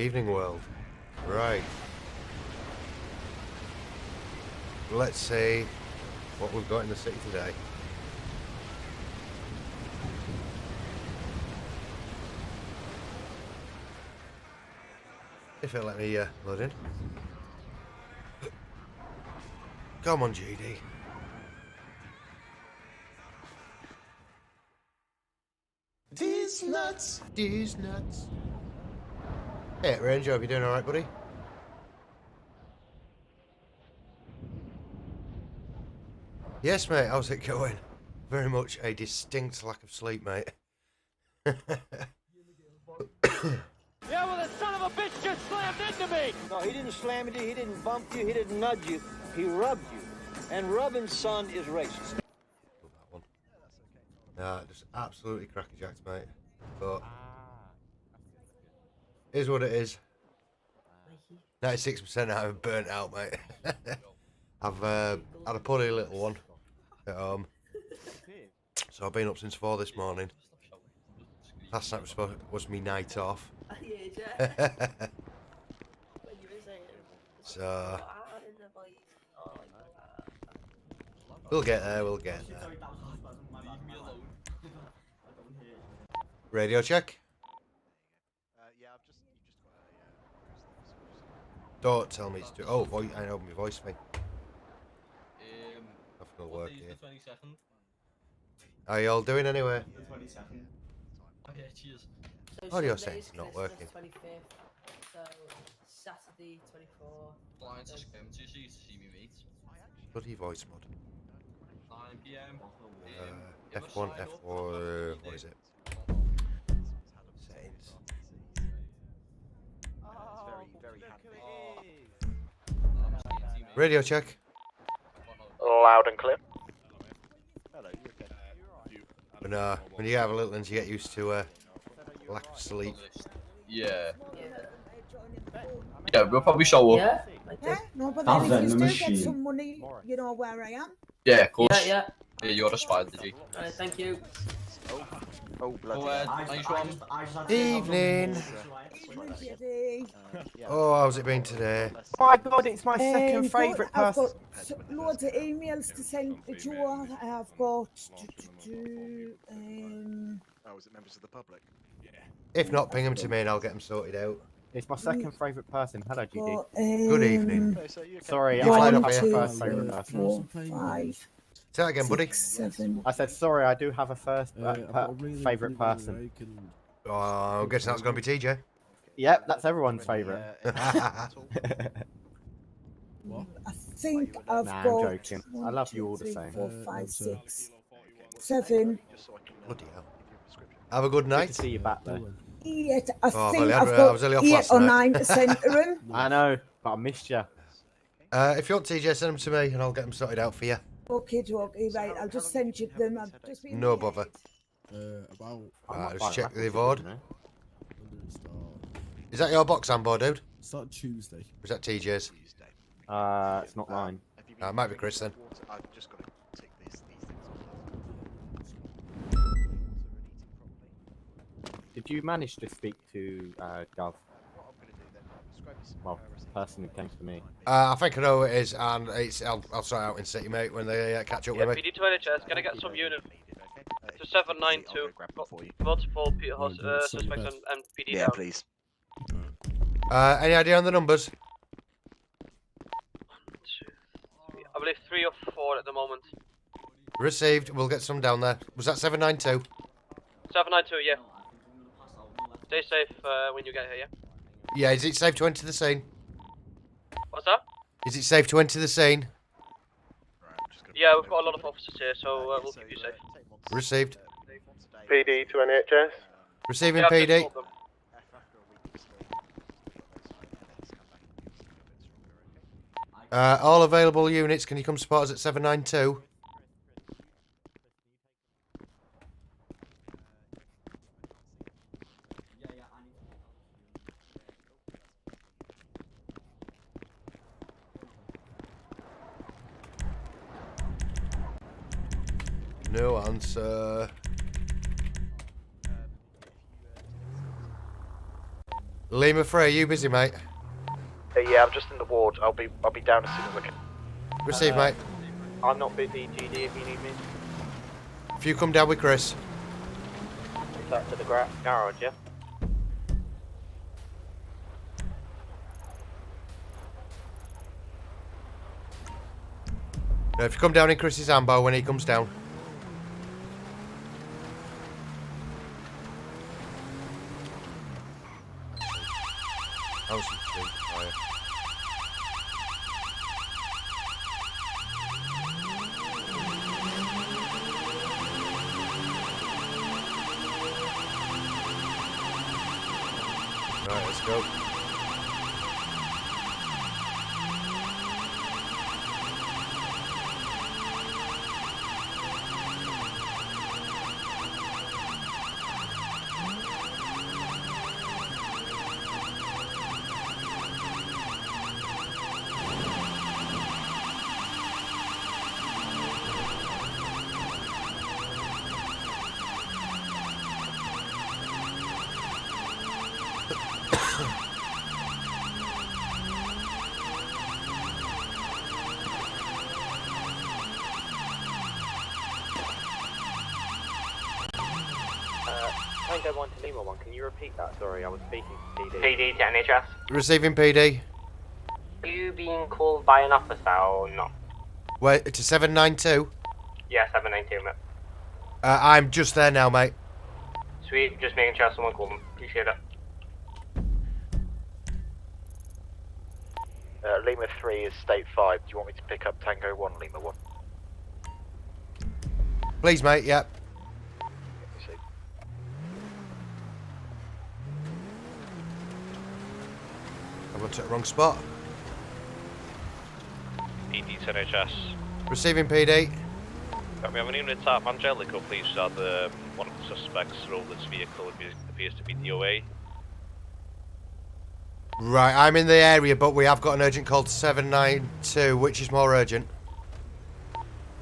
Evening world. Right. let's see what we've got in the city today. If it'll let me load in. Come on, GD. These nuts. These nuts. Hey, Ranger, hope you're doing alright, buddy? Yes, mate, how's it going? Very much a distinct lack of sleep, mate. Yeah, well, the son of a bitch just slammed into me! No, he didn't slam into you, he didn't bump you, he didn't nudge you. He rubbed you. And rubbing, son, is racist. That one. Nah, just absolutely crackerjacks, mate. But is what it is. 96% I'm burnt out, mate. I've had a poorly little one at home. So I've been up since 4 this morning. Last night was me night off. So we'll get there, we'll get there. Radio check. Yeah, you've just got Don't tell me it's too. Oh, I know my voice thing. Nothing will work here. The 22nd. How are you all doing anyway? The 22nd. Okay, cheers. Oh, you're saying it's not working. 25th, so Saturday 24th. Flying to Scum to see me mates. Bloody voice mod. 9 PM. F1, F4, what is it? Settings. very happy. Radio check. Loud and clear. Hello, you okay? When you have a little ones, you get used to lack of sleep. Yeah. Yeah, we'll probably show up. Yeah? Yeah, no, but then if you do get some money, you know where I am. Yeah, of course. Yeah. Yeah, you're a spider, G. Alright, thank you. Oh, bloody. Nice one. Evening. Oh, how's it been today? My God, it's my second favourite person. I've got loads of emails to send to Joe. I've got Oh, is it members of the public? If not, ping them to me and I'll get them sorted out. It's my second favourite person. Hello, GD. Good evening. So you okay? Sorry, I flying don't up have a here? first favourite person. 4, 5, Say that again, buddy. 6, 7. I said sorry, I do have a first favourite person. Oh, I'm guessing that's going to be TJ. Yep, that's everyone's favourite. I think I've Nah, I'm got joking. I love you all the 1, 2, same. 3, 4, 5, 6, 7, Bloody hell. Have a good Good to night. see you back there. 8. I Oh, think well, I've I got was only off 8 last or night. 9 to send to him. I know, but I missed you. If you want TJ, send them to me and I'll get them sorted out for you. Okay, right. I'll just send you them. I've just been No bother. Just check the board. Is that your box, Ambo, dude? Start Tuesday. Or is that TJ's? It's not mine. It might be Chris then. I've just got to take these things off. Did you manage to speak to Gov? Well, the person who came to me. I think I know who it is, and I'll sort it out in City, mate, when they catch up with me. PD to NHS, can I get some unit? To 792, multiple suspects and PD Yeah, down. please. Any idea on the numbers? 1, 2, 3. I believe 3 or 4 at the moment. Received. We'll get some down there. Was that 792? 792, yeah. Stay safe when you get here, yeah? Yeah, is it safe to enter the scene? What's that? Is it safe to enter the scene? Yeah, we've got a lot of officers here, so we'll keep you safe. Received. PD to NHS. Receiving Yeah, I've just PD. told them. All available units, can you come support us at 792? No answer. Lima Frey, you busy, mate? Yeah, I'm just in the ward. I'll be down as soon as I can. Receive, mate. I'm not busy, GD, if you need me. If you come down with Chris. It's up to the garage, yeah? No, if you come down in Chris's ambo when he comes down. House and street fire. Right, let's go. Tango 1 to Lima 1, can you repeat that? Sorry, I was speaking to PD. PD to NHS. Receiving PD. Are you being called by an officer or not? Wait, to 792. Yeah, 792, mate. I'm just there now, mate. Sweet, just making sure someone called them. Appreciate it. Lima 3 is state 5. Do you want me to pick up Tango 1, Lima 1? Please, mate, yep. I went to the wrong spot. PD to NHS. Receiving PD. We have an unit at Angelico, please. One of the suspects rolled this vehicle. It appears to be DOA. Right, I'm in the area, but we have got an urgent call to 792. Which is more urgent?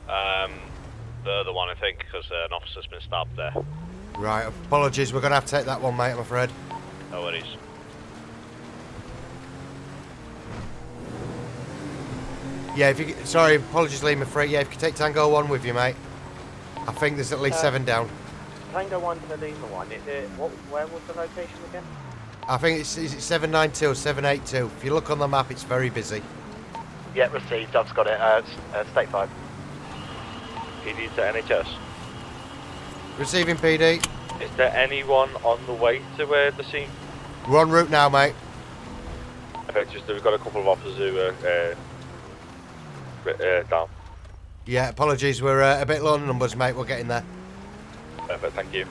The other one, I think, because an officer's been stabbed there. Right, apologies. We're going to have to take that one, mate, I'm afraid. No worries. Yeah, if you... Sorry, apologies, Lima 3. Yeah, if you could take Tango 1 with you, mate. I think there's at least 7 down. Tango 1 to Lima 1, is it, where was the location again? I think it's 792 or 782. If you look on the map, it's very busy. Yeah, received. I've got it. State 5. PD to NHS. Receiving PD. Is there anyone on the way to the scene? We're en route now, mate. Okay, just we've got a couple of officers who are down. Yeah, apologies. We're a bit low on numbers, mate. We're getting there. Perfect, thank you.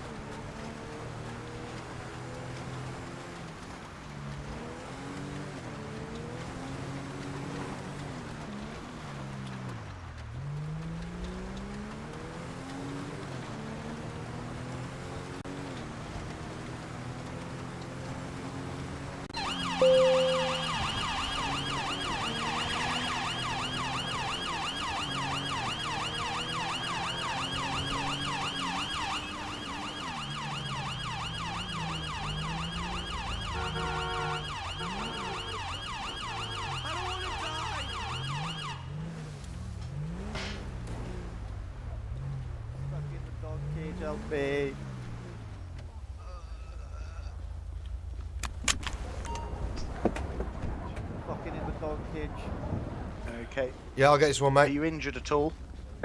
Okay. Yeah, I'll get this one, Are mate. you injured at all?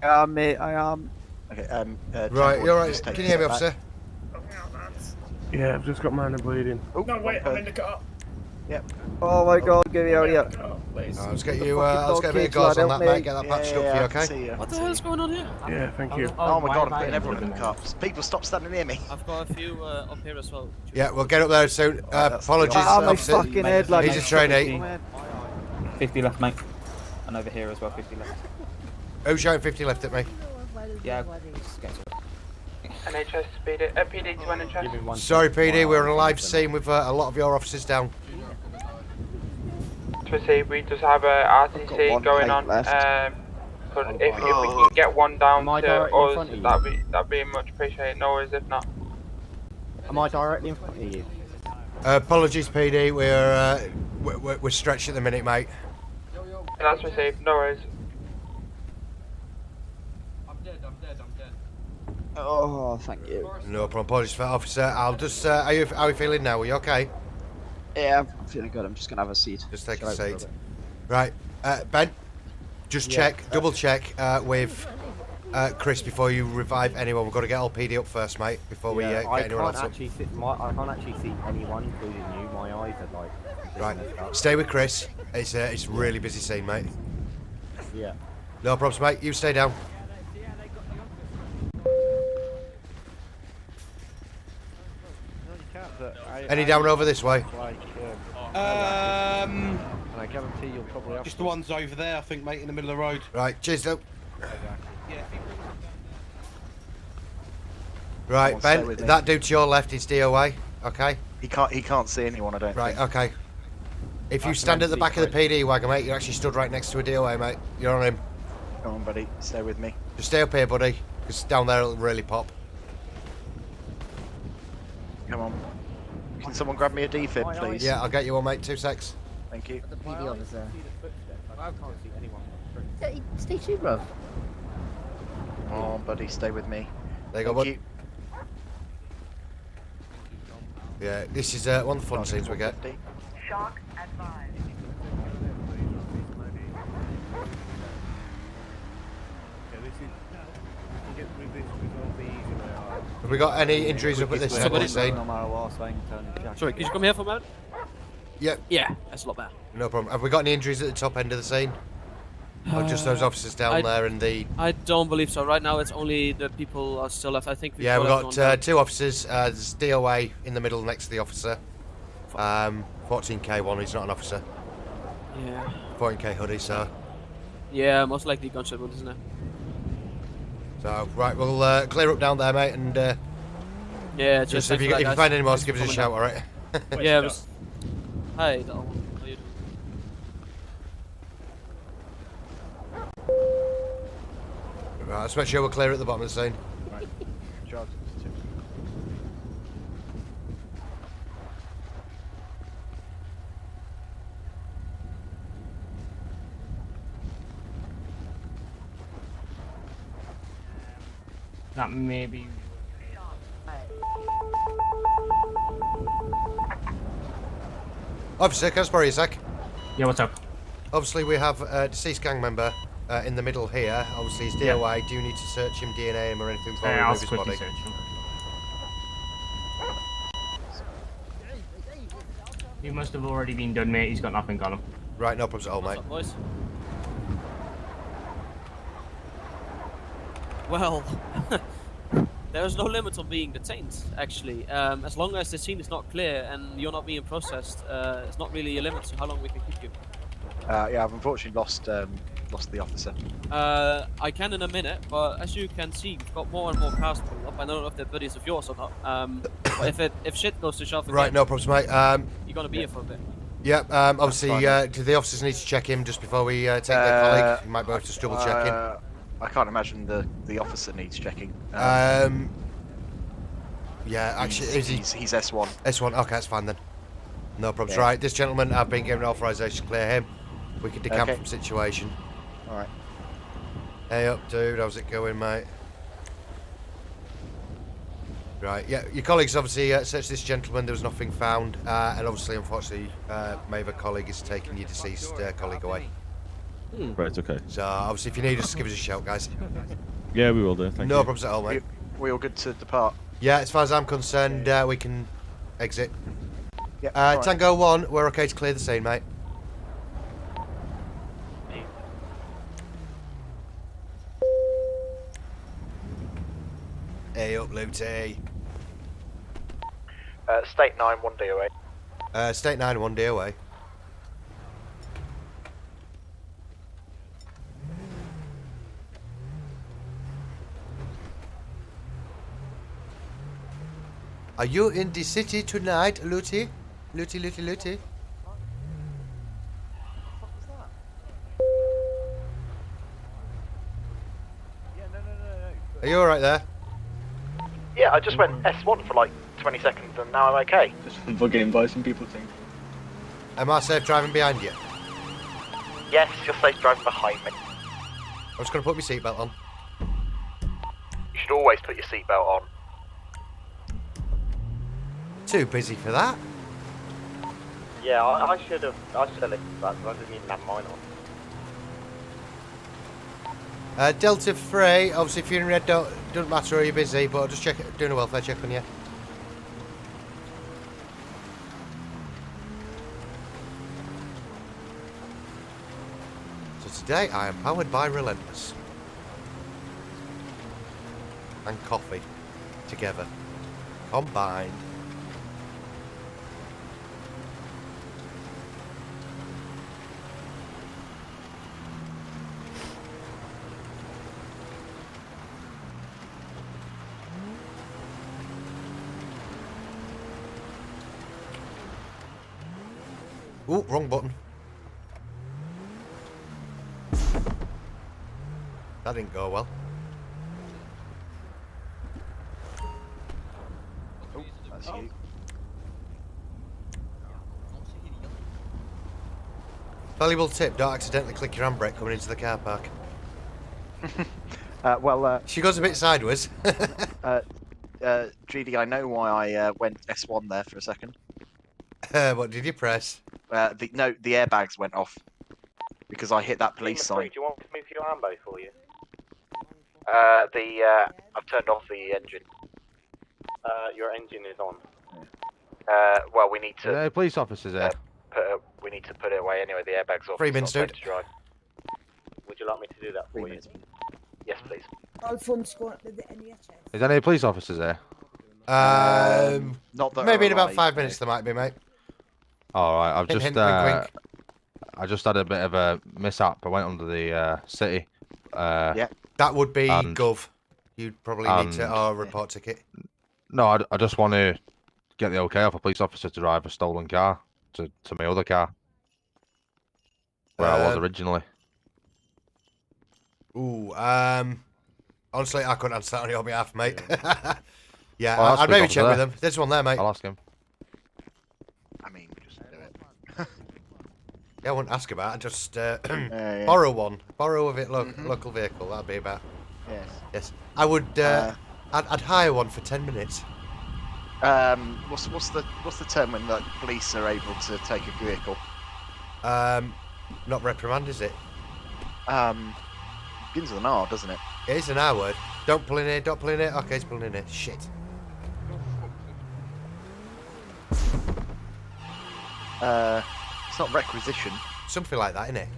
Yeah, mate, I am. Okay, Right, you're right. Can you hear me, officer? Yeah, I've just got minor bleeding. Oh, no, wait, I'm in the car. Yep. Oh my god, get me out of here. Let's get you, let's get a bit of gauze on that, mate. Get that patched up for you, okay? What the hell's going on here? Yeah, thank you. Oh my god, I'm putting everyone in the cups. People, stop standing near me. I've got a few up here as well. Yeah, we'll get up there soon. Apologies, Oh, my officer. fucking head, like. He's a trainee. 50 left, mate. And over here as well, 50 left. Who's shouting 50 left at me? Yeah. NHS, PD to NHS. Sorry, PD, we're on a live scene with a lot of your officers down. To say we just have a RTC going on. But if we can get one down to us, that'd be much appreciated. No worries if not. Am I directly in front of you? Apologies, PD. We're stretched at the minute, mate. That's received. No worries. Oh, thank you. No problem. Apologies for that, officer. I'll just. How are you feeling now? Are you okay? Yeah, I'm feeling good. I'm just gonna have a seat. Just take Chill a out for seat. bit. Right, Ben. Just check, double check with Chris before you revive anyone. We've got to get all PD up first, mate, before we get anyone else up. I can't actually see anyone, including you. My eyes are like. Right, stay with Chris. It's a really busy scene, mate. Yeah. No problems, mate. You stay down. Any down over this way? And I guarantee you'll probably have just the ones over there, I think, mate, in the middle of the road. Right, cheers, though. Right, Ben, that dude to your left is DOA, okay? He can't see anyone, I don't think. Right, okay. If you stand at the back of the PD wagon, mate, you're actually stood right next to a DOA, mate. You're on him. Come on, buddy. Stay with me. Just stay up here, buddy, because down there it'll really pop. Come on. Can someone grab me a defib, please? Yeah, I'll get you one, mate. 2 secs. Thank you. The PD officer. I can't see anyone. Stay tuned, bro. Come on, buddy. Stay with me. There you go, Thank bud. you. Yeah, this is one of the fun scenes we get. Shock advised. Have we got any injuries up at this scene? Sorry, could you come here for a moment? Yep. Yeah, that's a lot better. No problem. Have we got any injuries at the top end of the scene? Or just those officers down there and the... I don't believe so. Right now, it's only the people are still left. I think Yeah, we've got 2 officers. There's DOA in the middle next to the officer. 14k one, he's not an officer. Yeah. 14k hoodie, so... Yeah, most likely gunshot wound, isn't it? So, right, we'll clear up down there, mate, and... yeah, just if you find any more, just give us a shout, alright? Yeah, it was... Hi, Donald. How you doing? Right, let's make sure we're clear at the bottom of the scene. Right. Charge. That may be. Officer, can I spare you a sec? Yeah, what's up? Obviously, we have a deceased gang member in the middle here. Obviously, he's DOI. Do you need to search him, DNA him, or anything before we I'll remove his quickly body? search him. He must have already been done, mate. He's got nothing on him. Right, no problems at all, mate. What's up, boys? Well, there's no limit on being detained, actually. As long as the scene is not clear and you're not being processed, it's not really a limit to how long we can keep you. Yeah, I've unfortunately lost the officer. I can in a minute, but as you can see, we've got more and more cars pulling up. I don't know if they're buddies of yours or not. But if shit goes to shove again, Right, no problems, mate. you're gonna be here for a bit. Yeah, obviously, do the officers need to check him just before we take their colleague? You might be able to just double check him. I can't imagine the officer needs checking. Yeah, actually, he's S1. S1, okay, that's fine then. No problems. Yeah. Right, this gentleman, I've been given authorization to clear him. We can decamp Okay. from situation. Alright. Hey up, dude, how's it going, mate? Right, yeah, your colleagues obviously searched this gentleman, there was nothing found, and obviously, unfortunately, Maeve colleague is taking your deceased colleague away. Right, okay. So, obviously, if you need us, give us a shout, guys. Yeah, we will do. Thank you. No problems at all, mate. We all good to depart? Yeah, as far as I'm concerned, we can exit. Yeah, right. Tango 1, we're okay to clear the scene, mate. Hey up, Looty. State 9, 1 DOA. State 9, 1 DOA. Are you in the city tonight, Looty? Looty, Looty, Looty? Are you alright there? Yeah, I just went S1 for like 20 seconds and now I'm okay. Just bugging by some people think. Am I safe driving behind you? Yes, you're safe driving behind me. I'm just going to put my seatbelt on. You should always put your seatbelt on. Too busy for that. Yeah, I should have listened to that, because I didn't even have mine on. Delta 3, obviously if you're in red, doesn't matter or you're busy, but I'll just doing a welfare check on you. So today I am powered by Relentless. And coffee. Together. Combined. Ooh, wrong button. That didn't go well. Oh, that's you. Valuable tip, don't accidentally click your handbrake coming into the car park. She goes a bit sideways. GD, I know why I went S1 there for a second. What did you press? The airbags went off because I hit that police sign. Do you want me to move your ambo for you? I've turned off the engine. Your engine is on. Well, we need to. Police officers there. We need to put it away anyway. The airbag's off. 3 It's minutes, not dude. safe to drive. Would you like me to do that for you? Yes, please. All funds going to the NHS. Is there any police officers there? Not that maybe are in about alive, 5 minutes there might be, mate. All right, I've Hint, just hint, wink, wink. I just had a bit of a mishap. I went under the city. Yeah. That would be and- Gov. You'd probably need to or report ticket. No, I just want to get the okay off a police officer to drive a stolen car to my other car where I was originally. Ooh, honestly, I couldn't answer that on your behalf, mate. Yeah, Well, I'd maybe check with him. There's one there, mate. I'll ask him. I mean, just do it. Yeah, I wouldn't ask about it. Just borrow one. Borrow a local vehicle. That'd be about. Yes. Yes. I would. I'd hire one for 10 minutes. What's the term when the police are able to take a vehicle? Not reprimand, is it? Begins with an R, doesn't it? It is an R word. Don't pull in here. Don't pull in here. Okay, it's pulling in here. Shit. It's not requisition. Something like that, innit?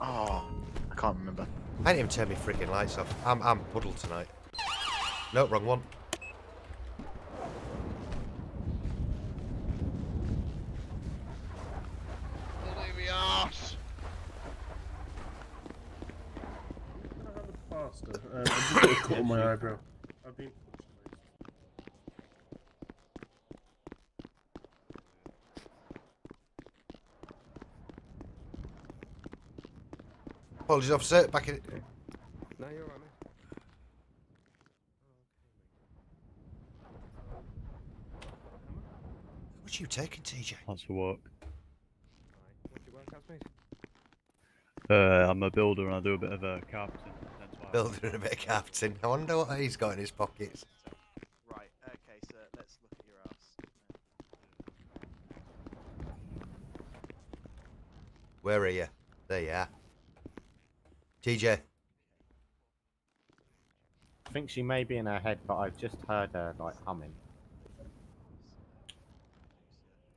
Oh, I can't remember. I didn't even turn my freaking lights off. I'm puddled tonight. No, wrong one. I just got a cut on my eyebrow. I've been. Apologies, officer. Back in. No, you're alright, mate. What you taking, TJ? That's for work. What do you work as, mate? I'm a builder and I do a bit of carpenting. Builder and a bit of carpeting. I wonder what he's got in his pockets. Right, okay, so let's look at your ass. Where are you? There you are. TJ. I think she may be in her head, but I've just heard her like humming.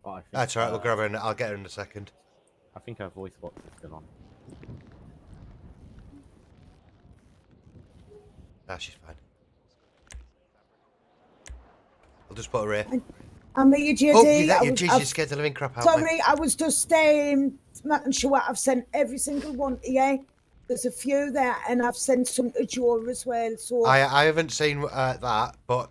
But I think, That's alright, we'll grab her in. I'll get her in a second. I think her voice box is still on. Ah, she's fine. I'll just put her here. I'm at your GTAV. Oh, you scared the living crap out of me. Sorry, I was just making sure I've sent every single one to you. There's a few there, and I've sent some to Joe as well. So I haven't seen that, but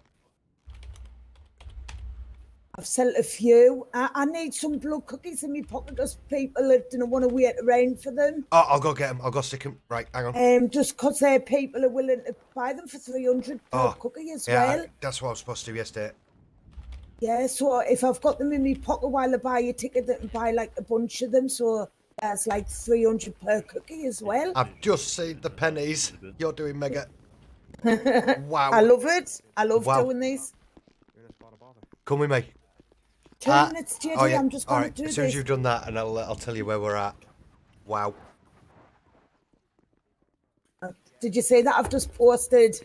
I've sent a few. I need some blood cookies in my pocket because people that don't want to wait around for them. Oh, I'll go get them. I'll go stick them. Right, hang on. Just because people are willing to buy them for 300 blood cookie as well. That's what I was supposed to do yesterday. Yeah, so if I've got them in my pocket while I buy a ticket, I can buy like a bunch of them. So That's like 300 per cookie as well. I've just seen the pennies. You're doing mega. Wow. I love it. I love Wow. doing these. Come with me. 2 minutes, JD. I'm just All going right. to do As soon as this. you've done that, and I'll tell you where we're at. Wow. Did you say that I've just posted?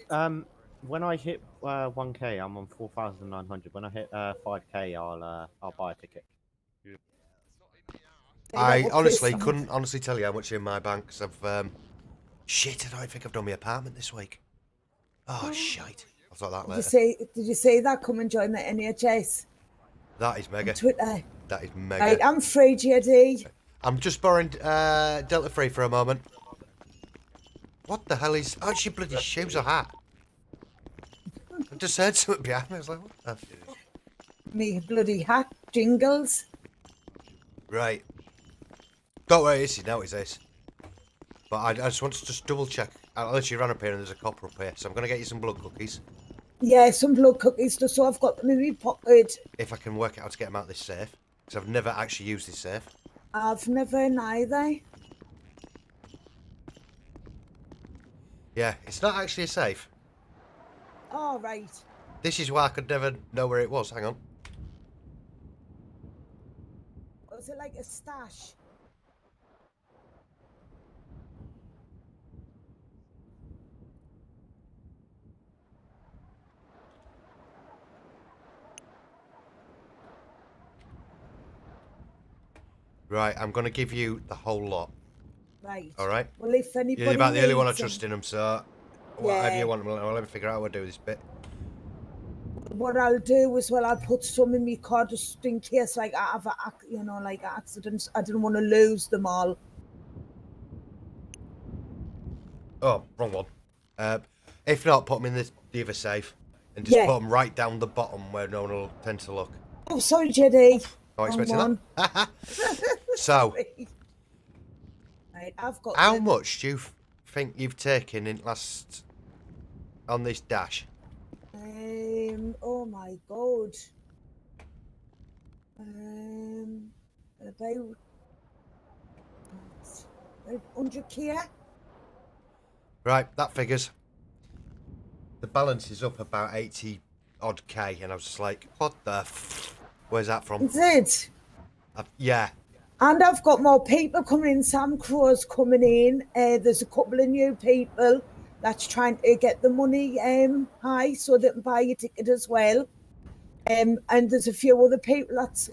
When I hit 1k, I'm on 4,900. When I hit 5k, I'll buy a ticket. I honestly couldn't honestly tell you how much in my bank, because I've shit. I don't think I've done my apartment this week. Oh shite! I'll talk that later. Did you say that? Come and join the NHS. That is mega. On Twitter. That is mega. Right, I'm free, JD. I'm just borrowing Delta Free for a moment. What the hell is? Oh, she bloody shoes a hat. I just heard something behind me. I was like, what the fuck? Me bloody hat jingles. Right. Don't worry, it's now it's this. But I just want to just double check. I literally ran up here and there's a copper up here, so I'm gonna get you some blood cookies. Yeah, some blood cookies just so I've got them in my pocket. If I can work out how to get them out of this safe, because I've never actually used this safe. I've never neither. Yeah, it's not actually a safe. Oh, right. This is why I could never know where it was. Hang on. Was it like a stash? Right, I'm going to give you the whole lot. Right. All right? Well, if anybody You're about the only one I needs trust in them, so Yeah. whatever you want, let me figure out how to do this bit. What I'll do is, well, I'll put some in my car just in case, like, I have, like accidents. I didn't want to lose them all. Oh, wrong one. If not, put them in the other safe and just put them right down the bottom where no one will tend to look. Oh, sorry, JD. Oh, expecting that? So, right, I've got how much do you think you've taken in on this dash? Oh my god. About 100k. Right, that figures. The balance is up about 80 odd K, and I was just like, what the where's that from? Is it? Yeah. And I've got more people coming in. Sam Crow's coming in. There's a couple of new people that's trying to get the money high so they can buy your ticket as well. And there's a few other people that's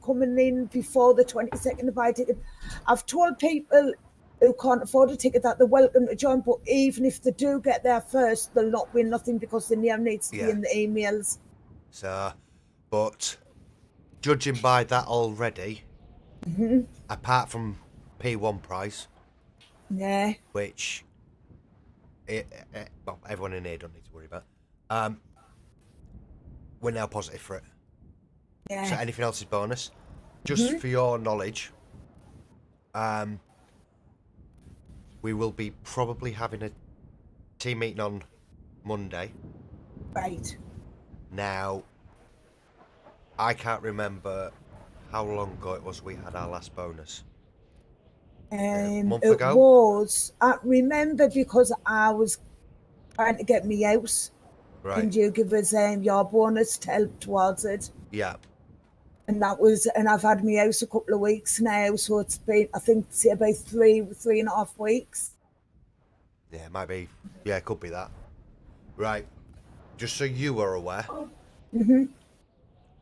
coming in before the 22nd to buy a ticket. I've told people who can't afford a ticket that they're welcome to join, but even if they do get there first, they'll not win nothing because the name needs to be in the emails. So, but judging by that already, apart from P1 price, which well, everyone in here don't need to worry about, we're now positive for it. Yeah. So anything else is bonus. Just for your knowledge, we will be probably having a team meeting on Monday. Right. Now, I can't remember how long ago it was we had our last bonus. A month ago? I remember because I was trying to get me house. Right. And you give us your bonus to help towards it. Yeah. And I've had my house a couple of weeks now, so it's been, I think, about 3.5 weeks. Yeah, it might be. Yeah, it could be that. Right. Just so you are aware,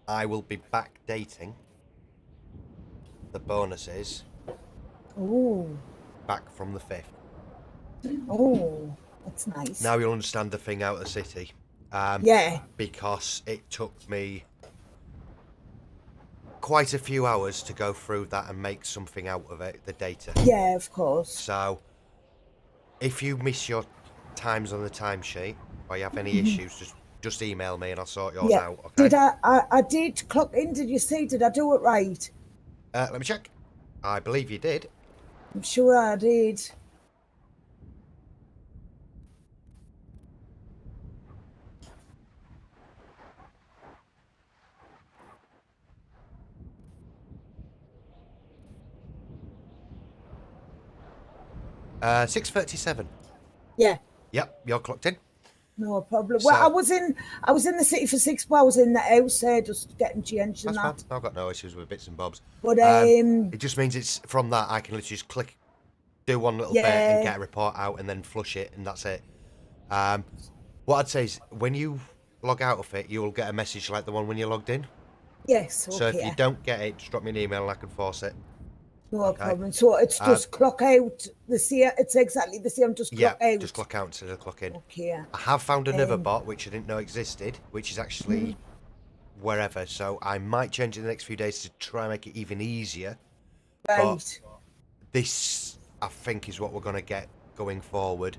I will be backdating the bonuses. Oh. Back from the 5th. Oh, that's nice. Now you'll understand the thing out of the city. Yeah. Because it took me quite a few hours to go through that and make something out of it, the data. Yeah, of course. So, if you miss your times on the timesheet, or you have any issues, just email me and I'll sort yours out. Okay? Did I did clock in? Did you see? Did I do it right? Let me check. I believe you did. I'm sure I did. 6:37. Yeah. Yep, you're clocked in. No problem. So- Well, I was in the city for 6 hours in the house, just getting changed and That's that. fine. I've got no issues with bits and bobs. But it just means it's from that I can literally just click, do one little bit, and Yeah. get a report out, and then flush it, and that's it. What I'd say is when you log out of it, you'll get a message like the one when you're logged in. Yes. Okay. So if you don't get it, just drop me an email and I can force it. No problem. So it's just clock out the same. It's exactly the same. Just clock out. Just clock out instead of clock in. Okay. I have found another bot which I didn't know existed, which is actually Mm-hmm. wherever. So I might change it in the next few days to try and make it even easier. Right. But this, I think, is what we're going to get going forward.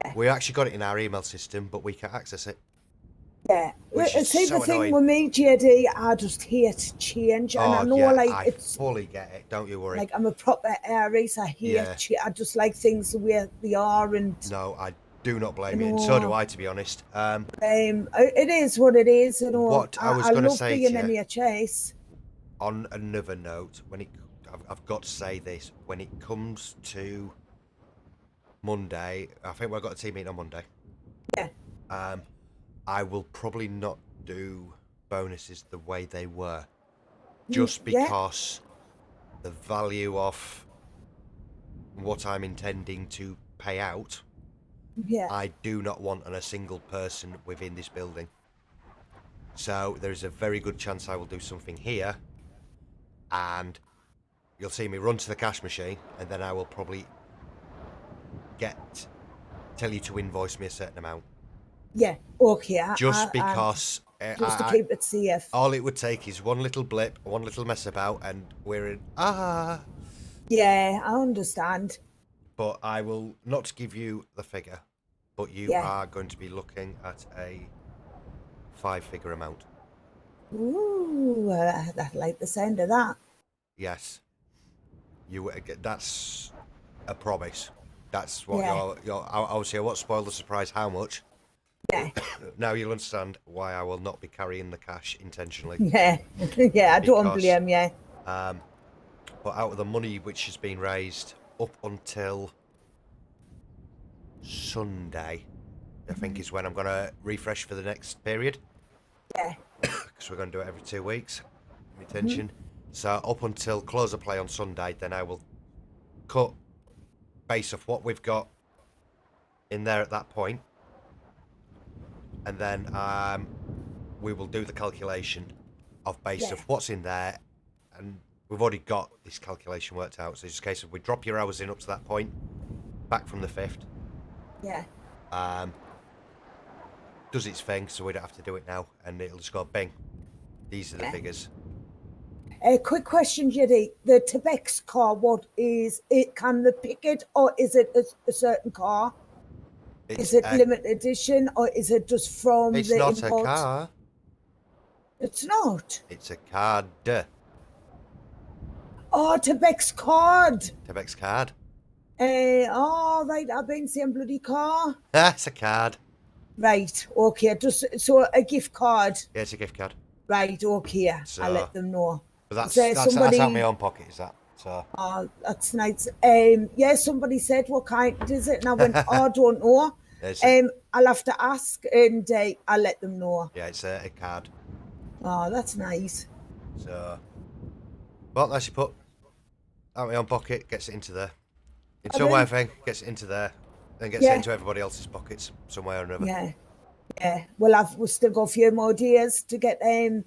Yeah. We actually got it in our email system, but we can't access it. Yeah. Which is See, so the thing annoying. with me, JD, I just hate change, and I know, like, I it's fully get it. Don't you worry. like I'm a proper Aries. I hate Yeah. I just like things the way they are, and No, I do not blame you, and so do I, to be honest. it is what it is. You know, What I was gonna love say being to you- NHS. On another note, I've got to say this, when it comes to Monday, I think we've got a team meeting on Monday. Yeah. I will probably not do bonuses the way they were, just Yeah. because the value of what I'm intending to pay out, Yeah. I do not want on a single person within this building. So there's a very good chance I will do something here, and you'll see me run to the cash machine, and then I will probably tell you to invoice me a certain amount. Yeah. Okay. Just because just to keep it safe. all it would take is one little blip, one little mess about, and we're in Yeah, I understand. But I will not give you the figure, but you Yeah. are going to be looking at a 5-figure amount. Ooh, I like the sound of that. Yes. That's a promise. That's what Yeah. you're obviously I won't spoil the surprise how much. Yeah. Now you'll understand why I will not be carrying the cash intentionally. Yeah. Yeah, I don't Because, blame you. But out of the money which has been raised up until Sunday, I think is when I'm going to refresh for the next period. Yeah. Because we're going to do it every 2 weeks. Retention. So up until close of play on Sunday, then I will cut base of what we've got in there at that point. And then we will do the calculation of base of what's in there. And we've already got this calculation worked out. So it's just a case of we drop your hours in up to that point, back from the 5th. Yeah. Does its thing, so we don't have to do it now. And it'll just go bing. These are the figures. A quick question, Judy. The Tebex car, what is it? Can they pick it, or is it a certain car? Is it limited edition, or is it just from It's the not import? a car. It's not. It's a card. Oh, Tebex card. Tebex card. Oh, right. I've been saying bloody car. That's a card. Right. Okay. Just so a gift card. Yeah, it's a gift card. Right. Okay. So, I'll let them know. But that's Is there that's somebody... out of my own pocket, is that? So. Oh, that's nice. Yeah, somebody said, what kind is it? And I went, oh, I don't know. I'll have to ask, and I'll let them know. Yeah, it's a card. Oh, that's nice. So, well, that's your put. Out of my own pocket, gets it into there. In some way, I think, gets it into there, then gets it into everybody else's pockets, some way or another. Yeah. Yeah. Well, we've still got a few more days to get The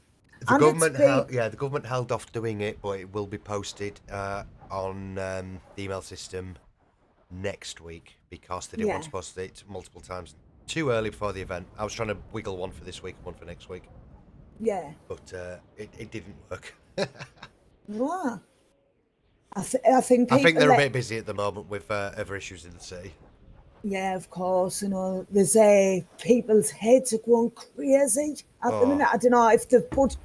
government held off doing it, but it will be posted on the email system next week because they didn't want to post it multiple times too early before the event. I was trying to wiggle one for this week, one for next week. Yeah. But it didn't work. Wow. I think they're a bit busy at the moment with other issues in the city. Yeah, of course. You know, there's people's heads are going crazy at the minute. I don't know if they've put,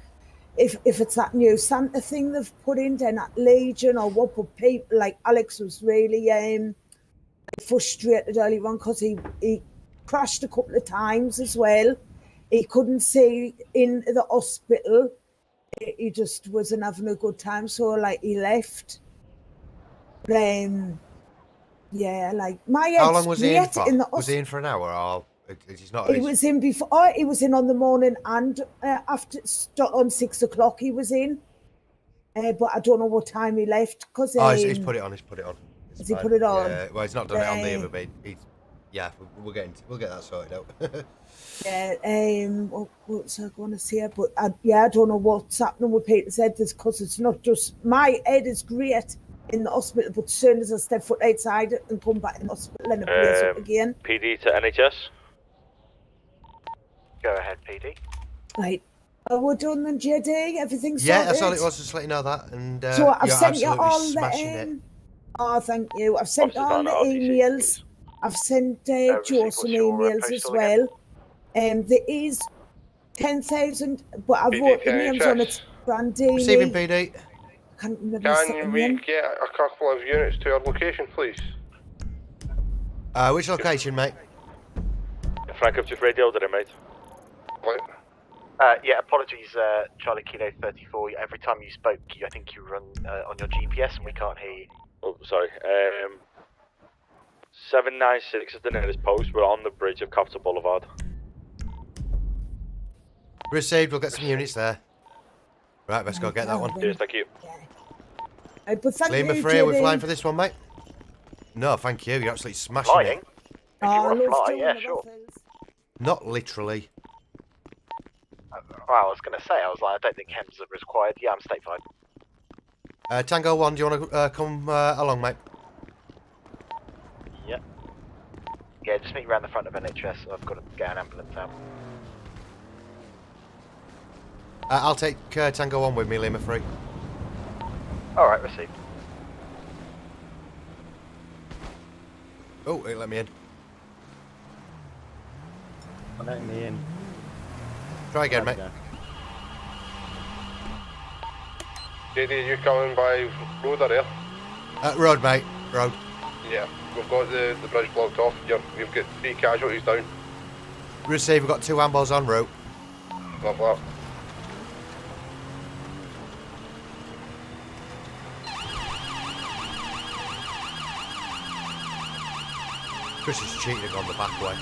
if it's that new Santa thing they've put in there, that Legion, or what. But people like Alex was really frustrated earlier on because he crashed a couple of times as well. He couldn't see in the hospital. He just wasn't having a good time, so like he left. Yeah, like my How head's long was he in great for? in the Was he in for an hour or he's not? He was in before. Oh, he was in on the morning and after on 6 o'clock. He was in, but I don't know what time he left because. Oh, he's put it on. He's put it on. It's Has he fine. put it on? Yeah. Well, he's not done it on the other bit. Yeah, we'll get that sorted out. Yeah. What's I going to say? But I don't know what's happening with Peter's head. This because it's not just my head is great in the hospital, but as soon as I step foot outside and come back in the hospital, and it plays up again. PD to NHS. Go ahead, PD. Right. We're done then, JD. Everything's Yeah, sorted. that's all it was. Just let you know that. And So I've you're sent you absolutely all smashing the. it. Oh, thank you. I've sent Officers all on the RTC, emails. I've sent Joe some emails as well. There is 10,000, but I've PD wrote to the names NHS. on it. Brandini. Receiving PD. Can't remember the Can second we name. get a couple of units to our location, please? Which location, mate? Frank, I've just radioed it, mate. What? Yeah, apologies, Charlie Kilo 34. Every time you spoke, I think you were on your GPS and we can't hear you. Oh, sorry. 796 is the nearest post. We're on the bridge of Capital Boulevard. Received. We'll get some units there. Right, let's go get that one. Cheers, thank you. But thank Lima you, 3, are we JD. flying for this one, mate? No, thank you. You're absolutely smashing Flying? it. If you want to fly, yeah, sure. Not literally. Well, I was going to say, I was like, I don't think HEMS are required. Yeah, I'm stateside. Tango 1, do you want to come along, mate? Yep. Yeah, just meet me around the front of NHS. I've got to get an ambulance out. I'll take Tango 1 with me, Lima 3. Alright, received. Oh, it let me in. Let me in. Try again, mate. JD, you coming by road or air? Road, mate. Road. Yeah, we've got the bridge blocked off. We've got 3 casualties down. Receive, we've got 2 ambos en route. Love that. Chris is cheating on the back way.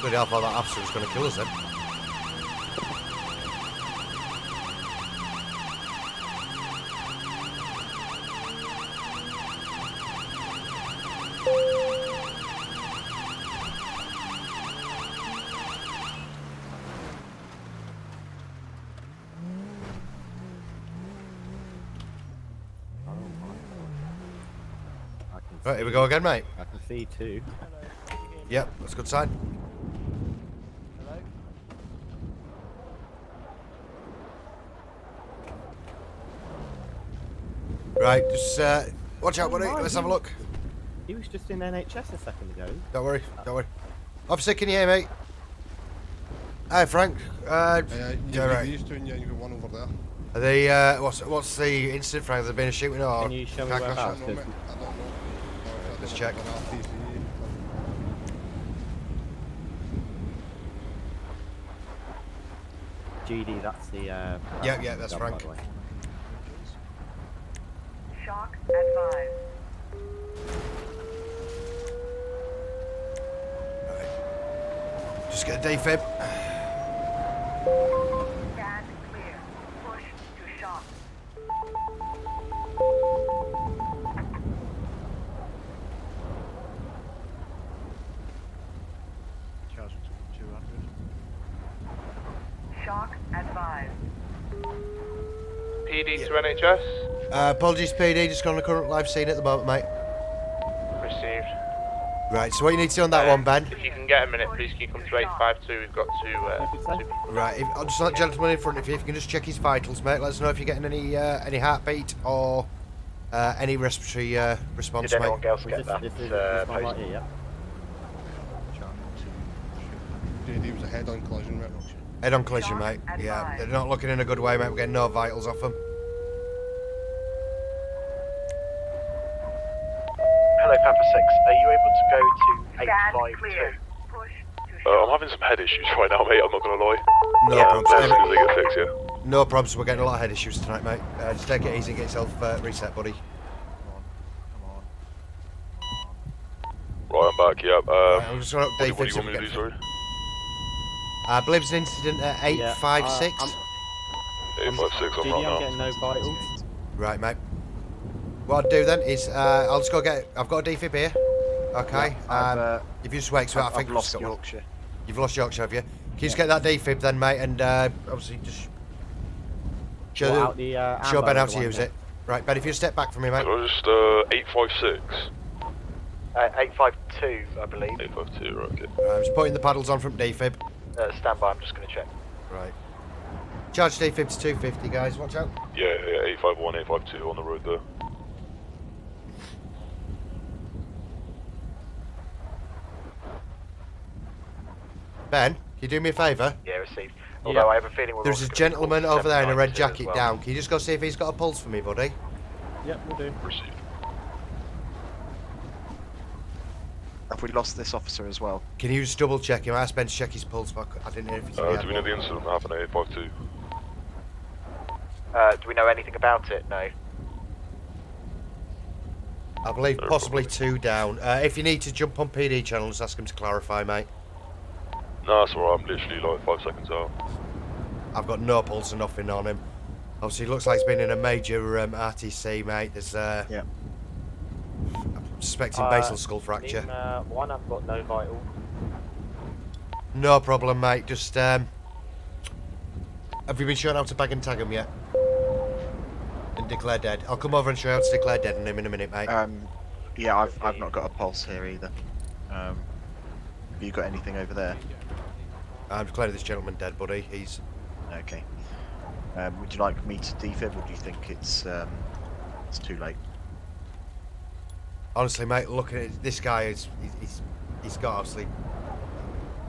Bloody hell, I thought that officer was going to kill us then. Right, here we go again, mate. I can see 2. Yep, that's a good sign. Right, just watch out, buddy. Let's have a look. He was just in NHS a second ago. Don't worry, don't worry. Officer, can you hear me? Hi, Frank. Yeah, right. these two and you've got one over there. Are they, what's the incident, Frank? Has there been a shooting or? Can you show me car whereabouts? crash? I don't know. Let's check. GD, that's the. Yeah, that's job, Frank. by the way. Shock advised. Just get a defib. Stand clear. Push to shock. Shock advised. PD to NHS. Apologies, PD. Just on the current live scene at the moment, mate. Received. Right, so what you need to do on that one, Ben? If you can get a minute, please can you come to 852? We've got two people. Right, I'll just let the gentleman in front of you. If you can just check his vitals, mate. Let us know if you're getting any heartbeat or any respiratory response, Did mate. anyone else get that? This one post? right here, yeah. JD was a head-on collision, mate. Head-on collision, mate. Yeah, they're not looking in a good way, mate. We're getting no vitals off them. Hello, Papa 6. Are you able to go to 852. I'm having some head issues right now, mate. I'm not gonna lie. No As problems. soon as they get fixed, yeah. No problems. We're getting a lot of head issues tonight, mate. Just take it easy and get yourself reset, buddy. Right, I'm back. Yeah. Right, I'm just going to update what do you want me to do, sorry? I believe it's an incident at 856. 856. I'm right now. getting no vitals. Right, mate. What I'll do then is I'll just go get. I've got a defib here. Okay. If you just wait, so I think I've lost Yorkshire. You've lost Yorkshire, have you? Can you just get that defib then, mate, and obviously just show Ben how to use it. Right, Ben, if you step back from me, mate. So just 856. 852, I believe. 852, right, okay. I'm just putting the paddles on from defib. Stand by, I'm just going to check. Right. Charge defib to 250, guys. Watch out. Yeah, 851, 852 on the road there. Ben, can you do me a favour? Yeah, received. Although I have a feeling we're There's a gentleman over there in a red jacket down. Can you just go see if he's got a pulse for me, buddy? Yep, we'll do. Received. Have we lost this officer as well? Can you just double check him? I asked Ben to check his pulse, but I didn't hear if he's Do we know the incident that happened at 852? Do we know anything about it? No. I believe possibly 2 down. If you need to jump on PD channel, just ask him to clarify, mate. No, that's alright. I'm literally like 5 seconds out. I've got no pulse or nothing on him. Obviously, it looks like he's been in a major RTC, mate. There's yeah. I'm suspecting basal skull fracture. One, I've got no vitals. No problem, mate. Just have you been shown how to bag and tag him yet? And declare dead. I'll come over and show you how to declare dead on him in a minute, mate. Yeah, I've not got a pulse here either. Have you got anything over there? I've declared this gentleman dead, buddy. He's okay. Would you like me to defib, or do you think it's too late? Honestly, mate, looking at this guy, he's got obviously,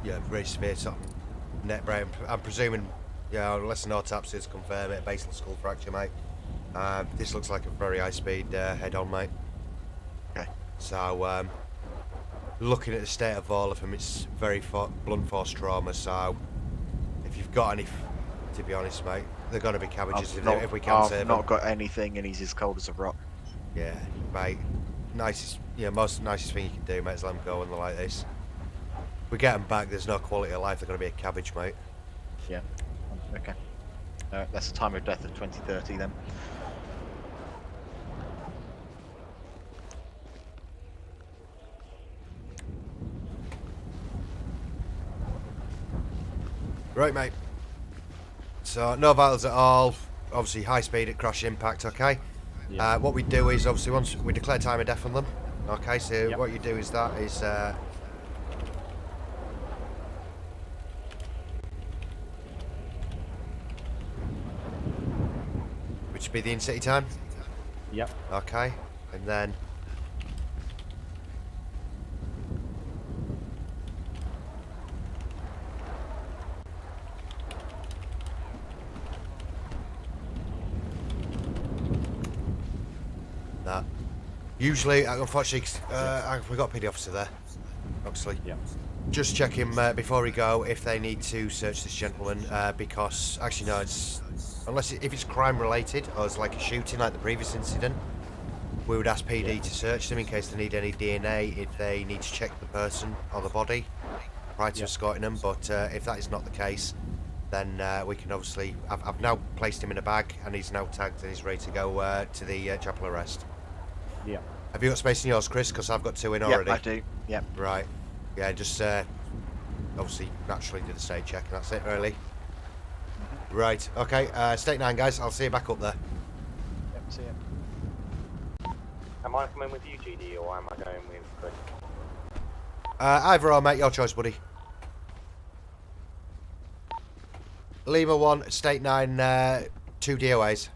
yeah, very severe sort of neck brain. I'm presuming, yeah, unless an autopsy has confirmed it, basal skull fracture, mate. This looks like a very high speed head-on, mate. Okay. So, looking at the state of all of them, it's very blunt force trauma. So, if you've got any, to be honest, mate, they're going to be cabbages if we can save them. I've not got anything, and he's as cold as a rock. Yeah, mate. Nicest thing you can do, mate, is let them go when they're like this. If we get them back, there's no quality of life. They're going to be a cabbage, mate. Yeah. Okay. That's the time of death of 2030 then. Right, mate. So, no vitals at all. Obviously, high speed at crash impact, okay? Yeah. What we do is, obviously, once we declare time of death on them, okay? So, what you do is which would be the in-city time? Yep. Okay, and then that. Usually, unfortunately, we've got a PD officer there, obviously. Yeah. Just check him before we go if they need to search this gentleman, because actually no, it's if it's crime related or it's like a shooting like the previous incident, we would ask PD to search them in case they need any DNA, if they need to check the person or the body prior to escorting them. But if that is not the case, then we can obviously. I've now placed him in a bag and he's now tagged and he's ready to go to the chapel arrest. Yeah. Have you got space in yours, Chris? Because I've got 2 in already. Yeah, I do. Yeah. Right. Yeah, just obviously naturally do the state check and that's it, really. Right. Okay. State 9, guys. I'll see you back up there. Yep, see ya. Am I coming with you, GD, or am I going with Chris? Either or, mate. Your choice, buddy. Lima 1, State 9, 2 DOAs.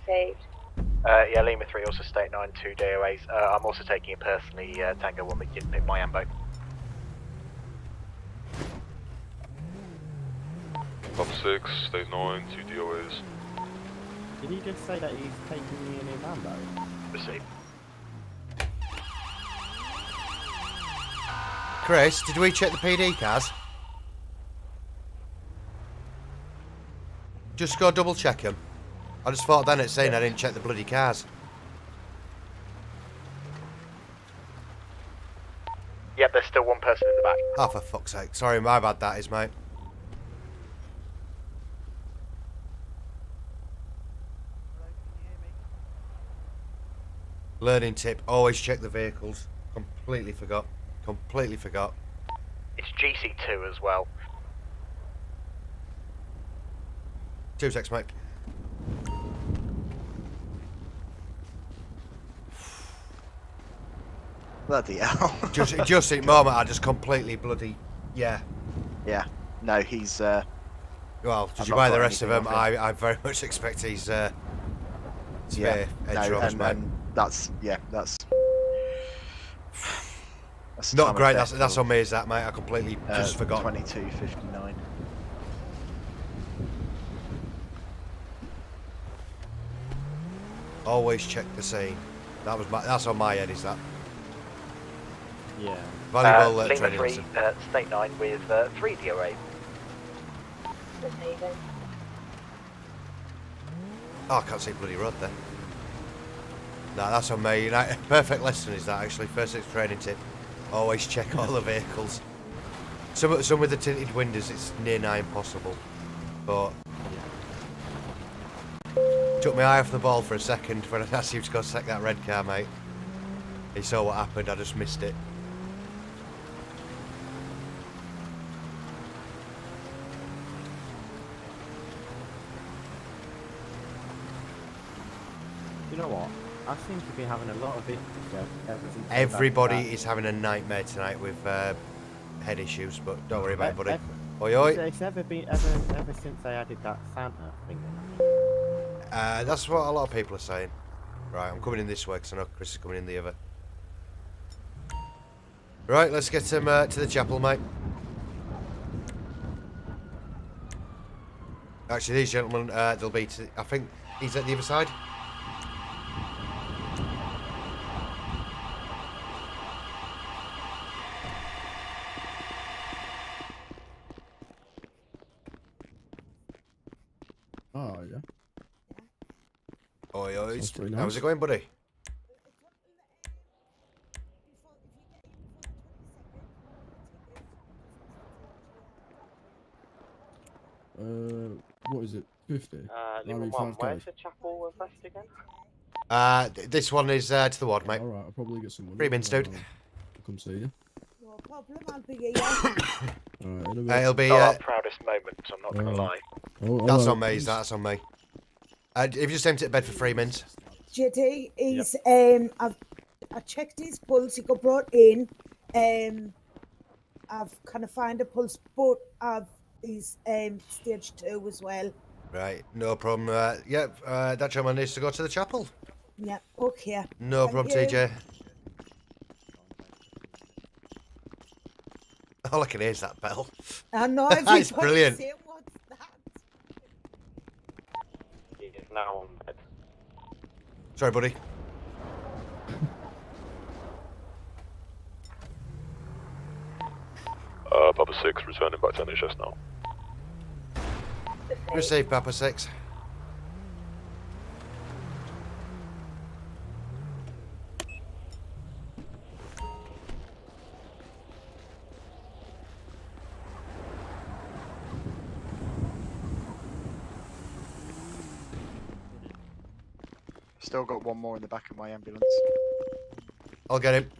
Saved. Yeah, Lima 3, also State 9, 2 DOAs. I'm also taking it personally, Tango 1, but you didn't pick my ambo. Pop 6, State 9, 2 DOAs. Did he just say that he's taking me in his ambo? Received. Chris, did we check the PD cars? Just go double check them. I just thought then it's saying I didn't check the bloody cars. Yep, there's still one person in the back. Oh, for fuck's sake. Sorry, my bad that is, mate. Learning tip, always check the vehicles. Completely forgot. Completely forgot. It's GC2 as well. 2 seconds, mate. Bloody hell. just in moment, I just completely bloody... Yeah. Yeah. No, he's... Well, did I've you not buy the got rest of anything them? off it. I very much expect he's... yeah. edge runners, mate. And that's... Yeah, that's... that's Not time great, effect that's of, on me, is that, mate? I completely just forgot. 22:59. Always check the scene. That's on my head, is that? Yeah. Valuable Lima training 3, lesson. State 9 with 3 DOA. Receiving. Oh, I can't see bloody road there. No, that's on me. Perfect lesson is that, actually. First 6 training tip. Always check all the vehicles. Some with the tinted windows, it's near nigh impossible. But... Took my eye off the ball for a second when I asked you to go check that red car, mate. He saw what happened, I just missed it. You know what? I seem to be having a lot of issues ever since Everybody is having a nightmare tonight with head issues, but don't worry about it, buddy. Oi, oi. It's ever since I added that Santa thing. That's what a lot of people are saying. Right, I'm coming in this way because I know Chris is coming in the other. Right, let's get him to the chapel, mate. Actually, these gentlemen, they'll be to... I think he's at the other side. Oh, yeah. Oi, oi. Sounds pretty How's nice. it going, buddy? What is it? 50? Lima 1, where's the chapel west again? This one is to the ward, mate. Alright, I'll probably get some money. 3 minutes, dude. I'll come see you. No problem, I'll be here. Alright, in a bit. It'll be... Not our proudest moment, I'm not going to lie. Oh, that's hello. on me, that's on me. If you just aimed it at bed for 3 minutes. JD, he's I checked his pulse. He got brought in. I've kind of found a pulse, but he's stage 2 as well. Right, no problem. That gentleman needs to go to the chapel. Yeah, okay. No Thank problem, you. TJ. All I can hear is that bell. I know. It's brilliant. Saying, what's that? He is now on bed. Sorry, buddy. Papa 6, returning back to NHS now. Receive, Papa 6. Still got one more in the back of my ambulance. I'll get him.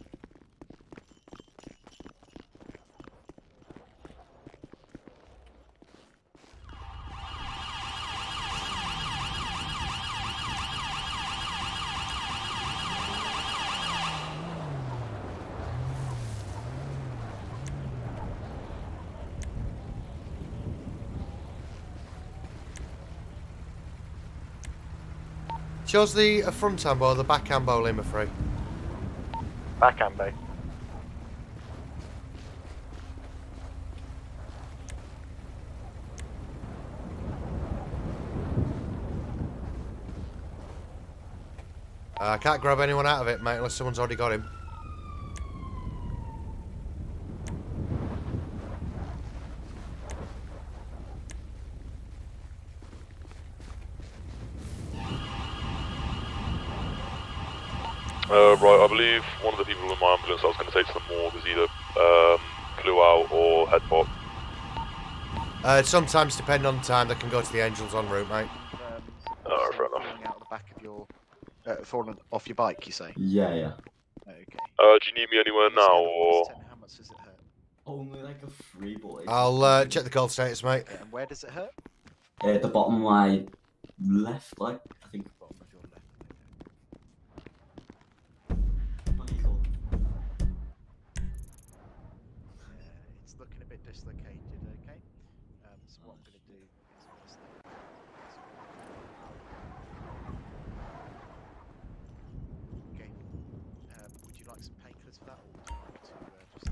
Shows the front ambo or the back ambo, Lima 3? Back ambo. I can't grab anyone out of it, mate, unless someone's already got him. Right, I believe one of the people in my ambulance I was going to take to the morgue is either flew out or head pop. Sometimes, depending on time, they can go to the Angels en route, mate. Fair enough. Falling out the back of your, falling off your bike, you say? Yeah, yeah. Okay. Do you need me anywhere now, or? How much does it hurt? Only like a 3, but I'll check the cold status, mate. And where does it hurt? at the bottom of my left, like, I think. Bottom of your left. It's looking a bit dislocated, okay? So what I'm going to do is just... Okay. Would you like some painkillers for that, or would you like to just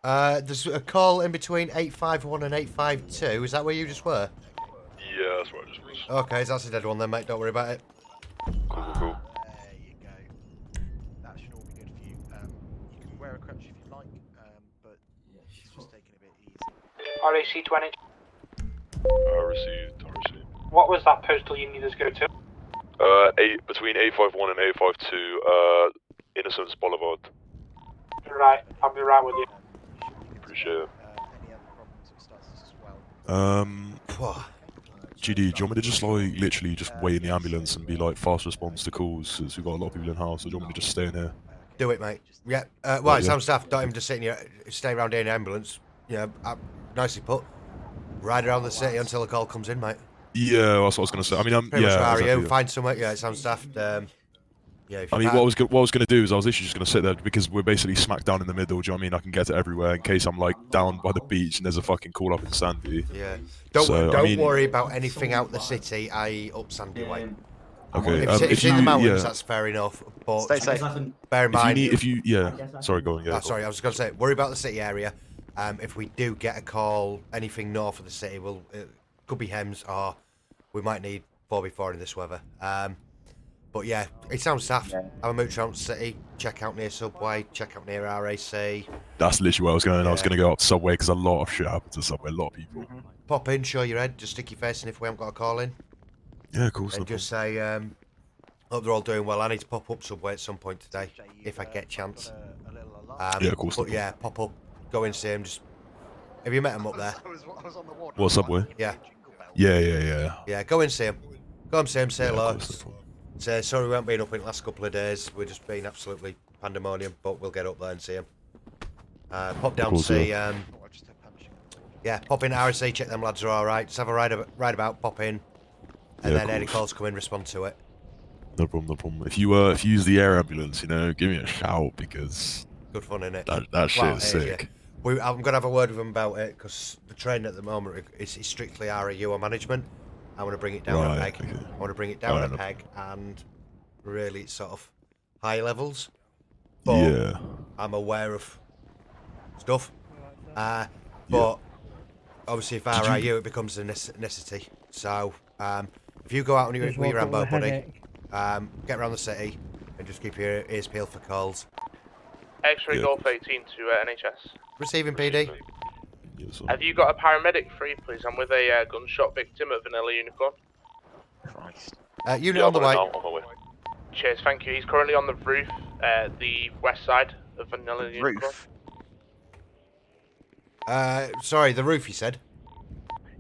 bear it? There's a call in between 851 and 852. Is that where you just were? Yeah, that's where I just was. Okay, so that's a dead one then, mate. Don't worry about it. Cool. There you go. That should all be good for you. You can wear a crutch if you like, but it's just taking a bit easy. RAC 20. Received. What was that postal you needed to go to? Between 851 and 852, Innocence Boulevard. Right, I'll be right with you. Appreciate it. Any other problems or status as well? GD, do you want me to just like literally just wait in the ambulance and be like fast response to calls? Because we've got a lot of people in house, so do you want me to just stay in here? Do it, mate. Yeah. Well, Yeah. some staff don't even just sit in your, stay around here in the ambulance. You know, nicely put. Ride around the city until the call comes in, mate. Yeah, that's what I was gonna say. I mean, Pretty much yeah. where are you? Exactly. Find somewhere. Yeah, some staff. Yeah. If I you mean, can't- what I was gonna do is I was literally just gonna sit there because we're basically smack down in the middle. Do you know what I mean? I can get to everywhere in case I'm like down by the beach and there's a fucking call up in Sandy. Yeah. Don't I mean, worry about anything out the city, i.e. up Sandy Way. Okay. If it's in the mountains, yeah. that's fair enough. But Stay safe. bear in mind. Sorry, go on. Yeah. Sorry, I was going to say, worry about the city area. If we do get a call, anything north of the city, it could be Hems, or we might need 4x4 in this weather. But yeah, it sounds daft. Have a mooch around the city, check out near Subway, check out near RAC. That's literally where I was going. Yeah. I was going to go up to Subway because a lot of shit happens to Subway. A lot of people. Pop in, show your head, just stick your face in if we haven't got a call in. Yeah, of course. And just say, hope they're all doing well. I need to pop up Subway at some point today, if I get a chance. Yeah, of course. But yeah, pop up, go and see him. Just have you met him up there? What, Subway? Yeah. Yeah. Yeah, go and see him. Go and see him, say hello. Say, sorry we haven't been up in the last couple of days. We've just been absolutely pandemonium, but we'll get up there and see him. Pop down to see, yeah, pop in RSC, check them lads are alright. Just have a ride about, pop in, and then any calls come in, respond to it. No problem. If you use the air ambulance, give me a shout because good fun, innit? That shit is sick. Yeah. I'm gonna have a word with them about it because the train at the moment is strictly RAU management. I want to bring it down a peg. Okay. I want to bring it down a peg and really sort of high levels. But yeah. I'm aware of stuff. But obviously, if RAU, it becomes a necessity. So if you go out on your Rambo, buddy, get around the city and just keep your ears peeled for calls. X-ray Golf 18 to NHS. Receiving PD. Have you got a paramedic free, please? I'm with a gunshot victim at Vanilla Unicorn. Christ. Unit on the way. Cheers, thank you. He's currently on the roof, the west side of Vanilla Unicorn. Roof? Sorry, the roof, you said?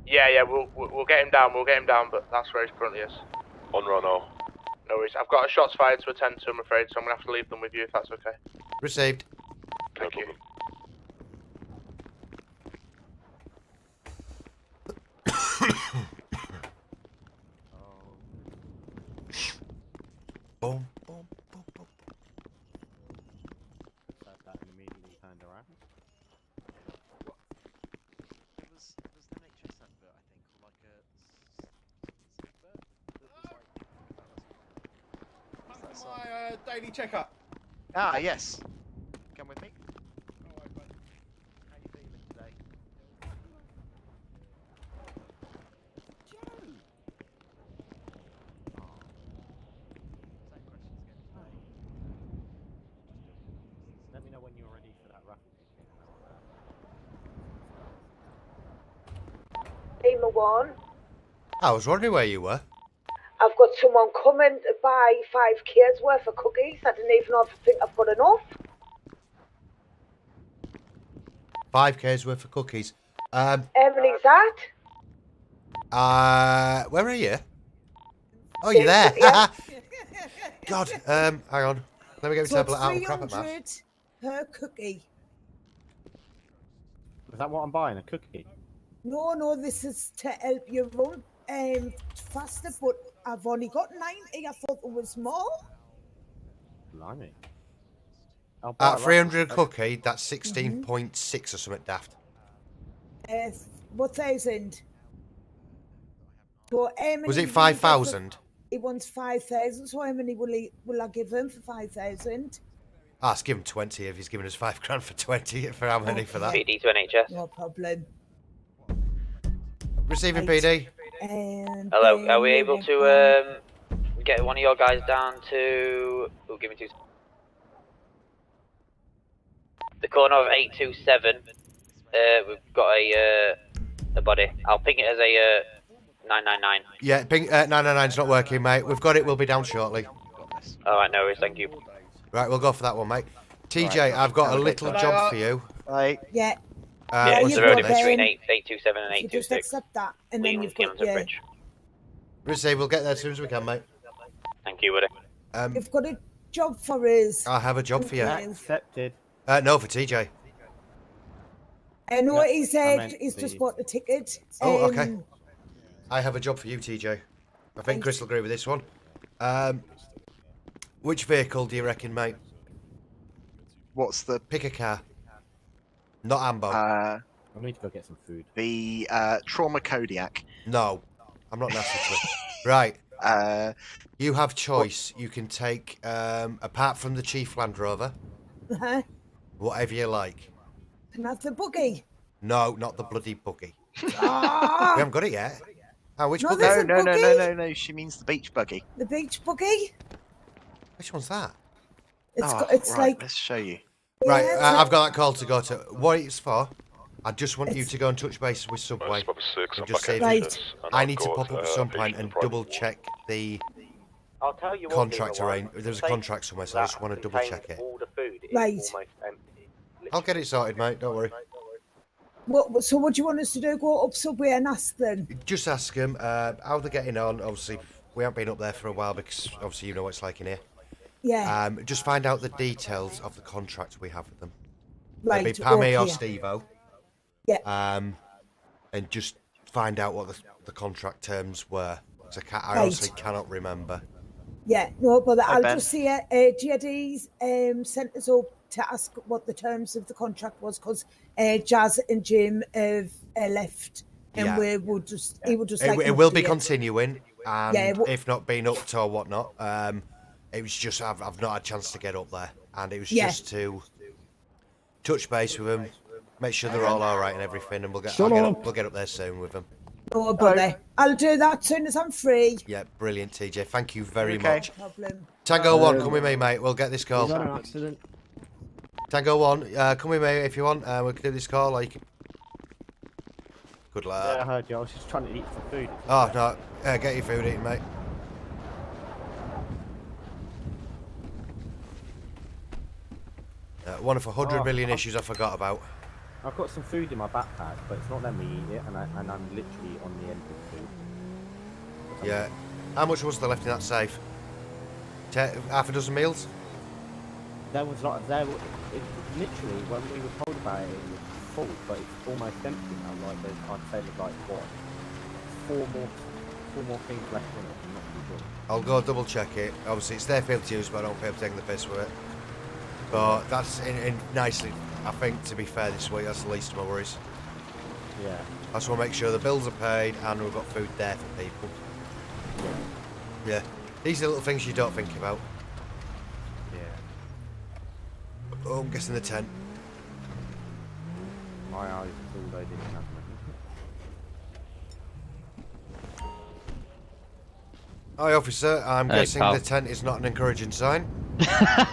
Yeah, we'll get him down, but that's where he currently is. On right now. No worries. I've got a shots fired to attend to, I'm afraid, so I'm going to have to leave them with you if that's okay. Received. Thank you. Boom. My daily checkup. Ah, yes. Come with me. How you feeling today? Let me know when you're ready for that raffle. Lima 1. I was wondering where you were. I've got someone coming to buy 5k's worth of cookies. I don't even know if I think I've got enough. 5k's worth of cookies. How many's that? Where are you? Oh, you're there. God, hang on. Let me get my tablet out and crap at math. 300 per cookie. Is that what I'm buying? A cookie? No, this is to help you run faster, but I've only got 90. I thought there was more. Blimey. 300 cookie, that's 16.6 or something daft. What thousand? So, Was it 5,000? He wants 5,000, so how many will I give him for 5,000? Let's give him 20 if he's giving us £5 for 20. For how many for that? PD to NHS. No problem. Receiving PD. Hello, are we able to get one of your guys down to... Oh, give me 2 seconds. The corner of 827. We've got a body. I'll ping it as a 999. Yeah, ping 999's not working, mate. We've got it. We'll be down shortly. Alright, no worries. Thank you. Right, we'll go for that one, mate. TJ, I've got a little job for you. Right. Yeah. Yeah, it's the road in between 827 and 826. Just accept that, and then you've got Bridge. Receive, we'll get there as soon as we can, mate. Thank you, buddy. You've got a job for us. I have a job for you. Accepted. No, for TJ. I know what he said. He's just bought the ticket. Oh, okay. I have a job for you, TJ. I think Chris will agree with this one. Which vehicle do you reckon, mate? What's the... Pick a car. Not Ambo. I need to go get some food. The Trauma Kodiak. No, I'm not nasty to it. Right. You have choice. You can take, apart from the Chief Land Rover, whatever you like. Can I have the buggy? No, not the bloody buggy. Ah! We haven't got it yet. Which No, buggy? there's a buggy. No. She means the beach buggy. The beach buggy? Which one's that? It's right, like... let's show you. Right, Yeah, I've got that call to go to. What it's for, I just want you to go and touch base with Subway. And just say that I need to pop up at some point and double check the I'll tell you what, contract arrangement. There's a contract somewhere, so I just want to double check it. All the food is Right. almost empty. I'll get it sorted, mate. Don't worry. So what do you want us to do? Go up Subway and ask them? Just ask them how they're getting on. Obviously, we haven't been up there for a while because obviously you know what it's like in here. Yeah. Just find out the details of the contract we have with them. Right, It'll be Pammy or okay. Steve-O. Yeah. And just find out what the contract terms were. Because I Right. honestly cannot remember. Yeah, no, but I'll Ben. just see it. GTAV sent us up to ask what the terms of the contract was because Jazz and Jim have left, and Yeah. he would just like It an will be update. continuing, and Yeah, it will- if not being up to or whatnot, it was just I've not had a chance to get up there, and it was Yeah. just to touch base with them, make sure they're all right and everything, and we'll get up there soon with them. Oh, bother. I'll do that as soon as I'm free. Yeah, brilliant, TJ. Thank you very Okay. much. No problem. Tango 1, come with me, mate. We'll get this call. He's had an accident. Tango 1, come with me if you want. We can do this call. Or you can... Good Yeah, lad. I heard you. I was just trying to eat some food. Oh, no. Get your food eaten, mate. One of 100 million issues I forgot about. I've got some food in my backpack, but it's not letting me eat it, and I'm literally on the end of food. Yeah. How much was there left in that safe? Half a dozen meals? There was literally when we were told about it, it was full, but it's almost empty now. Like I'd say there's like what, four more things left in it. I'm not too sure. I'll go double check it. Obviously, it's their field to use, but I don't feel taking the piss with it. But that's in nicely. I think, to be fair, this week that's the least of my worries. Yeah. I just want to make sure the bills are paid and we've got food there for people. Yeah. These are little things you don't think about. Yeah. Oh, I'm guessing the tent. My eyes are all loaded in at Hi, officer. I'm Hey, guessing pal. the tent is not an encouraging sign.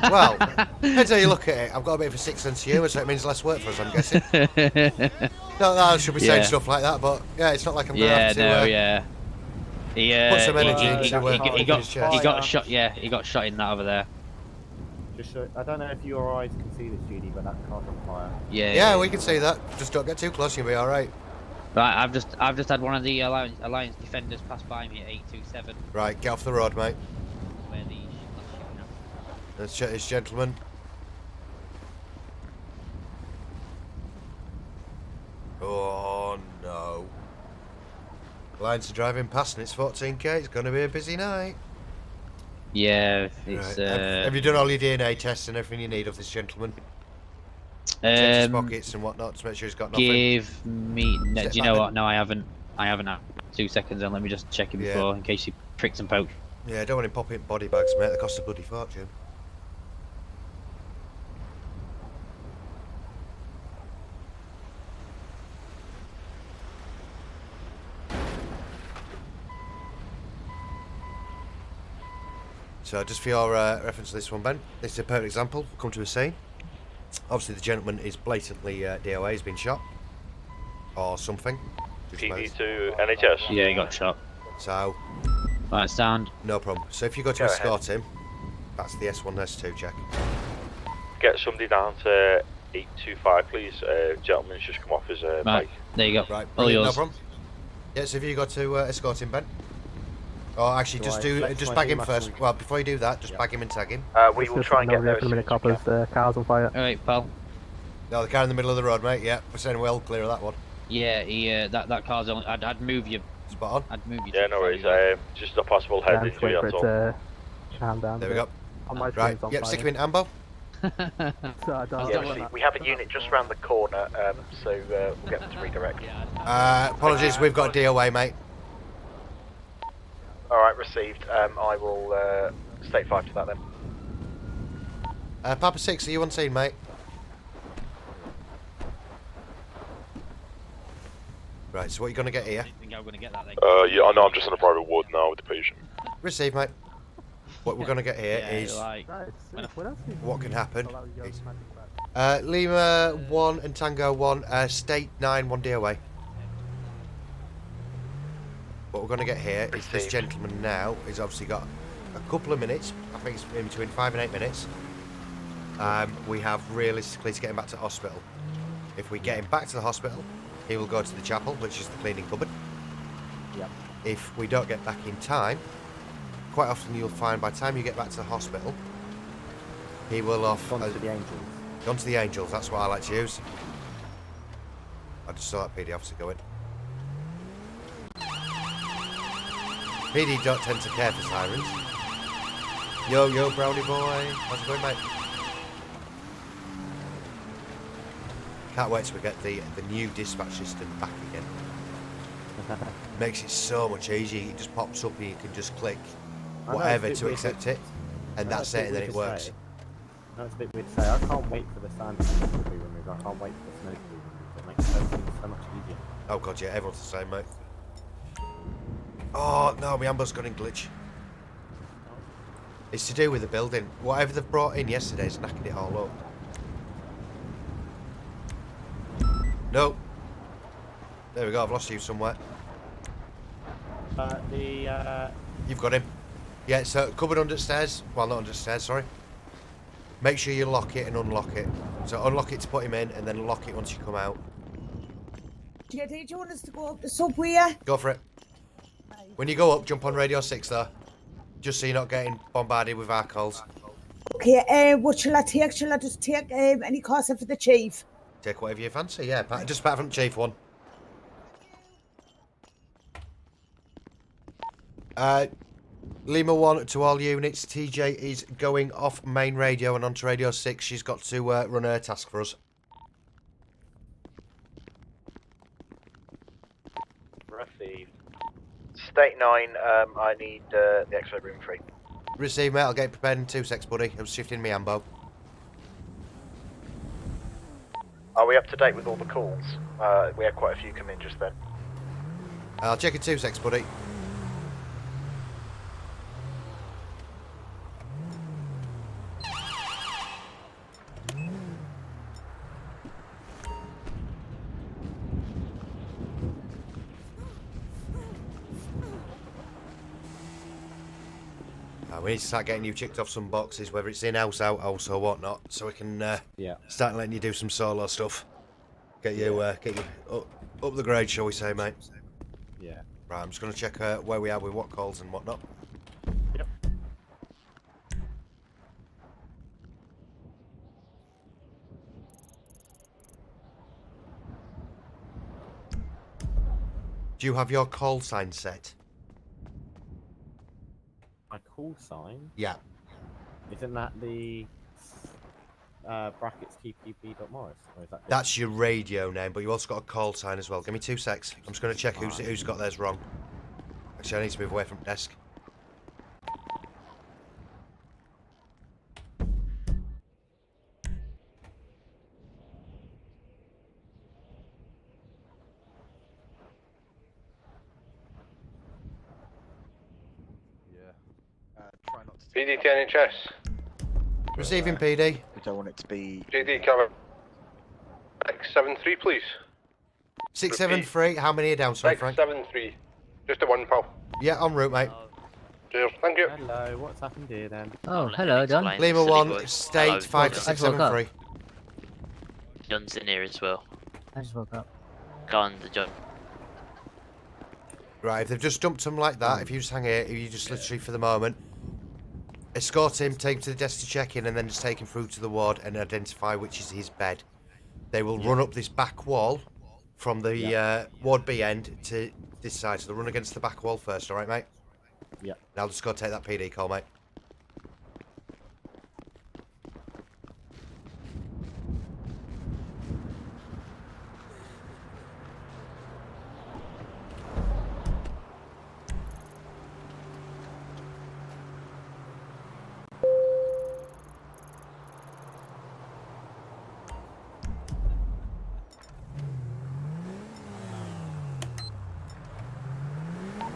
Well, depends how you look at it. I've got a bit of a sixth sense of humour, so it means less work for us, I'm guessing. No, I should be saying Yeah. stuff like that, but yeah, it's not like I'm going to have to... He Put some energy he into his chest. he got shot. Yeah, he got shot in that over there. Just I don't know if your eyes can see this, Judy, but that car's on fire. Yeah, we can see that. Just don't get too close, you'll be alright. Right, I've just had one of the Alliance defenders pass by me at 827. Right, get off the road, mate. Where the shooting at. Let's check this gentleman. Oh no. Lines are driving past and it's 14k, it's going to be a busy night. Yeah, it's Right. Have you done all your DNA tests and everything you need of this gentleman? Check his pockets and whatnot to make sure he's got nothing. Give me. No, do you know what? No, I haven't. I haven't. 2 seconds and let me just check it before, in case he pricks and pokes. Yeah, I don't want him popping body bags, mate. They cost a bloody fortune. So just for your reference to this one, Ben, this is a perfect example. We'll come to a scene. Obviously the gentleman is blatantly DOA, he's been shot. Or something. PD to NHS? Yeah, he got shot. So... Right, stand. No problem. So if you go to escort him, that's the S1, S2 check. Get somebody down to 825, please. Gentleman's just come off his bike. There you go. Right, all yours. no problem. Yeah, so if you go to escort him, Ben. Oh, actually, just bag him first. Well, before you do that, just bag him and tag him. We will try and get there as soon as we can. The car's on fire. Alright, pal. No, the car in the middle of the road, mate. Yeah, we're saying well clear of that one. Yeah, he that car's on. I'd move you. Spot on. I'd move you. Yeah, no worries. Just a possible head injury, that's all. There we go. On my Right, yep, stick him in ambo. We have a unit just round the corner, so we'll get them to redirect. Apologies, we've got a DOA, mate. Alright, received. I will state 5 to that then. Papa 6, are you on scene, mate? Right, so what are you going to get here? I think I'm going to get that then. Yeah, I know, I'm just in a private ward now with the patient. Receive, mate. What we're going to get here is what can happen. Lima 1 and Tango 1, State 9, 1 DOA. What we're going to get here is this gentleman now. He's obviously got a couple of minutes. I think it's in between 5 and 8 minutes. We have realistically to get him back to hospital. If we get him back to the hospital, he will go to the chapel, which is the cleaning cupboard. Yep. If we don't get back in time, quite often you'll find by the time you get back to the hospital, he will off... Gone to the Angels. Gone to the Angels, that's what I like to use. I just saw that PD officer go in. PD don't tend to care for sirens. Yo, brownie boy. How's it going, mate? Can't wait till we get the new dispatch system back again. Makes it so much easier. It just pops up and you can just click whatever to accept it, and that's it, and then it works. No, it's a bit weird to say. I can't wait for the sand to be removed. I can't wait for the snow to be removed. It makes everything so much easier. Oh god, yeah, everyone's the same, mate. Oh no, my ambo's got in glitch. It's to do with the building. Whatever they've brought in yesterday's knacking it all up. No. There we go, I've lost you somewhere. You've got him. Yeah, so cupboard under stairs. Well, not under stairs, sorry. Make sure you lock it and unlock it. So unlock it to put him in, and then lock it once you come out. JD, do you want us to go up the subway? Go for it. When you go up, jump on Radio 6 though. Just so you're not getting bombarded with our calls. Okay, what shall I take? Shall I just take any cost for the chief? Take whatever you fancy, yeah. Just apart from Chief 1. Lima 1 to all units. TJ is going off main radio and onto Radio 6. She's got to run her task for us. Received. State 9, I need the X-ray room free. Receive, mate. I'll get prepared in 2 secs, buddy. I'm shifting my ambo. Are we up to date with all the calls? We had quite a few come in just then. I'll check in 2 secs, buddy. We need to start getting you checked off some boxes, whether it's in-house, out-house, or whatnot, so we can start letting you do some solo stuff. Get you up the grade, shall we say, mate? Yeah. Right, I'm just going to check where we are with what calls and whatnot. Yep. Do you have your call sign set? My call sign? Yeah. Isn't that the brackets TPP.Morris? Or is that That's your radio name, but you also got a call sign as well. Give me 2 secs. I'm just going to check who's got theirs wrong. Actually, I need to move away from the desk. Try not to. PD to NHS. Receiving PD. We don't want it to be. JD, cover. 673, please. 673. How many are down, sorry, Frank? 673. Just the one, pal. Yeah, en route, mate. Cheers. Thank you. Hello, what's happened here then? Oh, hello, John. Lima 1, state 5673. John's in here as well. I just woke up. Go on, the John. Right, if they've just dumped him like that, if you just hang here, if you just literally for the moment, escort him, take him to the desk to check in, and then just take him through to the ward and identify which is his bed. They will run up this back wall from the ward B end to this side, so they'll run against the back wall first, alright, mate? Yeah. Now I'll just go take that PD call, mate.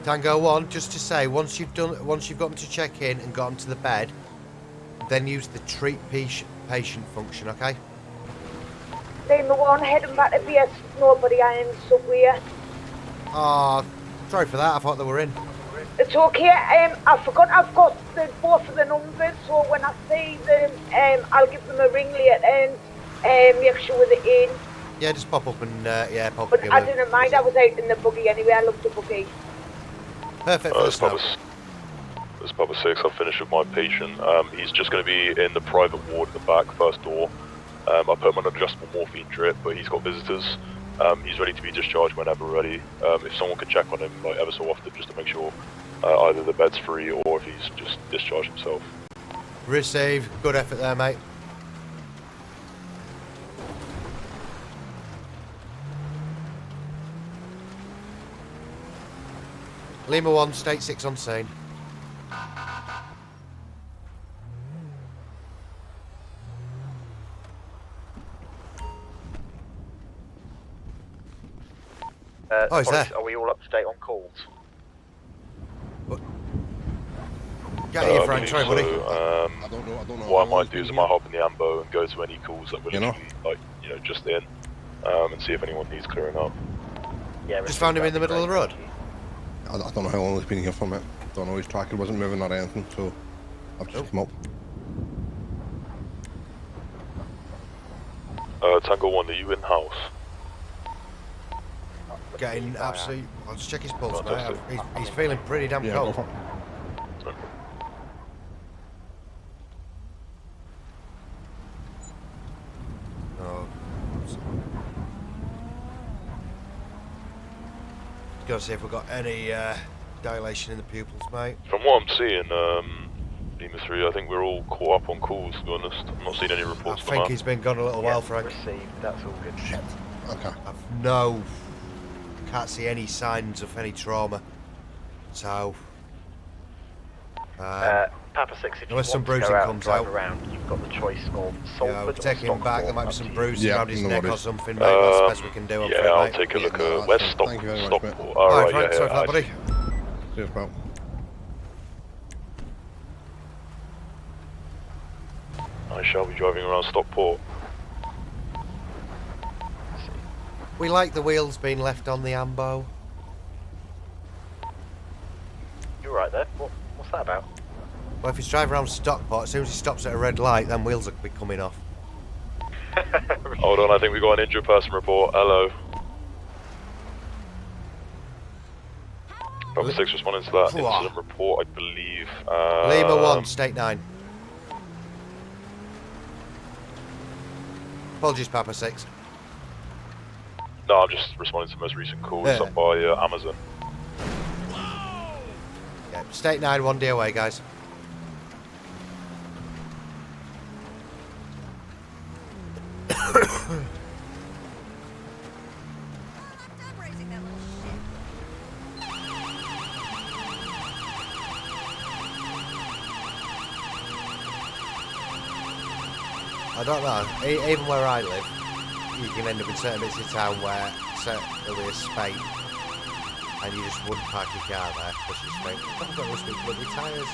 Tango 1, just to say, once you've got them to check in and got them to the bed, then use the treat patient function, okay? Lima 1, heading back to BS, nobody in subway. Ah, sorry for that, I thought they were in. It's okay, I forgot I've got both of the numbers, so when I see them, I'll give them a ring later and make sure they're in. Yeah, just pop up and, pop But up. I didn't mind, I was out in the buggy anyway, I love the buggy. Perfect for us now. This is Papa 6, I've finished with my patient. He's just going to be in the private ward at the back, first door. I put him on an adjustable morphine drip, but he's got visitors. He's ready to be discharged whenever ready. If someone could check on him like ever so often just to make sure either the bed's free or if he's just discharged himself. Receive. Good effort there, mate. Lima 1, state 6 on scene. Oh, he's there. Are we all up to date on calls? Get here, Frank. Sorry, buddy. I don't know. What I might do is I might hop in the ambo and go to any calls that were literally, just in, and see if anyone needs clearing up. Yeah. Just found him in the middle of the road. I don't know how long he's been here for, mate. Don't know, his tracker wasn't moving or anything, so I've just come up. Tango 1, are you in-house? Getting absolutely. I'll just check his pulse, mate. He's feeling pretty damn cold. Oh. Gotta see if we've got any dilation in the pupils, mate. From what I'm seeing, Lima 3, I think we're all caught up on calls, to be honest. I'm not seeing any reports I from think that. he's been gone a little while, Frank. Received, that's all good. Okay. Can't see any signs of any trauma. So, Papa 6, if you unless some want to bruising go out and comes drive out, around, you've got the choice of Salford or take him back. There might be some bruises around his no neck or worries. something, mate. That's the best we can do. I'm afraid, I'll mate. take a look at where's Stockport. Thank you very much, Stockport. mate. Alright, Frank, sorry for that, buddy. Cheers, pal. I shall be driving around Stockport. We like the wheels being left on the ambo. You're right there. What's that about? Well, if he's driving around Stockport, as soon as he stops at a red light, then wheels will be coming off. Hold on, I think we got an injured person report. Hello. Bravo 6 responding to that incident report, I believe. Lima 1, State 9. Apologies, Papa 6. No, I'm just responding to the most recent call. It's up by Amazon. Yeah, State 9, 1 DOA, guys. I don't know. Even where I live, you can end up in certain bits of town where there'll be a spate, and you just wouldn't park your car there because you spate. I've got those big bloody tyres.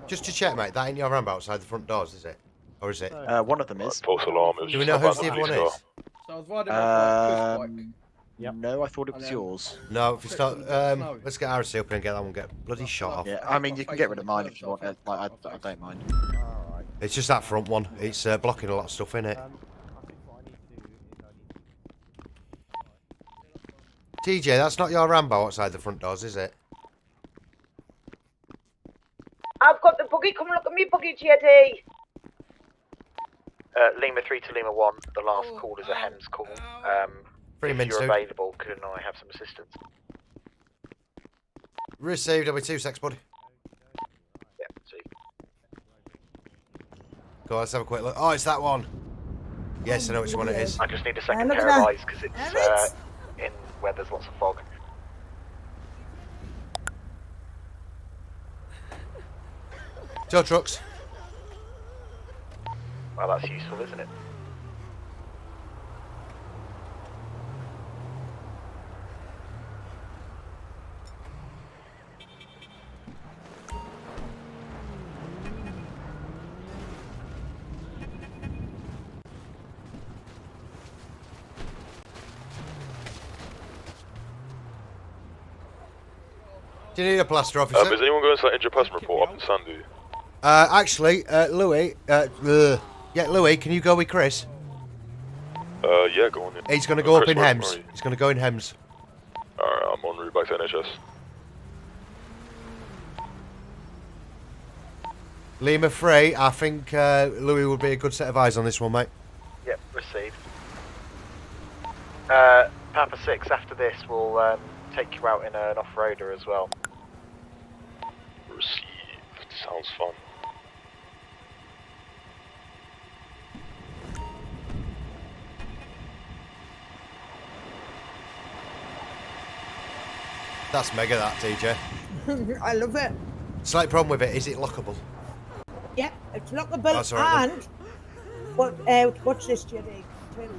Just to check, mate, that ain't your ramp outside the front doors, is it? Or is it? One of them is. False alarm. Do we know whose the other one is? So I was riding around on a push bike. No, I thought it was yours. No, if it's not, let's get RC up here and get that one get bloody shot off. Yeah, I mean, you can get rid of mine if you want. I don't mind. It's just that front one. It's blocking a lot of stuff in it. TJ, that's not your Rambo outside the front doors, is it? I've got the buggy. Come look at me buggy, GTAV. Lima 3 to Lima 1. The last call is a HEMS call. If you're available, can I have some assistance? Received. I'll be 2 secs, bud. Yeah, see. Go on, let's have a quick look. Oh, it's that one. Yes, I know which one it is. I just need a second pair of eyes because it's in where there's lots of fog. Tow trucks. Well, that's useful, isn't it? Do you need a plaster officer? Is anyone going to that injured person report up in Sandy? Actually, Louis, yeah, Louis, can you go with Chris? Yeah, go on. Yeah. He's going to go up in Hems. He's going to go in Hems. Alright, I'm on route back to NHS. Lima 3, I think Louis would be a good set of eyes on this one, mate. Yep, received. Papa 6, after this, we'll take you out in an off-roader as well. Received. Sounds fun. That's mega, that, TJ. I love it. Slight problem with it, is it lockable? Yeah, it's lockable. That's right, and watch this, Jerry. Turn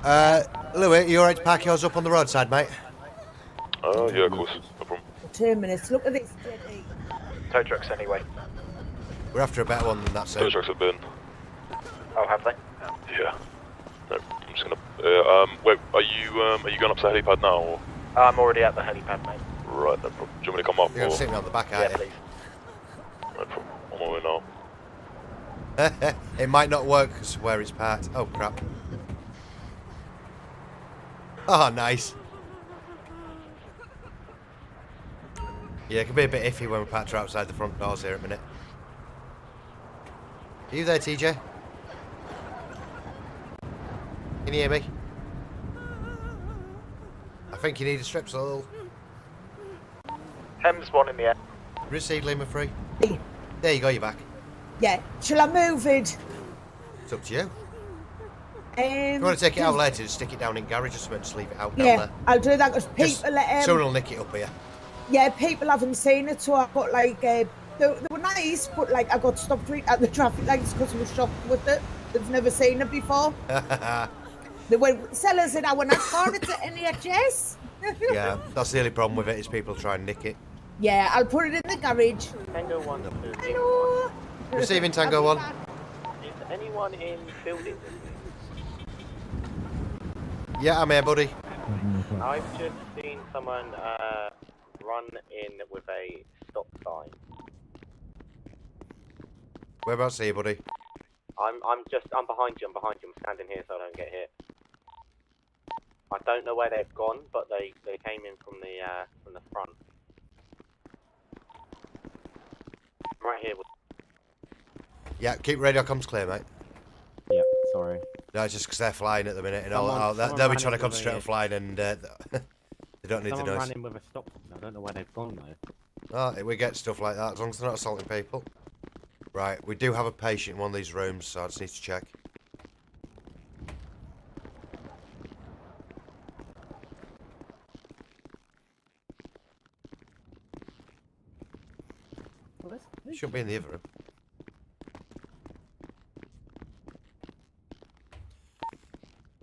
it. Louis, you alright to park yours up on the roadside, mate? Yeah, of course. No problem. 2 minutes. Look at this, Jerry. Tow trucks anyway. We're after a better one than that, sir. Tow trucks have been. Oh, have they? Yeah. No, I'm just gonna. Wait, are you going up to the helipad now? Or? I'm already at the helipad, mate. Right, no problem. Do you want me to come up? You're going to sit me on the back, aren't you? please. No problem. On my way now. It might not work because where it's parked. Oh, crap. Oh, nice. Yeah, it can be a bit iffy when we patch her outside the front doors here in a minute. Are you there, TJ? Can you hear me? I think you need a strip sole. Hems 1 in the air. Receive Lima 3. There you go, you're back. Yeah. Shall I move it? It's up to you. If you want to take it out later, just stick it down in garage or something, just leave it out down Yeah, there. I'll do that because people. Someone will nick it up here. Yeah, people haven't seen it, so I got like they were nice, but like I got stopped right at the traffic lights because I was shocked with it. They've never seen it before. They went, sellers in our next car, it's at NHS. Yeah, that's the only problem with it is people try and nick it. Yeah, I'll put it in the garage. Tango 1 to Hello. Receiving Tango 1. Is anyone in building? Yeah, I'm here, buddy. I've just seen someone run in with a stop sign. Whereabouts are you, buddy? I'm behind you. I'm standing here so I don't get hit. I don't know where they've gone, but they came in from the front. Right here. Yeah, keep radio comms clear, mate. Yeah, sorry. No, it's just because they're flying at the minute, and Someone they'll be ran trying to in with concentrate a- on flying, and they don't need Someone the noise. ran in with a stop sign. I don't know where they've gone though. Oh, we get stuff like that as long as they're not assaulting people. Right, we do have a patient in one of these rooms, so I just need to check. Shouldn't be in the other room.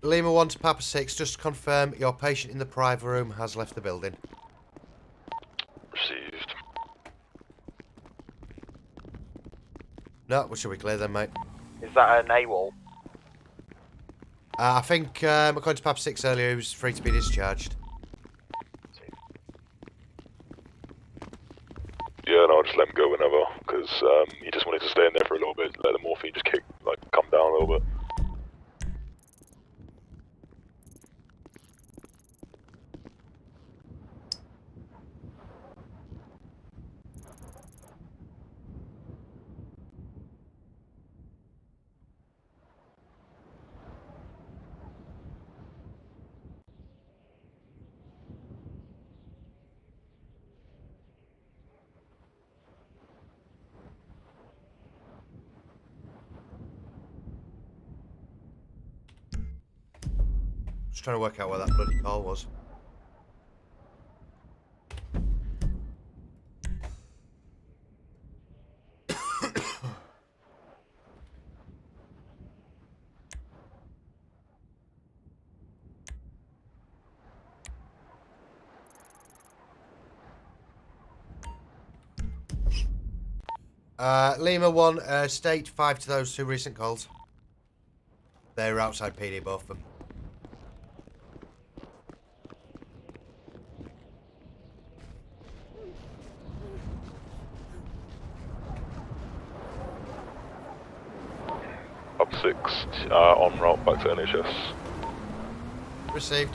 Lima 1 to Papa 6, just to confirm your patient in the private room has left the building. Received. No, we should be clear then, mate. Is that an AWOL? I think, according to Papa 6 earlier, he was free to be discharged. Yeah, no, I'll just let him go whenever, because he just wanted to stay in there for a little bit, let the morphine just come down a little bit. Just trying to work out where that bloody call was. Lima 1, state 5 to those 2 recent calls. They're outside PD, both of them. Up 6, en route back to NHS. Received.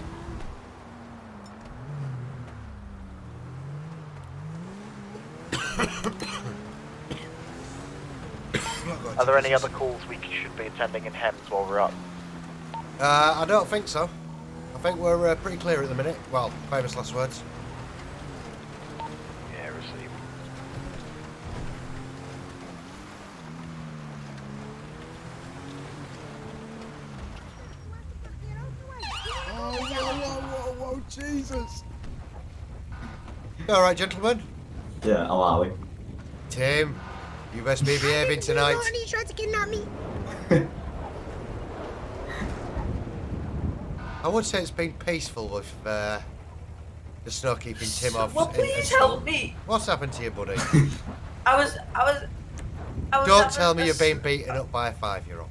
Are there any other calls we should be attending in Hems while we're up? I don't think so. I think we're pretty clear at the minute. Well, famous last words. Yeah, received. Whoa, Jesus! All right, gentlemen. Yeah, how are we? Tim, you best be behaving tonight. He tried to kidnap me. I would say it's been peaceful with the snow keeping Tim off. Well, please help me. What's happened to you, buddy? I was Don't tell me you're being beaten up by a 5-year-old.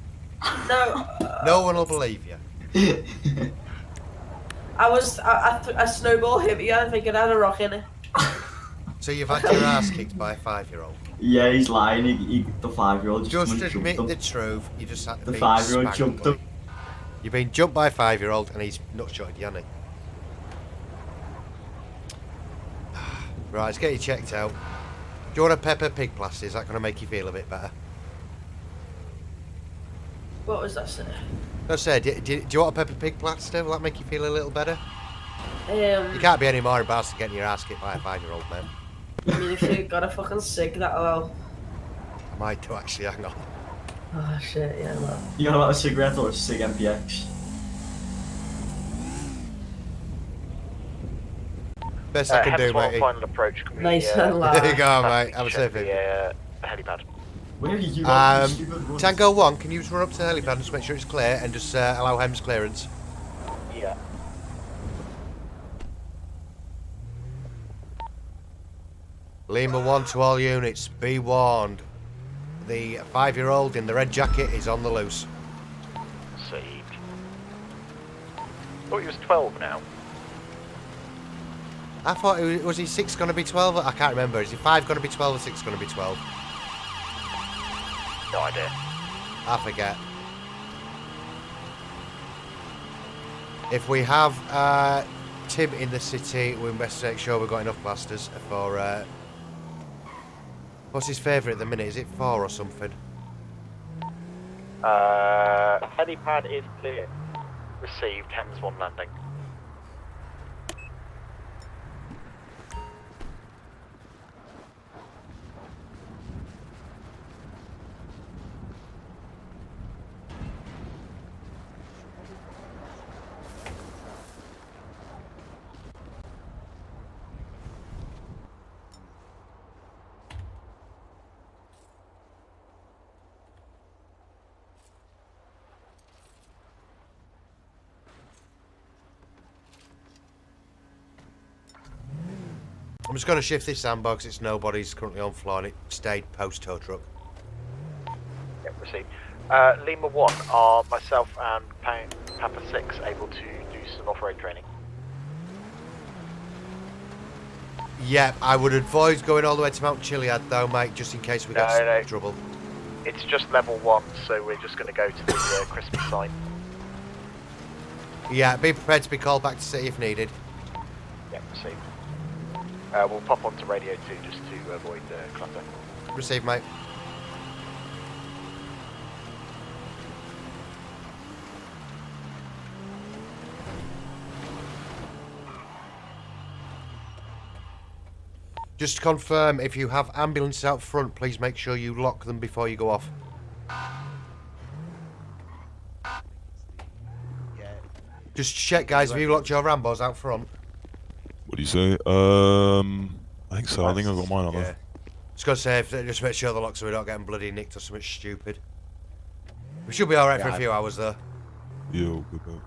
No. No one will believe you. I snowball hit me. I think it had a rock in it. So you've had your ass kicked by a 5-year-old. Yeah, he's lying. The 5-year-old Just went and admit jumped the him. truth. You just had to The be 5-year-old spanked, jumped buddy. him. You've been jumped by a 5-year-old and he's nut shotted you, hasn't he? Right, let's get you checked out. Do you want a pepper pig plaster? Is that going to make you feel a bit better? What was that, sir? No, sir, do you want a pepper pig plaster? Will that make you feel a little better? Um, You can't be any more embarrassed than getting your ass kicked by a 5-year-old, man. I mean, if you got a fucking sick, that'll help. I might do, actually, hang on. Oh shit, yeah, well. You got about a cigarette or a cig MPX? Best I can do, mate. Final approach. Can we, Nice and loud. There you go, mate. Have a safe the evening. helipad. Where are you? Tango 1, can you just run up to the helipad and just make sure it's clear and just allow HEMS clearance? Yeah. Lima 1 to all units, be warned. The 5-year-old in the red jacket is on the loose. Saved. Thought he was 12 now. I thought, was he 6 going to be 12? I can't remember. Is he 5 going to be 12 or 6 going to be 12? No idea. I forget. If we have Tim in the city, we best make sure we've got enough blasters for... what's his favourite at the minute? Is it 4 or something? Helipad is clear. Received, Hems 1 landing. I'm just going to shift this sandbox. It's nobody's currently on floor and it stayed post tow truck. Yep, received. Lima 1, are myself and Papa 6 able to do some off-road training? Yeah, I would advise going all the way to Mount Chiliad though, mate, just in case we get trouble. It's just level 1, so we're just going to go to the Christmas site. Yeah, be prepared to be called back to city if needed. Yep, received. We'll pop onto radio 2 just to avoid clutter. Received, mate. Just to confirm, if you have ambulances out front, please make sure you lock them before you go off. Just check, guys, have you locked your Rambos out front? What do you say? I think so. I think I've got mine on there. Just gotta say, just make sure they're locked so we're not getting bloody nicked or something stupid. We should be alright for a few hours though. Yeah, all good, mate.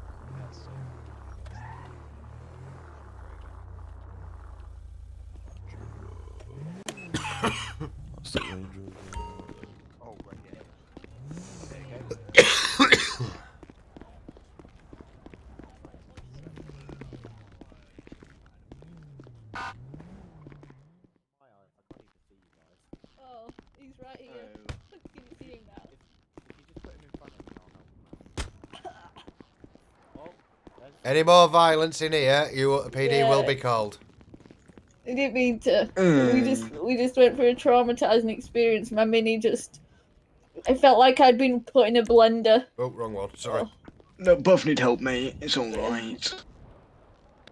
That's the Range Rover. Oh, right, yeah. There you go. Oh, he's right here. Can you see him now? Any more violence in here, PD will be called. I didn't mean to. We just went through a traumatizing experience. My mini just... I felt like I'd been put in a blender. Oh, wrong one. Sorry. No, both need help, mate. It's alright.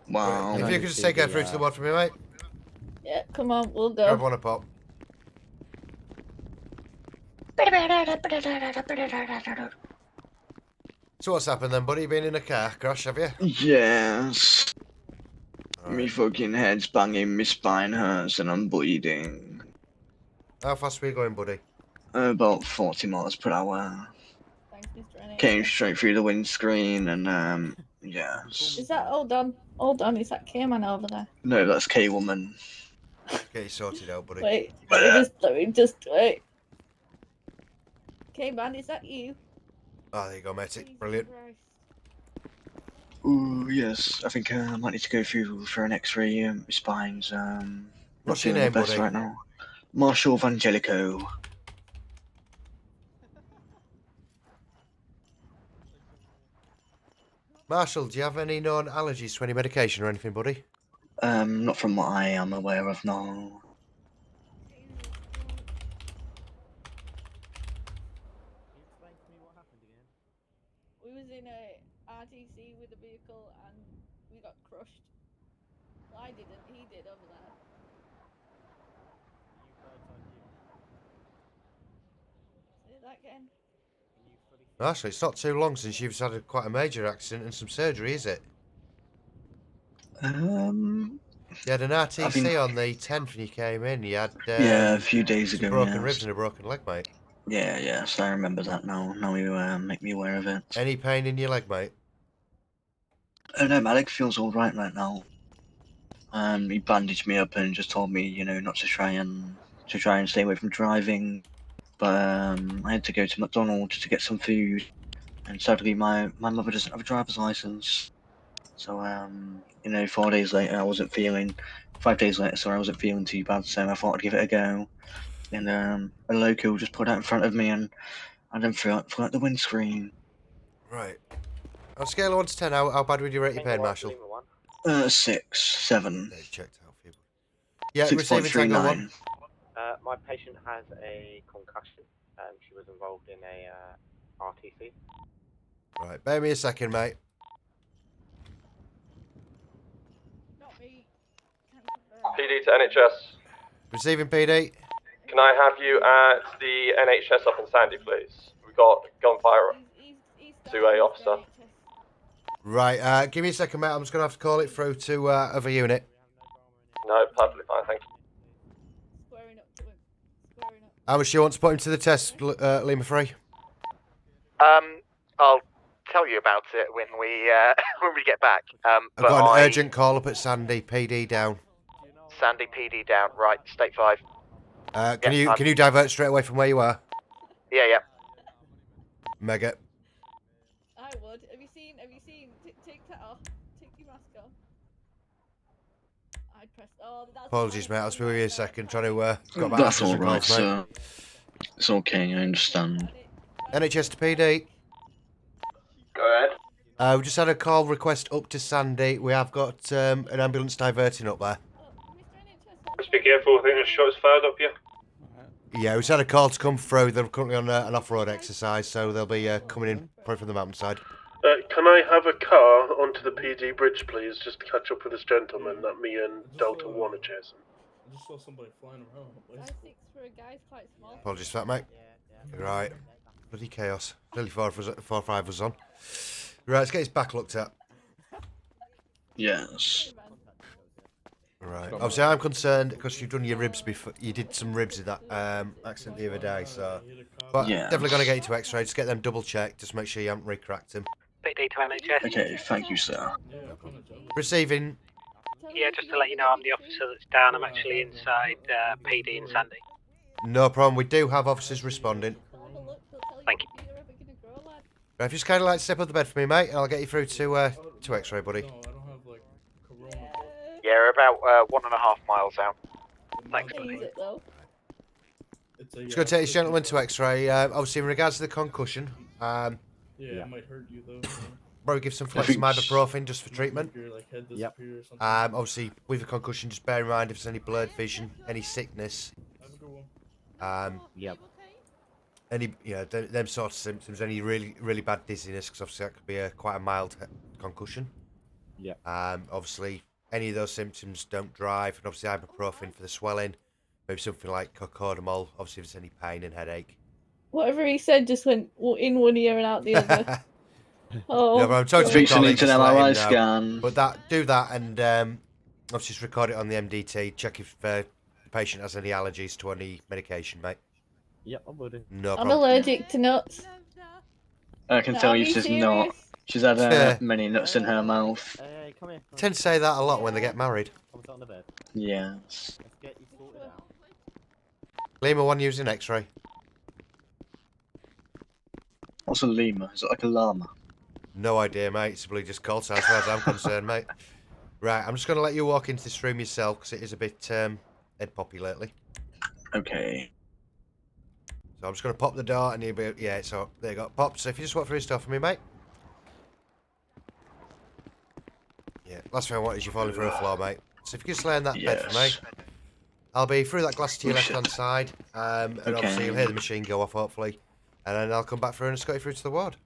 Wow. If you could just take her through to the ward for me, mate. Yeah, come on, we'll go. Grab one a pop. So what's happened then, buddy? You been in a car crash, have you? Yes. Me fucking head's banging, my spine hurts, and I'm bleeding. How fast were you going, buddy? About 40 miles per hour. Came straight through the windscreen, and yeah. Is that... Hold on, is that K-Man over there? No, that's K-Woman. Get you sorted out, buddy. Wait, let me just wait. K-Man, is that you? Oh, there you go, mate. Brilliant. Ooh, yes. I think I might need to go through for an X-ray. My spine's What's not your feeling name, the best buddy? right now. Marshall Vangelico. Marshall, do you have any known allergies to any medication or anything, buddy? Not from what I am aware of, no. We was in a RTC with a vehicle and we got crushed. Well, I didn't, he did over there. Say that again. Actually, it's not too long since you've had quite a major accident and some surgery, is it? You had an RTC on the 10th when you came in. You had yeah, a few days some ago. broken Yes. ribs and a broken leg, mate. Yeah, yes, I remember that now. Now you make me aware of it. Any pain in your leg, mate? Oh no, my leg feels all right now. He bandaged me up and just told me, you know, not to try and stay away from driving. But I had to go to McDonald's to get some food, and sadly my mother doesn't have a driver's license. So you know, 4 days later I wasn't feeling. 5 days later, sorry, I wasn't feeling too bad. So I thought I'd give it a go. And a local just pulled out in front of me and then flew out the windscreen. Right. On a scale of 1 to 10, how bad would you rate your pain, Marshall? 6, 7. Checked out for you. Yeah, receiving Tango 1. My patient has a concussion. She was involved in a RTC. Right, bear me a second, mate. PD to NHS. Receiving PD. Can I have you at the NHS up in Sandy, please? We've got gunfire to a officer. Right, give me a second, mate. I'm just going to have to call it through to other unit. No, perfectly fine, thank you. How much do you want to put him to the test, Lima 3? I'll tell you about it when we when we get back. I've got an urgent call up at Sandy. PD down. Sandy PD down. Right, state 5. Can you divert straight away from where you are? Yeah. Mega. I would. Have you seen? Take that off. Take your mask off. I'd press. Oh, that's. Apologies, mate. I'll be with you a second. Trying to got about That's half a all right, calls, mate. sir. It's okay, I understand. NHS to PD. Go ahead. We just had a call request up to Sandy. We have got an ambulance diverting up there. Just be careful, I think there's shots fired up here. Yeah, we just had a call to come through. They're currently on an off-road exercise, so they'll be coming in probably from the mountainside. Can I have a car onto the PD bridge, please, just to catch up with this gentleman that me and Delta 1 are chasing? I just saw somebody flying around. 5'6" for a guy's quite small. Apologies for that, mate. Right. Bloody chaos. Nearly 4 or 5 was on. Right, let's get his back looked at. Yes. Right. Obviously, I'm concerned because you've done your ribs before. You did some ribs in that accident the other day, so. But yeah. Definitely going to get you to X-ray. Just get them double checked. Just make sure you haven't re-cracked them. PD to NHS. Okay, thank you, sir. Receiving. Yeah, just to let you know, I'm the officer that's down. I'm actually inside PD in Sandy. No problem. We do have officers responding. Thank you. Right, if you just kind of like step up the bed for me, mate, and I'll get you through to X-ray, buddy. Yeah, we're about 1.5 miles out. Thanks, Is buddy. it though? Just going to take this gentleman to X-ray. Obviously, in regards to the concussion, Yeah, it might hurt you though. probably give some flex some ibuprofen just for treatment. Your like head disappear or something. Obviously, with a concussion, just bear in mind if there's any blurred vision, any sickness. Yep. Any, them sort of symptoms, any really bad dizziness, because obviously that could be quite a mild concussion. Yeah. Obviously, any of those symptoms, don't drive, and obviously ibuprofen for the swelling, maybe something like cocodamol, obviously if there's any pain and headache. Whatever he said just went in one ear and out the other. Oh. No, but I'm talking to Thinks he colleague, needs an just let MRI him know. scan. But do that, and obviously just record it on the MDT, check if the patient has any allergies to any medication, mate. Yep, I would. No I'm problem. allergic to nuts. I can tell you she's not. She's had many nuts in her mouth. Hey, come here. Tend to say that a lot when they get married. Come sit on the bed. Yes. Let's get you sorted out. Lima 1 using X-ray. What's a lemur? Is it like a llama? No idea, mate. It's probably just call sign as far as I'm concerned, mate. Right, I'm just going to let you walk into this room yourself because it is a bit head poppy lately. Okay. So I'm just going to pop the door and you'll be... Yeah, so there you go. Popped. So if you just walk through his stuff for me, mate. Yeah, last thing I want is you falling through a floor, mate. So if you can lay on that bed for me. I'll be through that glass to your left-hand side, and obviously you'll hear the machine go off, hopefully. And then I'll come back through and escort you through to the ward.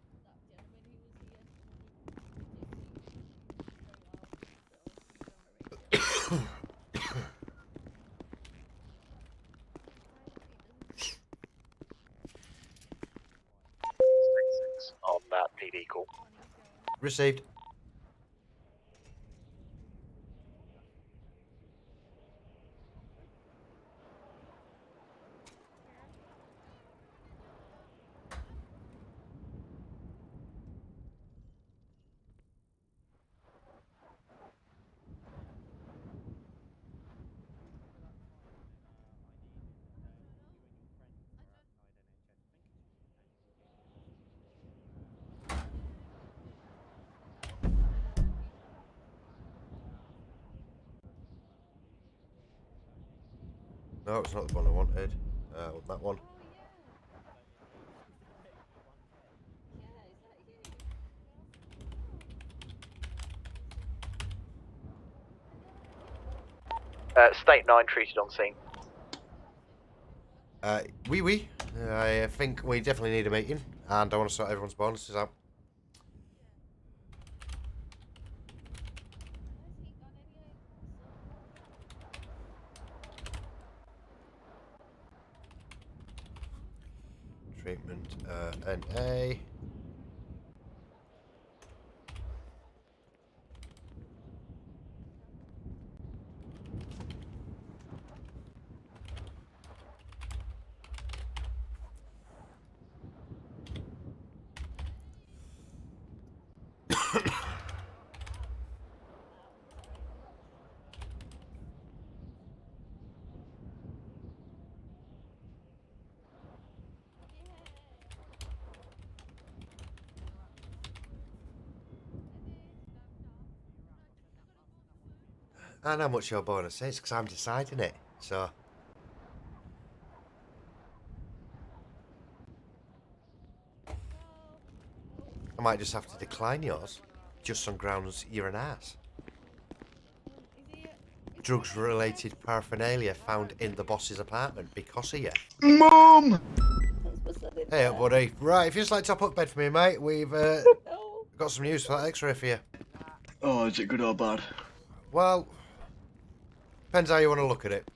On that PD call. Received. No, it's not the one I wanted. That one. State 9 treated on scene. Oui. I think we definitely need a meeting, and I want to sort everyone's bonuses out. Treatment, NA. I know how much your bonus is because I'm deciding it, so. I might just have to decline yours, just on grounds you're an ass. Drugs-related paraphernalia found in the boss's apartment because of you. Mom! Hey up, buddy. Right, if you just like top up bed for me, mate, we've got some news for that X-ray for you. Oh, is it good or bad? Well, depends how you want to look at it.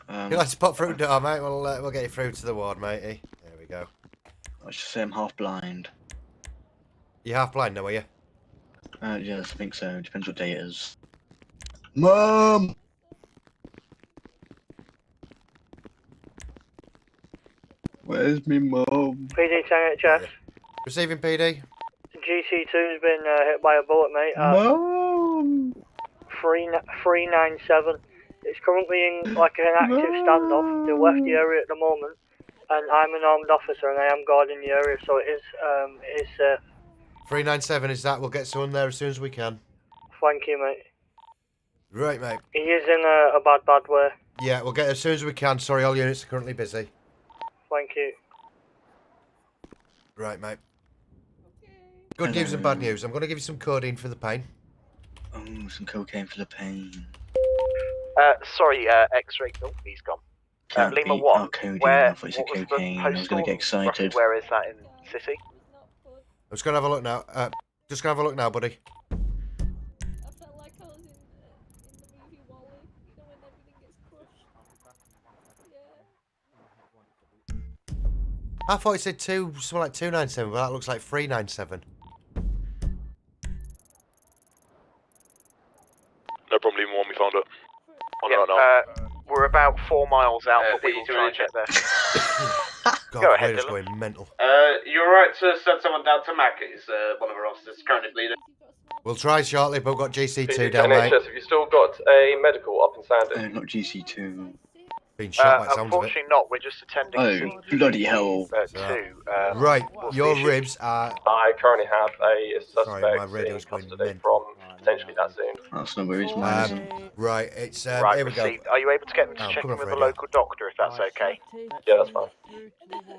You like to pop through the door, mate? We'll get you through to the ward, matey. There we go. I should say I'm half blind. You're half blind now, are you? Yes, I think so. Depends what day it is. Mom! Where's me mom? PD 10 NHS. Receiving PD. GC2's been hit by a bullet, mate. Mom! 397. It's currently in like an active standoff. They left the area at the moment, and I'm an armed officer and I am guarding the area, so it is safe. 397 is that. We'll get someone there as soon as we can. Thank you, mate. Right, mate. He is in a bad way. Yeah, we'll get there as soon as we can. Sorry, all units are currently busy. Thank you. Right, mate. Good news and bad news. I'm going to give you some codeine for the pain. Oh, some cocaine for the pain. Sorry, X-ray. Oh, he's gone. Lima 1. Codeine. Where? I thought you said cocaine. I was going to get excited. Where is that in city? I'm just going to have a look now. Just going to have a look now, buddy. I thought it said something like 297, but that looks like 397. No problem, Lima 1, we found it. On Yeah, it right now. we're about 4 miles out, but we will try and get there. God, Go ahead, Raider's Dylan. going mental. You alright to send someone down to Mac? It's one of our officers currently bleeding. We'll try shortly, but we've got GC2 NHS, down, mate. have you still got a medical up in Sandy? Not GC2. Been shot by the sounds of it. Unfortunately not, we're just attending Oh, bloody hell. Right, your ribs are... I currently have a Sorry, my suspect radio's in going custody mental. from potentially that scene. That's no worries, mine. Right, it's... Right, here we go. received. Are you able to get them to Oh, check come in on, with the radio. local doctor, if that's okay? Yeah, that's fine.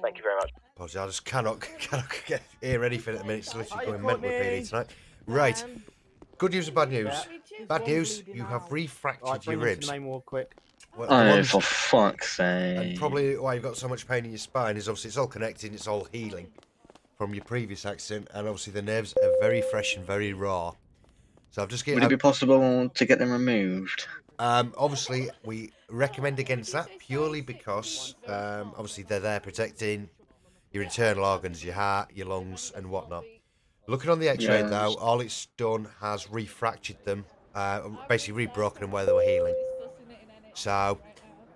Thank you very much. Apologies, I just cannot get hear anything at the minute. It's literally going mental with PD tonight. Right. Good news and bad news. Bad news, you have refractured Right, your bring them to ribs. the main ward quick. Well, Oh, ones- for fuck's sake. and probably why you've got so much pain in your spine is obviously it's all connected, it's all healing from your previous accident, and obviously the nerves are very fresh and very raw. So I've just Would it be possible to get them removed? Obviously, we recommend against that purely because obviously they're there protecting your internal organs, your heart, your lungs, and whatnot. Looking on the X-ray Yes. though, all it's done has refractured them, basically re-broken them where they were healing. So,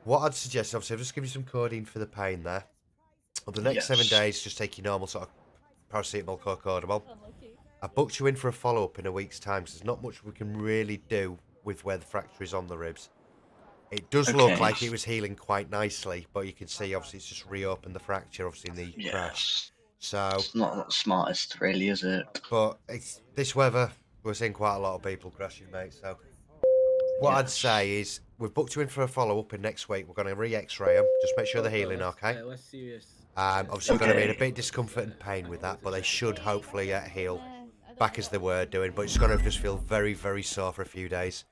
what I'd suggest, obviously, I'll just give you some codeine for the pain there. On the next 7 days, just take your normal sort of paracetamol, cocodamol. I booked you in for a follow-up in a week's time, so there's not much we can really do with where the fracture is on the ribs. It does look like it was healing quite nicely, but you can see, obviously, it's just reopened the fracture, obviously, in the crash. So It's not the smartest, really, is it? But it's this weather, we're seeing quite a lot of people crashing, mate. So what I'd say is we've booked you in for a follow-up in next week. We're going to re-X-ray them, just make sure they're healing, okay? Obviously, going to be in a bit of discomfort and pain with that, but they should hopefully heal back as they were doing. But it's going to just feel very, very sore for a few days,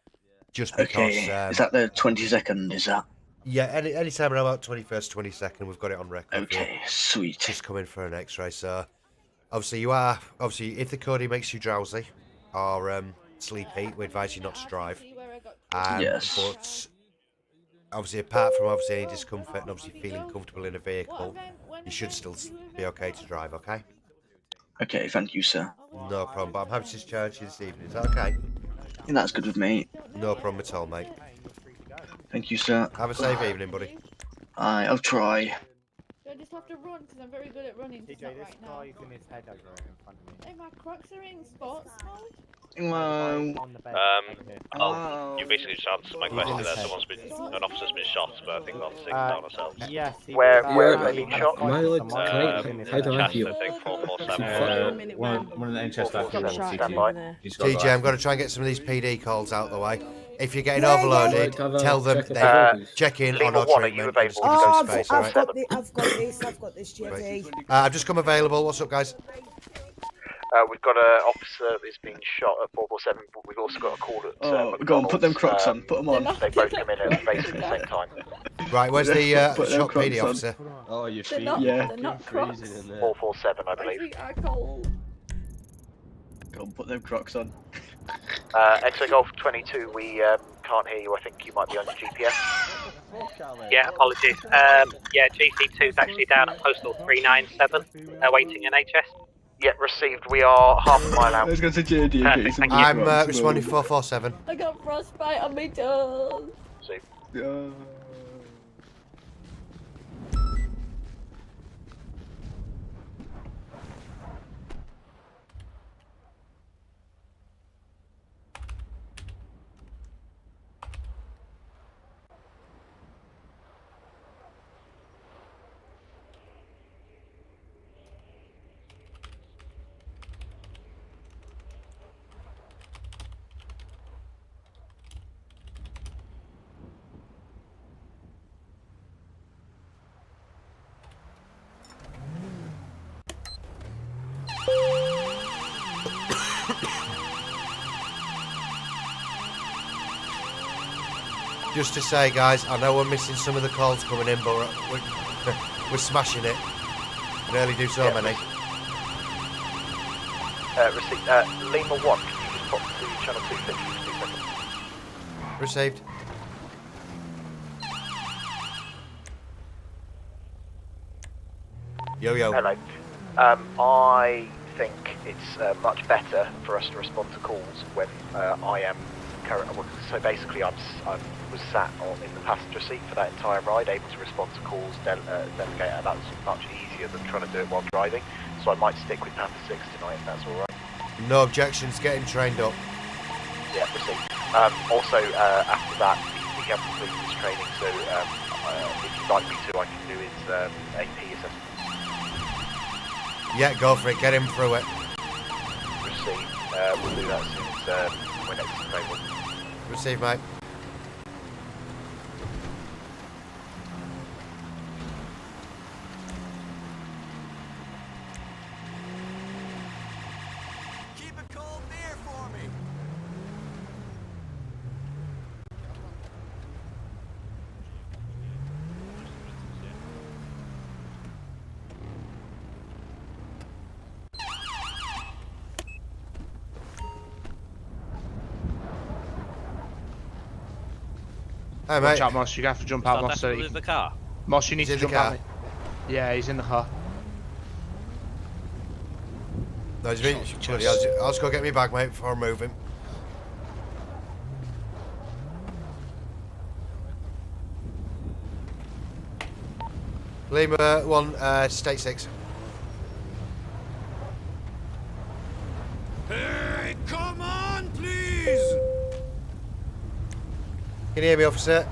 just because. Okay, is that the 22nd, is that? Yeah, any time around about 21st, 22nd, we've got it on record. Okay, sweet. Just come in for an X-ray, so obviously you are if the codeine makes you drowsy or sleepy, we advise you not to drive. Yes. But obviously, apart from obviously any discomfort and obviously feeling comfortable in a vehicle, you should still be okay to drive. Okay. Okay, thank you, sir. No problem. But I'm happy to discharge you this evening. Is that okay? Yeah, that's good with me. No problem at all, mate. Thank you, sir. Have a safe evening, buddy. I'll try. Do I just have to run? Because I'm very good at running. Just not right now. In his head over in front of me. Hey, my Crocs are in sports mode. Well, you basically just answered my question there. An officer's been shot, but I think that's taken down ourselves. Yes. Where have they been shot? How do I feel? I think 447. One of the NHS staff can TJ, I'm going to try and get some of these PD calls out the way. If you're getting overloaded, tell them they check in on our treatment and just give you some space, I've alright? got this, GTAV. I've just come available. What's up, guys? We've got an officer that's been shot at 447, but we've also got a call at go on, put them Crocs on, put them on. They both come in at basically the same time. Right, where's the Put them shot Crocs PD on. officer? Oh, your They're feet. not, Yeah. they're not Crocs. 447, I believe. My feet are cold. Go on, put them Crocs on. X-ray Golf 22, we can't hear you. I think you might be on your GPS. Yeah, apologies. Yeah, GC2's actually down at postal 397, awaiting NHS. Yeah, received. We are half a mile out. Let's go to JD. Perfect, thank you. I'm responding 447. I got frostbite on my toes. See. Just to say, guys, I know we're missing some of the calls coming in, but we're smashing it. We nearly do so many. Receipt. Lima 1, can you just pop to channel 250 for 2 seconds? Received. Yo. Hello. I think it's much better for us to respond to calls when I am currently. So basically, I was sat in the passenger seat for that entire ride, able to respond to calls, delegate. That was much easier than trying to do it while driving. So I might stick with Papa 6 tonight, if that's all right. No objections. Getting trained up. Yeah, proceed. Also, after that, we have completed his training. So if you'd like me to, I can do his AP assessment. Yeah, go for it. Get him through it. Proceed. We'll do that as soon as we're next available. Receive, mate. Keep a cold beer for me. Hey, Watch mate. out, Moss. You have to jump out, Moss. So in the car? Moss, you need He's to in the jump out. car. Mate. Yeah, he's in the car. No, he's been, bloody, I'll just go get me bag, mate, before I move him. Lima 1, State 6. Hey, come on, please! Can you hear me, officer?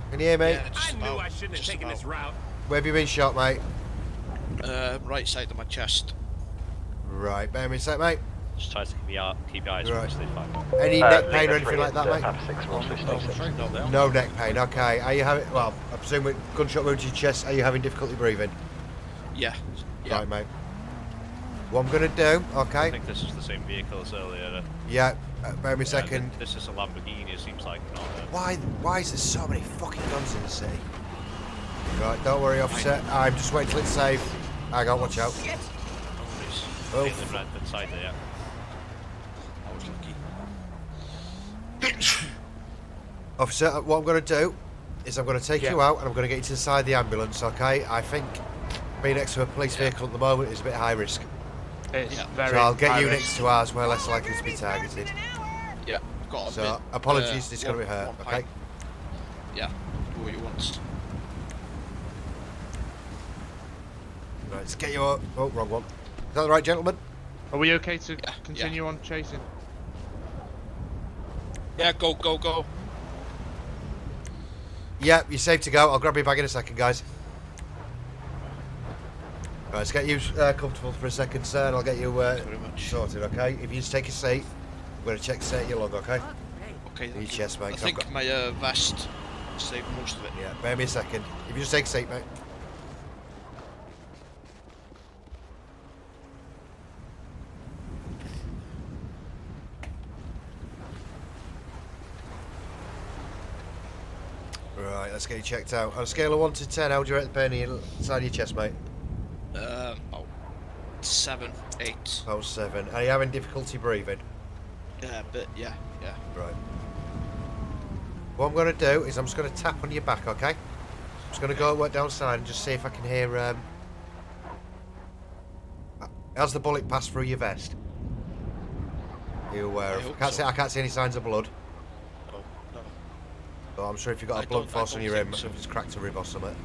Can you hear me? I knew I shouldn't have taken this route. Where have you been shot, mate? Right side of my chest. Right, bear me a sec, mate. Just try to keep your eyes Right. on the Any neck pain or anything like that, mate? No, No neck pain, okay. Are you having, well, I presume with gunshot wound to your chest, are you having difficulty breathing? Yeah. Right, mate. What I'm going to do, okay? I think this is the same vehicle as earlier. Yeah, bear me a second. This is a Lamborghini, it seems like. Not Why is there so many fucking guns in the city? Right, don't worry, officer. I'm just waiting till it's safe. Hang on, watch out. Oh. right inside there. I was lucky. Officer, what I'm going to do is I'm going to take you out and I'm going to get you to the side of the ambulance, okay? I think being next to a police vehicle at the moment is a bit high risk. It's very So I'll get high you risk. next to ours, where less likely to be targeted. Yeah, got a So, bit, apologies, it's going to be one hurt, okay? pint. Yeah, do what you want. Right, let's get you up. Oh, wrong one. Is that the right gentleman? Are we okay to continue on chasing? Yeah, go. Yeah, you're safe to go. I'll grab your bag in a second, guys. Right, let's get you comfortable for a second, sir, and I'll get you sorted, okay? If you just take a seat, I'm going to check the state of your log, okay? Okay. Your chest, mate. I think my vest saved most of it. Yeah, bear me a second. If you just take a seat, mate. Right, let's get you checked out. On a scale of 1 to 10, how would you rate the pain inside your chest, mate? About 7, 8. About 7. Are you having difficulty breathing? Yeah, but yeah. Right. What I'm going to do is I'm just going to tap on your back, okay? I'm just going to go and work downside and just see if I can hear... How's the bullet passed through your vest? Are you aware of? I can't see any signs of blood. But I'm sure if you've got a blunt force on your rim, if it's cracked a rib or something.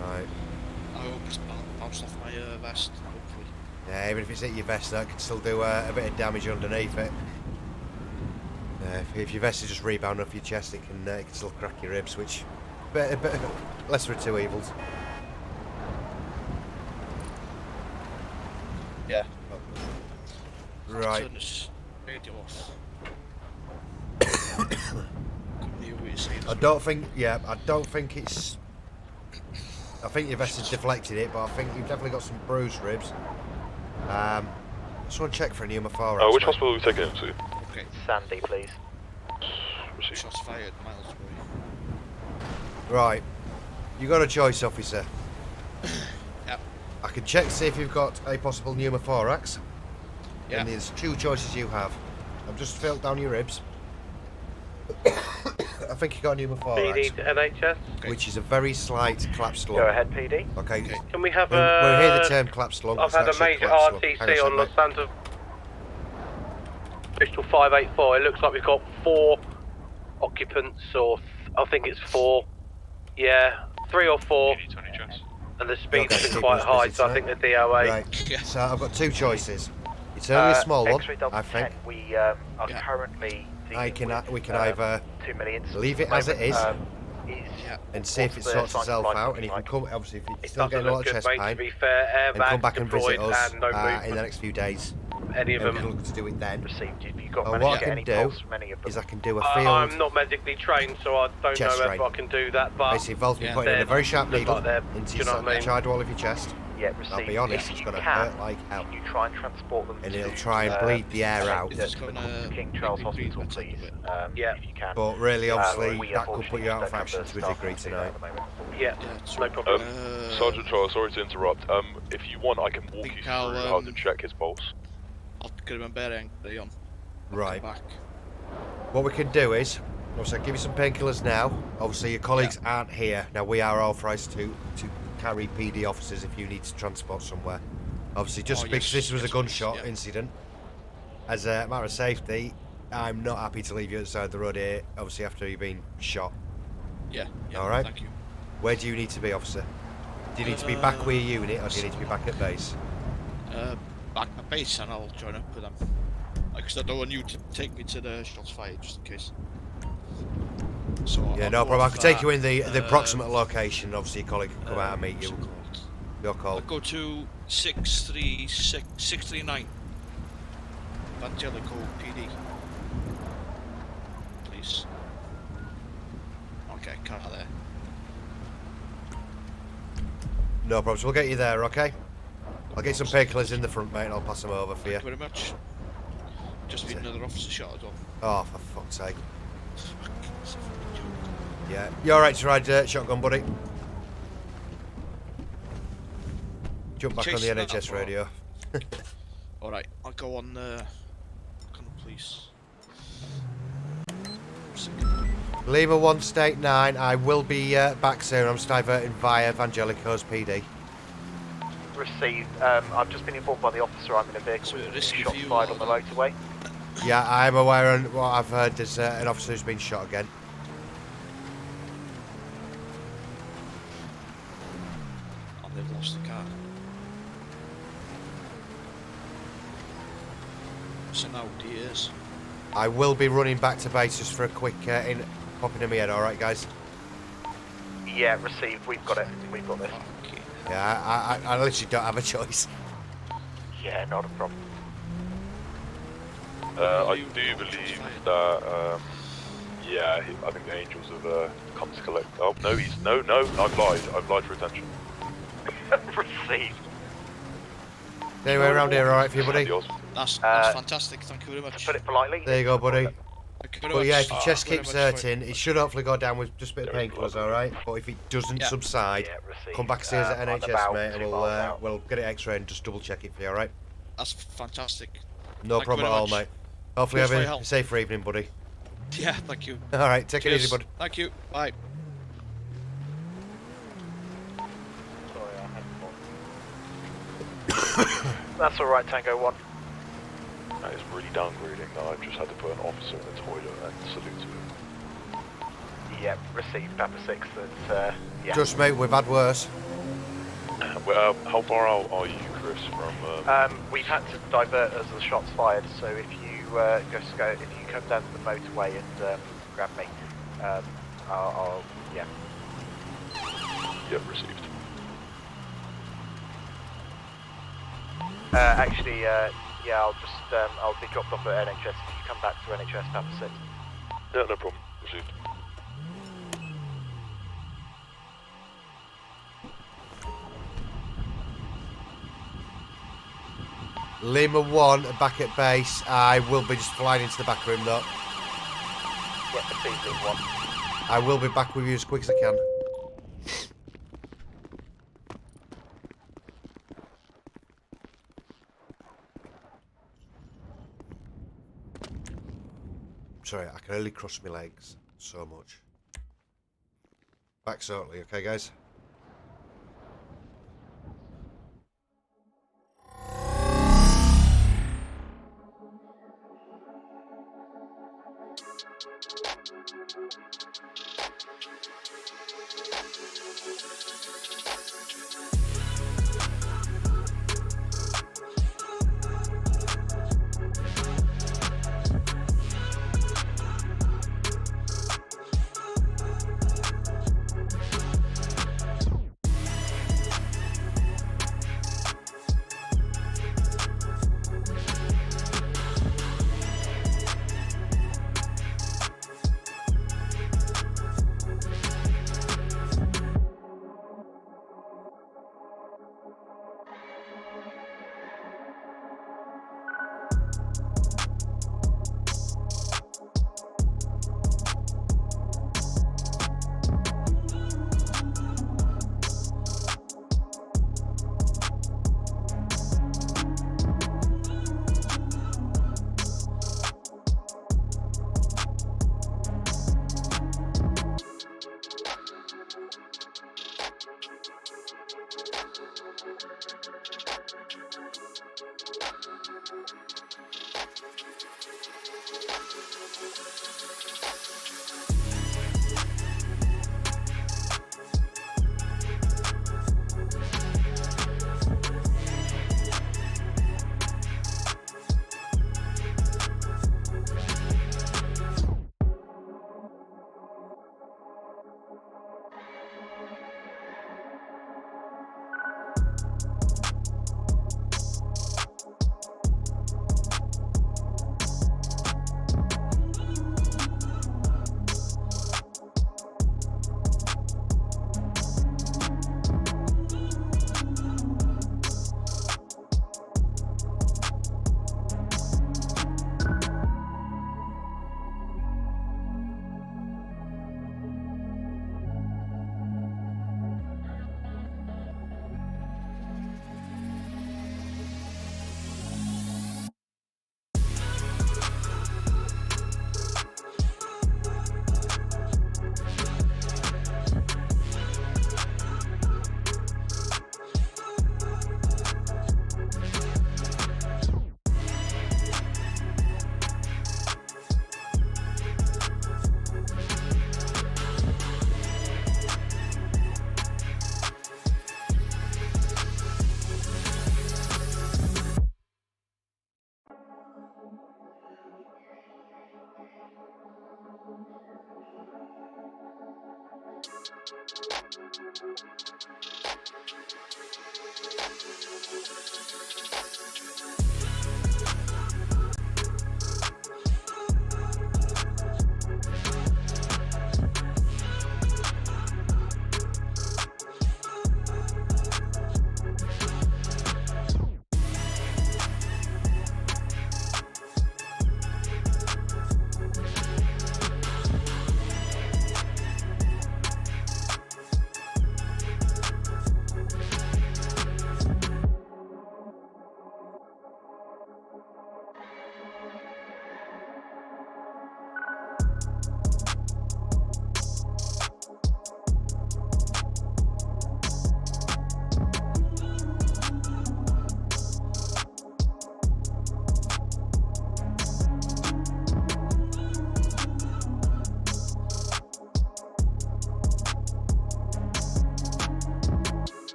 Right. I hope it's bounced off my vest, hopefully. Yeah, even if it's hit your vest, that can still do a bit of damage underneath it. If your vest is just rebounding off your chest, it can still crack your ribs, which a bit lesser of two evils. Yeah. Right. Turn this radio off. I don't think it's... I think your vest has deflected it, but I think you've definitely got some bruised ribs. Just want to check for any pneumothorax. Which hospital are we taking him to? Okay. Sandy, please. Shots fired miles away. Right. You got a choice, officer. Yep. I can check to see if you've got a possible pneumothorax. Yeah. And there's two choices you have. I've just felt down your ribs. I think you got a pneumothorax. PD to NHS. Which is a very slight collapsed lung. Go ahead, PD. Okay. Can we have we'll hear the term collapsed lung. I've it's had a actually major collapsed lung. Hang RTC a on Los sec, Santos. Bristol 584. It looks like we've got 4 occupants, or I think it's 4. Yeah, 3 or 4. And the speed's Okay, been keep quite us high, busy, so I sir. think the DOA. Right. So I've got two choices. It's only a small one, I think. We are currently we can either 2 million. leave it as it is and see if it what's the sorts sign itself life out, and if you come, obviously if you're still getting a lot of chest mate, to pain, be fair, then come back and visit deployed us and no in the movement. next few days. Any of and we them can look to do it then. Received. If you got What I can do is I can do a field. I'm not medically trained, so I don't chest know if drain. I can do that. But Basically involves me putting in a very sharp needle into you know what I mean? inside wall of your chest. Yeah, I'll be received. honest, If it's you going to can, hurt like hell. You try and transport them And to, it'll try and bleed the air out. King Charles Hospital, please. Yeah, if you can. But really, obviously, we that could put you out of unfortunately action to a don't have degree the staff tonight. at the moment. Yeah, no problem. Sergeant Charles, sorry to interrupt. If you want, I can walk you through how to check his pulse. I'll get him a bearing on. Right. Back. What we can do is, Also, give you some painkillers now. Obviously, your colleagues aren't here. Now, we are authorised to carry PD officers if you need to transport somewhere. Obviously, just because this was a gunshot incident, as a matter of safety, I'm not happy to leave you outside the road here, obviously, after you've been shot. Yeah. All right? Thank you. Where do you need to be, officer? Do you need to be back with your unit, or do you need to be back at base? Back at base, and I'll join up with them. Because I don't want you to take me to the shots fired, just in case. So Yeah, I'll no go problem. I off, can take you in the approximate location. Obviously, your colleague can come out and meet you. Your call. I'll go to 639 Evangelical PD. Please. Okay, car there. No problems. We'll get you there, okay? I'll get some painkillers in the front, mate, and I'll pass them over for you. Thank you very much. Just been another officer shot as well. Oh, for fuck's sake. Yeah. You alright to ride shotgun, buddy? Jump back on the NHS radio. Alright, I'll go on the police. Lima 1 State 9, I will be back soon. I'm just diverting via Evangelico's PD. Received. I've just been informed by the officer I'm in a vehicle with shots fired on the motorway. Yeah, I'm aware, and what I've heard is an officer who's been shot again. Oh, they've lost the car. So now, dears. I will be running back to base just for a quick popping in my head, alright, guys? Yeah, received. We've got it. We've got this. Yeah, I literally don't have a choice. Yeah, not a problem. I do believe that, yeah, I think the Angels have come to collect. Oh, no, I've lied for attention. Received. Anyway, around here, alright for you, buddy? That's fantastic, thank you very much. To put it politely. There you go, buddy. Thank you very But much. yeah, if your chest Very keeps much hurting, it should hopefully go down with just a bit of painkillers, alright? But if it doesn't subside, come back to see us at NHS, mate, and we'll get it x-rayed and just double check it for you, alright? That's fantastic. No Thank you problem at very all, much. mate. Hopefully Cheers for have your a help. safer evening, buddy. Yeah, thank you. Alright, take it Cheers. easy, bud. Thank you, bye. That's alright, Tango 1. That is really downgrading that I've just had to put an officer in the toilet and salute to him. Yeah, received. Papa 6. That, yeah. Just, mate, we've had worse. Well, how far out are you, Chris, from... We've had to divert as the shots fired, so if you if you come down to the motorway and grab me, I'll yeah. Yep, received. Actually, yeah, I'll just I'll be dropped off at NHS. If you come back to NHS, Papa 6. Yeah, no problem. Received. Lima 1 back at base. I will be just flying into the back room, though. Yeah, received Lima 1. I will be back with you as quick as I can. Sorry, I can only cross my legs so much. Back shortly, okay, guys?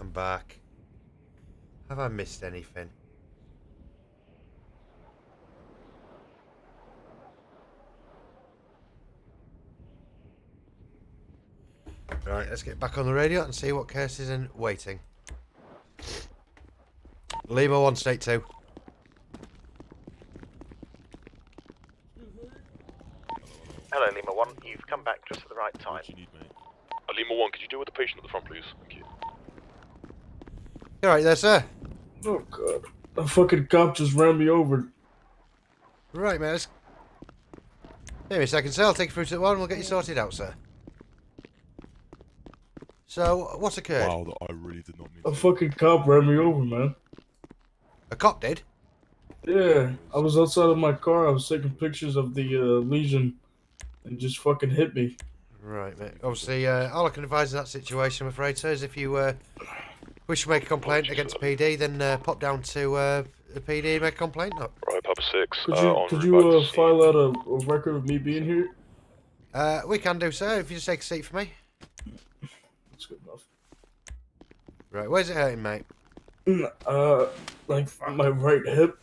I'm back. Have I missed anything? Right, let's get back on the radio and see what case is in waiting. Lima 1, State 2. Hello, Lima 1. You've come back just at the right time. Lima 1, could you deal with the patient at the front, please? Thank you. You alright there, sir? Oh god. A fucking cop just ran me over. Right, mate. Let's... Give me a second, sir. I'll take you through to the one and we'll get you sorted out, sir. So, what's occurred? Wow, I really did not mean A fucking cop ran me over, man. A cop did? Yeah, I was outside of my car. I was taking pictures of the Legion and just fucking hit me. Right, mate. Obviously, all I can advise in that situation, I'm afraid, sir, is if you wish to make a complaint against PD, then pop down to the PD and make a complaint. No. Right, Papa 6. Could you file out a record of me being here? We can do, sir, if you just take a seat for me. That's good enough. Right, where's it hurting, mate? Like my right hip.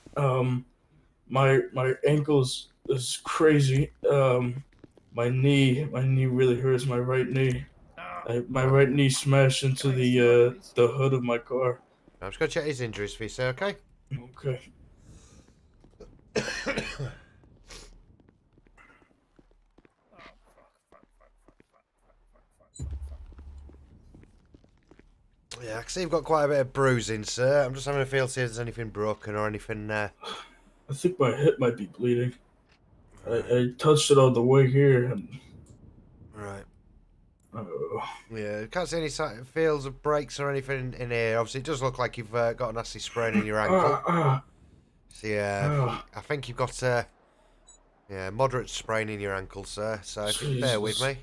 My ankles is crazy. My knee really hurts. My right knee. My right knee smashed into the hood of my car. I'm just gonna check his injuries for you, sir. Okay. Okay. Yeah, I can see you've got quite a bit of bruising, sir. I'm just having a feel to see if there's anything broken or anything. I think my hip might be bleeding. I touched it on the way here. And... Right. Yeah, can't see any feels of breaks or anything in here. Obviously, it does look like you've got a nasty sprain in your ankle. So yeah, I think you've got moderate sprain in your ankle, sir. So if you bear with me.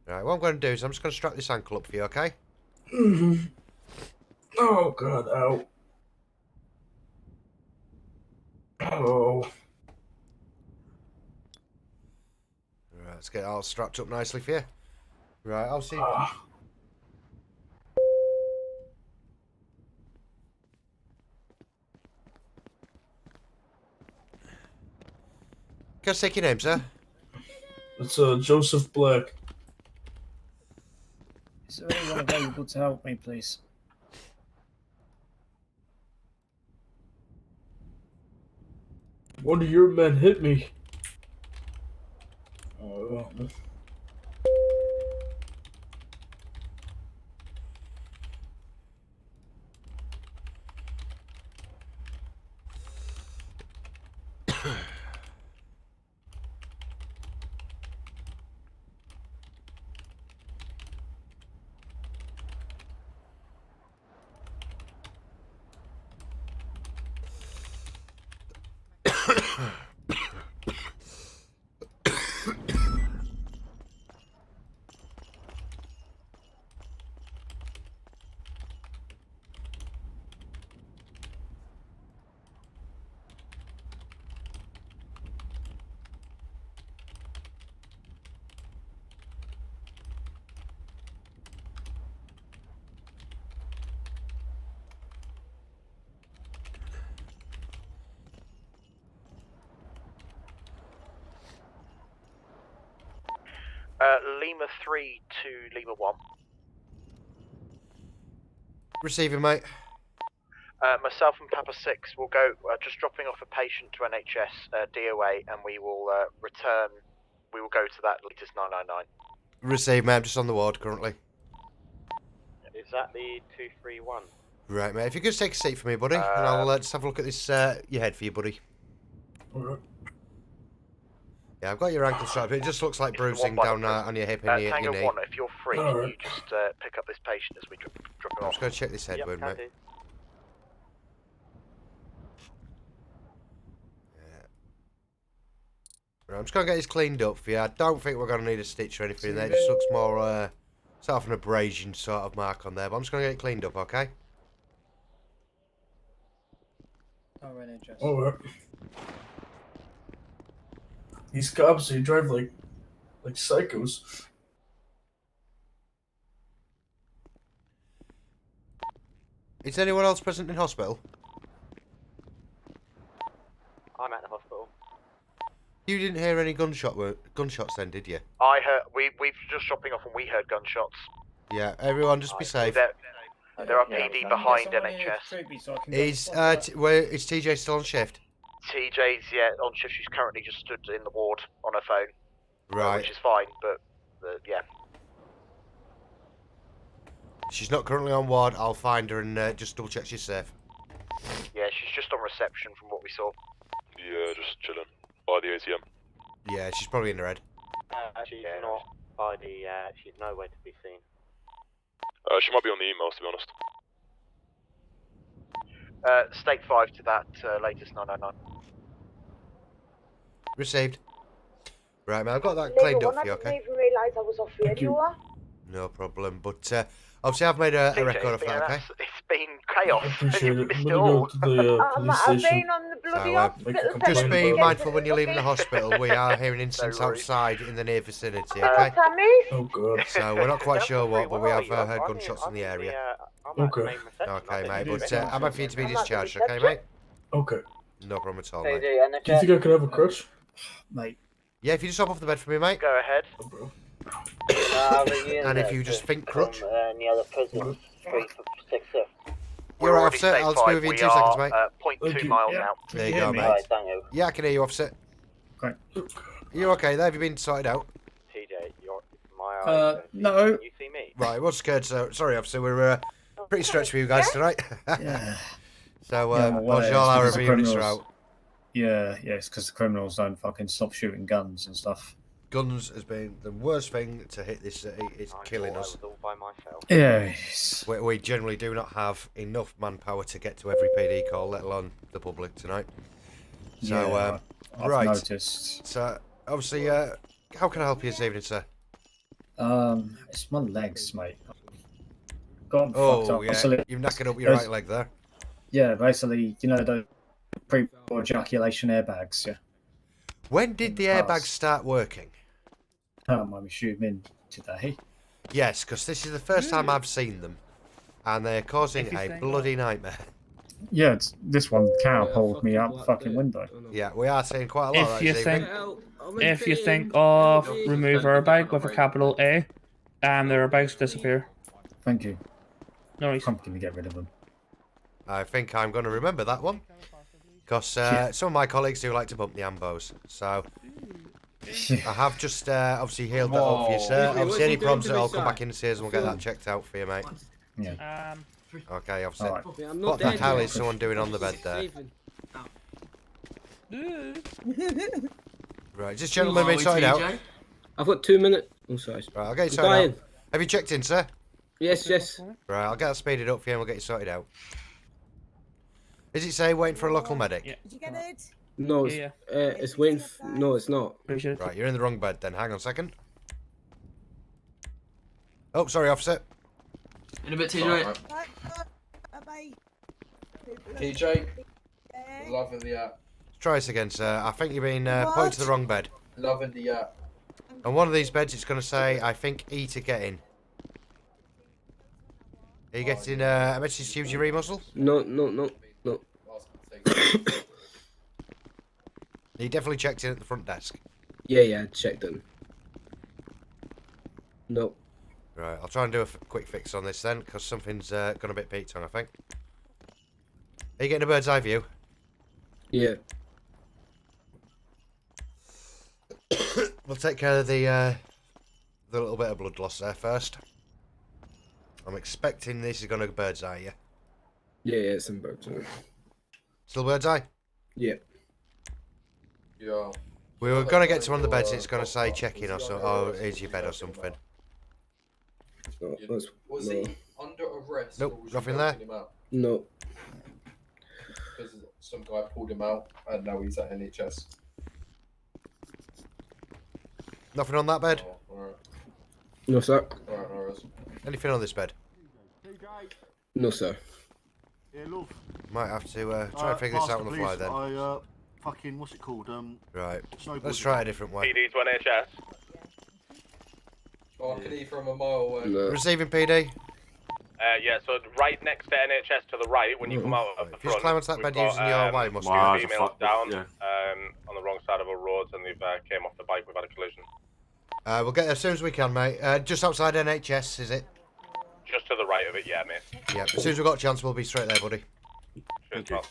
Right, what I'm going to do is I'm just going to strap this ankle up for you, okay? Oh god, ow. Oh. Right, let's get it all strapped up nicely for you. Right, I'll see. Can I take your name, sir? It's Joseph Black. Is there anyone available to help me, please? One of your men hit me. Lima 3 to Lima 1. Receiving, mate. Myself and Papa 6 will go, just dropping off a patient to NHS DOA, and we will return. We will go to that latest 999. Receive, mate. I'm just on the ward currently. Is that the 231? Right, mate. If you could just take a seat for me, buddy, and I'll just have a look at this your head for you, buddy. Yeah, I've got your ankle strap, but it just looks like bruising down on your hip and your Tango knee. 1, if you're free, can you just pick up this patient as we drop him I'm off? just going to check this head wound, mate. Right, I'm just going to get this cleaned up for you. I don't think we're going to need a stitch or anything there. It just looks more sort of an abrasion sort of mark on there, but I'm just going to get it cleaned up, okay? Alright. These cops, they drive like psychos. Is anyone else present in hospital? I'm at the hospital. You didn't hear any gunshots then, did you? I heard, we've just dropping off and we heard gunshots. Yeah, everyone just be safe. There are PD behind NHS. Is TJ still on shift? TJ's, yeah, on shift. She's currently just stood in the ward on her phone. Right. Which is fine, but, yeah. She's not currently on ward. I'll find her and just double check she's safe. Yeah, she's just on reception from what we saw. Yeah, just chilling. By the ATM. Yeah, she's probably in her head. She's not by the, she's nowhere to be seen. She might be on the emails, to be honest. Stake 5 to that latest 999. Received. Right, man, I've got that Lego, cleaned up I for you, didn't okay? even realise I was off radio. No problem. But obviously, I've made a record of that, okay? It's been chaos. Appreciate it. Missed I'm it gonna all. go to the police I've station. been on the bloody So, hospital. just be bed. mindful when you're leaving the hospital. We are hearing incidents outside in the near vicinity, Hello, okay? Tammy. Oh god. So we're not quite sure what, but we have heard gunshots in the area. Okay. Okay, mate. But I'm happy for you to be discharged, okay, mate? Okay. No problem at all, Hey, mate. do Do you think I could have a crutch? Mate. Yeah, if you just hop off the bed for me, mate. Go ahead. And if you just think crutch. Near the prison, 356. You're right, officer. I'll just be with you in 2 seconds, mate. 0.2 miles out. There you go, mate. Right, thank you. Yeah, I can hear you, officer. Great. You okay there? Have you been sorted out? TJ, you're my eyes. No. You see me? Right, was scared, so sorry, officer. We're pretty stretched for you guys tonight. Yeah. So, Yeah, well, all it's our because the units are criminals- out. Yeah, it's because the criminals don't fucking stop shooting guns and stuff. Guns has been the worst thing to hit this city. It's killing us. all by myself. Yeah. We generally do not have enough manpower to get to every PD call, let alone the public tonight. So, Yeah, I've right. noticed. So, obviously, how can I help you this evening, sir? It's my legs, mate. Got 'em fucked Oh, up. yeah. Basically, You've knackered up your there's- right leg there. Yeah, basically, you know the pre-war ejaculation airbags. Yeah. When did the airbags start working? I'm assuming today. Yes, because this is the first time I've seen them, and they're causing If you a think- bloody nightmare. Yeah, this one cow pulled me out the fucking window. Yeah, we are seeing quite a lot of If that you this think, evening. if you think of remove airbag with a capital A, and the airbags disappear. Thank you. No worries. I'm going to get rid of them. I think I'm going to remember that one, because some of my colleagues do like to bump the ambos. So I have just obviously healed that up for you, sir. Obviously, any problems that I'll come back in and see us and we'll get that checked out for you, mate. Yeah. Okay, obviously. Alright. What the hell is someone doing on the bed there? Right, just gentlemen being sorted out. I've got 2 minutes. I'm sorry. Right, I'll get you I'm sorted dying. out. Have you checked in, sir? Yes, yes. Right, I'll get that speeded up for you and we'll get you sorted out. Is it say waiting for a local medic? Did you get it? No, it's waiting. No, it's not. Right, you're in the wrong bed then. Hang on a second. Oh, sorry, officer. In a bit, TJ. Bye-bye. TJ. Loving the app. Let's try this again, sir. I think you've been pointed to the wrong bed. Loving the app. On one of these beds, it's going to say, I think E to get in. Are you getting a message to use your e-muscle? No. You definitely checked in at the front desk. Yeah, I checked in. No. Right, I'll try and do a quick fix on this then, because something's gone a bit peaked on, I think. Are you getting a bird's eye view? Yeah. We'll take care of the little bit of blood loss there first. I'm expecting this is going to bird's eye, yeah? Yeah, it's in bird's eye. Still bird's eye? Yeah. Yeah. We were going to get to one of the beds and it's going to say check-in or so. Oh, here's your bed or something. Was he under arrest? Nope, or was nothing you there. taking him out? No. Because some guy pulled him out and now he's at NHS. Nothing on that bed? Oh, alright. No, sir. Alright, no worries. Anything on this bed? No, sir. Yeah, love. Might have to try and figure this out on the fly then. I fucking what's it called? Right. Snowboard. Let's try it a different way. PD to NHS. Oh, I can hear from a mile away. Receiving PD. Yeah, so right next to NHS to the right, when you come out of the If you just front, climb onto that we've bed got, using your wire muscle. two females down on the wrong side of our roads, and they've came off the bike. We've had a collision. We'll get there as soon as we can, mate. Just outside NHS, is it? Just to the right of it, yeah, mate. Yeah, as soon as we've got a chance, we'll be straight there, buddy. Cheers, pal.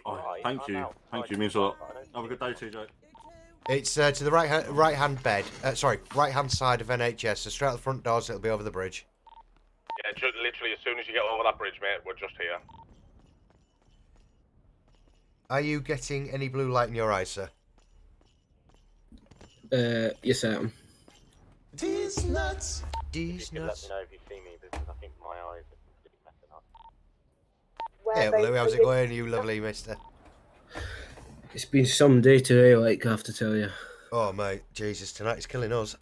Oh, thank you, means a lot. Have a good day, TJ. It's to the right-hand bed. Sorry, right-hand side of NHS. So straight out the front doors, it'll be over the bridge. Yeah, just literally as soon as you get over that bridge, mate, we're just here. Are you getting any blue light in your eyes, sir? Yes, I am. These nuts. These Let nuts. me know if you see me because I think my eyes are completely messing up. Yeah, Blue, how's it going, you lovely mister? It's been some day today, like I have to tell you. Oh, mate, Jesus, tonight's killing us.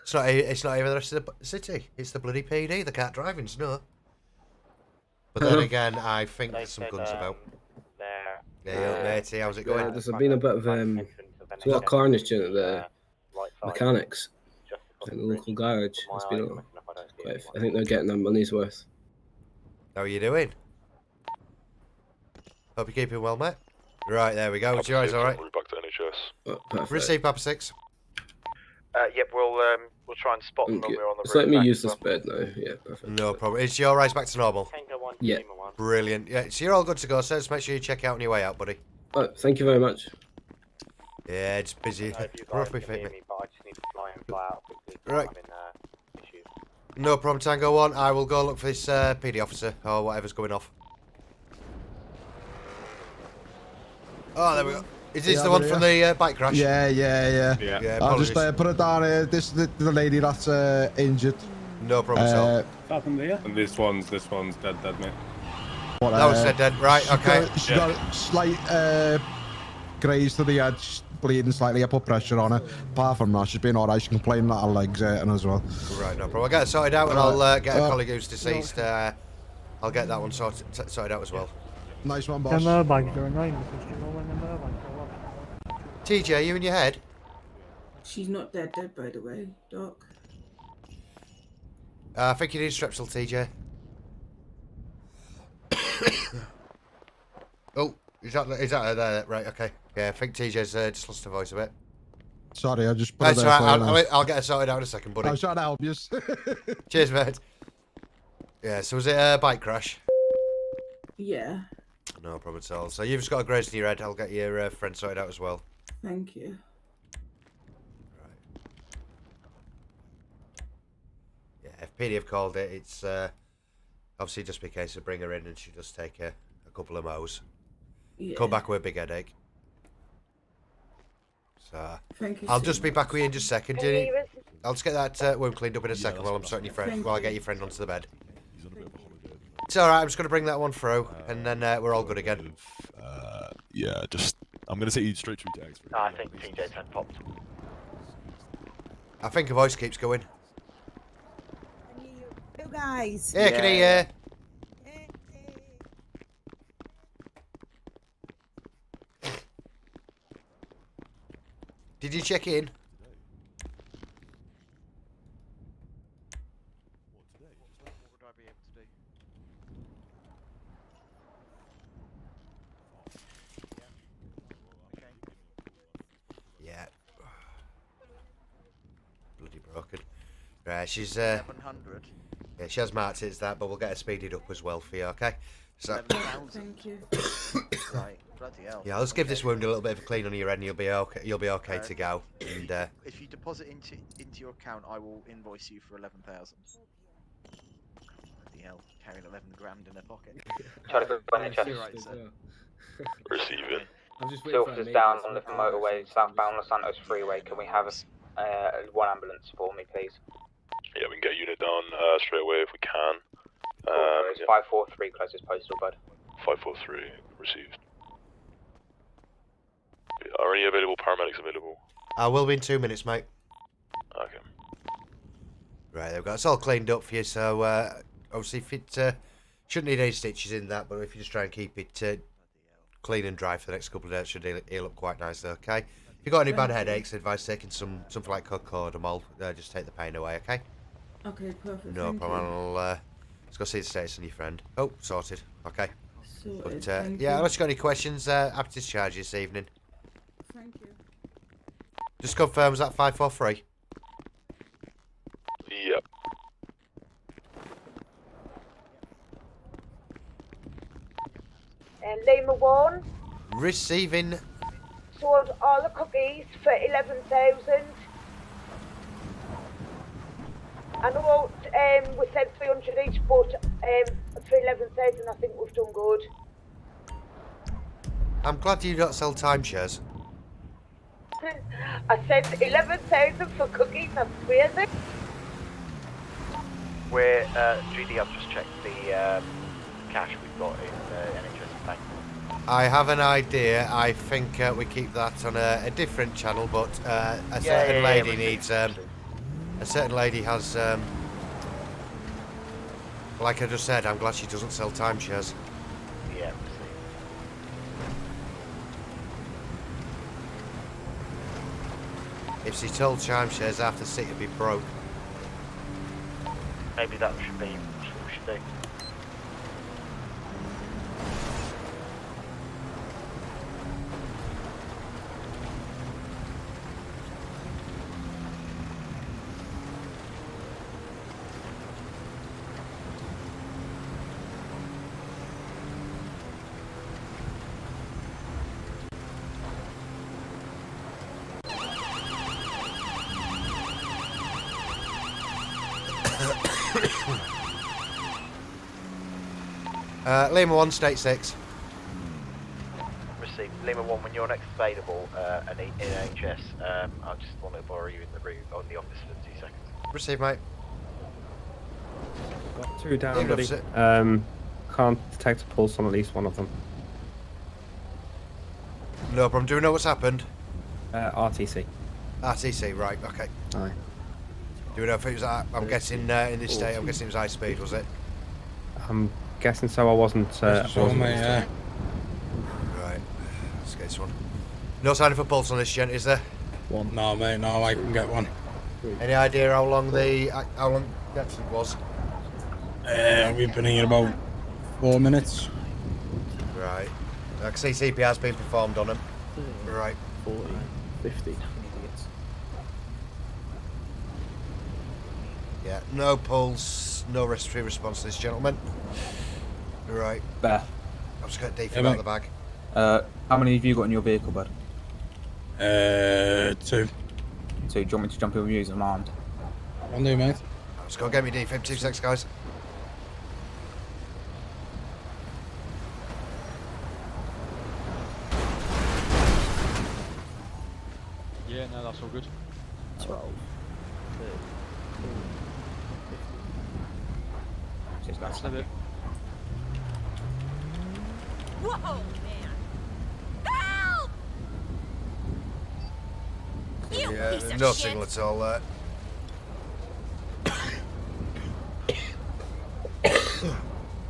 It's not even the rest of the city. It's the bloody PD. They can't drive in snow. But then again, I think there's some guns about. Yeah, matey, how's it going? There's been a bit of there's a lot of carnage in at the mechanics at the local garage. It's been I think they're getting their money's worth. How are you doing? Hope you're keeping well, mate. Right, there we go. It's your eyes all right? Back to NHS. Receive Papa 6. Yep, we'll try and spot them when we're on the Just road let me back use as this well. bed now. Yeah, perfect. No problem. Is your eyes back to normal? Yeah. Brilliant. Yeah, so you're all good to go, so just make sure you check out on your way out, buddy. Oh, thank you very much. Yeah, it's busy. Rough me fit, mate. Right. No problem, Tango 1. I will go look for this PD officer, or whatever's going off. Oh, there we go. Is this the one from the bike crash? Yeah. I'll just apologies. put it down here. This is the lady that's injured. No problem at all. And this one's dead, mate. What, That was dead. Right, okay. She got a slight graze to the head, she's bleeding slightly. I put pressure on her. Apart from that, she's been alright. She complained that her legs hurting as well. Right, no problem. I'll get it sorted out and I'll get a colleague who's deceased. I'll get that one sorted out as well. Nice one, boss. TJ, are you in your head? She's not dead, by the way, Doc. I think you need a strepsil, TJ. Oh, is that her there? Right, okay. Yeah, I think TJ's just lost her voice a bit. Sorry, I just put it That's there right. for you now. I'll get her sorted out in a second, buddy. I was trying to help you. Cheers, mate. Yeah, so was it a bike crash? Yeah, No problem at all. So you've just got a graze in your head. I'll get your friend sorted out as well. thank you. Yeah, if PD have called it, it's... Obviously, just be a case of bring her in and she just take a couple of mows. Yeah. Come back with a big headache. So, Thank you I'll so just be much. back with you in just a second. Can you even- I'll just get that wound cleaned up in a second while I'm sorting your friend. Thank While I you. get your friend onto the bed. It's all right. I'm just going to bring that one through, and then we're all good again. Yeah, just I'm gonna take you straight through to X-ray. I think TJ's had popped. I think her voice keeps going. You guys. Yeah, can you hear? Did you check in? Yeah. Bloody broken. Right, she's 700. Yeah, she has marked it as that, but we'll get her speeded up as well for you, okay? So 11,000. Thank you. Right, bloody hell. yeah, let's give this wound a little bit of a clean on your end. You'll be okay. You'll be okay to go. And If you deposit into your account, I will invoice you for 11,000. Bloody hell, carrying 11 grand in her pocket. Try to go to NHS. You're right, sir. Receiving. Two officers down on the motorway, southbound Los Santos Freeway. Can we have one ambulance for me, please? Yeah, we can get a unit down straight away if we can. It's 543 closest postal, bud. 543 received. Are any available paramedics available? I will be in 2 minutes, mate. Okay. Right, there we go. It's all cleaned up for you. So obviously, if it shouldn't need any stitches in that, but if you just try and keep it clean and dry for the next couple of days, it should heal up quite nicely. Okay. If you've got any bad headaches, advise taking something like cocodamol. Just take the pain away. Okay. Okay, perfect. No Thank problem. you. Let's go see the status on your friend. Oh, sorted. Okay. Sorted, But thank yeah, you. unless you've got any questions, happy to discharge you this evening. Thank you. Just confirm, was that 543? Yep. And Lima 1 Receiving. sold all the cookies for 11,000. I know we said 300 each, but for 11,000 I think we've done good. I'm glad you don't sell timeshares. I said 11,000 for cookies, that's crazy. We're GD. I've just checked the cash we've got in NHS bank. I have an idea. I think we keep that on a different channel, but a certain lady needs. A certain lady has. Like I just said, I'm glad she doesn't sell timeshares. Yeah. If she sold timeshares, half the city would be broke. Maybe that should be what we should do. Lima 1, State 6. Received. Lima 1, when you're next available in NHS, I just want to borrow you in the room on the office for 2 seconds. Receive, mate. Got 2 down, Yeah, buddy. that's Can't detect a pulse on at least one of them. No problem. Do we know what's happened? RTC. RTC, right, okay. Aye. Do we know if it was, I'm guessing in this state, I'm guessing it was high speed, was it? I'm guessing so. I wasn't. Right, let's get this one. No sign of a pulse on this gent, is there? One. No, mate, no, I can get one. Any idea how long the accident was? We've been here about 4 minutes. Right. I can see CPR's been performed on him. Right. 40, 50. Yeah, no pulse, no respiratory response to this gentleman. Right. Bear. I've just got defib Yeah, out mate. of the bag. How many have you got in your vehicle, bud? 2. 2. Do you want me to jump in with you as I'm armed? One do, mate. I've just got to get me defib, 2 seconds, guys. Yeah, no, that's all good. 12. 13. That's a bit. Whoa, man! Help! You Yeah, piece of no shit. signal at all there.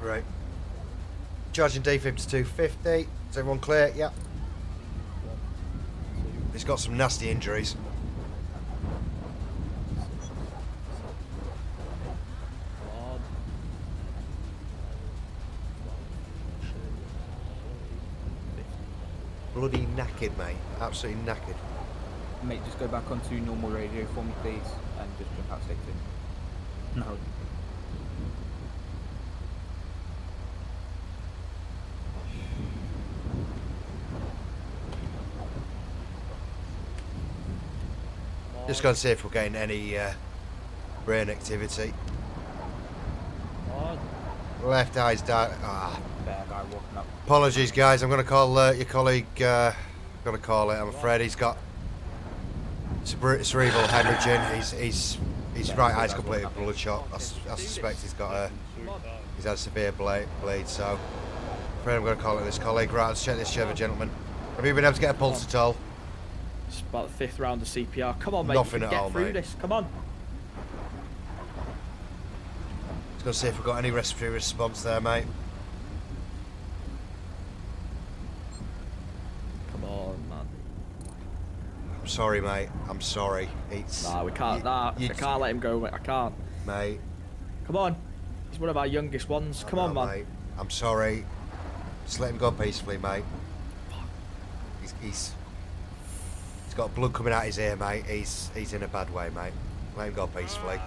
Right. Charging D5250. Is everyone clear? Yeah. He's got some nasty injuries. Bloody knackered, mate. Absolutely knackered. Mate, just go back onto normal radio for me, please, and just jump out sector. No. Just going to see if we're getting any brain activity. Left eye's down. Bad guy walking up. Apologies, guys. I'm going to call your colleague. Got to call it. I'm afraid he's got cerebral hemorrhaging. His right eye's completely bloodshot. I suspect he's had a severe bleed. So, I'm afraid I'm going to call it this colleague. Right, let's check this chair, gentlemen. Have you been able to get a pulse at all? It's about the 5th round of CPR. Come on, mate. Nothing you at can all, get through mate. this. Come on. Let's go see if we've got any respiratory response there, mate. Come on, man. I'm sorry, mate. I'm sorry. Nah, we can't. I can't let him go, mate. I can't. Mate. Come on. He's one of our youngest ones. Come on, man. Mate. I'm sorry. Just let him go peacefully, mate. He's got blood coming out his ear, mate. He's in a bad way, mate. Let him go peacefully.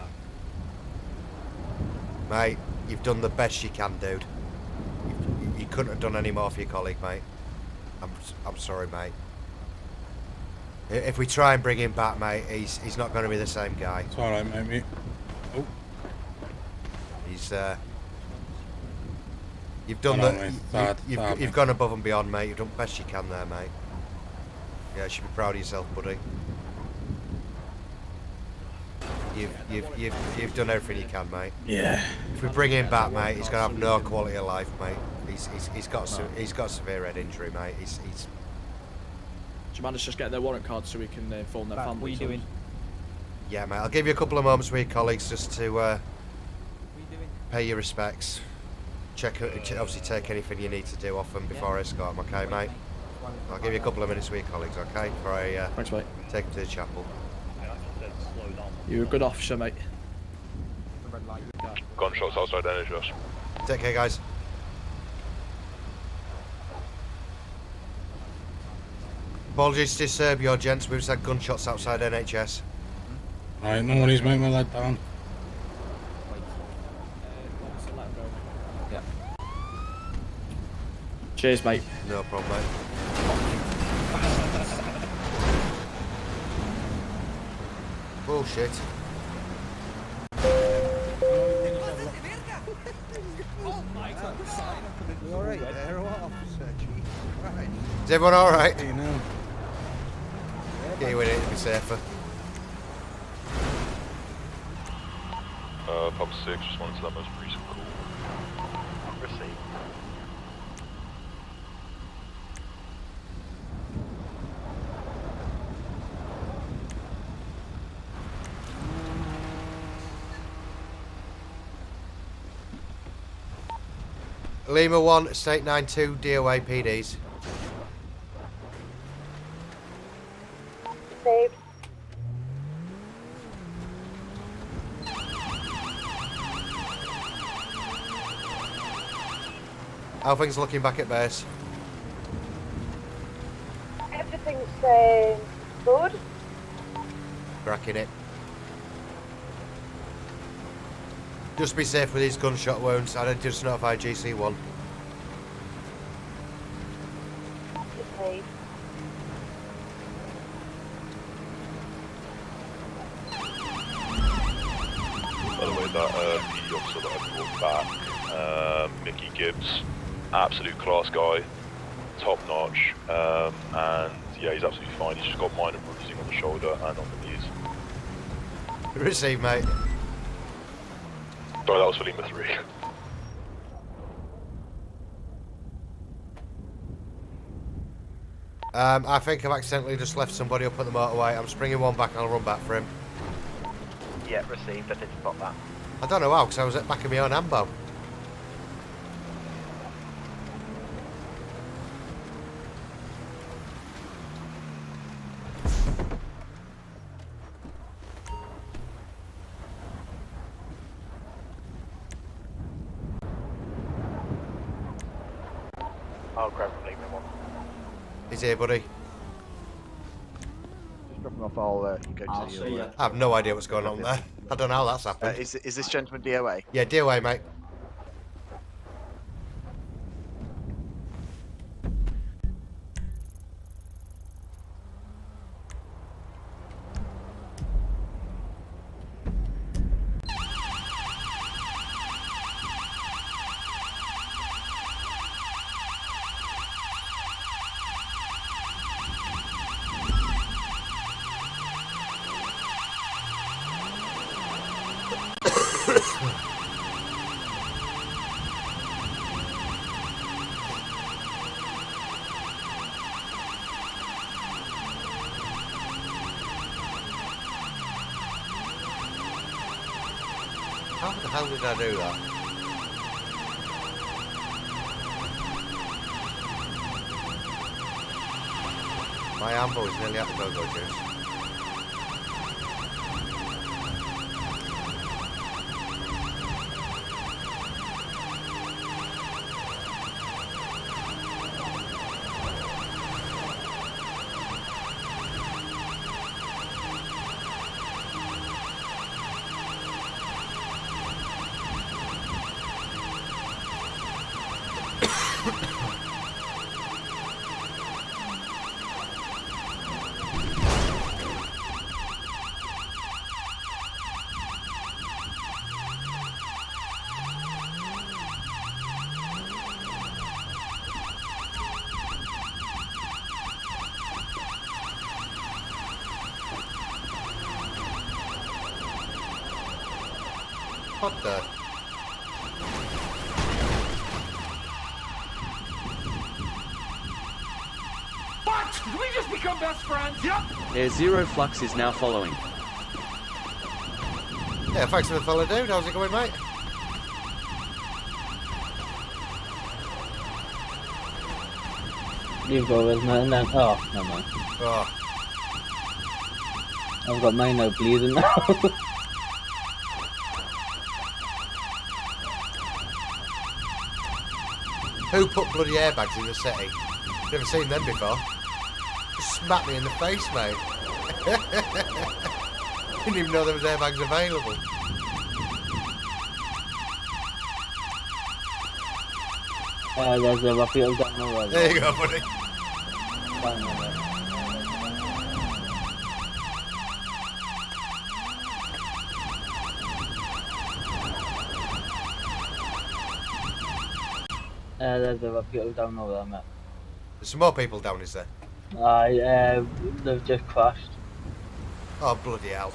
Mate, you've done the best you can, dude. You couldn't have done any more for your colleague, mate. I'm sorry, mate. If we try and bring him back, mate, he's not going to be the same guy. It's alright, mate. Oh. You've done Hold on, mate. you've gone above and beyond, mate. You've done the best you can there, mate. Yeah, you should be proud of yourself, buddy. You've done everything you can, mate. Yeah. If we bring him back, mate, he's gonna have no quality of life, mate. He's got a severe head injury, mate. Do you mind us just get their warrant card so we can inform their family? What are you doing? Yeah, mate. I'll give you a couple of moments with your colleagues just to pay your respects. Obviously take anything you need to do off them before I escort them, okay, mate? I'll give you a couple of minutes with your colleagues, okay? Before I Thanks, mate. Take them to the chapel. You're a good officer, mate. Gunshots outside NHS. Take care, guys. Apologies to disturb your gents. We've just had gunshots outside NHS. Right, no worries, mate. We'll let down. Yeah. Cheers, mate. No problem, mate. Bullshit. You alright there, or what, officer? Right. Is everyone alright? You know. Get you in it to be safer. Pub 6, responding to that most recent call. Received. Lima 1, State 92, DOA PDs. Saved. How things looking back at base? Everything's good. Cracking it. Just be safe with these gunshot wounds. I did just notify GC1. Saved. By the way, that PD officer that I brought back, Mickey Gibbs, absolute class guy, top notch, and yeah, he's absolutely fine. He's just got minor bruising on the shoulder and on the knees. Receive, mate. Sorry, that was for Lima 3. I think I've accidentally just left somebody up at the motorway. I'm springing one back and I'll run back for him. Yeah, received. I did spot that. I don't know how, because I was at the back of my own ambo. I'll grab from Lima 1. He's here, buddy. Just drop him off. I'll go I'll to see you. ya. I have no idea what's going on there. I don't know how that's happened. Is this gentleman DOA? Yeah, DOA, mate. How the hell did I do that? My ambo is nearly out the go-go juice. What the? What? Did we just become best friends? Yep. Air Zero Flux is now following. Yeah, thanks for the fellow dude. How's it going, mate? You've got with me and then oh no man. Oh. I've got mine now bleeding now. Who put bloody airbags in the city? Never seen them before. Just smacked me in the face, mate. Didn't even know there was airbags available. There's a field down the road. There you go, buddy. Down the road. There's a people down over there, mate. There's some more people down, is there? Aye, they've just crashed. Oh, bloody hell.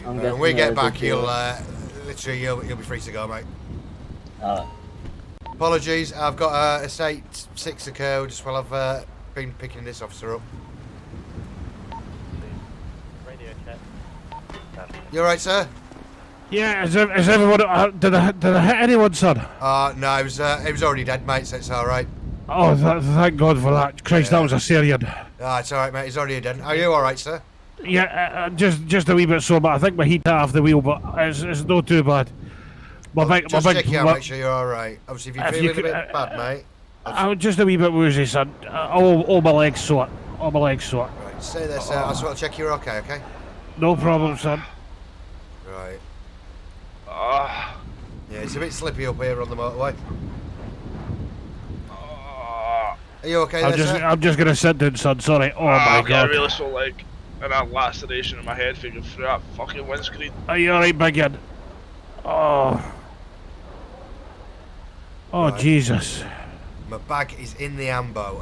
When we get back, you'll literally you'll be free to go, mate. Apologies, I've got a estate 6 occur just while I've been picking this officer up. Radio check. You alright, sir? Yeah, is everyone? Did I hit anyone, son? No, he was already dead, mate, so it's alright. Oh, thank God for that. Christ, that was a Syrian. It's alright, mate, he's already dead. Are you alright, sir? Yeah, just a wee bit sore, but I think my heat off the wheel, but it's not too bad. Just check you out, make sure you're alright. Obviously, if you're feeling a bit bad, mate. I'm just a wee bit woozy, son. All my legs sore. All my legs sore. Right, stay there, sir. I just want to check you're okay, okay? No problem, son. Right. Yeah, it's a bit slippy up here on the motorway. Are you okay there, sir? I'm just gonna sit down, son. Sorry. Oh my I've got God. a really sore leg and a laceration in my head figuring through that fucking windscreen. Are you alright, Biggin? Oh. Oh, Right. Jesus. My bag is in the ambo.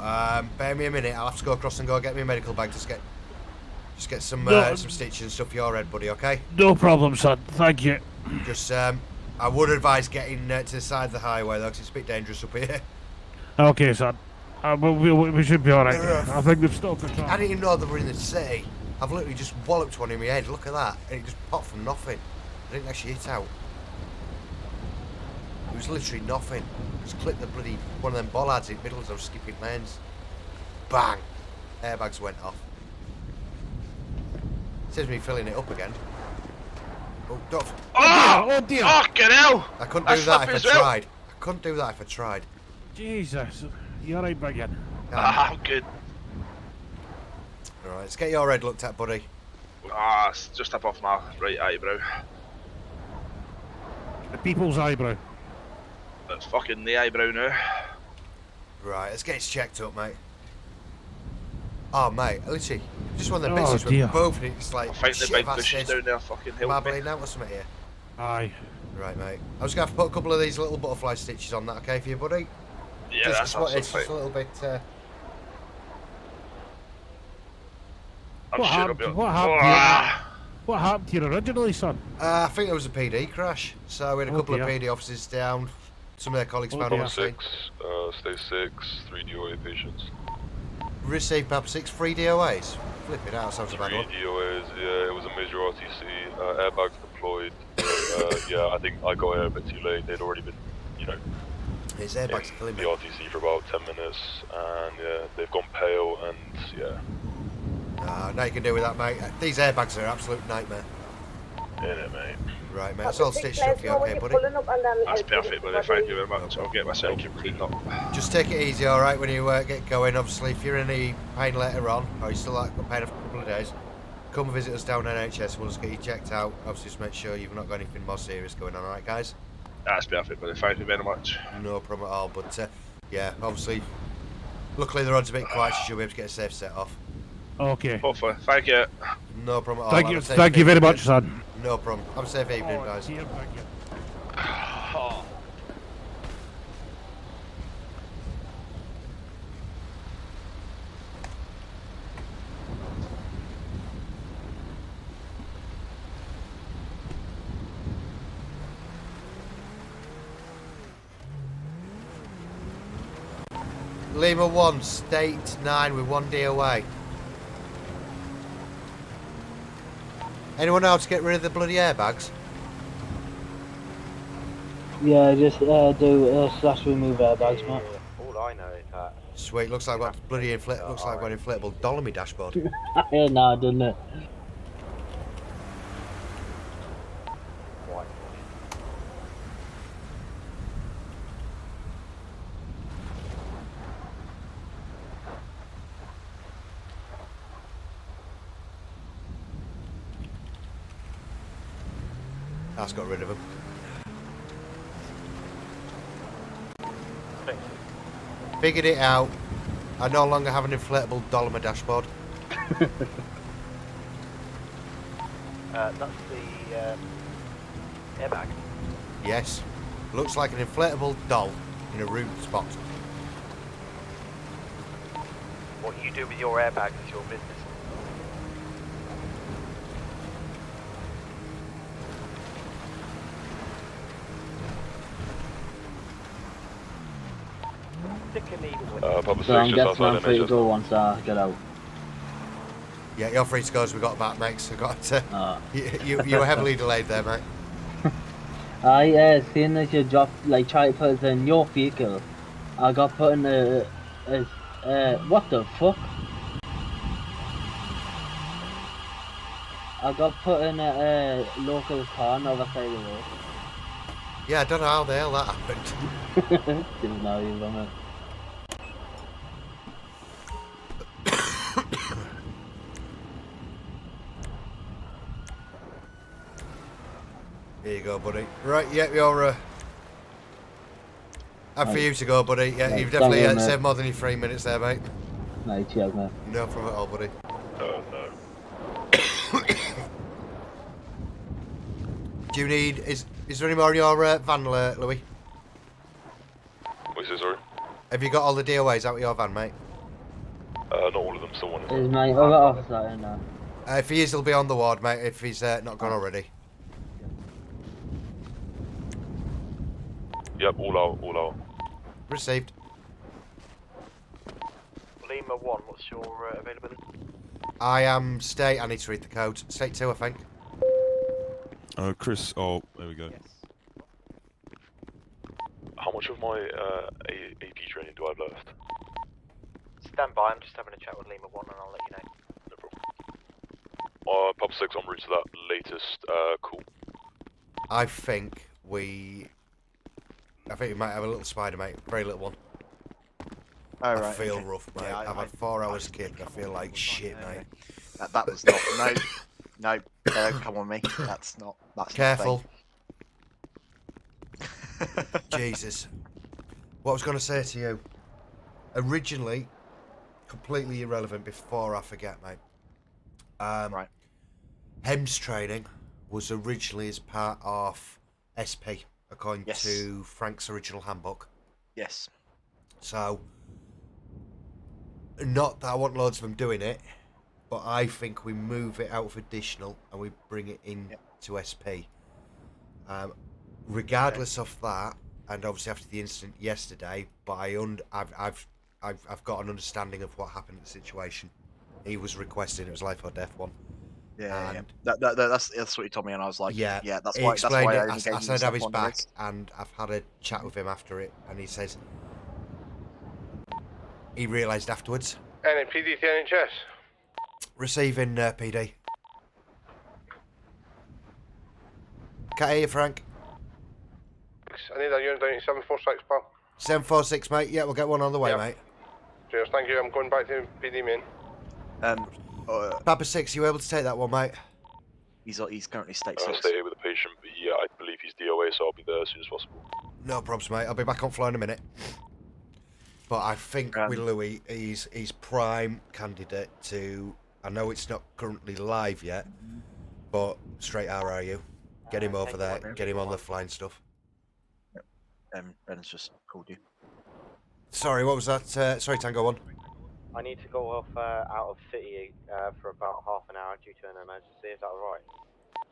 Bear me a minute. I'll have to go across and go get me a medical bag. Just get some stitches and stuff for your head, buddy. Okay? No problem, son. Thank you. Just I would advise getting to the side of the highway though, because it's a bit dangerous up here. Okay, son. We should be alright. I think they've stopped the I traffic. didn't even know they were in the city. I've literally just walloped one in my head. Look at that. And it just popped from nothing. I didn't actually hit out. It was literally nothing. Just clipped the bloody one of them bollards in the middle as I was skipping lanes. Bang! Airbags went off. Saves me filling it up again. Oh, don't. Oh dear! Fucking hell! I couldn't do that if I tried. I couldn't do that if I tried. Jesus. You're right, Biggin. I'm good. Alright, let's get your head looked at, buddy. It's just up off my right eyebrow. The people's eyebrow. It's fucking the eyebrow now. Right, let's get it checked up, mate. Oh, mate, literally, just one of the Oh, bitches dear. were both, and it's like, I think the shit, big if I bushes said down there fucking help me. marbling out or something here. Aye. Right, mate. I was going to have to put a couple of these little butterfly stitches on that, okay, for you, buddy? Yeah, that's it's just a little bit, I'm What sure happened? it'll be... What happened to you originally, son? I think it was a PD crash. So we had a couple of PD officers down. Some of their colleagues found on the scene. 6, stay 6, 3 DOA patients. Received perhaps 6 free DOAs. Flipping out, sounds a bad 3 one. DOAs, yeah, it was a major RTC, airbags deployed. Yeah, I think I got here a bit too late. They'd already been, you know, His airbags killing the me. RTC for about 10 minutes, and yeah, they've gone pale, and yeah. Nothing you can do with that, mate. These airbags are an absolute nightmare. Yeah, mate. Right, mate. It's all stitched up for you, okay, buddy? That's perfect, buddy. Thank you very much. I'll get myself cleaned up. Just take it easy, alright, when you get going. Obviously, if you're in any pain later on, or you still got pain for a couple of days, come visit us down NHS. We'll just get you checked out. Obviously, just make sure you've not got anything more serious going on, alright, guys? That's perfect, buddy. Thank you very much. No problem at all. But, yeah, obviously, luckily the road's a bit quiet, so you'll be able to get a safe set off. Okay. Hopefully. Thank you. No problem at all. Thank Have you. a safe Thank you very evening. much, son. No problem. Have a safe evening, guys. Dear Biggin. Oh. Lima 1, State 9 with 1 DOA. Anyone know how to get rid of the bloody airbags? Yeah, just do slash remove airbags, mate. All I know is that. Sweet, looks like I've got bloody looks like I've got an inflatable doll on my dashboard. Yeah, nah, doesn't it? That's got rid of them. Figured it out. I no longer have an inflatable doll on my dashboard. That's the airbag. Yes. Looks like an inflatable doll in a rude spot. What you do with your airbag is your business. Papa 6 So I'm just guessing outside I'm free to NHS. go once I get out. Yeah, you're free to go as we got back, mate. So got you were heavily delayed there, mate. I seeing that you dropped, like, try to put us in your vehicle. I got put in what the fuck? I got put in a local car on the other side of the road. Yeah, I don't know how the hell that happened. Didn't know you were it. Here you go, buddy. Right, yeah, you're up for you to go, buddy. Yeah, Right, you've definitely thank you, mate. saved more than your 3 minutes there, mate. Right, cheers, mate. No problem at all, buddy. No. Do you need... Is there any more in your van, Louis? What's this, sorry? Have you got all the DOAs out of your van, mate? Not all of them, still one. Is my other officer in there? If he is, he'll be on the ward, mate, if he's not gone already. Yep, all out. Received. Lima 1, what's your availability? I am state. I need to read the code. State 2, I think. Chris, oh, there we go. How much of my AP training do I have left? Stand by, I'm just having a chat with Lima 1 and I'll let you know. No problem. Pub 6 en route to that latest call. I think we might have a little spider, mate. Very little one. Oh, I right, feel okay. rough, mate. Yeah, I've had 4 hours skip and I feel like shit, mate. That was not. No, don't come on me. That's Careful. Jesus. What I was going to say to you, originally, completely irrelevant before I forget, mate. Right. HEMS training was originally as part of SP, according to Frank's original handbook. Yes. So, not that I want loads of them doing it, but I think we move it out of additional and we bring it in to SP. Regardless of that, and obviously after the incident yesterday, but I've got an understanding of what happened in the situation. He was requesting it was life or death one. Yeah. That's what he told me, and I was like, yeah, that's he why. explained That's why it. I said have his back, and I've had a chat with him after it, and he says he realised afterwards. NPD to NHS. Receiving PD. Can't hear you, Frank. I need a unit down to 746, pal. 746, mate. Yeah, we'll get one on the way, mate. Cheers, thank you. I'm going back to PD main. Papa 6, you able to take that one, mate? He's currently state I'll 6. stay here with the patient, but yeah, I believe he's DOA, so I'll be there as soon as possible. No problems, mate. I'll be back on floor in a minute. But I think with Louis, he's prime candidate to. I know it's not currently live yet, but straight RRU. Get him over there. Get him on the flying stuff. Ben's just called you. Sorry, what was that? Sorry, Tango 1. I need to go off out of city for about half an hour due to an emergency. Is that alright?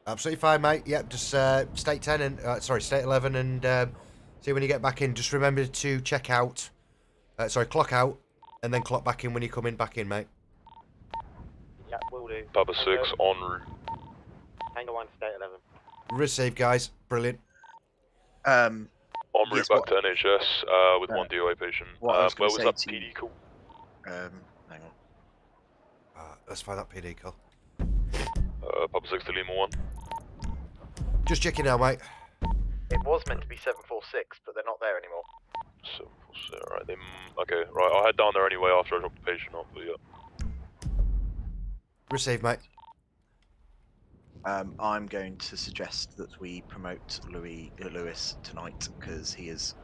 Absolutely fine, mate. Yep, just state 10 and state 11 and see when you get back in. Just remember to check out. Clock out and then clock back in when you come back in, mate. Yeah, will do. Papa 6 en route. Tango 1, state 11. Receive, guys. Brilliant. En route back to NHS with one DOA patient. Where was that PD call? Hang on. Let's find that PD call. Papa 6 to Lima 1. Just checking now, mate. It was meant to be 746, but they're not there anymore. 746, right. Okay, right. I'll head down there anyway after I drop the patient off, but yeah. Receive, mate. I'm going to suggest that we promote Lewis tonight because he's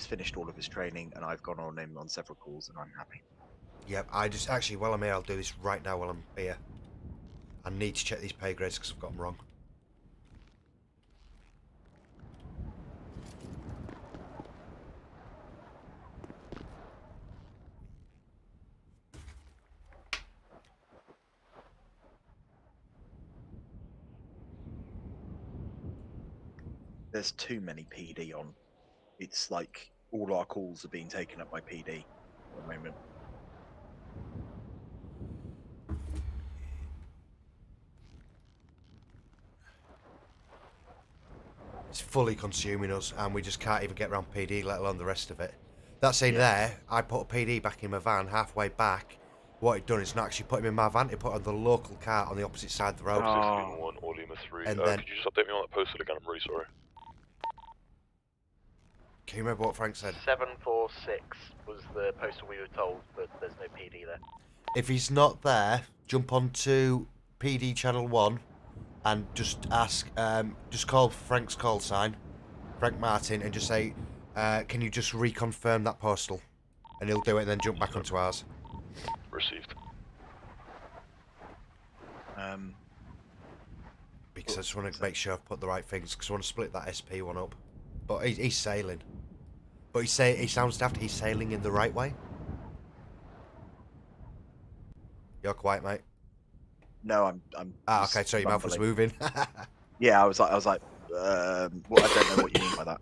finished all of his training and I've gone on him on several calls and I'm happy. Yep, I just actually, while I'm here, I'll do this right now while I'm here. I need to check these pay grades because I've got them wrong. There's too many PD on. It's like all our calls are being taken up by PD at the moment. It's fully consuming us and we just can't even get around PD, let alone the rest of it. That scene there, I put a PD back in my van halfway back. What it done is not actually put him in my van, it put on the local car on the opposite side of the road. Lima 1 or Lima 3. And then, could you just update me on that postal again? I'm really sorry. Can you remember what Frank said? 746 was the postal we were told, but there's no PD there. If he's not there, jump onto PD channel 1 and just ask, just call Frank's call sign, Frank Martin, and just say, can you just reconfirm that postal? And he'll do it and then jump back onto ours. Received. Because I just want to make sure I've put the right things, because I want to split that SP one up. But he's sailing. But he sounds daft. He's sailing in the right way. You're quiet, mate. No, I'm. Okay. So your mouth was moving. Yeah, I was like, well, I don't know what you mean by that.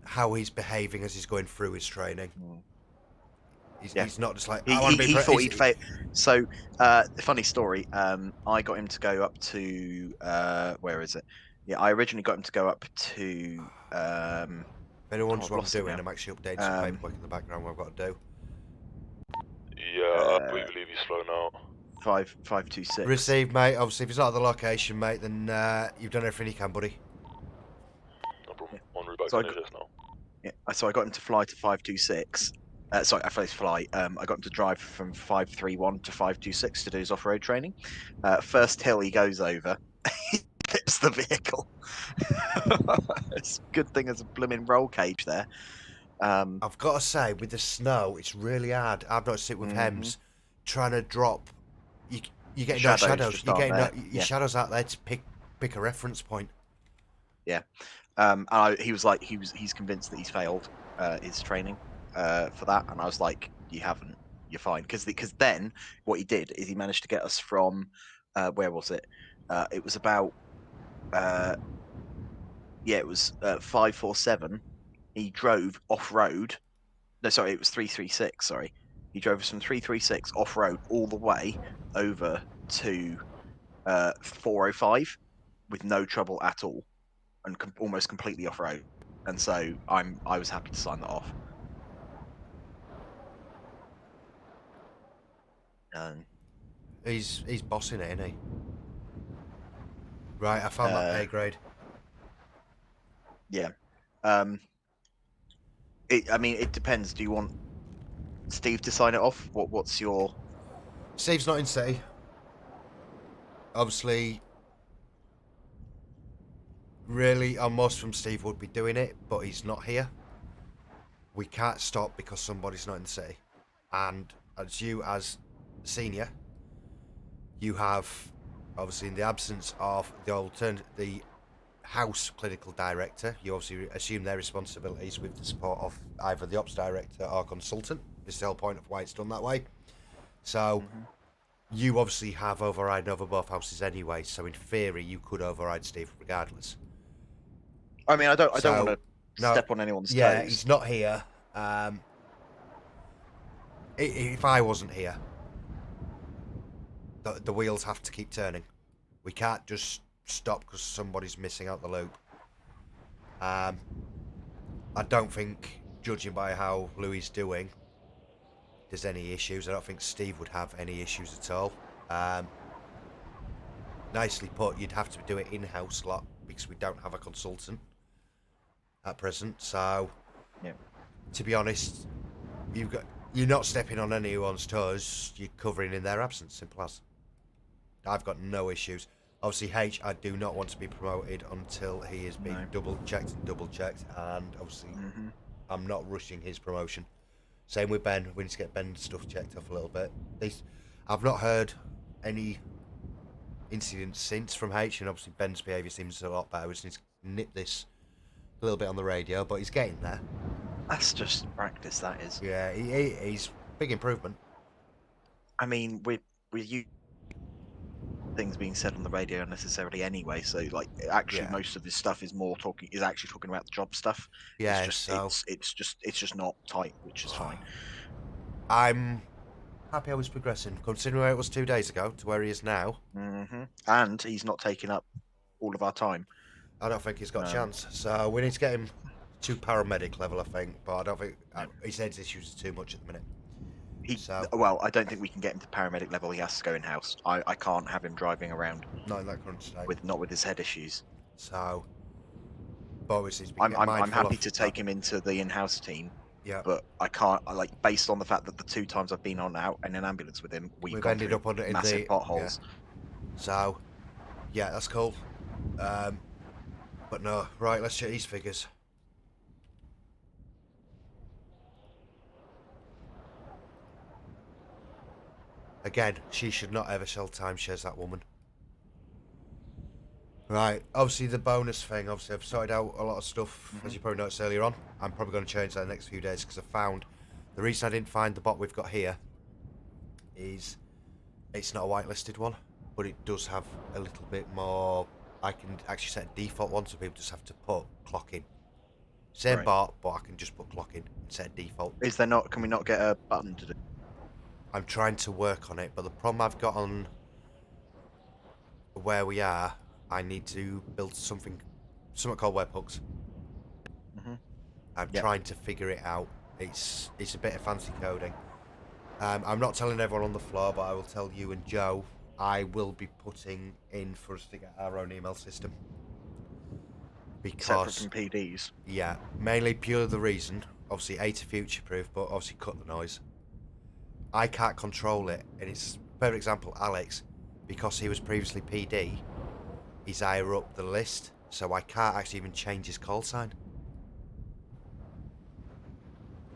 How he's behaving as he's going through his training. He's not just like, he thought he'd fail. So, funny story. I got him to go up to where is it? Yeah, I originally got him to go up to. If anyone wants what I'm doing, I'm actually updating some paperwork in the background. What I've got to do. Yeah, we believe he's flown out. 526. Received, mate. Obviously, if he's not at the location, mate, then you've done everything you can, buddy. No problem. On route back So to NHS now. Yeah, so I got him to fly to 526. Sorry, I fly. I got him to drive from 531 to 526 to do his off-road training. First hill he goes over, he flips the vehicle. It's a good thing there's a blooming roll cage there. I've got to say, with the snow, it's really hard. I've noticed it with Hems, trying to drop. You're getting no shadows. You're getting your shadows out there to pick a reference point. Yeah. He was like, he's convinced that he's failed his training for that, and I was like, you haven't, you're fine, because then what he did is he managed to get us from where was it? It was about it was 547. He drove off road. No, sorry, it was 336. Sorry, he drove us from 336 off road all the way over to 405 with no trouble at all. And almost completely off road, and so I was happy to sign that off. He's bossing it, isn't he? Right, I found that pay grade. Yeah. I mean, it depends. Do you want Steve to sign it off? What's your? Steve's not in city. Obviously. Really, almost from Steve would be doing it, but he's not here. We can't stop because somebody's not in the city. And as you, as senior, you have, obviously in the absence of the house clinical director, you obviously assume their responsibilities with the support of either the ops director or consultant. This is the whole point of why it's done that way. So, you obviously have override over both houses anyway, so in theory you could override Steve regardless. I mean, I don't want to step on anyone's toes. Yeah, he's not here. If I wasn't here, the wheels have to keep turning. We can't just stop because somebody's missing out the loop. I don't think, judging by how Louis doing, there's any issues. I don't think Steve would have any issues at all. Nicely put, you'd have to do it in-house lot because we don't have a consultant at present. So, to be honest, you're not stepping on anyone's toes. You're covering in their absence. Simple as. I've got no issues. Obviously, H, I do not want to be promoted until he is being double checked, and obviously, I'm not rushing his promotion. Same with Ben. We need to get Ben's stuff checked off a little bit. I've not heard any incidents since from H, and obviously Ben's behaviour seems a lot better. We just need to nip this a little bit on the radio, but he's getting there. That's just practice, that is. Yeah, he's big improvement. I mean, with you, things being said on the radio unnecessarily anyway. So, like, actually, most of his stuff is actually talking about the job stuff. Yeah, it's just not tight, which is fine. I'm happy I was progressing, considering where it was 2 days ago to where he is now. And he's not taking up all of our time. I don't think he's got a chance. So we need to get him to paramedic level, I think. But I don't think his head's issues are too much at the minute. Well, I don't think we can get him to paramedic level. He has to go in house. I can't have him driving around. Not in that current state. Not with his head issues. So, but obviously, I'm happy to take him into the in-house team. Yeah. But I can't. Based on the fact that the 2 times I've been out in an ambulance with him, we've ended up on massive potholes. Yeah. So, yeah, that's cool. But no, right. Let's check these figures. Again, she should not ever sell timeshares, that woman. Right, obviously the bonus thing, obviously I've sorted out a lot of stuff, as you probably noticed earlier on. I'm probably going to change that in the next few days because I found, the reason I didn't find the bot we've got here is it's not a whitelisted one, but it does have a little bit more, I can actually set a default one so people just have to put clock in. Same Right. bot, but I can just put clock in and set a default. Is there not? Can we not get a button to do? I'm trying to work on it, but the problem I've got on where we are, I need to build something called webhooks. I'm trying to figure it out. It's a bit of fancy coding. I'm not telling everyone on the floor, but I will tell you and Joe. I will be putting in for us to get our own email system. Because Separate from PDs. Yeah, mainly pure the reason. Obviously, A, to future-proof, but obviously cut the noise. I can't control it, and it's for example, Alex, because he was previously PD. He's higher up the list, so I can't actually even change his call sign.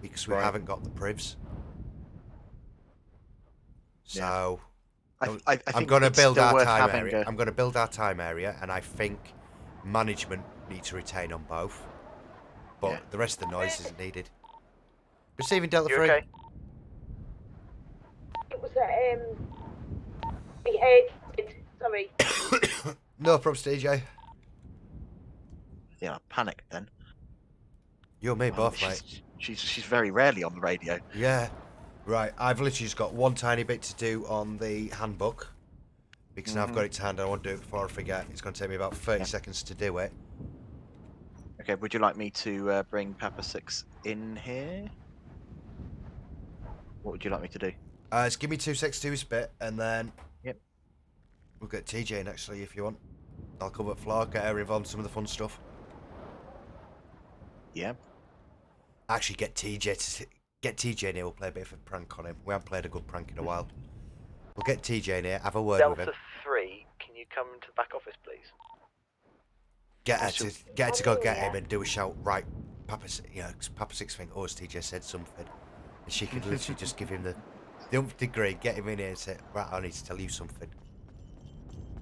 Because we haven't got the privs. So, I I'm think going to it's build still our worth time having area. a- I'm going to build our time area, and I think management need to retain on both. But the rest of the noise isn't needed. Receiving Delta 3. Okay? It was my head. Sorry. No problems, DJ. Yeah, I panicked then. You and me both, mate. She's very rarely on the radio. Yeah. Right, I've literally just got one tiny bit to do on the handbook. Because now I've got it to hand, I want to do it before I forget. It's going to take me about 30 seconds to do it. Okay, would you like me to bring Papa 6 in here? What would you like me to do? Just give me 262 bit, and then we'll get TJ in actually if you want. I'll come up floor, get her involved in some of the fun stuff. Yeah. Actually, get TJ in here. We'll play a bit of a prank on him. We haven't played a good prank in a while. We'll get TJ in here, have a word with him. Delta 3, can you come to the back office, please? Get her to go get him and do a shout. Right, Papa 6 think, oh, as TJ said something, and she could literally just give him the umph degree, get him in here and say, right, I need to tell you something.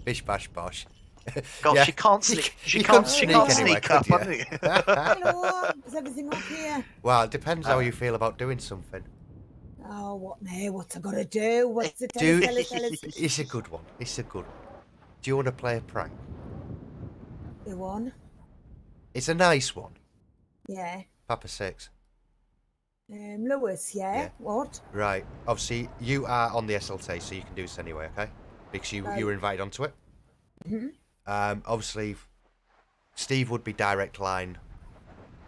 Bish bash bosh. God, she can't sneak. She can't sneak up. Could you? Hello, is everything up here? Well, it depends how you feel about doing something. Oh, what now? What's I got to do? What's the Do tell us? it's a good one. It's a good one. Do you want to play a prank? The one? It's a nice one. Yeah. Papa 6. Lewis, yeah? What? Right. Obviously, you are on the SLT, so you can do this anyway, okay? Because you were invited onto it. Mhm. Obviously, Steve would be direct line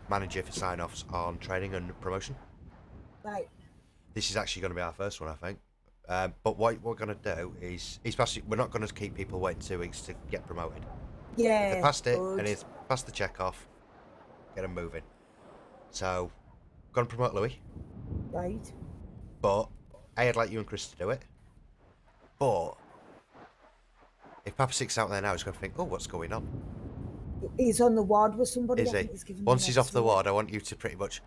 manager for sign-offs on training and promotion. Right. This is actually going to be our first one, I think. But what we're going to do is, we're not going to keep people waiting 2 weeks to get promoted. Yeah. They passed it, good. and it's passed the check off. Get them moving. So, going to promote Louis. Right. But I'd like you and Chris to do it. But if Papa 6 out there now, he's going to think, oh, what's going on? He's on the ward with somebody. Is I he? think he's giving Once the he's next off the one. ward, I want you to pretty much...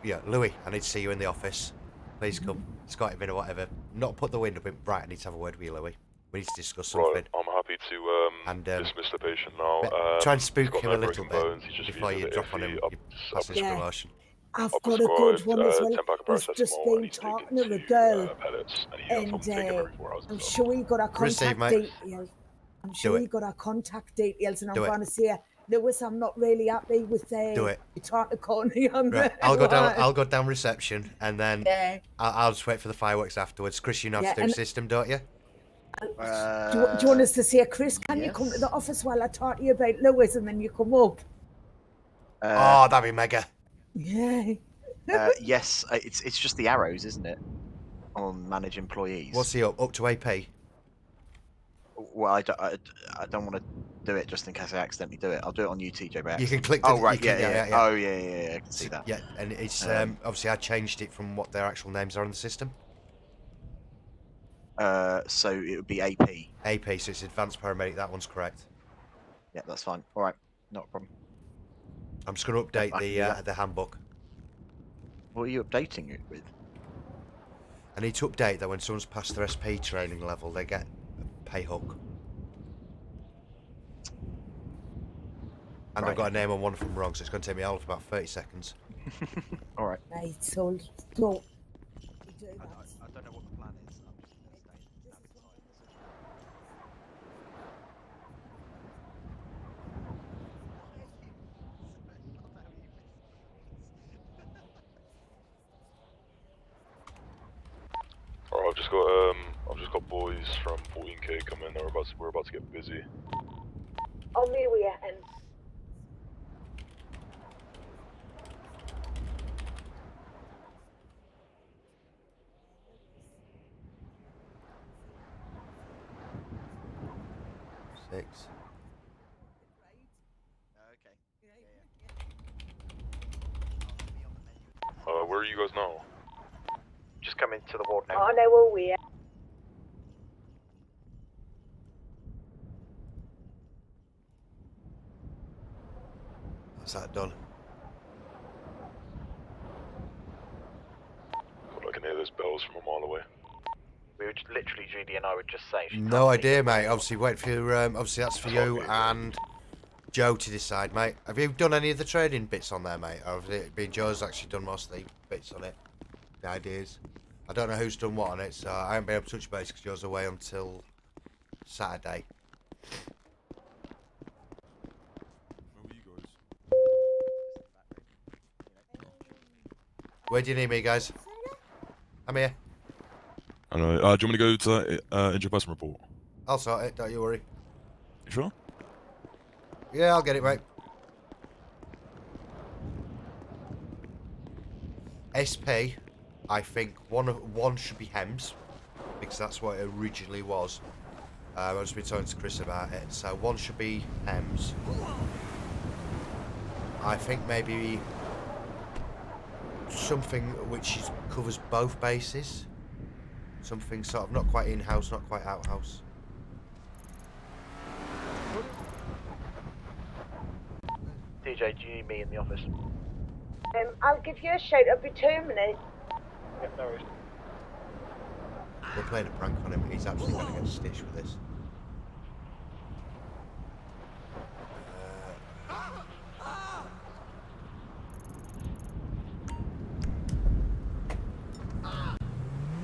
Yeah, Louis, I need to see you in the office. Please come. Scott him in or whatever. Not put the window in. Right, I need to have a word with you, Louis. We need to discuss something. Right, I'm happy to dismiss the patient now. Try and spook he's got him no a little broken bit bones, he's just before you feeling drop on him. You pass his Yeah. promotion. I've I've got a good prescribed, one as well. 10 pack of It's just paracetamol, been and he's talking taken to a girl, pellets, and he and take them every 4 hours. I'm sure he got our Receive, contact mate. details. I'm sure it. he got our contact details, and I'm Do it. going to say, Lewis, I'm not really happy with Do it. talking to Connie on Right, the I'll go down. I'll go down reception, and then Yeah. I'll just wait for the fireworks afterwards. Chris, you know how Yeah, to do and- system, don't you? Do you want us to say, Chris, can you come to the office while I talk to you about Lewis, and then you come up? Oh, that'd be mega. Yeah. Yes, it's just the arrows, isn't it? On manage employees. What's he up to AP? Well, I don't want to do it just in case I accidentally do it. I'll do it on you, TJ. By You can accident. click. Oh the- right, you can- yeah. Oh yeah. I can see that. Yeah, and it's Um, obviously I changed it from what their actual names are in the system. So it would be AP. AP, so it's advanced paramedic. That one's correct. Yeah, that's fine. All right, not a problem. I'm just going to update I can do the handbook. What are you updating it with? I need to update that when someone's passed their SP training level, they get a pay hook. And Right. I've got a name on one of them wrong, so it's going to take me all of about 30 seconds. All right. Right, so I don't know what the plan is. I'm just going to stay in that tight position. Alright, I've just got boys from 14K coming. We're about to get busy. On my way, and Six. Where are you guys now? Just come into the ward now. on our way. That's that done. God, I can hear those bells from a mile away. We were just, literally, Judy and I were just saying. No idea, mate. Obviously, wait for obviously that's for you and Joe to decide, mate. Have you done any of the trading bits on there, mate? Or have it been Joe's actually done most of the bits on it? The ideas. I don't know who's done what on it, so I haven't been able to touch base because Joe's away until Saturday. Where do you need me, guys? I'm here. I know. Do you want me to go to that injured person report? I'll sort it, don't you worry. You sure? Yeah, I'll get it, mate. SP, I think one should be Hems, because that's what it originally was. I've just been talking to Chris about it. So one should be Hems. I think maybe something which covers both bases. Something sort of not quite in-house, not quite out-house. DJ, do you need me in the office? I'll give you a shout. I'll be 2 minutes. Yep, no worries. We're playing a prank on him. He's absolutely going to get stitched with this.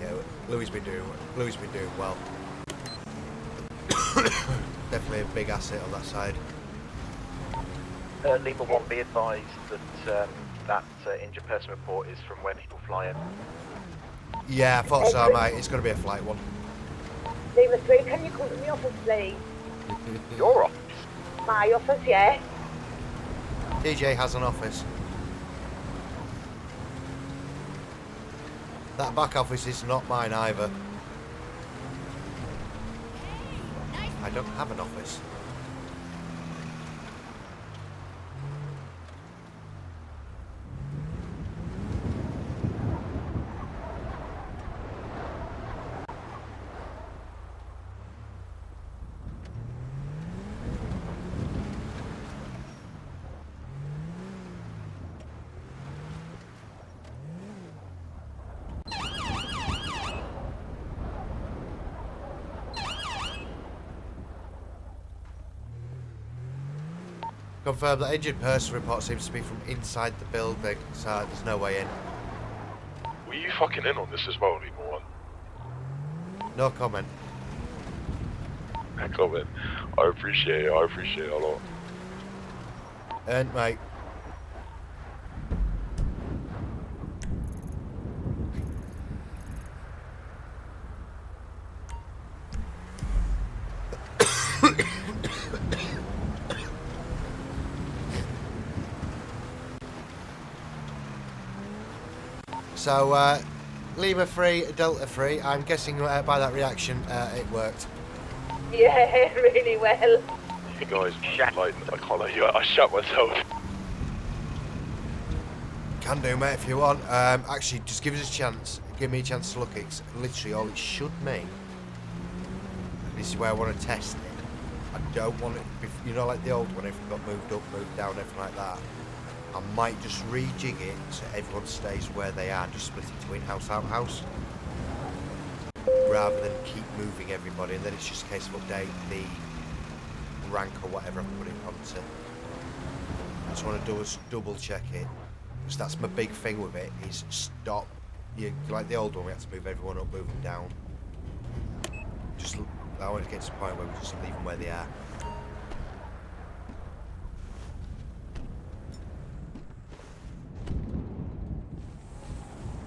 Yeah, Louis been doing well. Definitely a big asset on that side. Lima 1, be advised that that injured person report is from when people fly in. Yeah, I thought so, mate. It's going to be a flight one. Lima 3, can you come to the office, please? Your office? My office, yeah. DJ has an office. That back office is not mine either. I don't have an office. Confirm that injured person report seems to be from inside the building, so there's no way in. Were you fucking in on this as well, Lima 1? No comment. No comment. I appreciate it a lot. And mate. So, Lima 3, Delta 3, I'm guessing by that reaction it worked. Yeah, really well. You guys, like, I can't let you. I shut myself. Can do, mate, if you want. Actually, just give us a chance. Give me a chance to look at it. Literally, all it should mean. This is where I want to test it. I don't want it, you know, like the old one, if it got moved up, moved down, everything like that. I might just rejig it so everyone stays where they are, just split it between house, outhouse. Rather than keep moving everybody, and then it's just a case of update the rank or whatever I put it onto. I just want to double check it. Because that's my big thing with it, is stop. Like the old one, we had to move everyone up, move them down. Just, I want to get to the point where we just leave them where they are.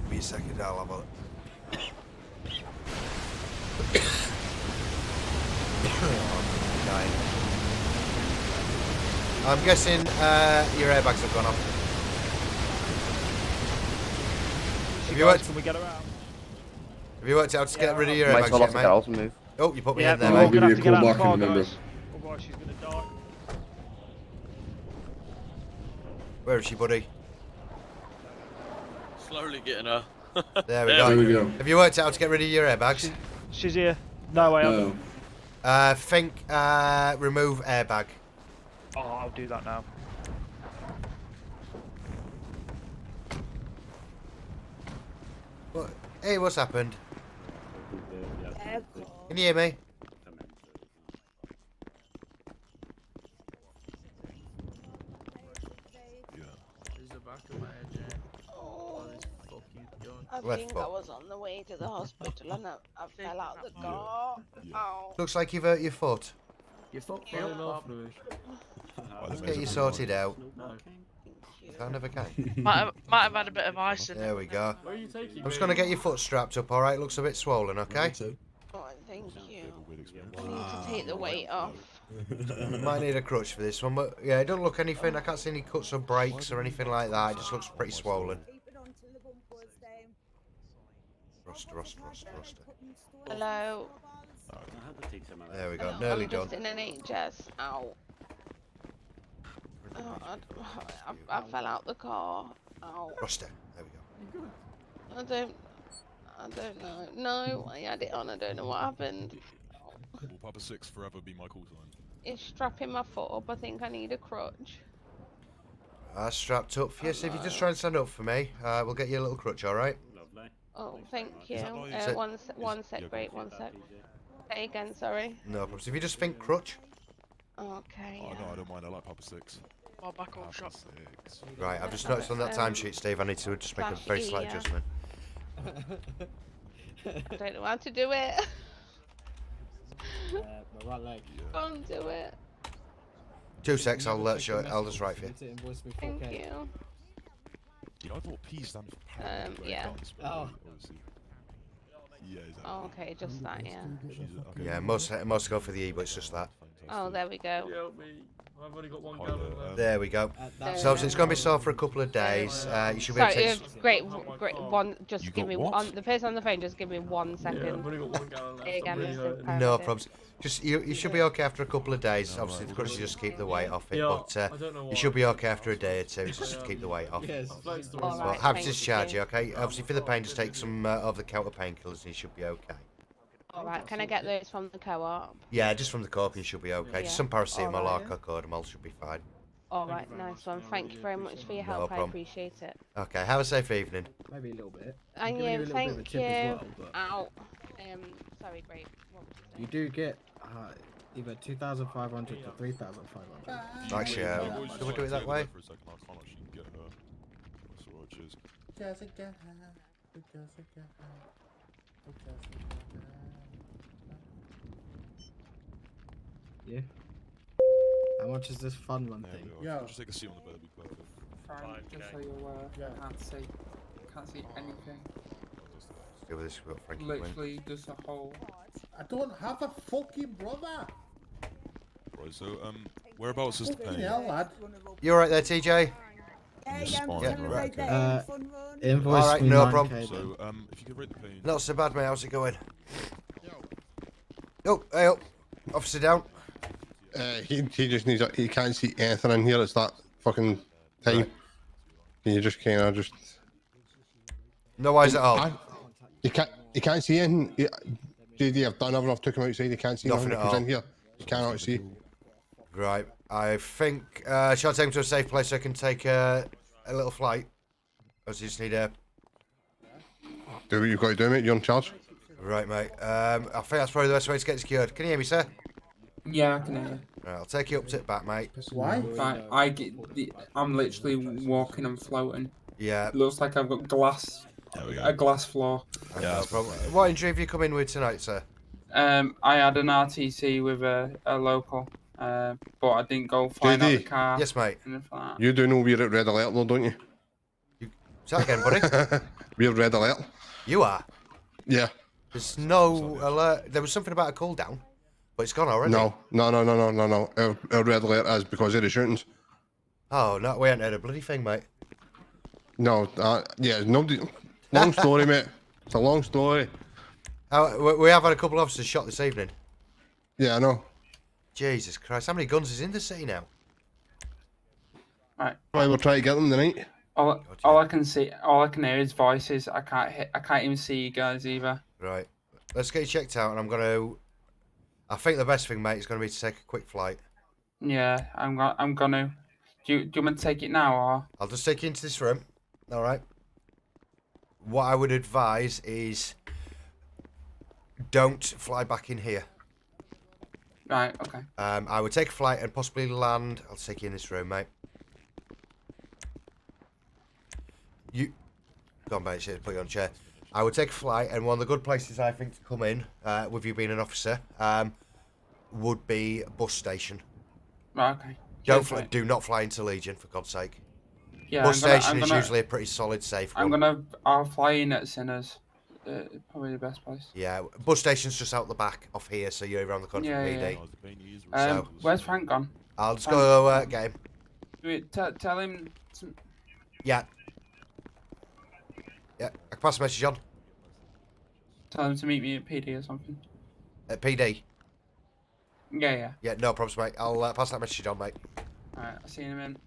Be a second, I'll have a... I'm guessing your airbags have gone off. Have you worked? Can we get around? Have you worked out to get rid of your airbags yet, mate? Oh, you put me in there, I'll mate. give you a call back in a minute. Otherwise she's gonna die. Where is she, buddy? Slowly getting her. There we go. Have you worked out how to get rid of your airbags? She's here. No, I haven't. Remove airbag. Oh, I'll do that now. What? Hey, what's happened? Can you hear me? I think I was on the way to the hospital and I fell out the car. Ow. Looks like you've hurt your foot. Your foot fell off. Let's get you sorted out. I never can. Might have had a bit of ice in it. There we go. Where are you taking I'm just going to get your foot strapped up, alright? Looks a bit swollen, okay? Oh, thank you. I need to take the weight off. Might need a crutch for this one, but yeah, it doesn't look anything. I can't see any cuts or breaks or anything like that. It just looks pretty swollen. Ruster. Hello. There we go, I'm nearly just done. in NHS. Ow. Oh, I fell out the car. Ow. Ruster, there we go. I don't know. No, I had it on. I don't know what happened. Will Papa 6 forever be my call sign? It's strapping my foot up. I think I need a crutch. Strapped up for you, so if you just try and stand up for me, we'll get you a little crutch, alright? Oh, thank you. One sec, great, one sec. Say again, sorry. No problems. If you just think crutch. Okay. Oh no, I don't mind. I like Papa 6. Oh, back on shot. Right, I've just noticed on that timesheet, Steve, I need to just make a very slight adjustment. I don't know how to do it. My right leg. Can't do it. 2 secs, I'll show it. I'll just write for you. Thank you. You know, I thought P stands for parent. Yeah. Oh. Yeah, exactly. Oh, okay, just that, yeah. Yeah, most go for the E, but it's just that. Oh, there we go. I've only got 1 gallon left. There we go. So obviously it's going to be sore for a couple of days. You should be able to take... Great. One, just give me one. The person on the phone, just give me 1 second. Yeah, I've only got 1 gallon left. Again, No problems. Just you should be okay after a couple of days. Obviously, the crutches just keep the weight off it, but you should be okay after a day or two. Just to keep the weight off. Yes. Well, happy to discharge you, okay? Obviously, for the pain, just take some over-the-counter painkillers, and you should be okay. Alright, can I get those from the co-op? Yeah, just from the co-op, you should be okay. Just some paracetamol or Alright. cocodamol should be fine. Alright, nice one. Thank you very much for your help. I problem. appreciate it. Okay, have a safe evening. Maybe a little bit. And Give you a you, little bit of a thank tip you. as well, but Ow. Sorry, great. What was you do get either 2,500 to 3,500. Actually, do we do it that way? For a second, I can't actually get her. That's alright, cheers. Yeah. How much is this fun run thing? Yeah, just take a seat on the bed, it'd be perfect. Fine, just so you're aware. Can't see anything. Do this, we've got Frankie Literally just a hole. I don't have a fucking brother. Right, so, whereabouts is the Fucking pain? hell, lad. You alright there, TJ? Invoice Alright, me no 9K problem. then. So, if you could rate the pain. Not so bad, mate. How's it going? Oh, hey up. Officer down. He just needs. He can't see anything in here. It's that fucking time. Right. Can you just kind of just? No eyes at all. You can't see anything. JD, I've done everything. I've took him outside. He can't see Nothing nothing. at He's all. in here. He cannot see. Right. I think. Shall I take him to a safe place so I can take a little flight? Or do you just need a. Do what you've got to do, mate. You're in charge. Right, mate. I think that's probably the best way to get secured. Can you hear me, sir? Yeah, I can hear you. Right, I'll take you up to the back, mate. Why? Right, I'm literally walking and floating. Yeah. Looks like I've got a glass floor. Yeah, no problem. What injury have you come in with tonight, sir? I had an RTC with a local, but I didn't go flying out the car. Yes, mate. You do know we're at red alert though, don't you? Say that again, buddy. We're red alert. You are? Yeah. There's no alert. There was something about a cooldown, but it's gone already. No. Our red alert is because of the shootings. Oh, no, we ain't heard a bloody thing, mate. No, yeah, nobody. Long story, mate. It's a long story. We have had a couple of officers shot this evening. Yeah, I know. Jesus Christ, how many guns is in the city now? Right. Right, we'll try to get them tonight. All I can hear is voices. I can't even see you guys either. Right. Let's get you checked out, and I think the best thing, mate, is going to be to take a quick flight. Yeah, I'm gonna. Do you want me to take it now, or? I'll just take you into this room. All right. What I would advise is don't fly back in here. Right. Okay. I would take a flight and possibly land. I'll take you in this room, mate. Go on, mate. Put you on a chair. I would take a flight, and one of the good places I think to come in, with you being an officer, would be a bus station. Right. Okay. Do not fly into Legion, for God's sake. Yeah, Bus station is usually a pretty solid, safe one. I'll fly in at Sinners. Probably the best place. Yeah, bus station's just out the back off here, so you're around the corner from PD. Yeah. Where's Frank gone? I'll just go get him. Wait, tell him. Yeah. Yeah, I can pass the message on. Tell him to meet me at PD or something. At PD? Yeah. Yeah, no problems, mate. I'll pass that message on, mate. Alright, I'll see you in a minute.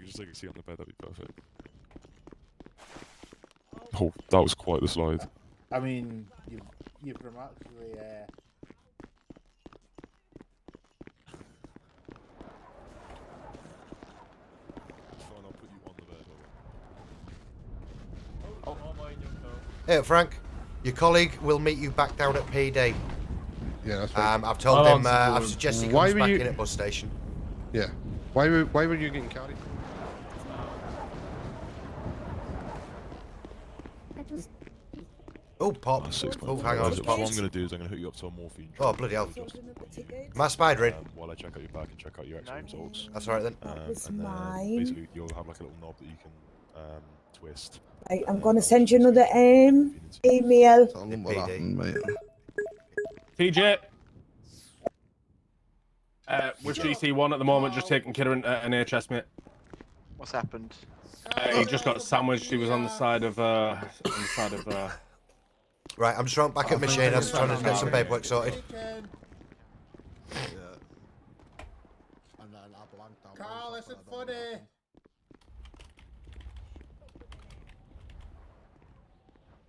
Just take a seat on the bed, that'd be perfect. Oh, that was quite the slide. I mean, you've remarkably. Hey, Frank. Your colleague will meet you back down at PD. Yeah, that's fine. I've told him. I've suggested he comes back in at bus station. Yeah. Why were you getting carried? Oh, pop. Oh, hang on. What I'm going to do is I'm going to hook you up to a morphine drip. Oh, bloody hell. Am I spidering? While I check out your back and check out your X-ray results. That's alright then. And then basically you'll have like a little knob that you can twist. Right, I'm going to send you another email. TJ. With GC1 at the moment, just taking care of an NHS, mate. What's happened? He just got sandwiched. He was on the side of Right, I'm just running back at machine. I was trying to get some paperwork sorted. Carl, isn't funny.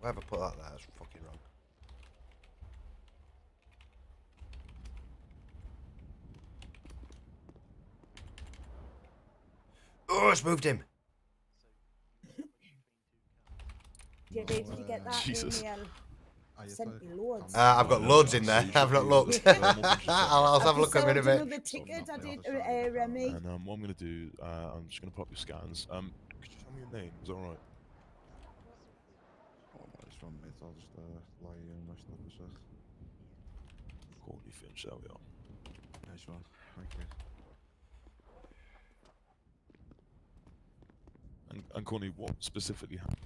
Why have I put that there? That's fucking wrong. Oh, it's moved him. Did you get that email? Sent me loads. I've got loads in there. I've not looked. I'll have a look at it in a bit. Another ticket I did, Remy. And what I'm going to do, I'm just going to pop your scans. Could you tell me your name? Is that alright? Oh, nice one, mate. I'll just lie in my stuff and stuff. Courtney Finch, there we are. Nice one. Thank you. And Courtney, what specifically happened?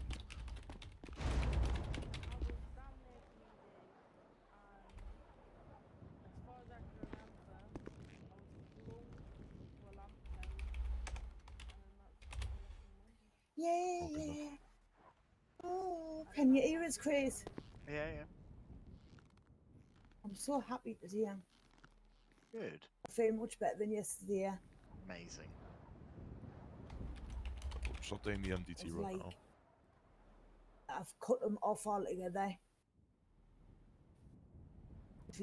Yeah. Oh, can you hear us, Chris? Yeah. I'm so happy to hear. Good. I feel much better than yesterday. Amazing. Stop doing the MDT right now. I've cut them off altogether.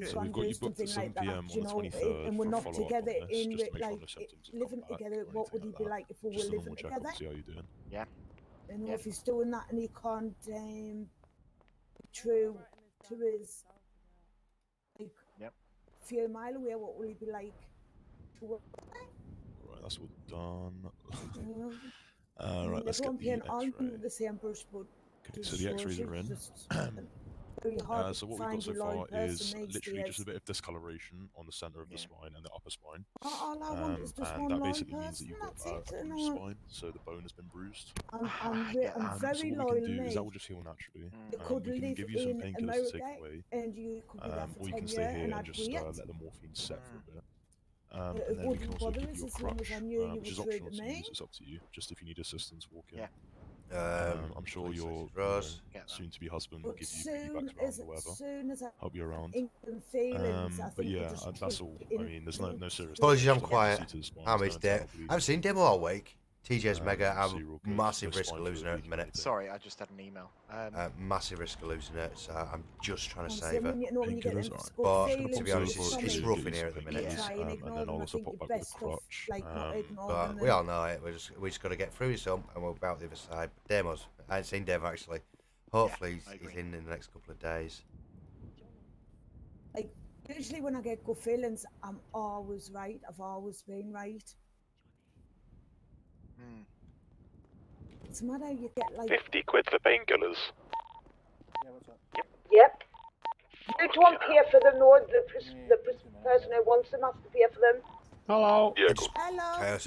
So we've got you booked at 7 PM on the 23rd and we're for not follow-up together on this, in just to make sure like no symptoms have living come back together. or What would anything he be like like if we Just were a living normal check-up together? to see how you're doing. Yeah. You know, if he's doing that and he can't through to his like few mile away, what will he be like? Right, that's all done. You know? Right, let's get the X-ray. The same brush, but Okay, so the X-rays are in. So what we've got so far is literally just a bit of discoloration on the center of the spine and the upper spine. And that basically means that you've got a bruised spine, so the bone has been bruised. I'm So very what loyal, we can do is that will mate. just heal naturally. You could We can live give you some in painkillers to take America away, and you could be there for or you 10 can stay years here and and I'd just wait. let the morphine set for a bit. It And then we wouldn't can also bother give us you a as long crutch, as I knew you which is were true optional to to me. use. It's up to you, just if you need assistance walking. Yeah. I'm sure your soon-to-be husband will give you piggybacks around or whatever, help you around. But yeah, that's all. I mean, there's no serious. Apologies, I'm damage to the quiet. procedures, spine, I'm there's his no dad. internal bleeding. I've seen Demo all week. TJ's mega. Obviously I'm you're all good, massive no risk of spine losing her fluid at the minute. leaking or Sorry, I just had an email. Massive risk of losing it, so I'm just trying to Oh, save so her. when you know when you get them But gut to feelings be honest, from it's it, rough in here at the minute. you try and ignore and then them. I'll I also think pop your back with best a stuff, crutch. like not ignoring But them. we all know it. We just got to get through this, and we're about the other side. Demos. I ain't seen Dev actually. Hopefully he's in the next couple of days. Like usually when I get gut feelings, I'm always right. I've always been right. It's a matter you get like 50 quid for painkillers. Yep. You don't pay for them, no. The person who wants them has to pay for them. Hello. Yeah, Hello.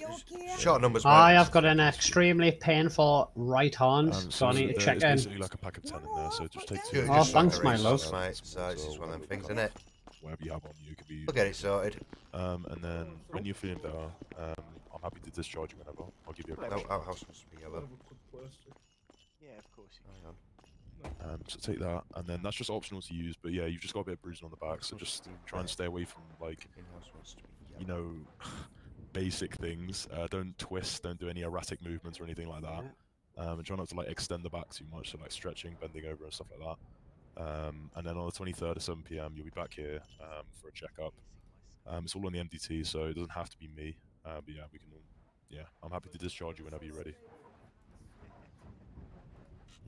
Short numbers. I have got an extremely painful right hand, so I need to check it's in. basically like a pack of 10 in there, so just take two. Oh, thanks, my love. Mate, so it's just one of them things, isn't it? Whatever you have on you, it could be. We'll get it sorted. And then when you're feeling better, I'm happy to discharge you whenever. I'll give you a crutch. Our house must be yellow. Yeah, of course. Hang on. So take that, and then that's just optional to use. But yeah, you've just got a bit of bruising on the back, so just try and stay away from like, you know, basic things. Don't twist, don't do any erratic movements or anything like that. And try not to like extend the back too much, so like stretching, bending over, and stuff like that. And then on the 23rd at 7 PM, you'll be back here for a checkup. It's all on the MDT, so it doesn't have to be me. But yeah, we can. Yeah, I'm happy to discharge you whenever you're ready.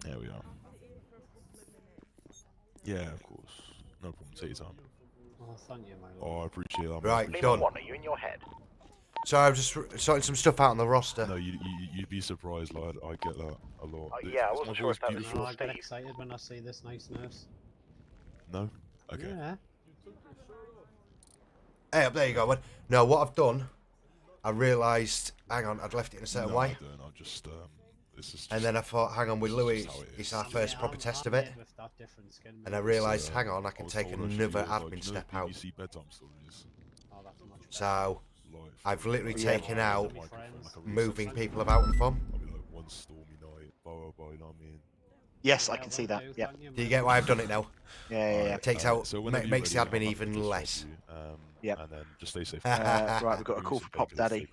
There we are. Yeah, of course. No problem. Take your time. Oh, thank you, my love. Oh, I appreciate that. Right, Lima done. 1, are you in your head? So I'm just sorting some stuff out on the roster. No, you'd be surprised, lad. I get that a lot. Yeah, I wasn't sure if that was Oh, I get excited when I see this nice nurse. No? Okay. Yeah. Hey, there you go, man. No, what I've done, I realised, hang on, I'd left it in a certain way. I don't. I'll just, this is And then I thought, hang on, with Louis, how it is. it's our first proper test of it. With that different skin. And I realised, So, hang on, I can was take told actually another years, like, admin you know step out. BBC bedtime stories. Oh, that's much better. So, Like, I've literally yeah, taken like, out like a moving research people paper. about and from. I'll be like, one stormy night, blah, blah, blah, you know what I mean? Yes, I can see that. Yeah. Do you get why I've done it now? Yeah. It takes out, So whenever you're makes the ready, admin I'm happy even to discharge less. you, Yep. And then just stay safe. Right, we've got a call for Pop Daddy.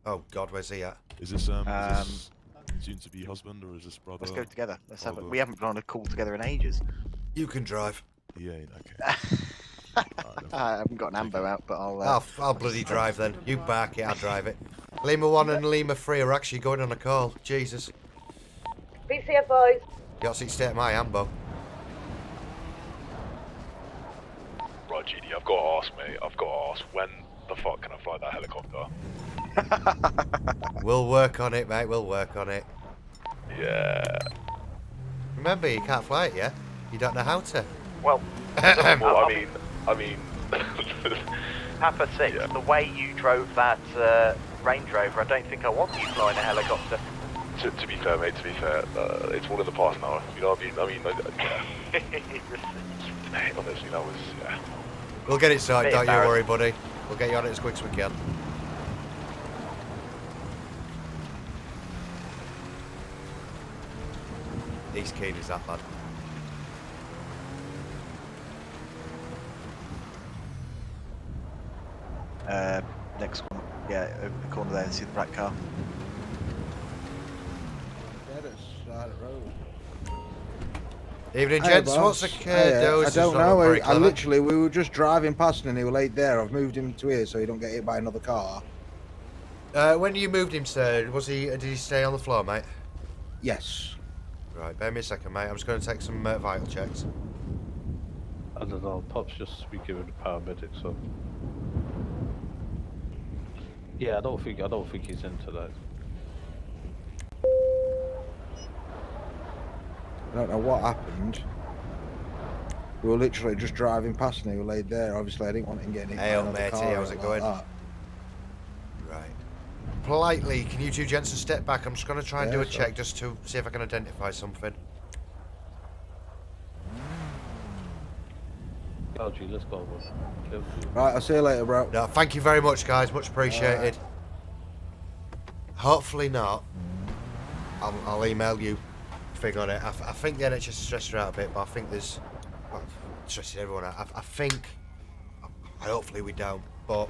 Oh God, where's he at? Is this is soon to be husband or is this brother? Let's go together. Let's have it. brother? We haven't been on a call together in ages. You can drive. He ain't, okay. I haven't got an ambo out, but I'll. I'll bloody drive then. You bark it, I'll drive it. Lima 1 and Lima 3 are actually going on a call. Jesus. Be safe, boys. You got to see the state of my ambo. Right, GD, I've got to ask, mate. I've got to ask, when the fuck can I fly that helicopter? We'll work on it, mate. We'll work on it. Yeah. Remember, you can't fly it yet. You don't know how to. Well, Well, I mean. Papa 6, the way you drove that Range Rover, I don't think I want you flying a helicopter. To be fair, mate, it's all in the past now. You know what I mean? Yeah. Mate, honestly, that was, yeah. We'll get it sorted, Bit don't you worry, buddy. We'll get you on it as quick as we can. He's keen as that, lad. Next one. Yeah, over the corner there. See the black car. Evening, Hey, gents. boss. What's occurred? Hey, though? I This is don't not know. very I clever. literally, we were just driving past and he was laid there. I've moved him to here so he don't get hit by another car. When you moved him, sir, was he? Did he stay on the floor, mate? Yes. Right, bear me a second, mate. I'm just going to take some vital checks. I don't know. Pop's just speaking with the paramedic, so. Yeah, I don't think he's into that. I don't know what happened. We were literally just driving past and he was laid there. Obviously, I didn't want him getting hit. Hey, by up, another matey, car how's or it like going? that. Right. Politely, can you two gents step back? I'm just going to try and do a sure. check just to see if I can identify something. LG, let's go. Right, I'll see you later, bro. No, thank you very much, guys. Much appreciated. Hopefully not. I'll email you thing on it. I think the NHS is stressed her out a bit, but I think there's... Well, stressing everyone out. I think... Hopefully we don't, but...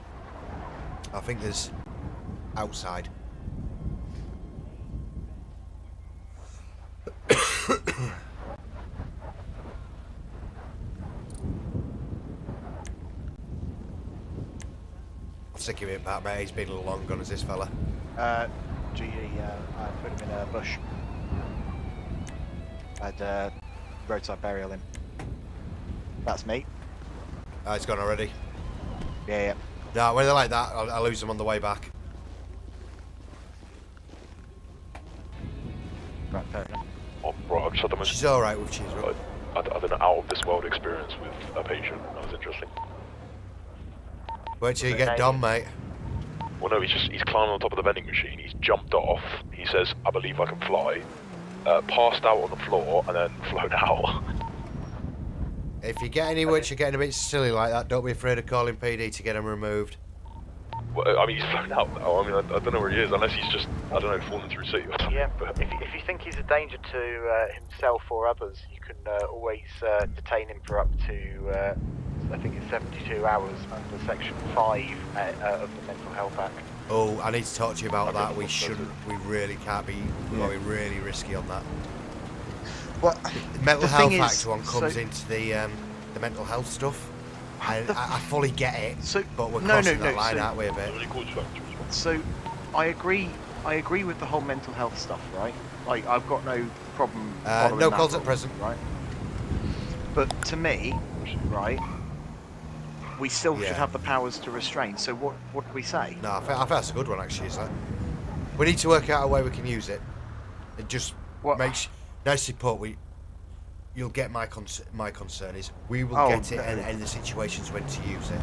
I think there's... outside. I'll stick him in, Pat, mate. He's been a little long gone as this fella. GE, I put him in a bush. I had roadside burial in. That's me. Oh, he's gone already. Yeah. No, when they're like that, I lose them on the way back. Right, fair enough. Oh, right, I've just had the most... She's alright with cheese, right? I had an out-of-this-world experience with a patient. That was interesting. Wait till you get done, mate. Well, no, he's climbing on top of the vending machine. He's jumped off. He says, "I believe I can fly." Passed out on the floor and then flown out. If you get any which are getting a bit silly like that, don't be afraid of calling PD to get him removed. Well, I mean, he's flown out now. I mean, I don't know where he is, unless he's just, I don't know, fallen through sea or something. Yeah, but if you think he's a danger to himself or others, you can always detain him for up to, I think it's 72 hours under Section 5 of the Mental Health Act. Oh, I need to talk to you about that. We really can't be, we're going to be really risky on that. Well, the Mental the Health thing Act is, one comes into the mental health stuff. I fully get it, but we're crossing that line, aren't we, a bit? So, I agree with the whole mental health stuff, right? Like, I've got no problem following no that calls at rule, present. right? But to me, right, we still should have the powers to restrain. So what do we say? No, I think that's a good one, actually, is that? We need to work out a way we can use it. It just makes... Nicely put, you'll get my concern is we will get it and the situations when to use it.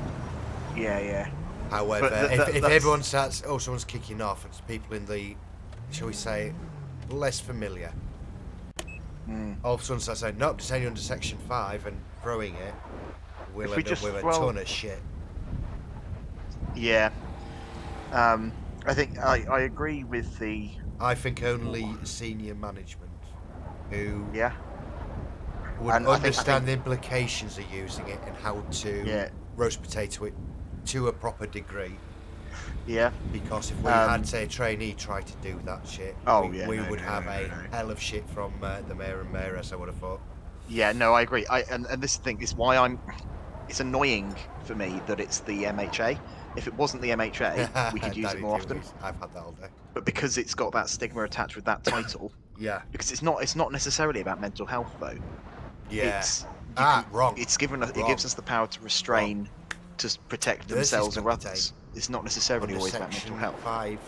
Yeah. However, if everyone starts, someone's kicking off, and it's people in the, shall we say, less familiar. All of a sudden start saying, nope, detaining under Section 5 and throwing it, we'll end up with a ton of shit. Yeah. I think I agree with the... I think only senior management who would And understand the implications of using it and how to roast potato it to a proper degree. Yeah. Because if we had, say, a trainee try to do that shit, we would have a hell of shit from the mayor and mayoress, I would have thought. Yeah, no, I agree. And this thing is why it's annoying for me that it's the MHA. If it wasn't the MHA, we could use it more often. I've had that all day. But because it's got that stigma attached with that title, because it's not necessarily about mental health though. Yeah. Wrong. It gives us the power to restrain, to protect themselves or others. It's not necessarily always about mental health. 5,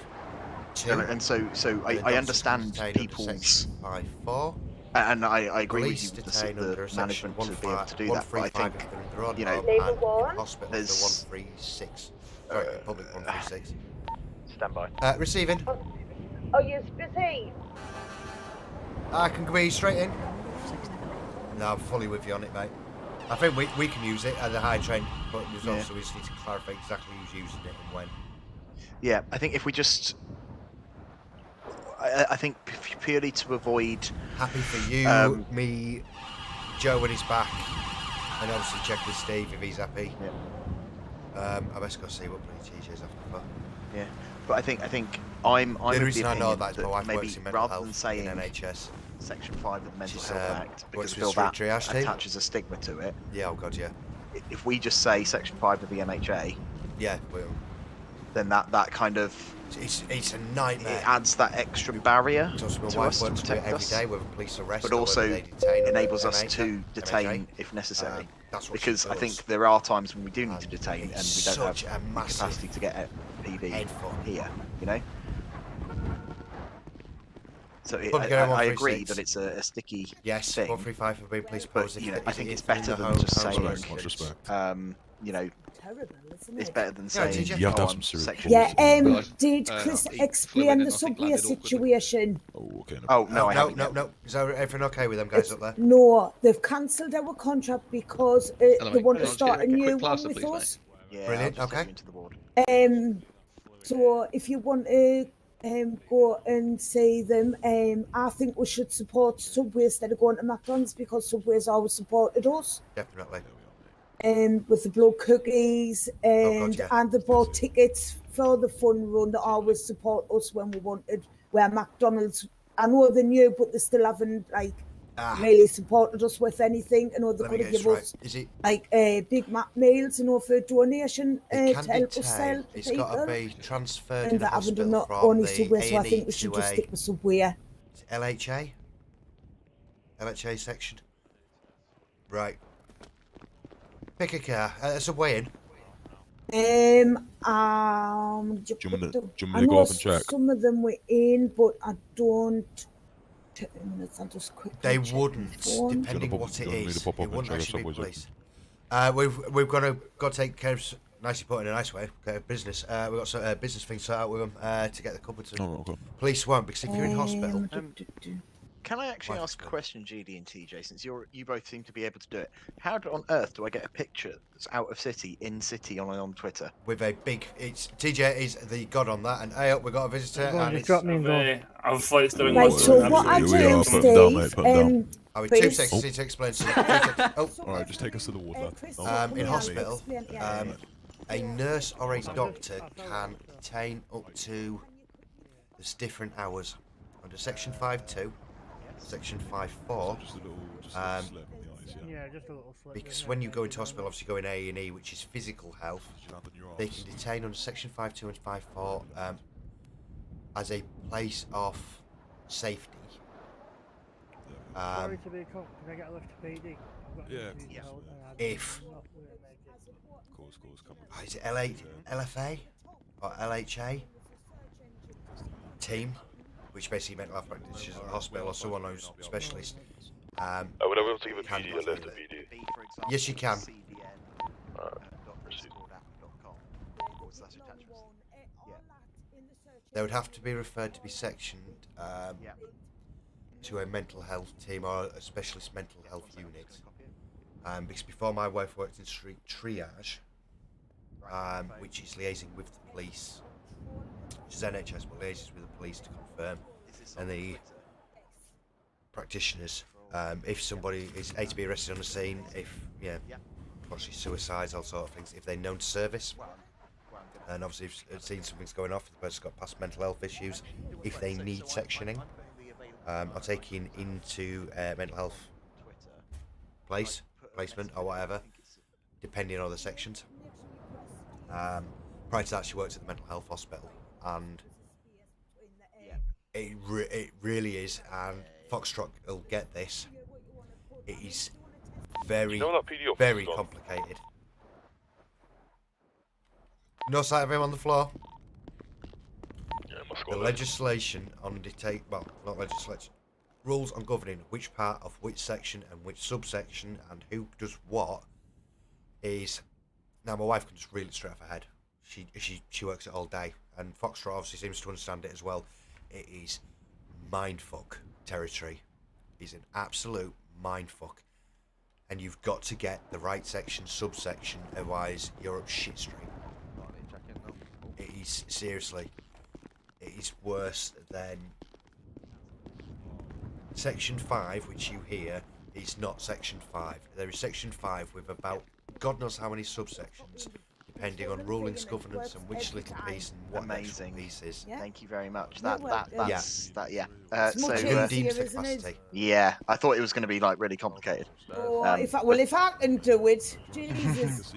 2, and so I understand people's. 5-4. And I agree with you that the management to be able to do that. But I think, you know, there's 136. Sorry, public 136. Stand by. Receiving. Oh, you're busy. I can go straight in. No, I'm fully with you on it, mate. I think we can use it at the high train, but there's also we just need to clarify exactly who's using it and when. Yeah, I think if we just... I think purely to avoid... Happy for you, me, Joe when he's back, and obviously check with Steve if he's happy. Yeah. I best go see what bloody TJ's after that. Yeah, but I think I'm the reason I know that is my wife maybe works in mental rather health than saying in NHS. Section 5 of the Mental Health Act, because works I feel with street triage that team. attaches a stigma to it. Yeah, oh god, yeah. If we just say Section 5 of the MHA, yeah, then that kind of It's a nightmare. It adds that extra barrier So my to wife us to works with it protect every us, day, whether police arrest but or also whether they detain enables us MHA. to detain if necessary. That's what Because she I does. think there are times when we do need to detain and we don't such have a the massive capacity to get a PV here, you know? So I agree that it's a sticky yes, thing. 135 for being police But, posted. you know, I think it's in better the than home- just home saying, respect. you know, Terrible, isn't it's it? better than Yeah, saying, did you? You have to have oh, some I'm serious sexual. Yeah, did Chris he explain the subway situation? Oh, okay. Oh, no, I haven't no, yet. no. Is everything okay with them guys up there? No, they've cancelled our contract because they want to start a new one with us. Yeah, Brilliant, I'll just okay. take you into the ward. So if you want to go and see them, I think we should support Subway instead of going to McDonald's because Subway's always supported us. Definitely. With the blood cookies and they bought tickets for the fun run. They always support us when we wanted. Where McDonald's, I know they're new, but they still haven't really supported us with anything. I know they could have given us Big Mac meals, for donation to help us sell to It's got to people. be transferred And in a they haven't done hospital that from only the Subway, so I think we A&E should to just a stick with Subway. LHA? LHA section. Right. Pick a car. Subway in. Do you want me to go up and check? Some of them were in, but I don't. 2 minutes, I'll just quickly They check wouldn't, my phone. depending what it is. pop up It and wouldn't check if actually be Subway's police. We've got to take care of, nicely put in a nice way, business. We've got some business things set out with them to get the couple to. Oh, okay. Police won't, because if you're in hospital. Can I actually ask a question, GD and TJ, since you both seem to be able to do it? How on earth do I get a picture that's out of city, in city on Twitter? With a big, TJ is the god on that, and hey up, we got a visitor. Go on, And just drop me and go. I've thought it's doing Right, so what I do, Steve, two Chris- seconds to explain to you. Oh, alright, just take us to the ward in hospital, a nurse or a doctor can detain up to there's different hours under section 5.2, section 5.4. Yeah, just a little slip. Because when you go into hospital, obviously you go in A&E, which is physical health. They can detain under section 5.2 and 5.4 as a place of safety. Sorry to be a cop, can I get a lift to PD? Yeah. If is it LFA or LHA team, which basically mental health practitioners at the hospital or someone who's a specialist. I would have able to give a PD a lift at PD. Yes, you can. They would have to be referred to be sectioned to a mental health team or a specialist mental health unit. Because before my wife worked in street triage, which is liaising with the police, which is NHS, but liaises with the police to confirm, and the practitioners, if somebody is to be arrested on the scene, if possibly suicides, all sort of things, if they're known to service, and obviously if seen something's going off, the person's got past mental health issues, if they need sectioning, or taking into mental health placement or whatever, depending on the sections. Prior to that, she worked at the mental health hospital, and it really is, and Foxtrot will get this. It is very, very complicated. No sight of him on the floor. The legislation on not legislation, rules on governing which part of which section and which subsection and who does what is. Now my wife can just reel it straight off her head. She works it all day, and Foxtrot obviously seems to understand it as well. It is mindfuck territory. It's an absolute mindfuck, and you've got to get the right section, subsection, otherwise you're up shit street. It is seriously. It is worse than section 5, which you hear is not section 5. There is section 5 with about God knows how many subsections, depending on rulings, governance, and which little piece and what Amazing. piece is. Thank you very much. You're That's welcome. that. Yeah. It's much so easier, isn't it? yeah, I thought it was going to be like really complicated. Oh, if I can do it, Jesus.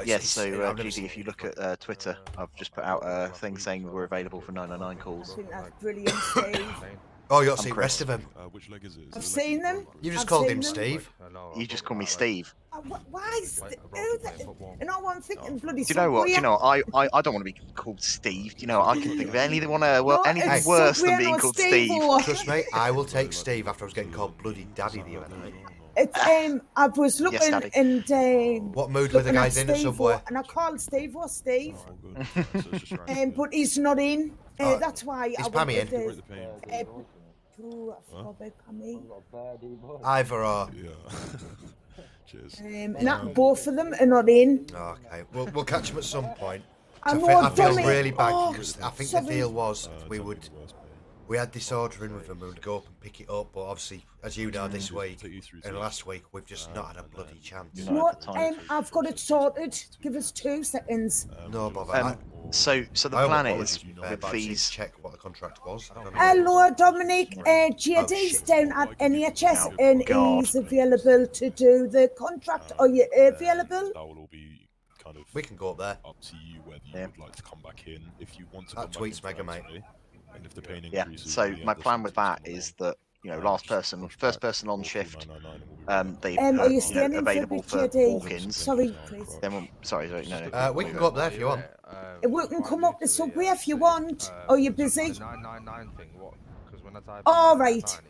Yes, so GD, if you look at Twitter, I've just put out a thing saying we're available for 909 calls. I think that's brilliant, Steve. Oh, you got to see the rest of him. Which leg is it? I've seen them. You just I've called seen him them. Steve. You just call me Steve. Why is and all I'm thinking, bloody. Do you know what? Do you know what? I don't want to be called Steve. Do you know what? I can think of anything worse than being called Steve. Trust me, I will take Steve after I was getting called bloody daddy the other night. It's I was looking and what mood were the guys in at Subway? And I called Steve. What's Steve? But he's not in. That's why Is I Pammy wanted in? I forgot about Pammy. Either or. Cheers. Not both of them are not in. Okay, we'll catch them at some point. I I know, feel Tommy. really bad Oh, because I think sorry. the deal was we had this order in with them, we would go up and pick it up, but obviously, as you know, this week and last week, we've just not had a bloody chance. You know what? I've got it sorted. Give us 2 seconds. No bother. So the I plan apologise is to be fair, with but I just need these. to check what the contract was. Hello, Dominic. GTAV's down at NHS and he's available to do the contract. Are you available? That will all be kind of. We can go up there. Up to you whether you would like to come back in. If you want to. That come tweet's back mega, in mate. And if the pain Yeah. increases. So my plan with that is that first person on shift. They Are you know, staying in for a available bit, for JD? walk-ins. Sorry, please. Then sorry, no. We can go up there if you want. We can come up the subway if you want. Are you busy? All right.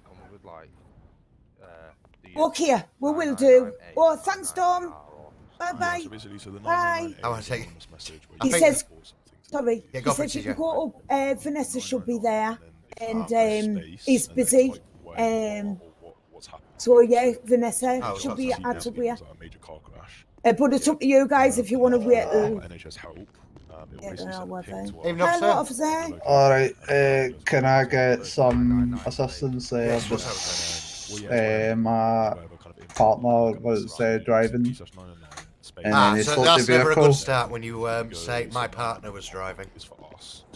Okay, we will do. Oh, thanks, Dom. Bye-bye. Bye. I want to take. He says, sorry, Yeah, he go for says it, you can TJ. go up, Vanessa should be there, and he's busy. So yeah, Vanessa should be at Subway. But it's up to you guys if you want to wait. NHS help. Hello, officer. Alright, can I get some assistance? My partner was driving. And then he So stopped that's the never a vehicle. good start when you say my partner was driving.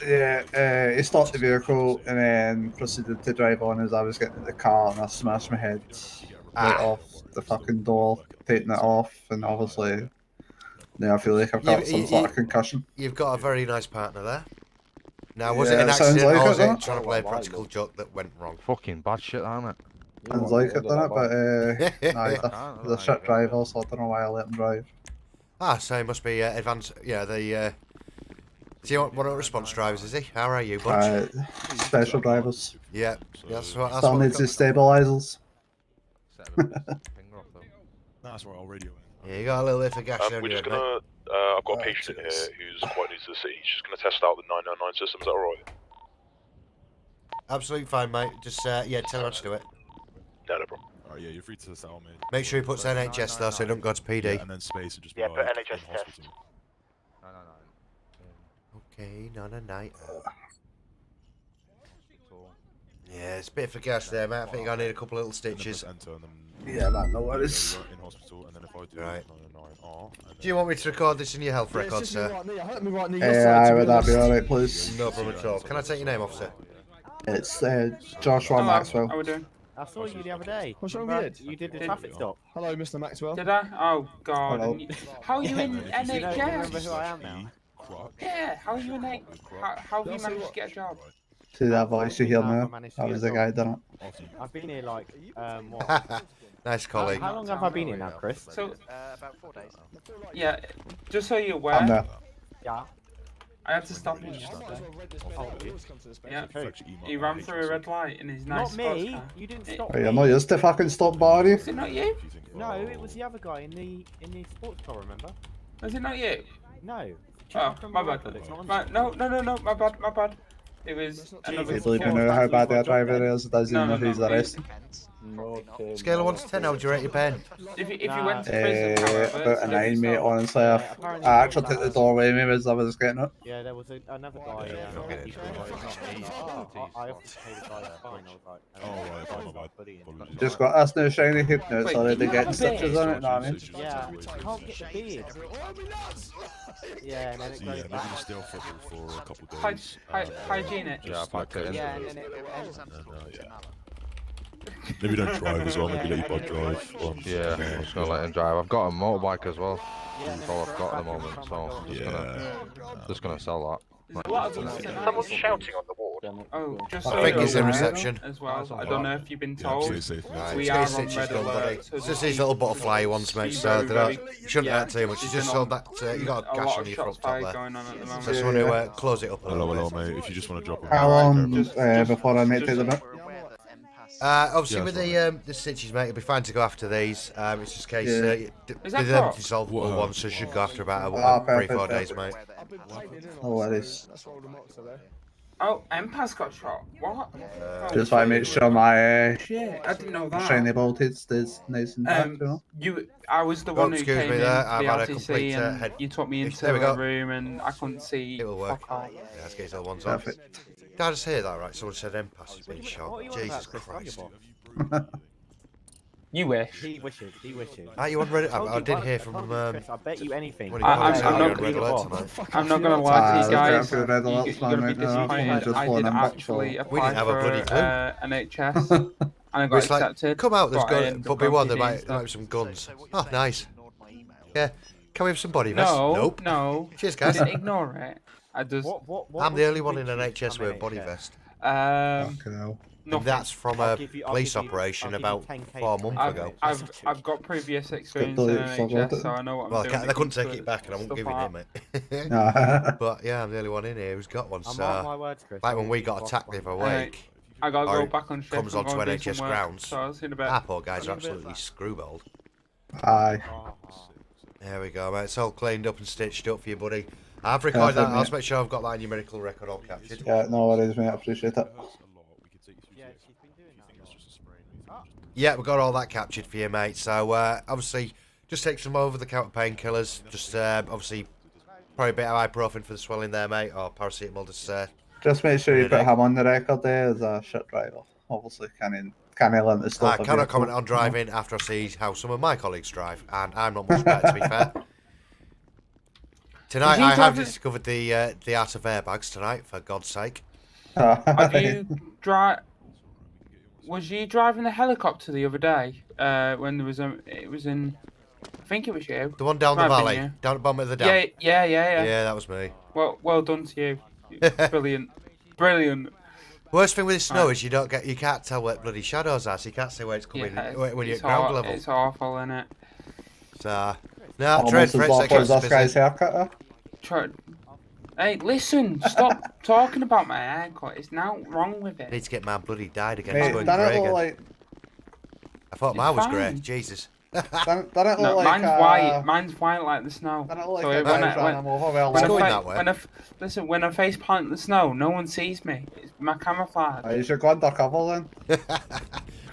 Yeah, he stopped the vehicle and then proceeded to drive on as I was getting in the car, and I smashed my head right off the fucking door, taking it off, and obviously now I feel like I've got some sort of concussion. You've got a very nice partner there. Now, was Yeah, it an it sounds accident like or it, was it doesn't it? trying to play a practical joke that went wrong? Fucking bad shit, aren't it? Sounds like it, doesn't it? But no, he's a shit driver, so I don't know why I let him drive. Ah, so he must be advanced. Yeah, is he one of the response drivers, is he? How are you, bunch? Special drivers. Yeah, that's what. Still needs his stabilizers. That's right, I'll radio it. Yeah, you got a little bit of gas down We're your just head, gonna. mate. I've got a patient in here who's quite new to the city. He's just gonna test out the 909 system. Is that alright? Absolutely fine, mate. Just tell him how to do it. No, no problem. Alright, yeah, you're free to test out, mate. Make sure he puts NHS though, so he don't go to PD. Yeah, and then space and just be Yeah, like, put NHS in test. hospital. Okay, no. Yeah, it's a bit of a gas there, mate. I think I need a couple little stitches. Yeah, man, no worries. In hospital, and then if I do Right. 909R, Do you want me to record this in your health records, sir? Yeah, would that be alright, please? No problem at all. Can I take your name, officer? It's Joshua Maxwell. How we doing? I saw you the other day. What's wrong Remember? with You did the traffic stop. Hello, Mr. Maxwell. Did I? Oh God. Hello. How are you in Do you remember who NHS? I am now? Yeah. How are you in How have you managed to get a job? See that voice you hear How have I now? managed to That get was a the guy job? done I've been here like what? Nice colleague. How long have I been here now, Chris? So About 4 days. yeah, just so you're it. I'm aware, there. Yeah. I had to stop him yesterday. Yeah. He ran through a red light in his nice Not sports me. car. You didn't stop Hey, me. I'm not used to fucking stop by you. Was it not you? No, it was the other guy in the sports car. Remember? Was it not you? No. Oh, my bad. It's not on No, my bad. It was another. People even know how bad their driver is, doesn't know who's arrested. Scale of 1 to 10, how would you rate your pen? If you went to prison, however, About a 9, mate, honestly. I actually took the door away me as I was getting it. Yeah, there was another guy. He was I offered to pay the guy's fine. I was like, Just got us new shiny hip notes already getting stitches on it now, man. Yeah, can't get the beard. Yeah, and then it goes back. Maybe still football for a couple of days. Hygienic. Yeah, and then it ends. Maybe don't drive as well. Maybe let your bud drive. Yeah, I'm just gonna let him drive. I've got a motorbike as well. That's all I've got at the moment, so I'm just gonna sell that. Someone's shouting on the ward. Oh, just I so think you're he's in aware reception. as well. I don't know if you've been told. Right, We it's are got on stitches red done, buddy. alert. It's just these little butterfly ones, mate, so they don't, you shouldn't hurt too much. You just sold that, you got a gash on your front top there. So I just want to close it up a little Hello, bit. mate. If you just want to drop a How long before I make it the bit? Obviously, Yeah, with the stitches, mate, it'll be fine to go after these. It's just a case Yeah. they're dissolvable ones, so you should go after about 3-4 days, mate. No worries. Oh, Empath's got shot. What? Just like make sure my Shit, I didn't know that. shiny voltage stays nice and tight, you know? I was the Oh, one who excuse came me in there, to I've the had a RTC complete, and head- you took me into There we a go. room and I couldn't see. It will work. fuck all. Yeah, let's get these little ones on. Did I just hear that right? Someone said Empath has been shot. Jesus Christ. You wish. He wishes. He wishes. Ah, you on Reddit? I did hear from Chris, I bet you anything. one of your colleagues I'm earlier not- on Red Alert tonight. I'm not gonna lie to you guys. You're You're gonna be disappointed. I did actually We apply didn't have a for bloody clue. NHS and I got It's like, accepted. come out, there's but I gun, ended but up be going warned, there PD might instead. be some guns. Oh, nice. Yeah, can we have some body vests? No, Nope. no. Cheers, guys. Ignore it. I just. I'm the only one in NHS with a body vest. And that's from a police operation about 4 months ago. I've got previous experience in NHS, so I know what I'm Well, doing. they couldn't take it back, and I won't Stuff give it like in, mate. that. But yeah, I'm the only one in here who's got one. Mark So, my words, Chris, like when I'll we be got boss attacked the man. other week, I gotta or go back on shift comes and onto go do NHS some work, grounds. so I'll see you in a bit. Our poor guys are absolutely screwballed. Aye. There we go, mate. It's all cleaned up and stitched up for you, buddy. I've recorded that. I'll just make sure I've got that in your medical record all captured. Yeah, no worries, mate. I appreciate it. Yeah, we've got all that captured for you, mate. So, obviously, just take some over-the-counter painkillers. Just, obviously, probably a bit of ibuprofen for the swelling there, mate, or paracetamol. Just make sure you put him on the record there as a shit driver. Obviously, can't learn to stop. I cannot comment on driving after I see how some of my colleagues drive, and I'm not much better, to be fair. Tonight, I have discovered the art of airbags tonight, for God's sake. Have you Was you driving the helicopter the other day? When there was it was in. I think it was you. The one down the valley, down at the bottom of the dam. Yeah. Yeah, that was me. Well done to you. Brilliant. Worst thing with the snow is you can't tell where bloody shadows are, so you can't see where it's coming when you're at ground level. It's awful, isn't it? So, tread for that guy's haircut. Hey, listen! Stop talking about my haircut. It's now wrong with it. I need to get my bloody dyed again. Mate, It's going don't it grey look again. like... I thought mine was fine. grey. Jesus. Don't it look No, like... mine's white. Mine's white like the snow. Don't it look So like when a I- guy when- ran over well when I left? fa- that way. when I listen, when I face plant in the snow, no one sees me. It's my camouflage. You should go undercover then.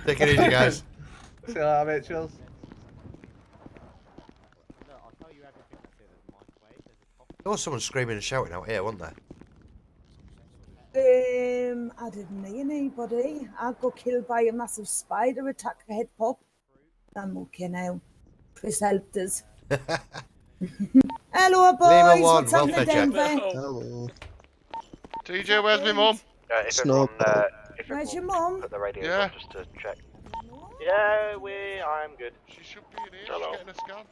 Take it easy, guys. See you later, mate. Cheers. There was someone screaming and shouting out here, wasn't there? I didn't meet anybody. I got killed by a massive spider attack a head pop. I'm okay now. Chris helped us. Hello, boys. Lima 1, What's happening, welfare check. Denver? Hello. TJ, where's my mum? If Snow. Where's your mum? Put the radio Yeah. on just to check. Yeah, I'm good. She should be in here. Hello. She's getting a scan.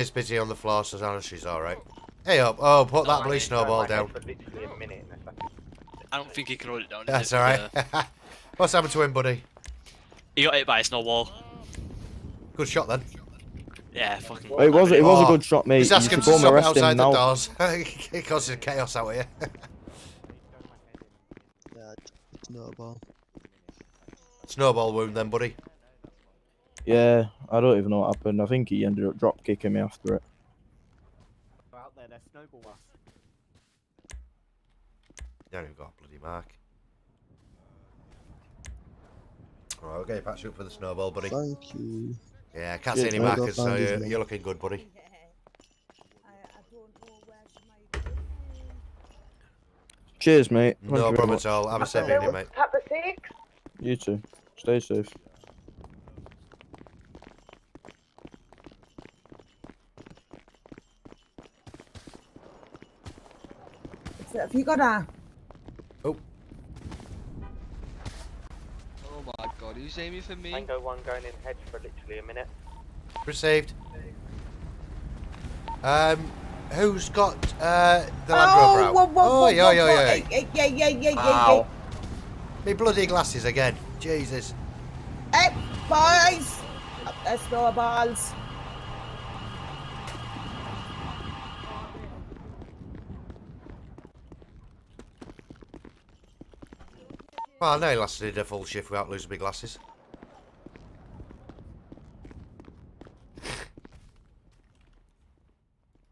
TJ's busy on the floor, so Anna, she's alright. Hey up. Oh, put that blue snowball down. For literally a minute and a second. I don't think he can hold it down. That's alright. What's happened to him, buddy? He got hit by a snowball. Good shot then. Yeah, fucking. It was a good shot, mate. Just ask You him should to go and stop it arrest him outside the now. doors. It causes chaos out here. Yeah, snowball. Snowball wound then, buddy. Yeah, I don't even know what happened. I think he ended up drop kicking me after it. Out there, they're snowball us. You haven't even got a bloody mark. Right, I'll get you patched up for the snowball, buddy. Thank you. Yeah, I can't see any mate. markers, so Bandage, you're, mate. you're looking good, buddy. Cheers, mate. Thank No you very problem much. at all. Have a safe evening, mate. Papa 6. You too. Stay safe. Have you got a? Oh. Oh my god, who's aiming for me? Tango 1 going in hedge for literally a minute. Received. Who's got the Land Rover out? Oh, yeah. Me bloody glasses again. Jesus. Hey, boys! Up the snowballs. Well, I know he lasted a full shift without losing my glasses.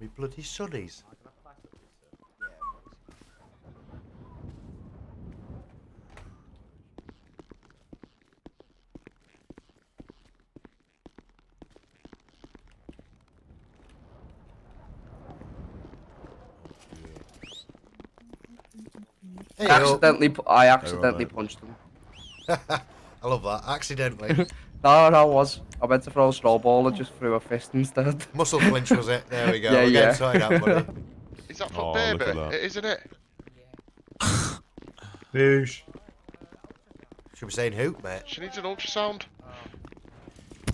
Me bloody sunnies. Hey, I accidentally punched him. I love that. Accidentally. No, I was. I meant to throw a snowball and just threw a fist instead. Muscle clinch was it? There we go. Yeah, We're yeah. getting sorted out, buddy. Is that Oh, for look baby? at that. Isn't it? Boosh. Should we say hoot, mate? She needs an ultrasound.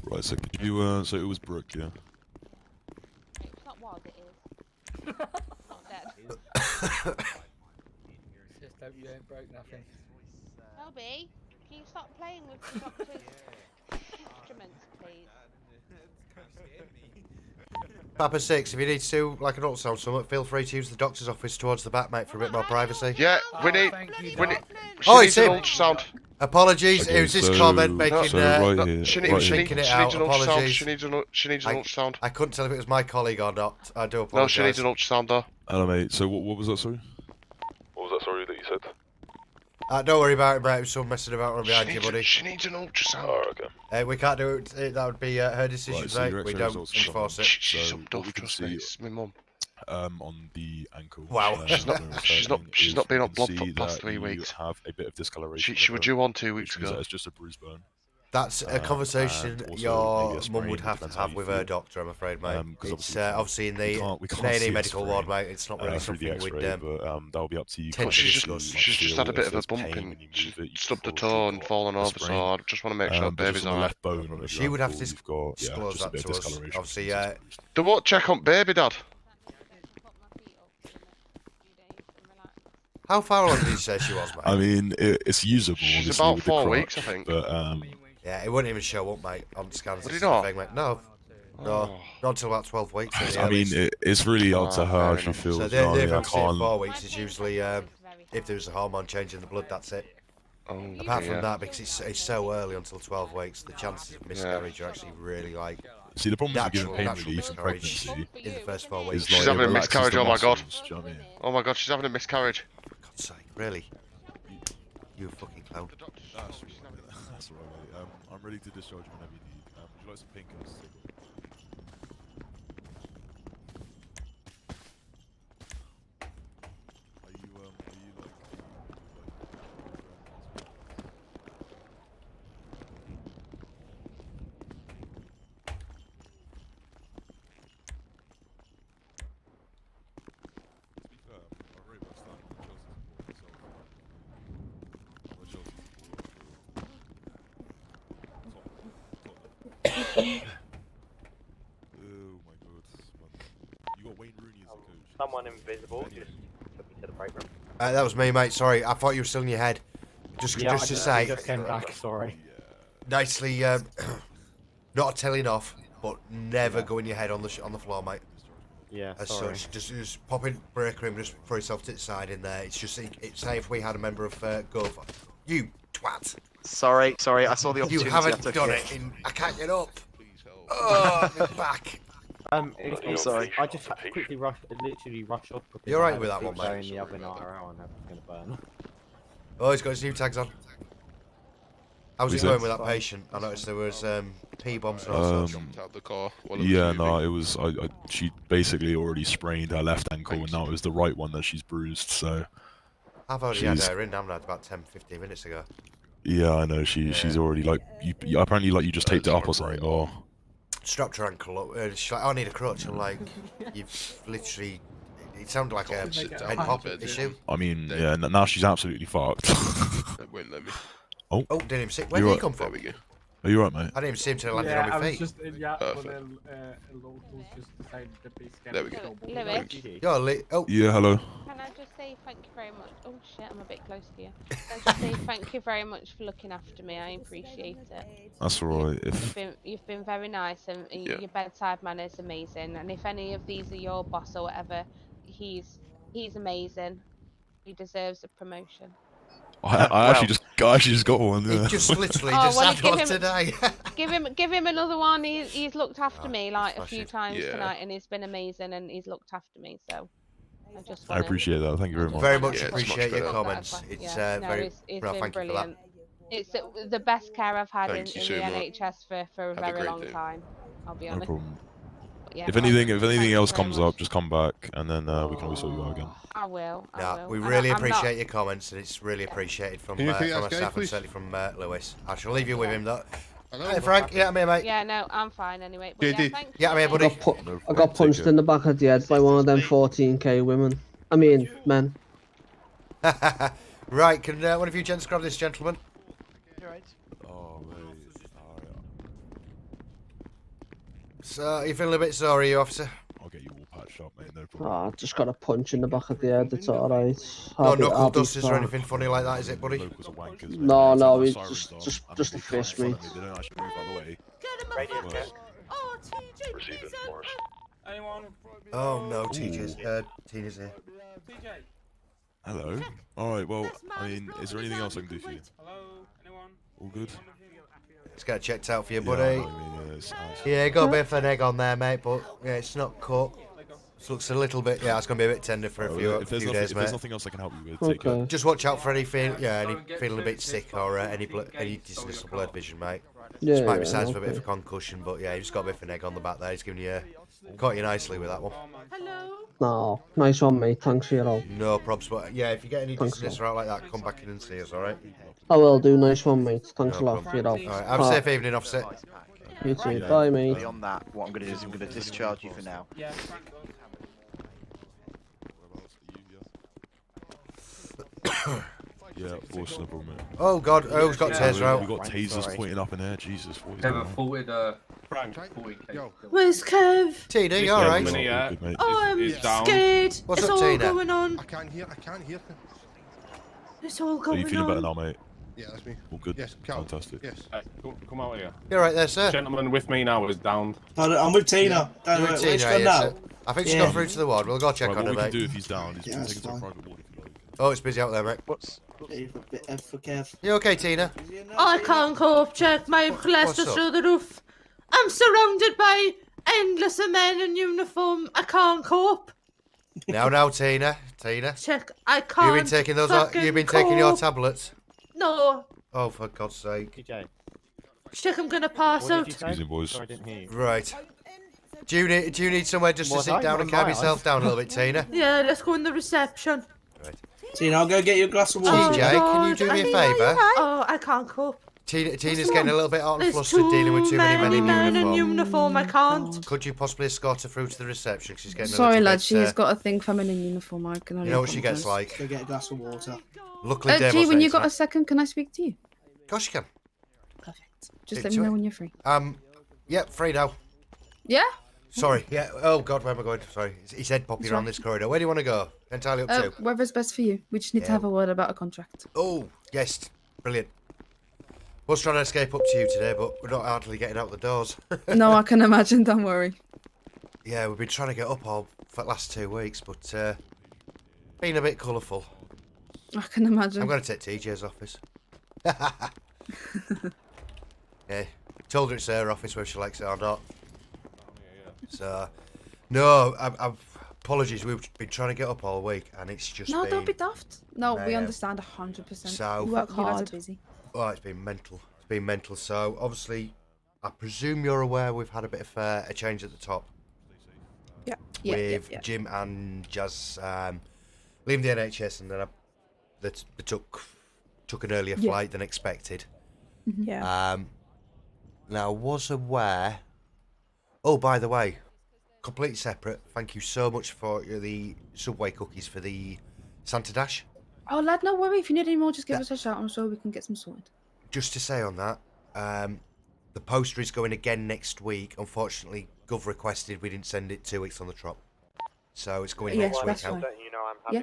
Right, so could you, so it was Brooke, yeah? It's not wild, it is. Not dead. Just hope you ain't broke nothing. Toby, can you stop playing with the doctor's instruments, please? Papa 6, if you need to, like an ultrasound summit, feel free to use the doctor's office towards the back, mate, for a bit more privacy. Yeah, we need. She Oh, needs it's an him. ultrasound. Apologies, Okay, it was this so- comment making, so right here, She right needs, here. thinking it she out. needs an ultrasound. Apologies. She needs an ultrasound. I couldn't tell if it was my colleague or not. I do apologise. No, she needs an ultrasound though. Hello, mate. So what was that, sorry? What was that, sorry, that you said? Don't worry about it, mate. It was someone messing about behind you, buddy. She needs an ultrasound. Oh, okay. We can't do it. That would be her decision, Right, so your mate. We X-ray don't results enforce it. She's So up what duff, we can trust me. see, It's my mum. on the ankle. Wow. She's not been on blood for the past 3 You weeks. have a bit of discoloration. She was due on 2 which weeks means ago. that it's just a bruised bone. That's a conversation and also your maybe a sprain, mum would have depends to how have you with her feel. doctor, I'm afraid, mate. 'Cause It's obviously obviously in the we can't see A&E a medical ward, sprain, mate. It's not really through the something we'd X-ray, but that'll be up to you. tend to discuss. She's just had a bit of a bump and stubbed her toe and fallen over, so I just want to make sure baby's on the alright. left bone. of She your would have ankle, to you've got, disclose just a that bit to of us. discoloration. Obviously, Do what? Check on baby, Dad. how far along did you say she was, mate? I mean, it's usable. She's obviously, about with the 4 crutch, weeks, I think. But Yeah, it wouldn't even show up, mate, on scans. Would and it not? stuff, mate. No. No, not until about 12 weeks. at the I mean, earliest. it's really up to her how fair she enough. feels. So you the know what I mean? I difference in can't. 4 weeks is usually if there's a hormone change in the blood, that's it. Oh, Apart from dear. that, because it's so early until 12 weeks, the chances of miscarriage are actually really like. See, the problem with giving pain natural relief in miscarriage pregnancy in the first 4 is weeks. like She's it having a relaxes miscarriage, the oh my god. muscles, do you know what I mean? Oh my god, she's having a miscarriage. For God's sake, really? You fucking clown. That's alright, mate. I'm ready to discharge you whenever you need. Would you like some painkillers to take? Are you like? To be fair, I'm very much that. I'm a Chelsea supporter. Oh my god, man. You got Wayne Rooney as the coach. Someone invisible just took me to the break room. That was me, mate. Sorry, I thought you were still in your head. Just to say, just came back. Sorry. nicely, not telling off, but never go in your head on the floor, mate. Yeah, As sorry. such, just pop in break room, just throw yourself to the side in there. It's just, say if we had a member of Gov, you twat. Sorry, I saw the You opportunity. haven't I took done it. it. I can't get up. Oh, my back. I'm sorry. I just had to quickly literally rush off. Because You're I right had with a that one, big show mate. in the other night around and I was gonna burn. Oh, he's got his new tags on. How's Was it it? going with that patient? I noticed there was P-bombs and all sorts. Jumped out the car. while Yeah, was no, moving. it was. She basically already sprained her left ankle, and now it was the right one that she's bruised. So I've already had her in, haven't I? About 10-15 minutes ago. yeah, I know. She's already like you apparently like you just taped it up or something, or Strapped her ankle up. She's like, I need a crutch. I'm like, you've literally. It sounded like a head pop issue. I mean, yeah. Now she's absolutely fucked. It won't let me. Oh, didn't even see. Where did he come from? There we go. Are you right, mate? I didn't even see him till I landed Yeah, on my I was feet. just yeah, but Perfect. then locals just decided to be scared. There we go. Lewis. You're late. Oh. Yeah, hello. Can I just say thank you very much? Oh shit, I'm a bit close to you. Can I just say thank you very much for looking after me? I appreciate it. That's alright. If You've been very nice, and your bedside manner is amazing. And if any of these are your boss or whatever, he's amazing. He deserves a promotion. I actually just got one. Yeah. He just literally Oh, just well, had give one him- today. Give him another one. He's looked after me like a few smashing. times Yeah. tonight, and he's been amazing, and he's looked after me. So I just I wanna, appreciate that. Thank you very much. Very much Yeah, it's appreciate much your better. comments. It's very. It's Well, been thank you for that. brilliant. It's the best care I've had in Thank you the so much. NHS for a Have a very great long day. time. I'll be No honest. problem. But yeah, If thank anything you else very comes much. up, just come back, and then we can always sort you out again. I will. I Nah, will. we And really I'm appreciate not- your comments, and it's really appreciated from Can you repeat that from again, myself and please? certainly from Lewis. I shall leave you with him though. Hello? Hey Frank, yeah, I'm here, mate. Yeah, no, I'm fine anyway. But yeah, JD. thanks. Yeah, I'm here, for buddy. it. I got punched in the back of the head by one of them 14k women. I mean, men. Right, can one of you gents grab this gentleman? Oh, mate. So, you feeling a bit sorry, you officer? I'll get you all patched up, mate. No problem. Oh, I just got a punch in the back of the head. It's alright. No knuckle dusters or anything funny like that, is it, buddy? No, it's just a fist, mate. They don't actually move out of the way. Radio check. Receiving, Morris. Anyone? Oh no, Tina's here. Hello. All right. Well, I mean, is there anything else I can do for you? Hello? Anyone? All good. Let's get it checked out for you, Yeah, buddy. I mean, yeah, it's nice. Yeah, got a bit of an egg on there, mate, but yeah, it's not cut. It looks a little bit. Yeah, it's gonna be a bit tender for a few If there's days, if mate. there's nothing else I can help you with, take Okay. it. Just watch out for any feeling a bit sick or any dizziness or blurred vision, mate. Yeah, Just might be yeah, signs of a bit of a okay. concussion, but yeah, you just got a bit of an egg on the back there. He's giving you caught you nicely with that one. No, nice one, mate. Thanks for your help. No probs, but yeah, if you get any Thanks, dizziness or out like that, come back in and see us, alright? I will do. Nice one, mate. Thanks No a lot for your help. Alright, have a safe evening, officer. You too. Bye, mate. Beyond that, what I'm going to do is I'm going to discharge you for now. Yeah. Yeah, of course, no problem, mate. Oh god, who's got taser out? We got tasers pointing up in air. Jesus, what is Never going on? faulted Frank. Where's Kev? Tina, you Yeah, alright? all good, mate. Oh, I'm he's down. scared. What's it's up, all Tina? going on. I can't hear. It's all Are going you feeling on. better now, mate? Yeah, that's me. All good. Yes, Cal. Fantastic. Yes. Come out here. You're right there, sir. Gentleman with me now is down. I'm with Tina. You're with Tina, are you, sir? I think she's gone through to the ward. We'll go check Right, on her, what we can mate. do if he's down is we can that's take him to a fine. private ward if you like. Oh, it's busy out there, mate. For Kev. You okay, Tina? I can't cope, Jack. My cholesterol's up? through the roof. I'm surrounded by endless of men in uniform. I can't cope. Now, Tina. Tina. Check. I can't. You've been taking those. fucking You've been taking your cope. tablets. No. Oh, for God's sake. Check. I'm gonna pass out. Excuse me, boys. Right. Do you need somewhere just to sit down and calm yourself down a little bit, Tina? Yeah, let's go in the reception. Tina, I'll go get you a glass of water. TJ, can you do me a favour? Oh, I can't cope. Tina's getting a little bit hot and There's flustered dealing with too many men men in in uniform. uniform. I can't. Could you possibly escort her through to the reception? 'Cause she's getting a Sorry, little lad. bit, She's got a thing for men in uniform. I can only. You know what she gets apologise. like. Go get a glass of water. Luckily, Dave G, was when there you got a tonight. second, can I speak to you? Of course you can. Just Speak let me to know her. when you're free. Yep, free now. Yeah. Sorry. Yeah. Oh God, where am I going? Sorry. His head popping That's around right. this corridor. Where do you want to go? Entirely up to you. Wherever's best for you. We just need to Yeah. have a word about a contract. Oh, yes. Brilliant. Was trying to escape up to you today, but we're not hardly getting out the doors. No, I can imagine. Don't worry. Yeah, we've been trying to get up all for the last 2 weeks, but been a bit colourful. I can imagine. I'm going to take TJ's office. Yeah, told her it's her office whether she likes it or not. So, no, apologies. We've been trying to get up all week, and it's just No, been... don't be daft. No, we mayhem. understand 100%. So- You guys hard. are busy. Oh, it's been mental. It's been mental. So obviously, I presume you're aware we've had a bit of a change at the top. Yeah. With Jim and Jazz leaving the NHS, and then they took an earlier flight than expected. Yeah. Now, was aware. Oh, by the way, completely separate. Thank you so much for the Subway cookies for the Santa Dash. Oh, lad, no worry. If you need any more, just give us a shout. I'm sure we can get some sorted. Just to say on that, the poster is going again next week. Unfortunately, Gov requested we didn't send it 2 weeks on the trot, so it's going next week out.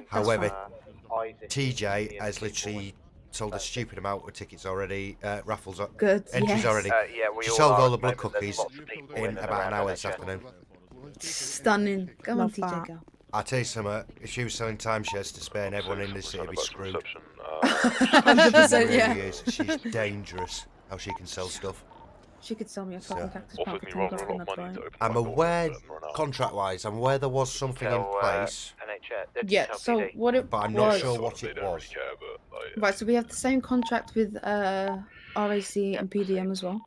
However, TJ has literally sold a stupid amount of tickets already, raffles, entries already. She sold all the blood cookies in about an hour this afternoon. Stunning. Go on, TJ, go. I'll tell you something, if she was selling timeshares to Spain, everyone in this city would be screwed. 100%, yeah. Really is. She's dangerous, how she can sell stuff. She could sell me a fucking cactus plant for 10 grand, I'd buy it. I'm aware, contract-wise, I'm aware there was something in place. Yeah, so what it but I'm was... not sure what it was. Right, so we have the same contract with RAC and PDM as well.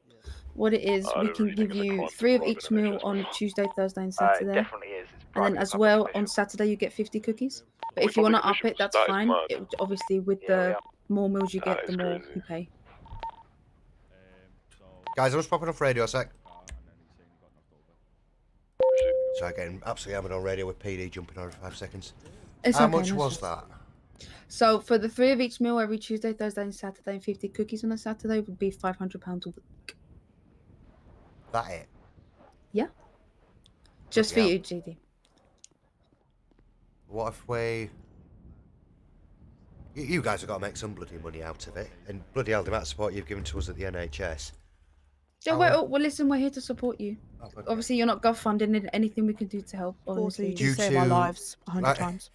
What it is, we can give you 3 of each meal on Tuesday, Thursday and Saturday. And then as well, on Saturday you get 50 cookies. But if you want to up it, that's fine. It, obviously, with the more meals you get, the more you pay. Guys, I'm just popping off radio a sec. So getting absolutely hammered on radio with PD jumping on every 5 seconds. How much was that? So for the 3 of each meal every Tuesday, Thursday and Saturday and 50 cookies on a Saturday would be £500 a week. That it? Yeah. Just for you, GD. What if we... You guys have got to make some bloody money out of it. And bloody hell, the amount of support you've given to us at the NHS. Yeah, well, listen, we're here to support you. Obviously, you're not funding it. Anything we can do to help. Obviously, you save our lives 100 times.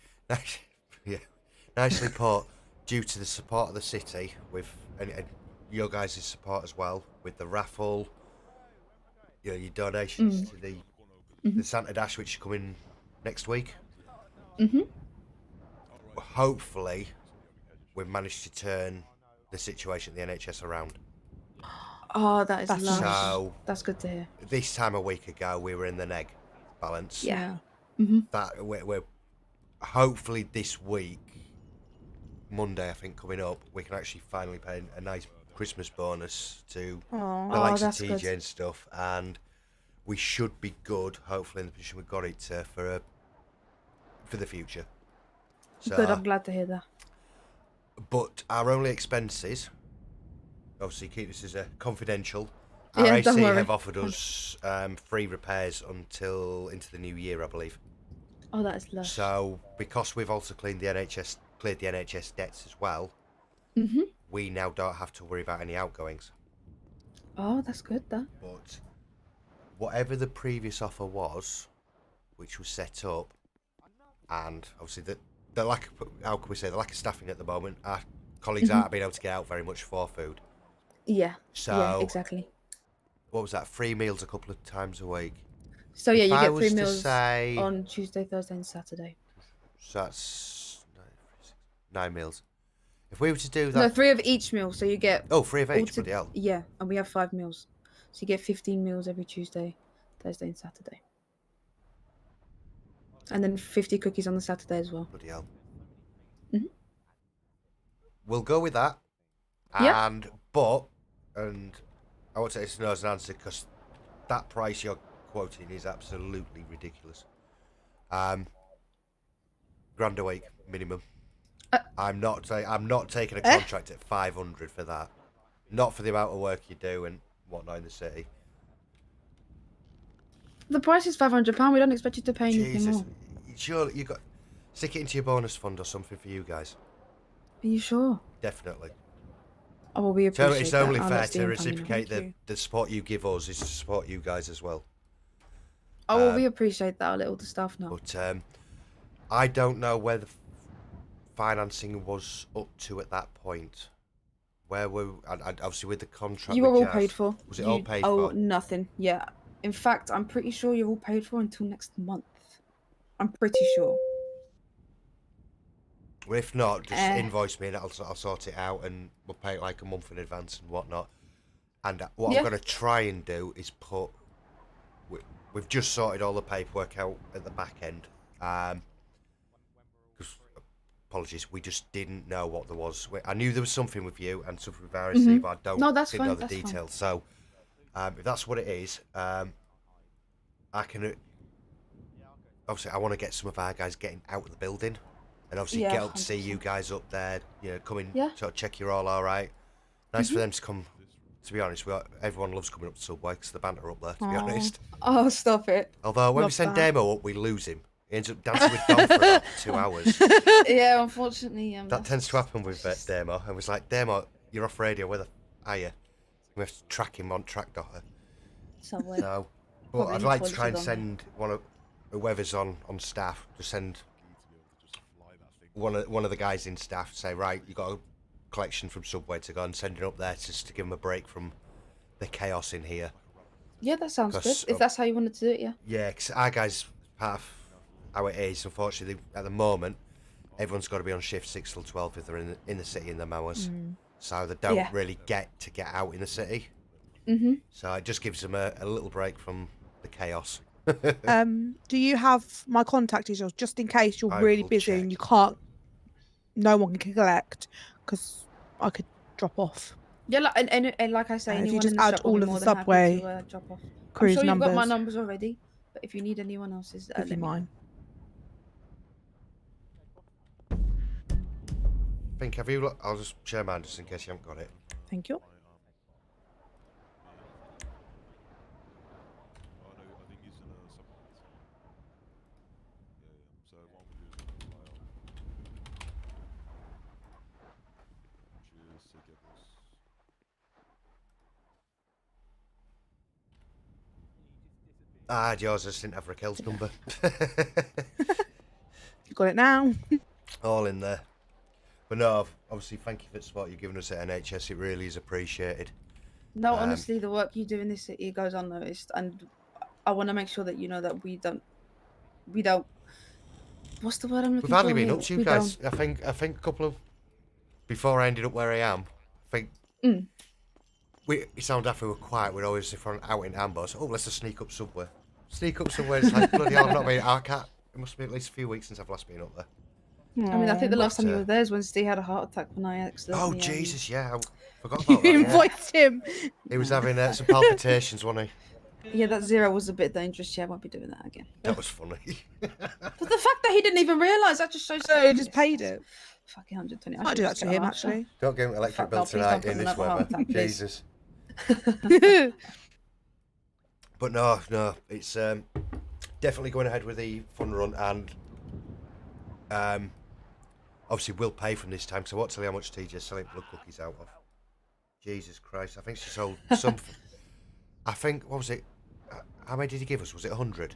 Yeah, nicely put. Due to the support of the city, with and your guys' support as well, with the raffle, your donations to the Santa Dash, which is coming next week. Hopefully, we've managed to turn the situation at the NHS around. Oh, that is lush. So, that's good to hear. This time a week ago, we were in the neg balance. Yeah. That we're hopefully this week, Monday, I think coming up, we can actually finally pay a nice Christmas bonus to the likes of TJ and stuff, and we should be good. Hopefully, in the position we've got it for the future. So, good. I'm glad to hear that. But our only expenses. Obviously, keep this as a confidential. Yeah, RAC don't worry. have offered us free repairs until into the new year, I believe. Oh, that is lush. So, because we've also cleared the NHS debts as well, we now don't have to worry about any outgoings. Oh, that's good, that. But whatever the previous offer was, which was set up, and obviously the lack of, how can we say, the lack of staffing at the moment, our colleagues aren't being able to get out very much for food. Yeah. So, yeah, exactly. What was that? 3 meals a couple of times a week. So yeah, If you I get was 3 to meals say- on Tuesday, Thursday, and Saturday. So that's 9 meals. If we were to do that, No, 3 of each meal. So you get 3 of each. Bloody hell. Yeah, and we have 5 meals, so you get 15 meals every Tuesday, Thursday, and Saturday, and then 50 cookies on the Saturday as well. Bloody hell. We'll go with that. Yeah. And I won't say it's no as an answer because that price you're quoting is absolutely ridiculous. £1,000 a week minimum. I'm not taking a contract at 500 for that. Not for the amount of work you do and whatnot in the city. The price is £500. We don't expect you to pay anything Jesus, more. sure you got stick it into your bonus fund or something for you guys. Are you sure? Definitely. Oh, well, we appreciate It's that. only I'll fair let to Ian know. reciprocate Thank you. the support you give us is to support you guys as well. Oh, well, we appreciate that. I'll let all the staff know. But I don't know where the financing was up to at that point. Where were obviously with the contract? You were with all Jazz, paid for. Was it all paid Oh, for? nothing. Yeah. In fact, I'm pretty sure you're all paid for until next month. I'm pretty sure. Well, if not, just invoice me and I'll sort it out and we'll pay it like a month in advance and whatnot. And what Yeah. I'm going to try and do is put... We've just sorted all the paperwork out at the back end. 'Cause, apologies, we just didn't know what there was. I knew there was something with you and something with RSC, but I didn't know the details. So, if that's what it is, I can... Obviously, I want to get some of our guys getting out of the building. And obviously get up to see you guys up there, come in, sort of check you're all alright. Nice for them to come... To be honest, everyone loves coming up to Subway because the banter up there, to be honest. Oh, stop it. Although, when we send Demo up, we lose him. He ends up dancing with Dom for about 2 hours. Yeah, unfortunately. That tends to happen with Demo. And was like, Demo, you're off radio, where the are you? We have to track him on Track Dotter. So, but I'd like to try and send one of whoever's on staff, to send one of the guys in staff to say, right, you got a collection from Subway to go and send it up there just to give them a break from the chaos in here. Yeah, that sounds good. If that's how you wanted to do it, yeah. Yeah, because our guys, part of how it is, unfortunately, at the moment, everyone's got to be on shift 6 till 12 if they're in the city in their hours. So they don't really get out in the city. So it just gives them a little break from the chaos. Do you have my contact details just in case you're I really will busy check. and you can't? No one can collect because I could drop off. Yeah, and like I say, If anyone you just in the add shop will all be of the more than happy Subway to, drop off. cruise I'm sure you've got my numbers. numbers already, but if you need anyone else's, Give you mine. Have you? I'll just share mine just in case you haven't got it. Thank you. Yours. I just didn't have Raquel's number. You got it now. All in there. But no, obviously, thank you for the support you've given us at NHS. It really is appreciated. No, honestly, the work you do in this city goes unnoticed, and I want to make sure that you know that we don't. What's the word I'm looking We've hardly for? been here? up to you We guys. don't- I think a couple of before I ended up where I am. I think it sounded after we were quiet. We're always if we're out in Ambos. Oh, let's just sneak up somewhere. Sneak up somewhere. It's like bloody hell. I've not been. I can't. It must be at least a few weeks since I've last been up there. I mean, I think the last time you But, were there is when Steve had a heart attack when I accidentally. Oh Jesus, yeah, I forgot about that. You Yeah. invoiced him. He was having some palpitations, wasn't he? Yeah, that 0 was a bit dangerous. Yeah, I won't be doing that again. That was funny. But the fact that he didn't even realise, that just shows. So he just paid it. Fucking 120. I'd do that to him actually. Don't give him an electric bill please don't tonight put in him this in a heart weather. attack, please. Jesus. But no, it's definitely going ahead with the fun run, and obviously we'll pay from this time. So I won't tell you how much TJ's selling blood cookies out of. Jesus Christ! I think she sold some. I think what was it? How many did he give us? Was it 100?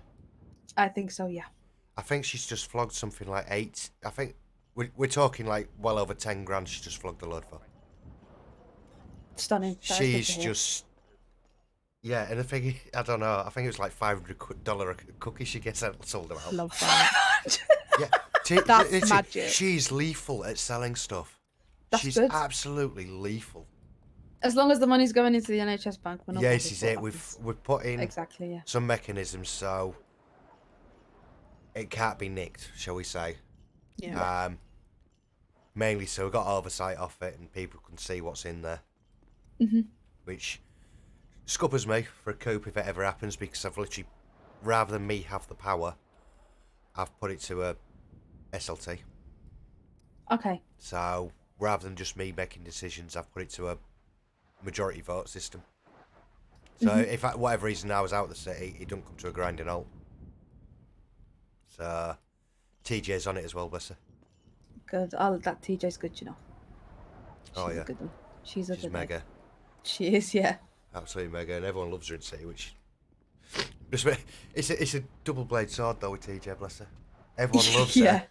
I think so. Yeah. I think she's just flogged something like 8. I think we're talking like well over 10 grand. She just flogged a load for. Stunning. That is good She's to hear. just. Yeah, and I think I don't know. I think it was like $500 a cookie she gets sold them out. Love that. Yeah, That's magic. She's lethal at selling stuff. That's She's good. absolutely lethal. As long as the money's going into the NHS bank, we're not. Yeah, bothered this is what it. happens. We've put in Exactly. Yeah. some mechanisms so it can't be nicked, shall we say? Yeah. Mainly so we got oversight off it and people can see what's in there, which scuppers me for a coup if it ever happens, because I've literally, rather than me have the power, I've put it to a SLT. Okay. So rather than just me making decisions, I've put it to a majority vote system. So if for whatever reason I was out of the city, it don't come to a grinding halt. So TJ's on it as well, bless her. Good. That TJ's good, you know. Oh She's yeah, a good one. She's a she's good mega. one. She is, yeah. Absolutely mega, and everyone loves her in City, which it's a double-bladed sword though with TJ, bless her. Everyone loves Yeah. her,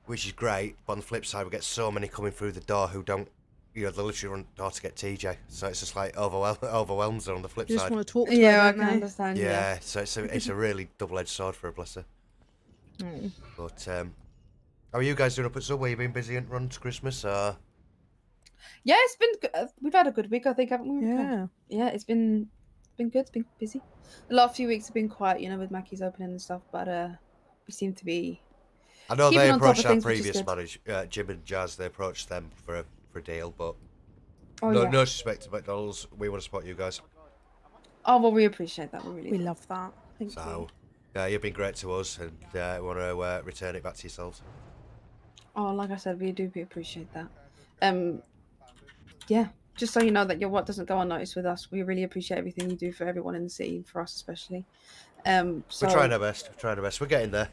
which is great. But on the flip side, we get so many coming through the door who don't, they literally run the door to get TJ. So it's just like overwhelms her on the flip You just side. want to talk to Yeah, her, I don't can they? understand. Yeah, so it's a really double-edged sword for her, bless her. But how are you guys doing up at Subway? You been busy and run to Christmas? Yeah, it's been. We've had a good week, I think, haven't we? Yeah. Yeah, it's been good. It's been busy. The last few weeks have been quiet, you know, with Mackie's opening and stuff. But we seem to be. I know keeping they on top of approached our things, which is previous good. manager, Jim and Jazz. They approached them for a deal, but Oh, no yeah. disrespect to McDonald's. We want to support you guys. Oh well, we appreciate that. We really. We love that. Thank So, yeah, you've been great to us, and we want to return it back to yourselves. Oh, like I said, we do appreciate that. Yeah, just so you know that your work doesn't go unnoticed with us. We really appreciate everything you do for everyone in the city, for us especially. So We're trying our best. We're trying our best. We're getting there.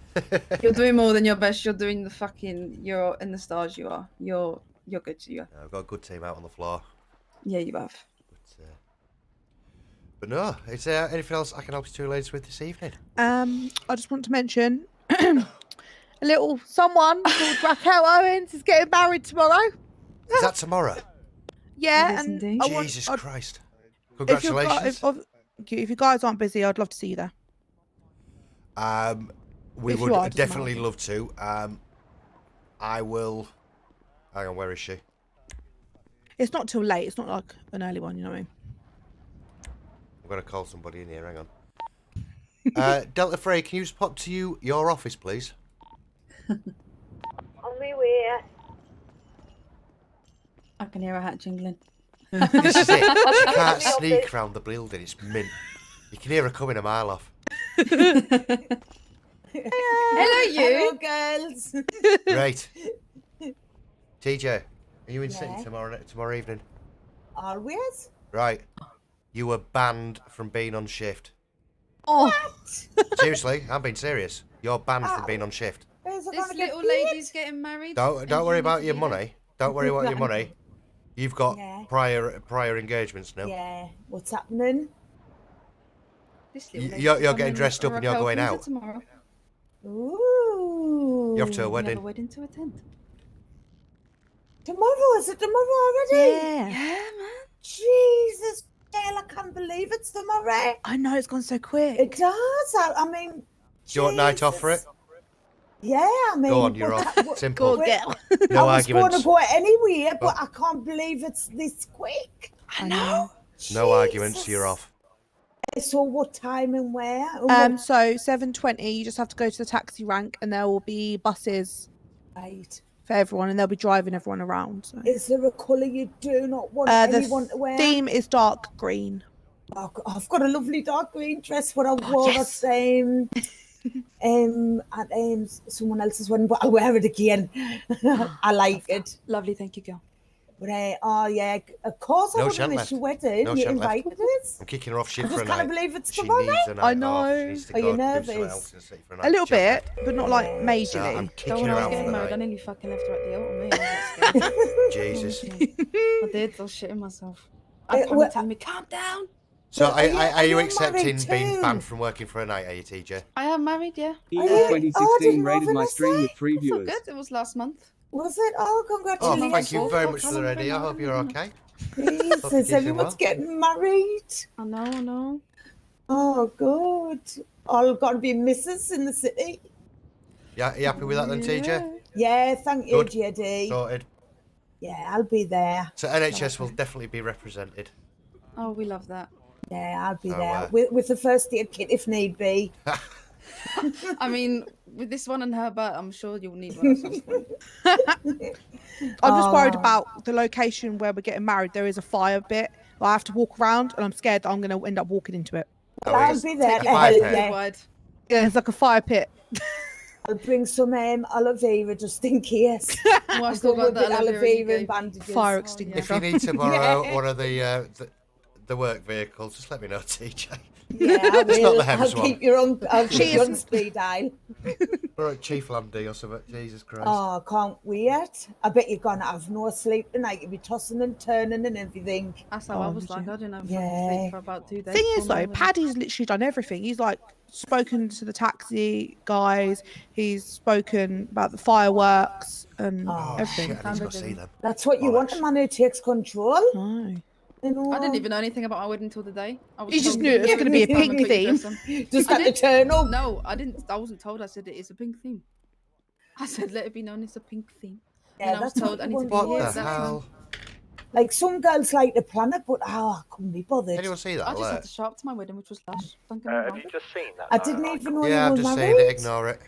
you're doing more than your best. You're doing the fucking. You're in the stars. You are. You're good. You are. I've got a good team out on the floor. Yeah, you have. But no, is there anything else I can help you two ladies with this evening? I just want to mention a little someone called Raquel Owens is getting married tomorrow. Is that tomorrow? Yeah, It is and indeed. I want, Jesus I'd- Christ. if you guys- Congratulations. if you guys aren't busy, I'd love to see you there. We If would you are, it doesn't definitely matter. love to. I will. Hang on, where is she? It's not till late. It's not like an early one. You know what I mean? I'm going to call somebody in here. Hang on. Delta Frey, can you just pop to your office, please? On my way. I can hear a hat jingling. This is it. You can't sneak around the building. It's mint. You can hear her coming a mile off. Hello, you. Hello, girls. Right. TJ, are you in Yeah. City tomorrow evening? Always. Right. You were banned from being on shift. Oh. Seriously, I'm being serious. You're banned from being on shift. Where's it This gonna get little paid? lady's getting married. Don't and worry you about need your to be there. money. Don't worry about your money. You've got Yeah. prior engagements now. Yeah. What's happening? This little lady's You're coming getting dressed up and you're Raquel, going who's it out. tomorrow? Ooh. You're off to a We have a wedding. wedding to attend. Tomorrow? Is it tomorrow already? Yeah. Yeah, man. Jesus, Dale, I can't believe it's tomorrow. I know it's gone so quick. It does. I mean, Do you want night off for it? yeah, I mean. Go on, you're but off. that- Simple. Go girl. No I was going arguments. to go anywhere, but Oh. I can't believe it's this quick. I know. No arguments. Jesus. You're off. So what time and where? And when- So 7:20. You just have to go to the taxi rank, and there will be buses right. for everyone, and they'll be driving everyone around. So. Is there a colour you do not want The anyone to wear? theme is dark green. Oh, I've got a lovely dark green dress what I wore at someone else's wedding, but I'll wear it again. I like it. Lovely, thank you, girl. But oh yeah, of course I No wouldn't chant miss left. your wedding. No you chant left. invited us. I'm kicking her off I shift for just a can't night. believe it's She tomorrow. needs a night I off. know. She needs to Are you go do something nervous? else in the city for a A night. little Chant bit, but not like left. So I'm majorly. kicking When her I was out for getting the married, I night. nearly fucking left her at the altar, mate. I was scared. Jesus. I did. I was shitting myself. I well, was telling me, calm down. So Well, are you married accepting being too? banned from working for a night, are you, TJ? I am married, yeah. Oh, yeah. Oh, I 2016 didn't know raided my Vanessa. stream with 3 It's all viewers. good. It was last month. Was it? Oh, Oh, congratulations. thank you very much How for the long ready. I been hope you're married? okay. Jesus, keeping everyone's well. getting married. I know. Oh, good. All got to be missus in the city. Yeah, you happy with that then, TJ? Yeah, thank you, Good. JD. Sorted. Yeah, I'll be there. So NHS will definitely be represented. Oh, we love that. Yeah, I'll be So, there with the first aid kit if need be. I mean, with this one and her butt, I'm sure you'll need one at some point. I'm just worried Oh. about the location where we're getting married. There is a fire bit. I have to walk around, and I'm scared that I'm going to end up walking into it. I'll be there. Take your Fire ahead pit. of you. wide. Yeah, it's like a fire pit. I'll bring some aloe vera just in case. Well, I I'll still go got with that aloe aloe vera you vera and gave. bandages. Fire Oh, extinguisher. If you need to borrow Yeah. one of the work vehicles, just let me know, TJ. Yeah, I It's not will. the Hems I'll one. keep you on. I'll keep you Cheers. on speed dial. Or at Chief Landy or something. Jesus Christ. Oh, can't wait. I bet you're gonna have no sleep tonight. You'll be tossing and turning and everything. That's how I Oh, was did like. you? I didn't have Yeah. sleep for about 2 days. Thing is, before my though, wedding. Paddy's literally done everything. He's like spoken to the taxi guys. He's spoken about the fireworks and Oh, everything. Shit, I need to go see them. That's what you want, a man who takes control. No. You know? I didn't even know anything about my wedding until the day. I was You just told knew it was you gonna be a come and pink put your theme. dress on. Just I had to did. turn up. No, I didn't. I wasn't told. I said it is a pink theme. I said let it be known it's a pink theme. Yeah, and I was that's what told I you need to want. be What here the at that time. hell? Like some girls like to plan it, but I couldn't be bothered. Anyone see that I just had alert? to show up to my wedding, which was lush. Don't get me Have wrong. you just seen that? I didn't even know Yeah, you I've were just married. seen it. Ignore it.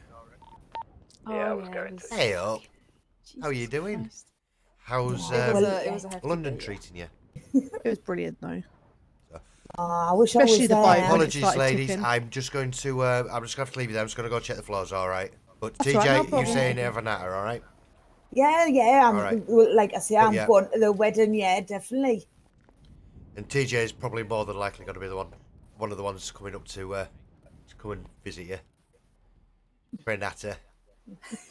Oh, Yeah, I was going it to. Hey up. How are you Jesus doing? Christ. How's It was a hefty London day, yeah. treating you? It was brilliant though. I wish Especially I was the there. bike. When it Apologies, started ladies. ticking. I'm just going to. I'm just going to have to leave you there. I'm just going to go check the floors. All right. But That's TJ, all right, no you problem. saying you have a natter? All right. Yeah. All right. Well, like I say, But I'm yeah. going to the wedding. Yeah, definitely. And TJ is probably more than likely going to be one of the ones coming up to come and visit you. For a natter.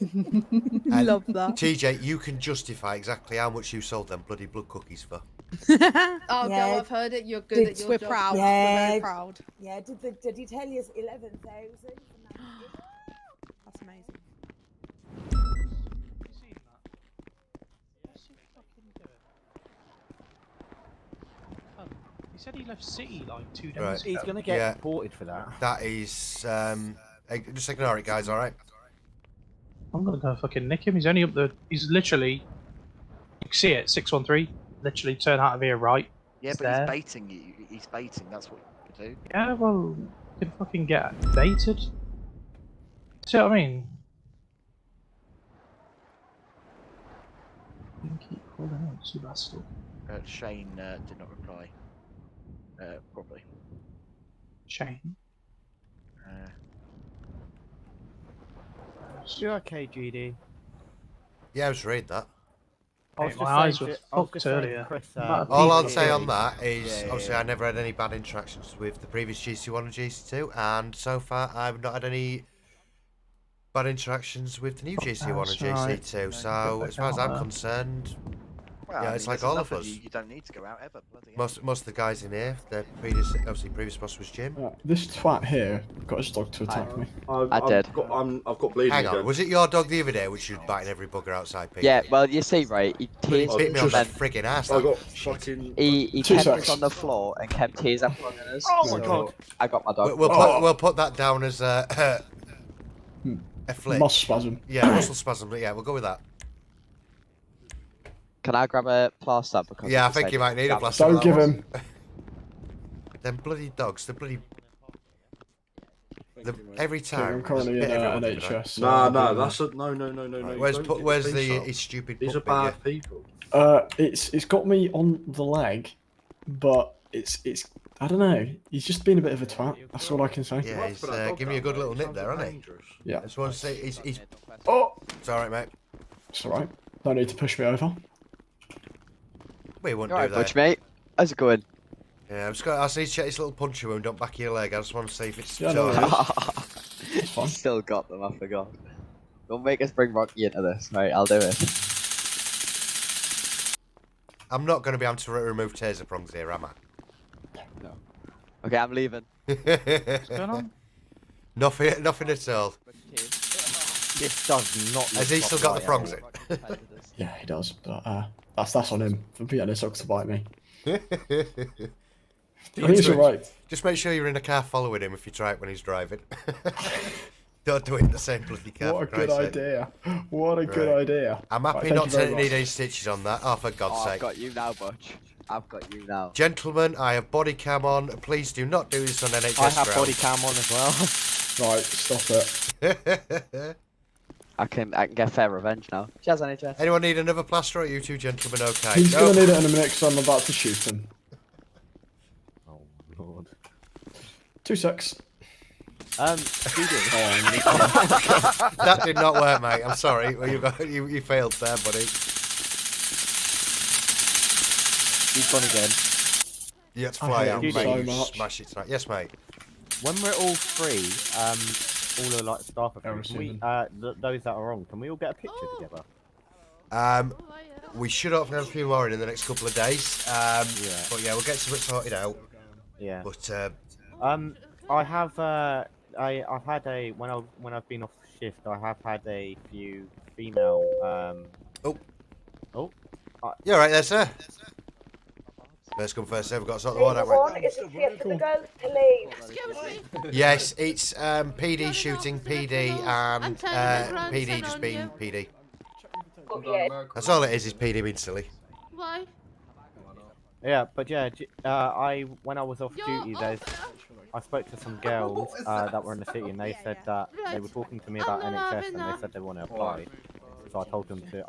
And Love that. TJ, you can justify exactly how much you sold them bloody blood cookies for. Oh, Yeah. girl, I've heard it. You're good at your We're job. proud. Yeah. We're very proud. Yeah, did he tell you it's 11,000? That's amazing. He said he left City like 2 days Right. ago. He's gonna get Yeah. reported for that. That is. Just ignore it, guys. All right. I'm gonna go fucking nick him. He's only up the. He's literally. You can see it, 613. Literally turn out of here right. Yeah, It's but there. he's baiting you. He's baiting. That's what you do. Yeah, well, you can fucking get baited. See what I mean? You can keep calling out, you bastard. Shane did not reply properly. Shane. You're okay, GD. Yeah, I was reading that. I was Hey, my just eyes saying were to- I was fucked just saying to earlier. Chris, All I'll People say on do. that is, Yeah, obviously, yeah. I never had any bad interactions with the previous GC1 and GC2, and so far I've not had any bad interactions with the new GC1 and That's right. GC2. So, as far as I'm concerned, Well, yeah, I it's mean, like there's all of enough us. You don't need to go out ever. Bloody hell. Most of the guys in here, their previous boss was Jim. This twat here got his dog to attack me. I did. I've got bleeding Hang on, again. was it your dog the other day which you was biting every bugger outside, Pete? Yeah, well, you see, right, he He teased bit me us on the and friggin' ass. I that got shit. fucking... Two He kept us secs. on the floor and kept teasing us. Oh my so God. I got my dog. We'll put that down as a flick. Muscle spasm. Yeah, muscle spasm. But yeah, we'll go with that. Can I grab a plaster? Because Yeah, I it's think like- you might need a plaster. Don't for that give one. him. Them bloody dogs, the bloody. Every time. I'm currently there's a in bit everyone NHS. doing so No, I'll no, be- that's a no. Right, you where's don't put- get where's the the piece up. his stupid These are puppy, bad people. It's got me on the leg, but it's I don't know. He's just been a bit of a twat. That's all I can say. Yeah, he's giving me a good little nip there, hasn't he? Yeah. I just want to say he's. Oh, it's all right, mate. it's all right. Don't need to push me over. We won't Alright, do that. Butch, mate. How's it going? Yeah, I just need to check this little puncture wound on back of your leg. I just want to see if it's. Yeah, no torn. You still got them, I forgot. Don't make us bring Rocky into this, mate. I'll do it. I'm not going to be able to remove taser prongs here, am I? No. Okay, I'm leaving. What's going on? Nothing at all. This does not. Has he still got the prongs in? Yeah, he does. But that's on him for being this to bite me. He's alright. Just make sure you're in a car following him if you try it when he's driving. Don't do it in the same bloody car. What a for good Christ's sake. idea. What a good Right. idea. I'm happy Right, not thank you very to need much. any stitches on that. Oh, for God's Oh, I've sake. got you now, Butch. I've got you now. Gentlemen, I have body cam on. Please do not do this on NHS I have ground. body cam on as well. Right, stop it. I can get fair revenge now. Cheers, NHS. Anyone need another plaster? Or are you two gentlemen okay? He's No. gonna need it in a minute because I'm about to shoot him. Oh lord. 2 secs. That did not work, mate. I'm sorry. Well, you failed there, buddy. He's gone again. You had to I fly hate out, him mate. so You much. smash it tonight. Yes, mate. When we're all free, all the like staff are free, can we, those that are on, can we all get a picture together? We should hopefully have a few more in the next couple of days. But yeah, we'll get something sorted out. Yeah. But I have I've had a when I've been off shift, I have had a few female you're right there, sir. First come, first serve. We've got to sort the order out, One, right? is it safe for the girls to leave? Yes, it's PD shooting PD and PD just being PD. Yeah. That's all it is PD being silly. Why? Yeah, but yeah, when I was off duty, I spoke to some girls that were in the city, and they said that they were talking to me about NHS, and they said they want to apply. So I told them to.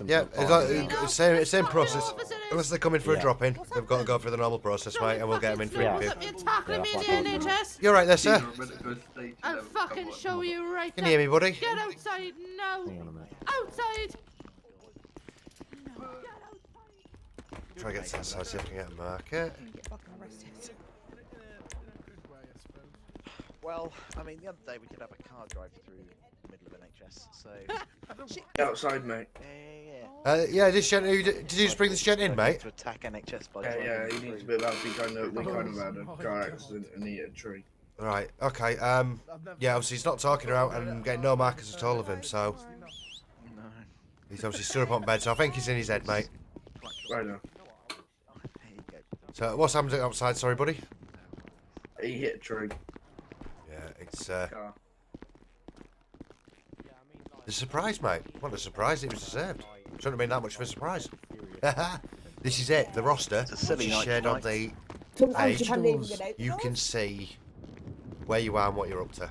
Yeah, to apply. same process. Unless they're coming for a drop in, they've got to go through the normal process, mate, and we'll get them in for interview. You're tackling me in the NHS. You're right there, sir. I'll fucking show you right Can you hear me, buddy? Get outside now. Outside. Try to get to that side, see if I can get a marker. Well, I mean, the other day we did have a car drive through the middle of NHS, so... Get outside, mate. Yeah, this gent, did you just bring this gent in, mate? To attack NHS by Yeah, he needs a bit of help. They kind of had a car accident and he hit a tree. Right, okay, yeah, obviously he's not talking about and getting no markers at all of him, so... No. He's obviously stood up on bed, so I think he's in his head, mate. Right now. So, what's happened outside, sorry, buddy? He hit a tree. Yeah, it's, It's a surprise, mate. What a surprise, it was deserved. Shouldn't have been that much of a surprise. This is it, the roster, which is shared on the page. You can see where you are and what you're up to.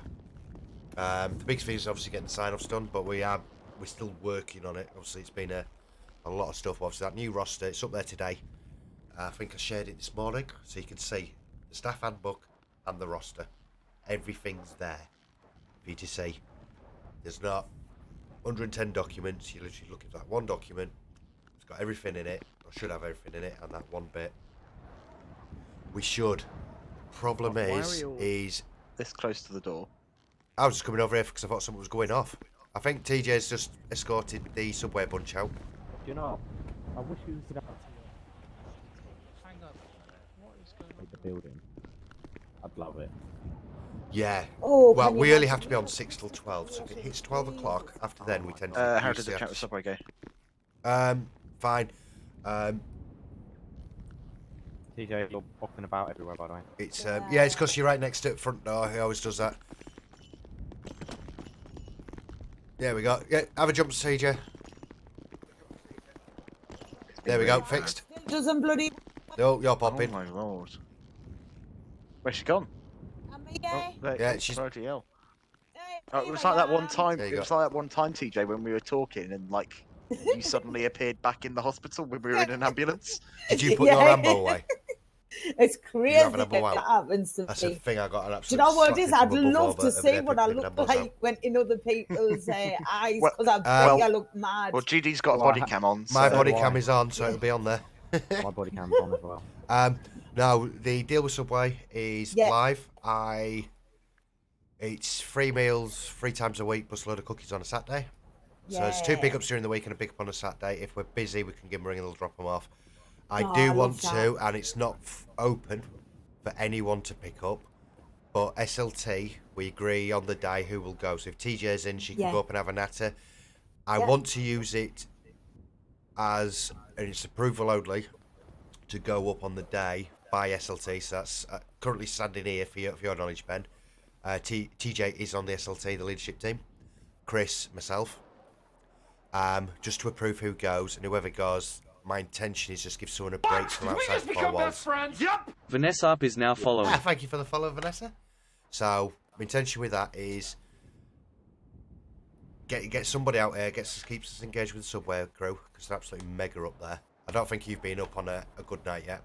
The biggest thing is obviously getting the sign-offs done, but we're still working on it. Obviously, it's been a lot of stuff. Obviously, that new roster, it's up there today. I think I shared it this morning, so you can see the staff handbook and the roster. Everything's there for you to see. There's not 110 documents. You're literally looking for that one document. It's got everything in it, or should have everything in it, and that one bit. We should. Problem is this close to the door. I was just coming over here because I thought something was going off. I think TJ's just escorted the subway bunch out. Do you know? I wish you could have the building. I'd love it. Yeah. Oh, well, we only have to be on 6 till 12, so if it hits 12 o'clock, after then we tend to... How did the chat with Subway go? Fine. TJ, you're walking about everywhere, by the way. It's, yeah, it's because you're right next to the front door. He always does that. There we go. Yeah, have a jump, TJ. There we go, fixed. Doesn't bloody... No, you're popping. Oh my lord. Where's she gone? Yeah, she's... Bloody hell. It was like that one time. It was like that one time, TJ, when we were talking and like you suddenly appeared back in the hospital when we were in an ambulance. Did you put your Rambo away? It's crazy Have that an that happens to That's me. a thing I got an Do absolute you know what it is? I'd slapping from love above to over see there what I picking look Rambos like out. when in other people's eyes, Well, because I think I look mad. Well, GD's got a body cam on. My so- body cam is on, so it'll be on there. My body cam's on as well. No, the deal with Subway is live. It's 3 meals, 3 times a week, plus a load of cookies on a Saturday. So it's 2 pickups during the week and a pickup on a Saturday. If we're busy, we can give them a ring and they'll drop them off. I do want to, and it's not open for anyone to pick up, but SLT, we agree on the day who will go. So if TJ's in, she can go up and have a natter. I want to use it as, and it's approval only, to go up on the day by SLT. So that's currently standing here for your knowledge, Ben. TJ is on the SLT, the leadership team. Chris, myself. Just to approve who goes, and whoever goes, my intention is just give someone a break from outside the four walls. Vanessa up is now following. Thank you for the follow, Vanessa. So, my intention with that is get somebody out here, keeps us engaged with the Subway crew, because they're absolutely mega up there. I don't think you've been up on a good night yet.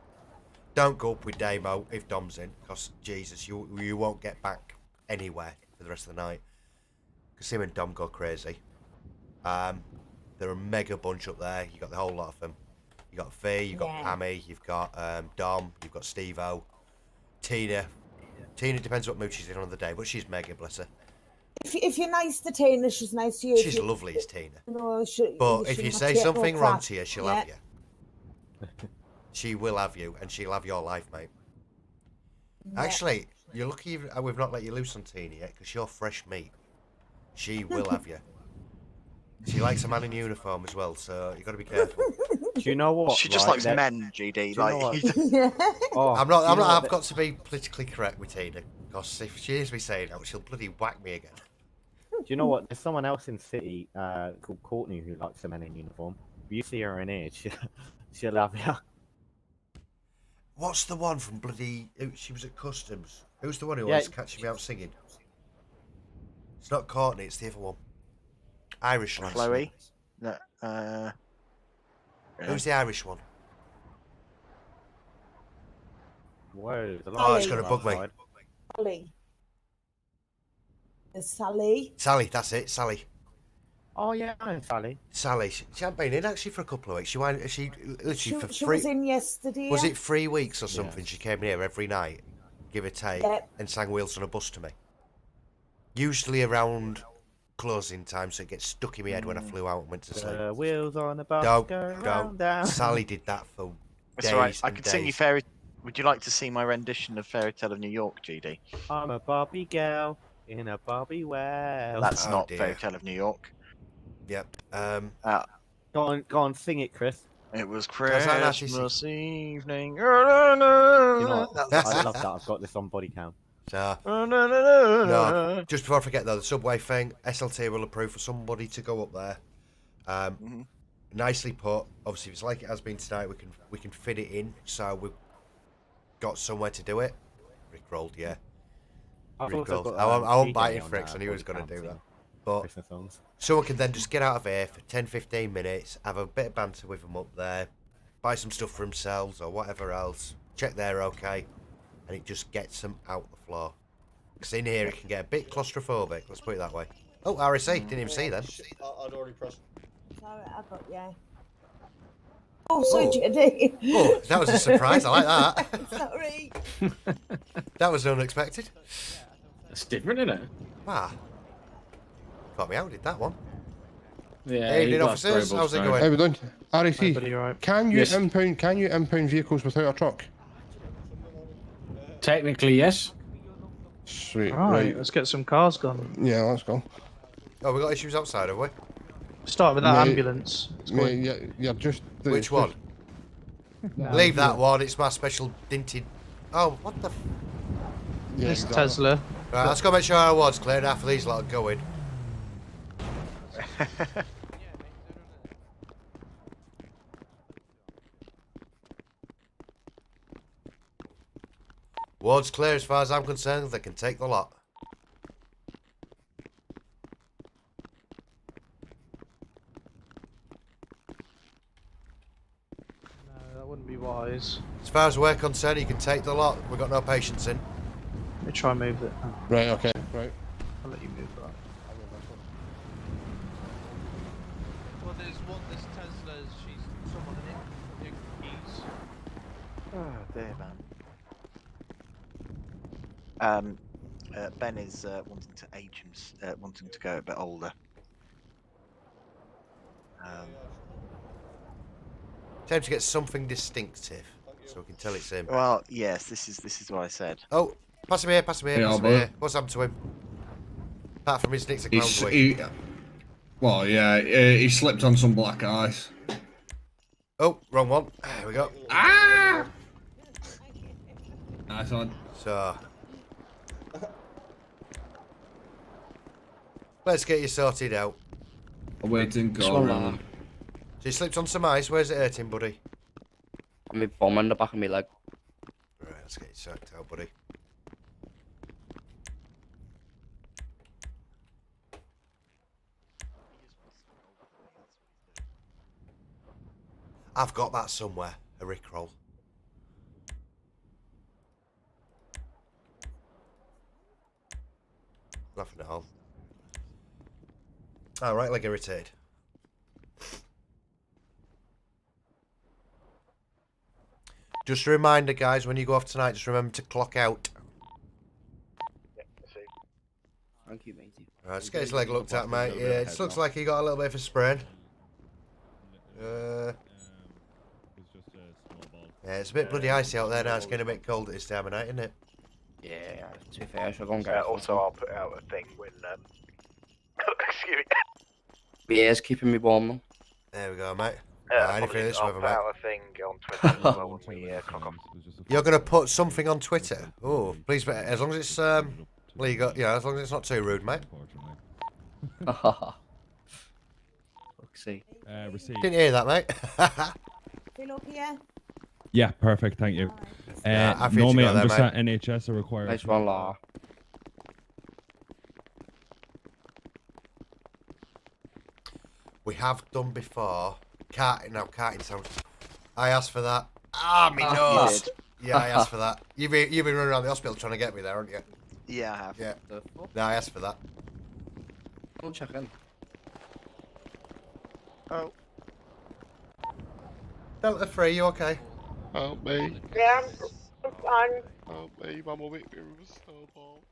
Don't go up with Damo if Dom's in, because, Jesus, you won't get back anywhere for the rest of the night. Because him and Dom go crazy. They're a mega bunch up there. You got the whole lot of them. You got Fee, you got Pammy, you've got Dom, you've got Steve-O, Tina. Tina depends what mood she's in on the day, but she's mega, bless her. If you're nice to Tina, she's nice to you. She's lovely as Tina. No, but if you say something wrong to her, she'll have you. She will have you, and she'll have your life, mate. Actually, you're lucky we've not let you loose on Tina yet, because you're fresh meat. She will have you. She likes a man in uniform as well, so you got to be careful. Do you know what? She just likes men, GD. I'm not. I've got to be politically correct with Tina, because if she hears me saying that, she'll bloody whack me again. Do you know what? There's someone else in City called Courtney who likes a man in uniform. If you see her in here, she'll have you. What's the one from bloody... She was at Customs. Who's the one who Yeah. was catching me out singing? It's not Courtney, it's the other one. Irish lass. Chloe? No, Who's the Irish one? Whoa, the Oh, it's going to bug me. Sally. There's Sally. Sally, that's it, Sally. Oh yeah, I know Sally. Sally, she hasn't been in actually for a couple of weeks. She literally for She 3... was in yesterday. Was it 3 weeks or something? She came in here every night, give or take, and sang Wheels on a Bus to me. Usually around closing time, so it gets stuck in my head when I flew out and went to sleep. Wheels on a bus Don't, go don't. round down. Sally did that for It's days alright. I and could sing you days. Fairy. Would you like to see my rendition of Fairy Tale of New York, GD? I'm a Barbie girl in a Barbie world. That's Oh, not dear. Fairy Tale of New York. Yep. Go on, sing it, Chris. It was Does that actually Christmas evening. You know what? I love that. I've got this on body cam. So, no, just before I forget though, the subway thing, SLT will approve for somebody to go up there. Nicely put. Obviously, if it's like it has been tonight, we can fit it in. So we've got somewhere to do it. Rickrolled, yeah. Rickrolled. I won't bite your fricks. I knew he was going to do that. But someone can then just get out of here for 10-15 minutes, have a bit of banter with them up there, buy some stuff for themselves or whatever else, check they're okay, and it just gets them out the floor. Because in here it can get a bit claustrophobic, let's put it that way. Oh, RSC, didn't even see them. I'd already pressed. Sorry, I got yeah. Oh, sorry, JD. Oh, that was a surprise, I like that. Sorry. That was unexpected. It's different, isn't it? Ah. Got me out, did that one. Yeah. Evening, officers, how's it going? How we doing? RAC, right. can you Yes. impound vehicles without a truck? Technically, yes. Sweet. Right, let's get some cars gone. Yeah, let's go. Oh, we got issues outside, have we? Start with that Mate, ambulance. It's Mate, going- yeah, just... Which one? Leave that one, it's my special dinted... Oh, what the... Yeah, This exactly. Tesla. Right, let's go make sure our ward's clear, and half of these lot are going. Ward's clear as far as I'm concerned, they can take the lot. No, that wouldn't be wise. As far as we're concerned, you can take the lot. We've got no patience in. Let me try and move it. Oh, Right, okay, right. I'll let you move that. Well, there's one, this Tesla, she's someone in it. Keys. Oh, dear, man. Ben is wanting to age him, wanting to go a bit older. Time to get something distinctive, so we can tell it's him. Well, yes, this is what I said. Oh, pass him here, pass him here, Yeah, pass him but- here. What's happened to him? Apart from his next account. Well, yeah, he slipped on some black ice. Oh, wrong one. There we go. Ah! Nice one. So, let's get you sorted out. Awaiting Just go one round. more. So you slipped on some ice. Where's it hurting, buddy? I'm a bomb in the back of my leg. Right, let's get you sorted out, buddy. I've got that somewhere, a Rickroll. Nothing at all. Oh, right leg irritated. Just a reminder, guys, when you go off tonight, just remember to clock out. Thank you, matey. Right, let's get his leg looked at, mate. Yeah, it just looks like he got a little bit of a sprain. Yeah, it's a bit bloody icy out there now. It's getting a bit cold at this time of night, isn't it? Yeah, to be fair, I should go and get it. Also, I'll put out a thing when. Excuse me. My ear's keeping me warm though. There we go, mate. I'll Anything for this put weather, mate. out a thing on Twitter as well when we clock off. You're gonna put something on Twitter? Oh, please, but as long as it's legal, yeah, as long as it's not too rude, mate. See. Didn't hear that, mate. Fill up here. Yeah, perfect. Thank you. I No, you mate, got I'm there, just mate. at NHS. I require. Nice one, La. We have done before. Carting sounds. I asked for that. Ah, me nose. Yeah, I asked for that. You've been running around the hospital trying to get me there, haven't you? Yeah, I have. Yeah. No, I asked for that. I'll check in. Oh. Delta 3, you okay? Help me. Yeah, I'm fine. Help me. I'm a victim of a snowball.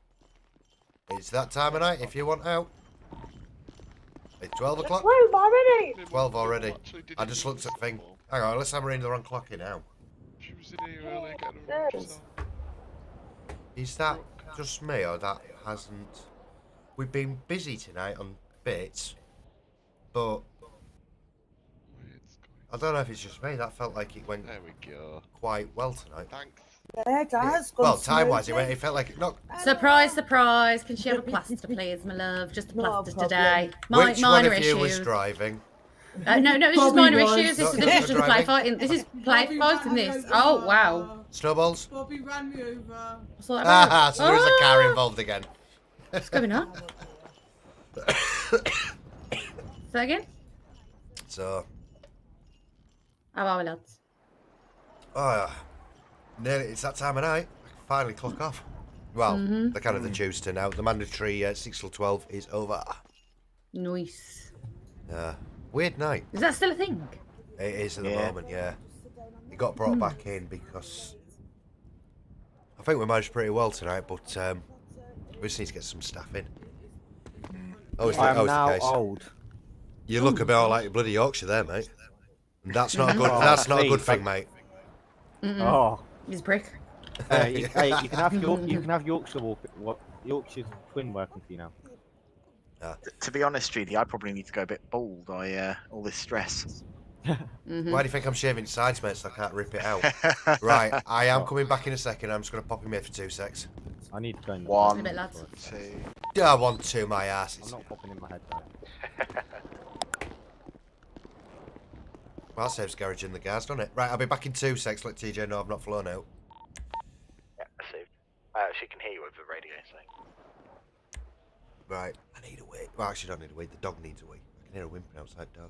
It's that time of night if you want out. It's 12 o'clock. 12 already. 12 already. I just looked at thing. Hang on, unless I'm reading the wrong clock here now. She was in here earlier getting a herself. Is that just me or that hasn't... We've been busy tonight on bits, but... I don't know if it's just me, that felt like it went quite well tonight. Thanks. Yeah, it has. Well, time-wise, it felt like... No, Surprise, surprise. Can she have a plaster, please, my love? Just a No plaster problem. today. which one Minor of you was issues. driving? No, this is Bobby minor was. issues. This is No, just no play driving. fighting. This is play fighting. This. Oh wow. Snowballs? Bobby ran me over. What's all that Ah, about? so there is a car Ah! involved again. What's going on? Say again. So, How are we, lads? oh, nearly, it's that time of night. I can finally clock off. Well, Mhm. the kind of the Tuesday now. The mandatory 6 till 12 is over. Nice. Weird night. Is that still a thing? It is at the moment, yeah. It got brought back in because I think we managed pretty well tonight, but we just need to get some staff in. Always I am the now case. old. You look a bit like bloody Yorkshire there, mate. And that's not a good. That's not a good thing, mate. Oh. He's a prick. You can have Yorkshire's twin working for you now. To be honest, Judy, I probably need to go a bit bald. All this stress. Why do you think I'm shaving sides, mate, so I can't rip it out? Right, I am coming back in a second. I'm just going to pop him here for 2 secs. I need to go in. One, A bit, lads. 2. Yeah, 1, 2, my ass. I'm not popping in my head though. Well, that saves garage in the gas, doesn't it? Right, I'll be back in 2 secs. Let TJ know I've not flown out. Yeah, received. She can hear you over the radio, so. Right, I need a wee. Well, actually, I don't need a wee. The dog needs a wee. I can hear a whimpering outside the door.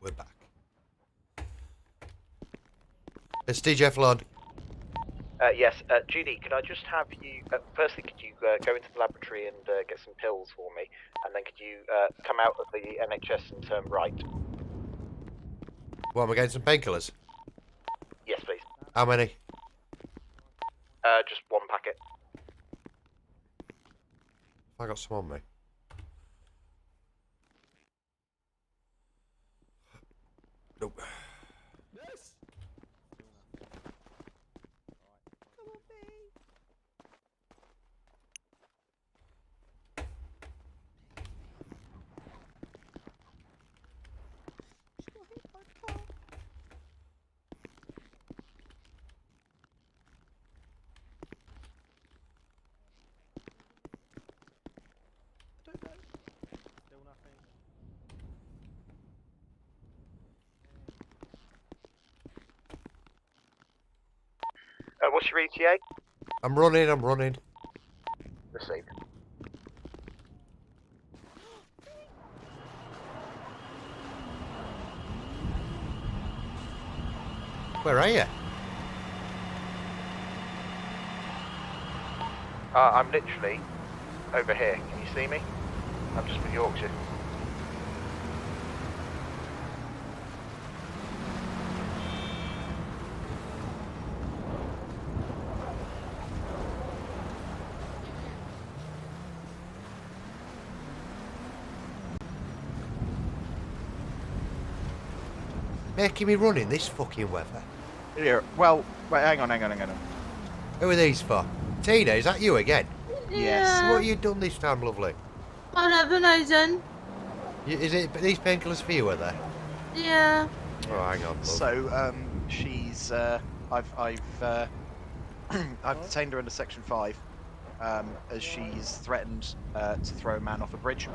We're back. It's DJ Flood. Yes, Judy, could I just have you, firstly, could you go into the laboratory and get some pills for me, and then could you come out of the NHS and turn right? What, am I getting some painkillers? Yes, please. How many? Just one packet. I got some on me. Nope. What's your ETA? I'm running. Received. Where are you? I'm literally over here. Can you see me? I'm just with Yorkshire. Making me run in this fucking weather. Yeah, well, wait, hang on. Who are these for? Tina, is that you again? Yes. What have you done this time, lovely? I never know, then. Is it these painkillers for you, are they? Yeah. Oh, hang on, love. So, she's, I've detained her under Section 5. as she's threatened to throw a man off a bridge.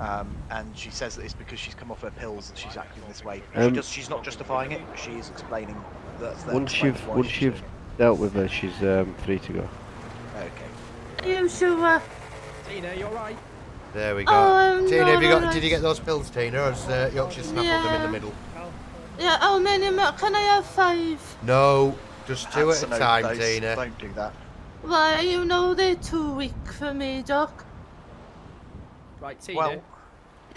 And she says that it's because she's come off her pills that she's acting this way. She's not justifying it, but she is explaining that. Once you've dealt with her, she's free to go. Okay. You sure? Tina, you alright? There we go. Oh, Tina, no, have you no, got? no. Did you get those pills, Tina? Or has Yorkshire snaffled them in the middle? Yeah, how many more? Can I have 5? No, just 2 That's at a no, time, those- Tina. Don't do that. Why, you know they're too weak for me, Doc. Right, Tina. Well-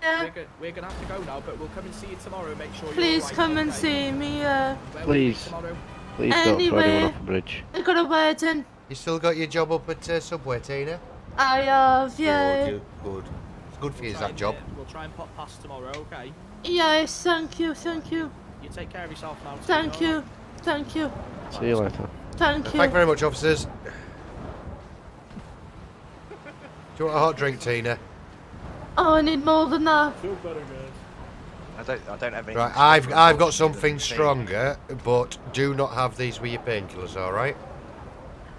Yeah. We're gonna have to go now, but we'll come and see you tomorrow. Make sure you're Please alright, come and okay? see me, Where will you be Please. tomorrow? Please don't throw Anyway. anyone off a bridge. I got a wedding. You still got your job up at Subway, Tina? I have, yeah. Good. It's good for you, that job. We'll try and pop past tomorrow, okay? Yes, thank you, thank you. You take care of yourself now. Thank you, thank you, See you later. thank you. Thank you very much, officers. Do you want a hot drink, Tina? Oh, I need more than that. Feel better, guys. I don't have any. Right, I've got something stronger, but do not have these with your painkillers, all right?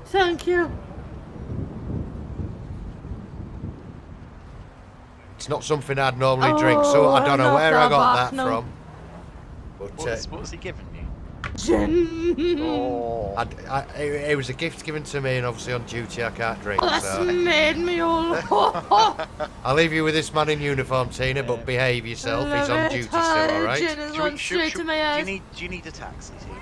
Thank you. It's not something I'd normally drink, so I don't know not where I that got bad, that no. from. But What's he giving you? Gin. Oh. it was a gift given to me, and obviously on duty I can't drink. That's So made me all. I'll leave you with this man in uniform, Tina, but behave yourself. He's on duty still, all right? Gin has gone straight to my head. Do you need a taxi, Tina?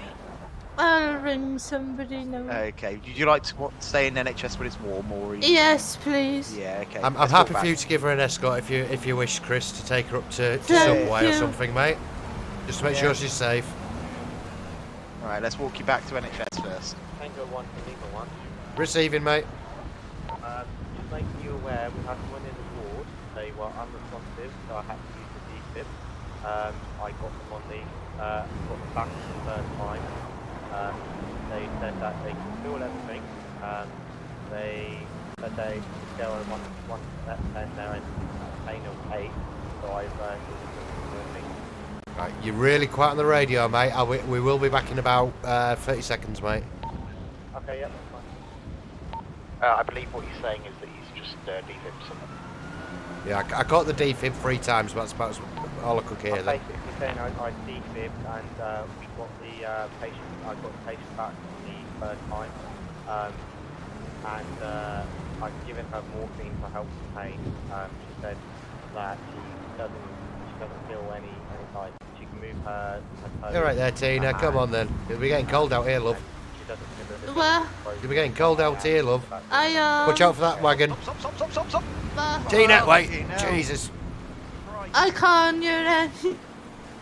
I'll ring somebody now. Okay. Would you like to stay in NHS when it's warm, or? Yes, please. Yeah. Okay. I'm let's go happy back. for you to give her an escort if you wish, Chris, to take her up to Thank Subway or you. something, mate. Just to make sure she's safe. All right. Let's walk you back to NHS first. Tango 1 to Lima 1. Receiving, mate. Just making you aware, we had one in the ward. They were unresponsive, so I had to use the defib. I got them on the, got them back for the third time. They said that they can feel everything. They said they scale of 1 to 10, they're in pain of 8. So I've given them Right, you're really quiet on the radio, mate. We will be back in about 30 seconds, mate. Okay, yeah, that's fine. I believe what he's saying is that he's just defibbed someone. Yeah, I caught the defib 3 times, but that's about all I could hear I'm then. basically saying I defibbed and we got the patient. I got the patient back the third time, and I've given her morphine for help with pain. She said that she doesn't feel any like she can move her toes. You're right there, Tina. her Come on hand, then. It'll be getting cold out here, love. She doesn't feel it. Where? It'll be getting cold out here, love. I Watch out for that wagon. Tina, wait. Jesus. I can't hear any.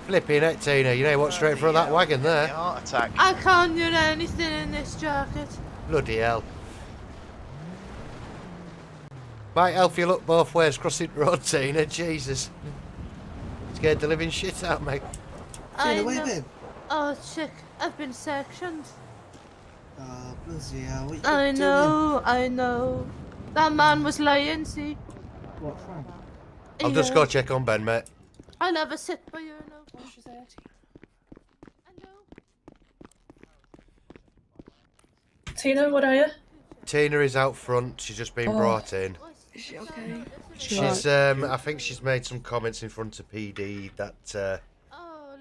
Flipping it, Tina. You know what? Straight for that wagon there. Heart attack. I can't hear anything in this jacket. Bloody hell. Might help you look both ways crossing the road, Tina. Jesus. Scared the living shit out, mate. I Tina, where you know. been? Oh, chick, I've been sectioned. Oh, bloody hell. What you I doing? know, I know. That man was lying, see? What from? I'll just go check on Ben, mate. I never sit by you, no. Tina, what are you? Tina is out front. She's just been brought in. Is she okay? She's, I think she's made some comments in front of PD that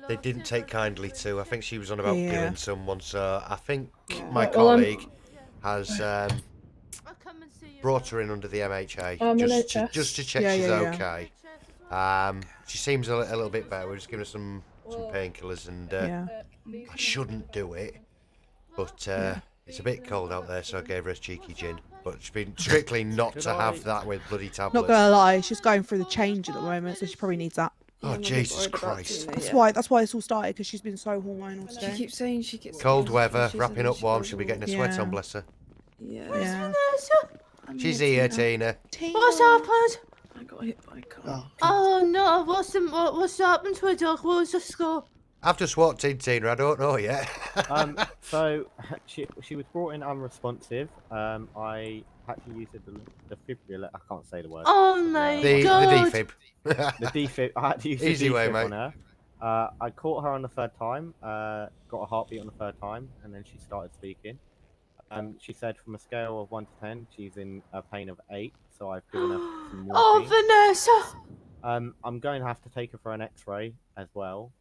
they didn't take kindly to. I think she was on about killing someone, so I think my Right, well, colleague has brought her in under the MHA just to check she's okay. She seems a little bit better. We're just giving her some painkillers, and I shouldn't do it, but it's a bit cold out there, so I gave her a cheeky gin. But she's been strictly not to have that with bloody tablets. Not gonna lie, she's going through the change at the moment, so she probably needs that. Oh, Jesus Christ. That's why this all started, because she's been so hormonal today. She keeps saying she gets Cold weather, wrapping up warm, she'll be getting a sweat on, bless her. Yeah. She's here, Tina. What's happened? I got hit by a car. Oh no, what's happened to her, dog? What was the score? I've just walked in, Tina, I don't know yet. So she was brought in unresponsive. I had to use the defibrillator. I can't say the word. Oh my The god. defib. The defib. I had to use Easy the way, defib mate. on her. I caught her on the third time. Got a heartbeat on the third time, and then she started speaking. She said from a scale of 1 to 10, she's in a pain of 8, so I've given her some morphine. Oh, Vanessa! I'm going to have to take her for an X-ray as well.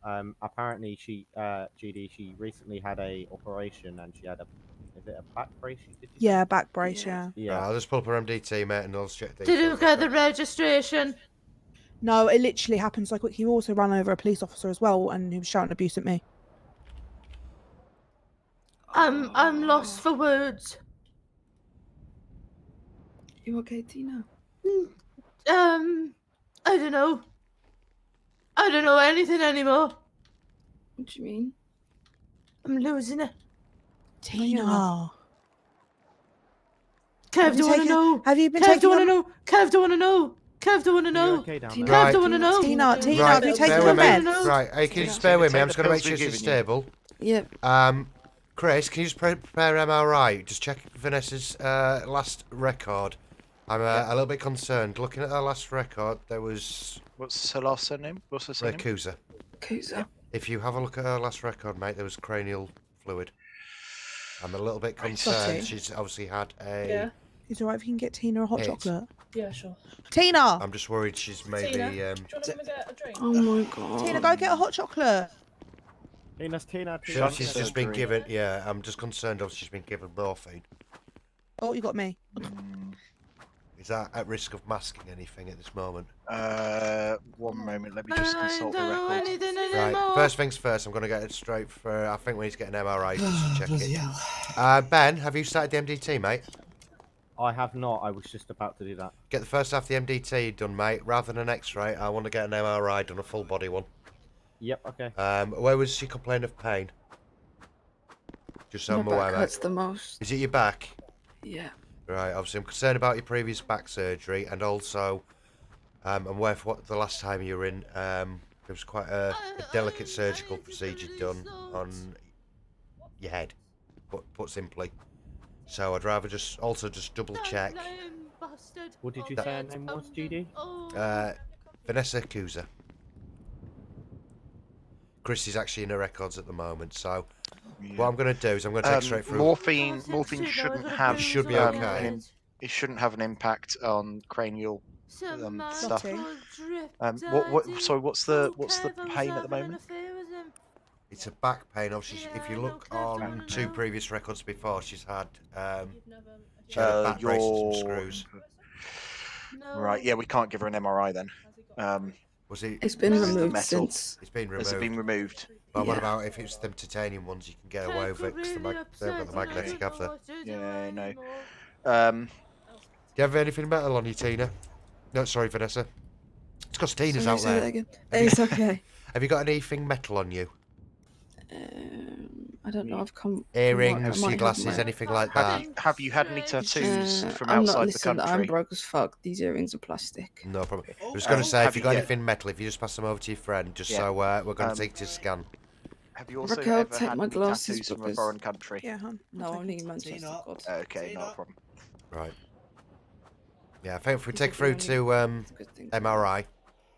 Apparently, GD, she recently had a operation and she had is it a back brace? Yeah, back brace. Yeah. Yeah. I'll just pull up her MDT, mate, and I'll check the. Did you get the registration? No, it literally happened so quick. He also ran over a police officer as well, and he was shouting abuse at me. I'm lost for words. You okay, Tina? I don't know. I don't know anything anymore. What do you mean? I'm losing it. Tina. Kev, do you want to know? Have you been Kev, taking? do you want to know? Kev, do you want to know? Kev, do you want to know? Okay down Kev, there? do you want to know? Tina, have you Right, taken bear your with me. meds? Right, hey, can you just bear with me? I'm just going to make sure she's stable. Yep. Chris, can you just prepare MRI? Just check Vanessa's last record. I'm a little bit concerned. Looking at her last record, there was... What's her last surname? What's her surname? Kuza. Kuza. If you have a look at her last record, mate, there was cranial fluid. I'm a little bit concerned. Lottie. She's obviously had a... Yeah. Is it alright if you can get Tina a hot Hit. chocolate? Yeah, sure. Tina! I'm just worried she's maybe... Tina, do you want to come and get a drink? Oh my god. Tina, go get a hot chocolate. Tina. She's just been given... Yeah, I'm just concerned obviously she's been given morphine. Oh, you got me. Is that at risk of masking anything at this moment? 1 moment, let me just consult the record. Right, first things first, I'm going to get it straight for... I think we need to get an MRI just to check it. Ben, have you started the MDT, mate? I have not. I was just about to do that. Get the first half of the MDT done, mate. Rather than an X-ray, I want to get an MRI done, a full body one. Yep, okay. Where was she complaining of pain? Just so I'm My aware, back mate. hurts the most. Is it your back? Yeah. Right, obviously I'm concerned about your previous back surgery, and also I'm aware for what the last time you were in, there was quite a delicate surgical procedure done on your head, put simply. So I'd rather just double check. What did you say her name was, GD? Vanessa Kuza. Chris is actually in her records at the moment, so what I'm going to do is I'm going to take straight through. Morphine shouldn't have. Should be okay. It shouldn't have an impact on cranial stuff. Sorry, what's the pain at the moment? It's a back pain. Obviously, if you look on 2 previous records before, she's had a back brace and some screws. Right, yeah, we can't give her an MRI then. Was it? It's been This is the removed metal. since. It's been removed. Has it been removed? But what Yeah. about if it's them titanium ones? You can get away with it because they've got the magnetic, have they? Yeah, no. Do you have anything metal on you, Tina? No, sorry, Vanessa. It's because Tina's Sorry, out say that there. again. It's okay. Have you got anything metal on you? I don't know. I've come. Earrings, your glasses, anything like that? Have you had any tattoos from I'm not outside the listening. I'm country? broke as fuck. These earrings are plastic. No problem. I was going to say, have if you you got get- anything metal, if you just pass them over to your friend, just Yeah. so we're going to take to scan. Have you also Raquel, ever take had my any glasses tattoos from a because- foreign country? Yeah, hon. No, only in Manchester. God. Okay, not a problem. Right. Yeah, I think if we take through to MRI.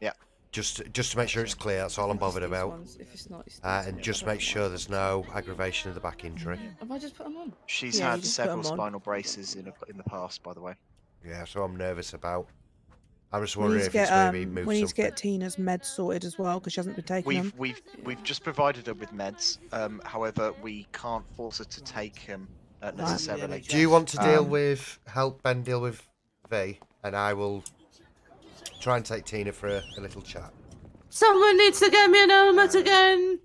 Yeah. Just to make sure it's clear, that's all I'm bothered about. If it's not, it's And just make sure there's no aggravation of the back injury. Have I just put them on? She's Yeah, you had just put several 'em on. spinal braces in the past, by the way. Yeah, so I'm nervous about. I'm just We wondering need to if get it's maybe moved we need to something. get Tina's meds sorted as well because she hasn't been taking them. We've just provided her with meds. However, we can't force her to take them necessarily. Do you want to help Ben deal with V, and I will try and take Tina for a little chat. Someone needs to get me an helmet again.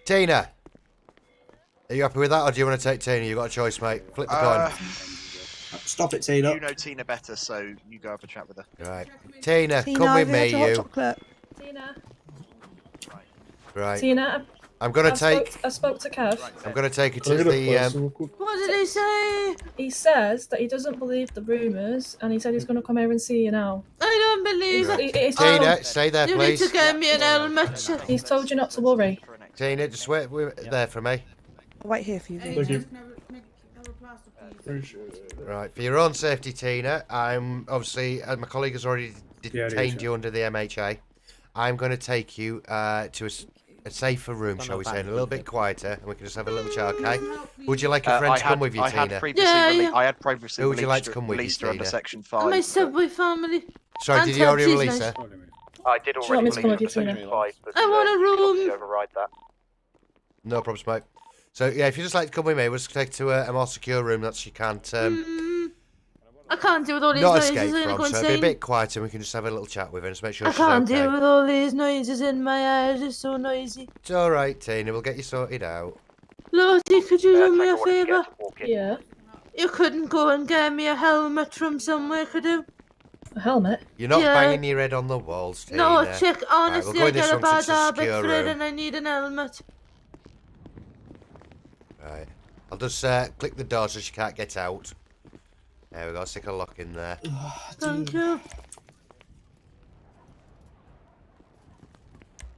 Tina, are you happy with that, or do you want to take Tina? You got a choice, mate. Flip the coin. Stop it, Tina. You know Tina better, so you go have a chat with her. Right, Tina, Tina, come with have you had me, your hot you. chocolate? Tina. Right. Tina. I'm gonna take. I spoke to Kev. I'm gonna take it to the. What did he say? He says that he doesn't believe the rumours, and he said he's going to come here and see you now. I don't believe it. Tina, stay there, You please. need to get me an helmet. He's told you not to worry. Tina, just wait there for me. I'll wait here for you. Thank you. Right, for your own safety, Tina, I'm obviously, my colleague has already detained you under the MHA. I'm going to take you to a safer room, Don't shall know we say, about and a little bit quieter, and we can just have a little chat, okay? Would you like a I friend to come had- with you, I had Tina? previously rele- I had previously Who would you like to released- come with you, released her under Tina? Section My 5. Subway family. Sorry, And did you already Ted, she's release nice. her? I did Do you want already me to come release with you, the Tina? Section 5, but I want a you can obviously room. override that. No problems, mate. So, yeah, if you just like to come with me, we'll just take to a more secure room that she can't... I can't deal with all these not noises. escape I'm gonna from, go so it'll be a insane. bit quieter and we can just have a little chat with her and just make sure I she's can't okay. deal with all these noises in my ears. It's so noisy. It's alright, Tina, we'll get you sorted out. Lottie, could you do me a Tango, what did you favour? get to walk in? Yeah. You couldn't go and get me a helmet from somewhere, could you? A helmet? You're not Yeah. banging your head on the walls, Tina. No, check. Honestly, we'll go I in this get a room 'cause bad it's a habit, secure Fred, room. and I need an helmet. Right. I'll just click the door so she can't get out. There we go, stick a lock in there. Thank you.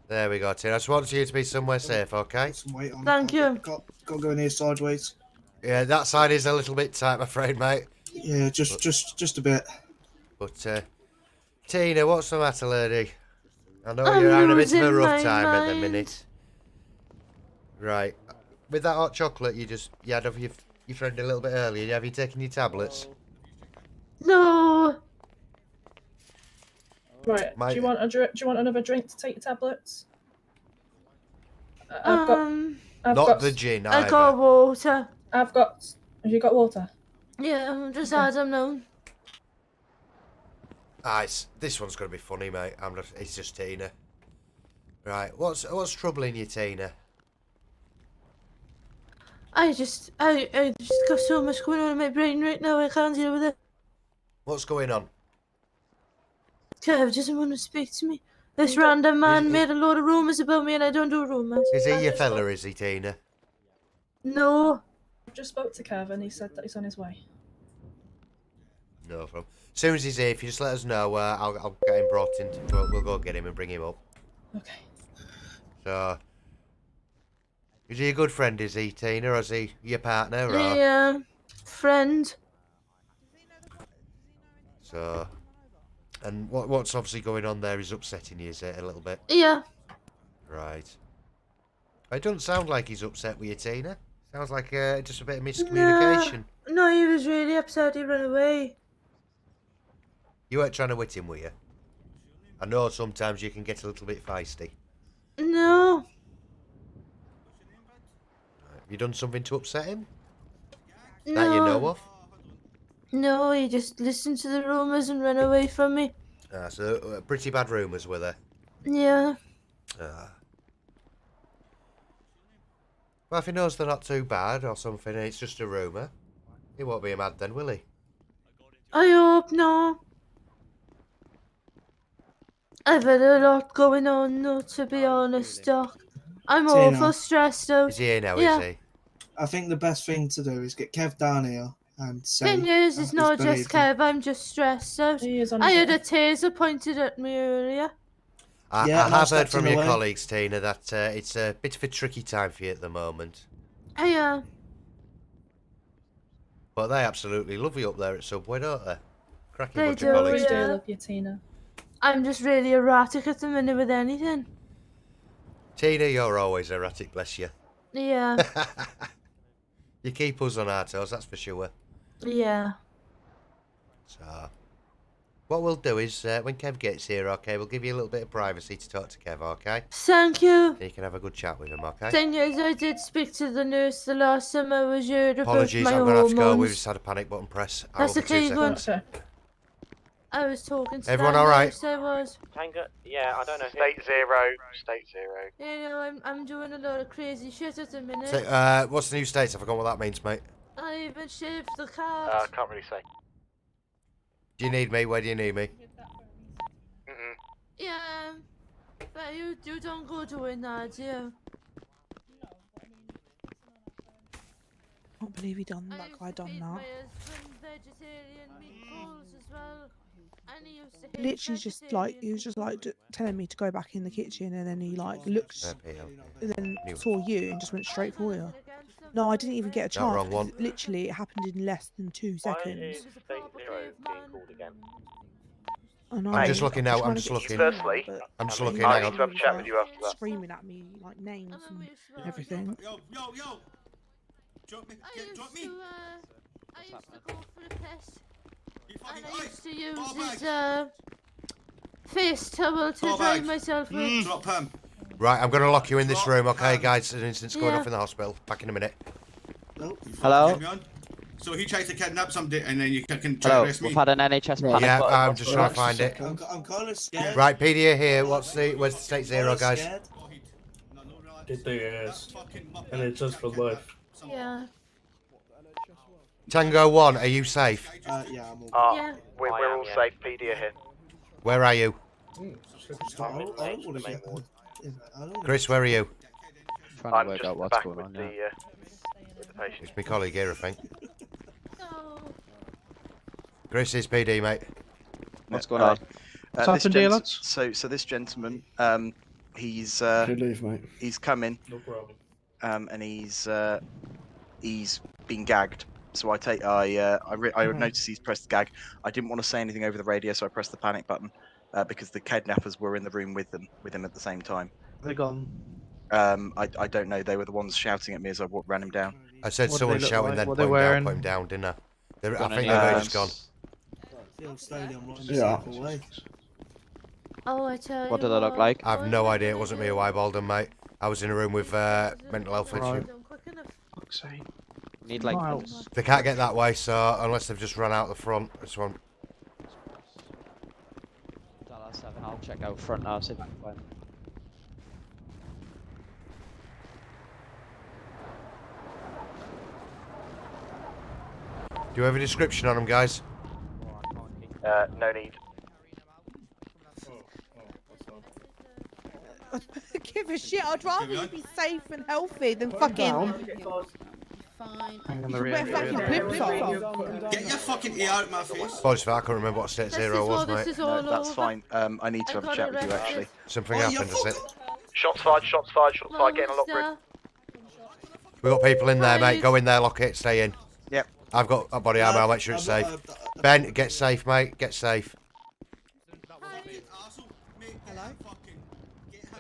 There we go, Tina. I just want you to be somewhere safe, okay? Wait on. Thank you. Got to go in here sideways. Yeah, that side is a little bit tight, I'm afraid, mate. Yeah, just a bit. But, Tina, what's the matter, lady? I know I'm you're having a bit of a losing rough my time at the mind. minute. Right. With that hot chocolate you had of your friend a little bit earlier, have you taken your tablets? No. Right. My- Do you want another drink to take your tablets? I've got. I've Not got. the gin, I either. got water. I've got. Have you got water? Yeah, I'm just had them now. This one's going to be funny, mate. It's just Tina. Right, what's troubling you, Tina? I just got so much going on in my brain right now. I can't deal with it. What's going on? Kev doesn't want to speak to me. This random man made a load of rumours about me, and I don't do rumours. Is he your fella, is he, Tina? No. I just spoke to Kev and he said that he's on his way. No problem. As soon as he's here, if you just let us know, I'll get him brought in. We'll go get him and bring him up. Okay. So, is he a good friend, is he, Tina, or is he your partner? Or... Yeah, friend. So, and what's obviously going on there is upsetting you, is it, a little bit? Yeah. Right. It doesn't sound like he's upset with you, Tina. Sounds like just a bit of miscommunication. No, he was really upset. He ran away. You weren't trying to wit him, were you? I know sometimes you can get a little bit feisty. No. Have you done something to upset him? No. That you know of? No, he just listened to the rumours and ran away from me. So pretty bad rumours were there. Yeah. Well, if he knows they're not too bad or something, and it's just a rumour, he won't be mad then, will he? I hope not. I've had a lot going on, though, to be honest, Doc. I'm Tina. awful stressed out. Is he here now, Yeah. is he? I think the best thing to do is get Kev down here and say. Thing is, it's he's not just believed him. Kev, I'm just stressed out. He is on I his had way. a taser pointed at me earlier. I Yeah, and I have heard stepped from in your the way. colleagues, Tina, that it's a bit of a tricky time for you at the moment. But they absolutely love you up there at Subway, don't they? Cracking They bunch do, of colleagues. We do yeah. love you, Tina. I'm just really erratic at the minute with anything. Tina, you're always erratic, bless you. Yeah, You keep us on our toes, that's for sure. yeah. So, what we'll do is, when Kev gets here, okay, we'll give you a little bit of privacy to talk to Kev, okay? Thank you. And you can have a good chat with him, okay? Thing is, I did speak to the nurse the last time I was here about Apologies, my I'm going to have to go. hormones. We've just had a panic button press. I That's will be okay, 2 go seconds. on. I was talking to Everyone that all right? nurse, I was. Tango, yeah, I don't know. State 0, state 0. You know, I'm doing a lot of crazy shit at the minute. So, what's the new states? I forgot what that means, mate. I even shaved the cat. Can't really say. Do you need me? Where do you need me? Yeah, but you don't go doing that, do you? I can't believe he done that guy done that. My husband vegetarian meatballs as well. And he used to hate Literally just like he was just like telling me to go back in the kitchen, and then he like looked, and then saw you and just went straight for you. No, I didn't even get a That chance. wrong one. 'cause Literally, it happened in less than 2 Why seconds. is state 0 being called again? I know. I'm just looking now. I'm trying to just get looking. screamed Firstly, at, but I'm just he looking. I Hang need on. to have a chat with you after that. screaming at me like names and everything. I used to go for a piss. And I used to use his fist towel to dry myself with. Drop him. Right, I'm going to lock you in this room, okay, guys? An incident's going Yeah. off in the hospital. Back in a minute. Hello? So he tried to kidnap somebody and then you can try Hello, to arrest me. we've had an NHS panic. Yeah, button. I'm just trying to find it. I'm kind of scared. Right, PDA here. Where's the state zero, guys? Get their ass. NHS for life. Yeah. Tango 1, are you safe? Yeah, I'm all Yeah. We're all safe. PD are here. Where are you? Chris, where are you? Trying I'm to work just out what's back going with on the, now. with the patient. It's my colleague here, I think. No. Chris is PD, mate. What's going on? What's happened here, lads? So this gentleman, he's Good leave, mate. he's come in, No problem. and he's been gagged. So I noticed he's pressed gag. I didn't want to say anything over the radio, so I pressed the panic button because the kidnappers were in the room with him at the same time. They're gone. I don't know. They were the ones shouting at me as I ran him down. I said What do someone they look shouting, like? then What put they him down, didn't I? I think they've just gone. Yeah. Oh, I tell you. What do they look like? I have no idea. It wasn't me who eyeballed them, mate. I was in a room with mental health issue. Fuck's sake. Need like. Miles. They can't get that way, so unless they've just run out the front. This one. $7, I'll check out front now, see if I can find them. Do you have a description on them, guys? No need. Give a shit. I'd rather you be safe and healthy than fucking. Fine. Hang on You the should wear fucking flips off. Get your fucking ear out of my face. Apologies for that. I couldn't remember what state This zero is was, what this mate. is all No, that's over. fine. I need to have a got chat with you arrested. actually. Something Oh, happened, is it? Shots fired. Shots fired. Shots fired. Getting a lock Monster. We got people in there, mate. Go in there, lock it, stay in. Yep. I've got a body armor. I'll make sure it's safe. Ben, get safe, mate. Get safe.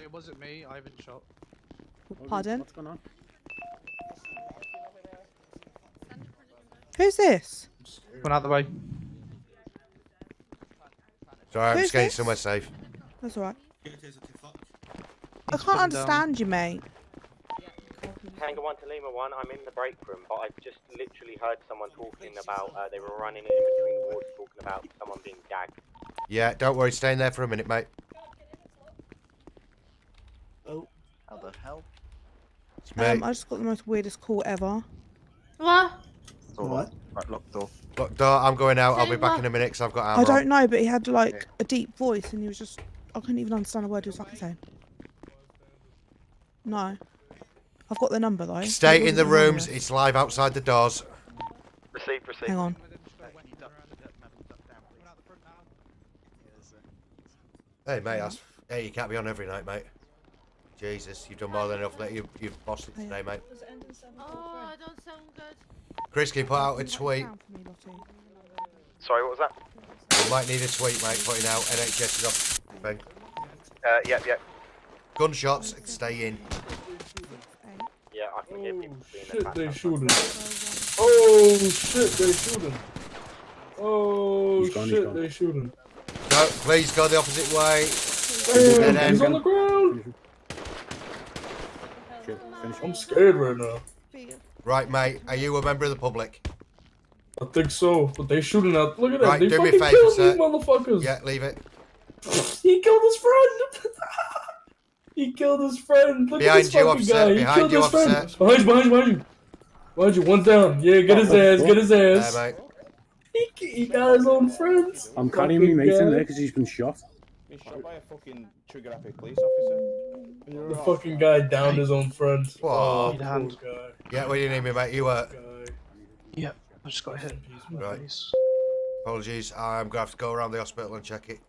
It wasn't me, I haven't shot. Pardon? What's going on? Who's this? Went out the way. Sorry, I'm Who's just getting this? somewhere safe. That's alright. I can't understand you, mate. Tango 1 to Lima 1, I'm in the break room, but I've just literally heard someone talking about, they were running in between the wards talking about someone being gagged. Yeah, don't worry. Stay in there for a minute, mate. Oh, how the hell? It's me. I just got the most weirdest call ever. What? What? Right, lock the door. Look, door, I'm going out. I'll be Say back what? in a minute because I've got I armor. don't know, but he had like a deep voice and he was just. I couldn't even understand a word he was fucking saying. No. I've got the number though. Stay What in the was number? rooms. It's live outside the doors. Received. Received. Hang on. Hey, mate. Hey, you can't be on every night, mate. Jesus, you've done more than enough. You've bossed it today, mate. Oh, I don't sound good. Chris, can you put out a tweet? Sorry, what was that? You might need a tweet, mate. Putting out NHS is off thing. Yep. Gunshots, stay in. Yeah, I can hear people being Shit, attacked. they shooting. Oh shit, they shooting. Oh shit, they shooting. Go, please go the opposite way. Damn, he's on the ground. I'm scared right now. Right, mate. Are you a member of the public? I think so, but they shooting at. Look at that. Right, They do me a fucking favour, killed sir. these motherfuckers. Yeah, leave it. He killed his friend. He killed his friend. Look Behind at this you, fucking officer. guy. He Behind killed you, his friend. officer. Behind you. Behind you. One down. Yeah, get his ass. Get his ass. There, mate. He got his own friends. I'm carrying my mate in there because he's been shot. Been shot by a fucking trigger-happy police officer. The fucking guy downed his own friend. Whoa. Oh, Need a poor hand. guy. Yeah, where do you need me, mate? You hurt. Yeah, I just got hit. Right. Apologies. I'm gonna have to go around the hospital and check it.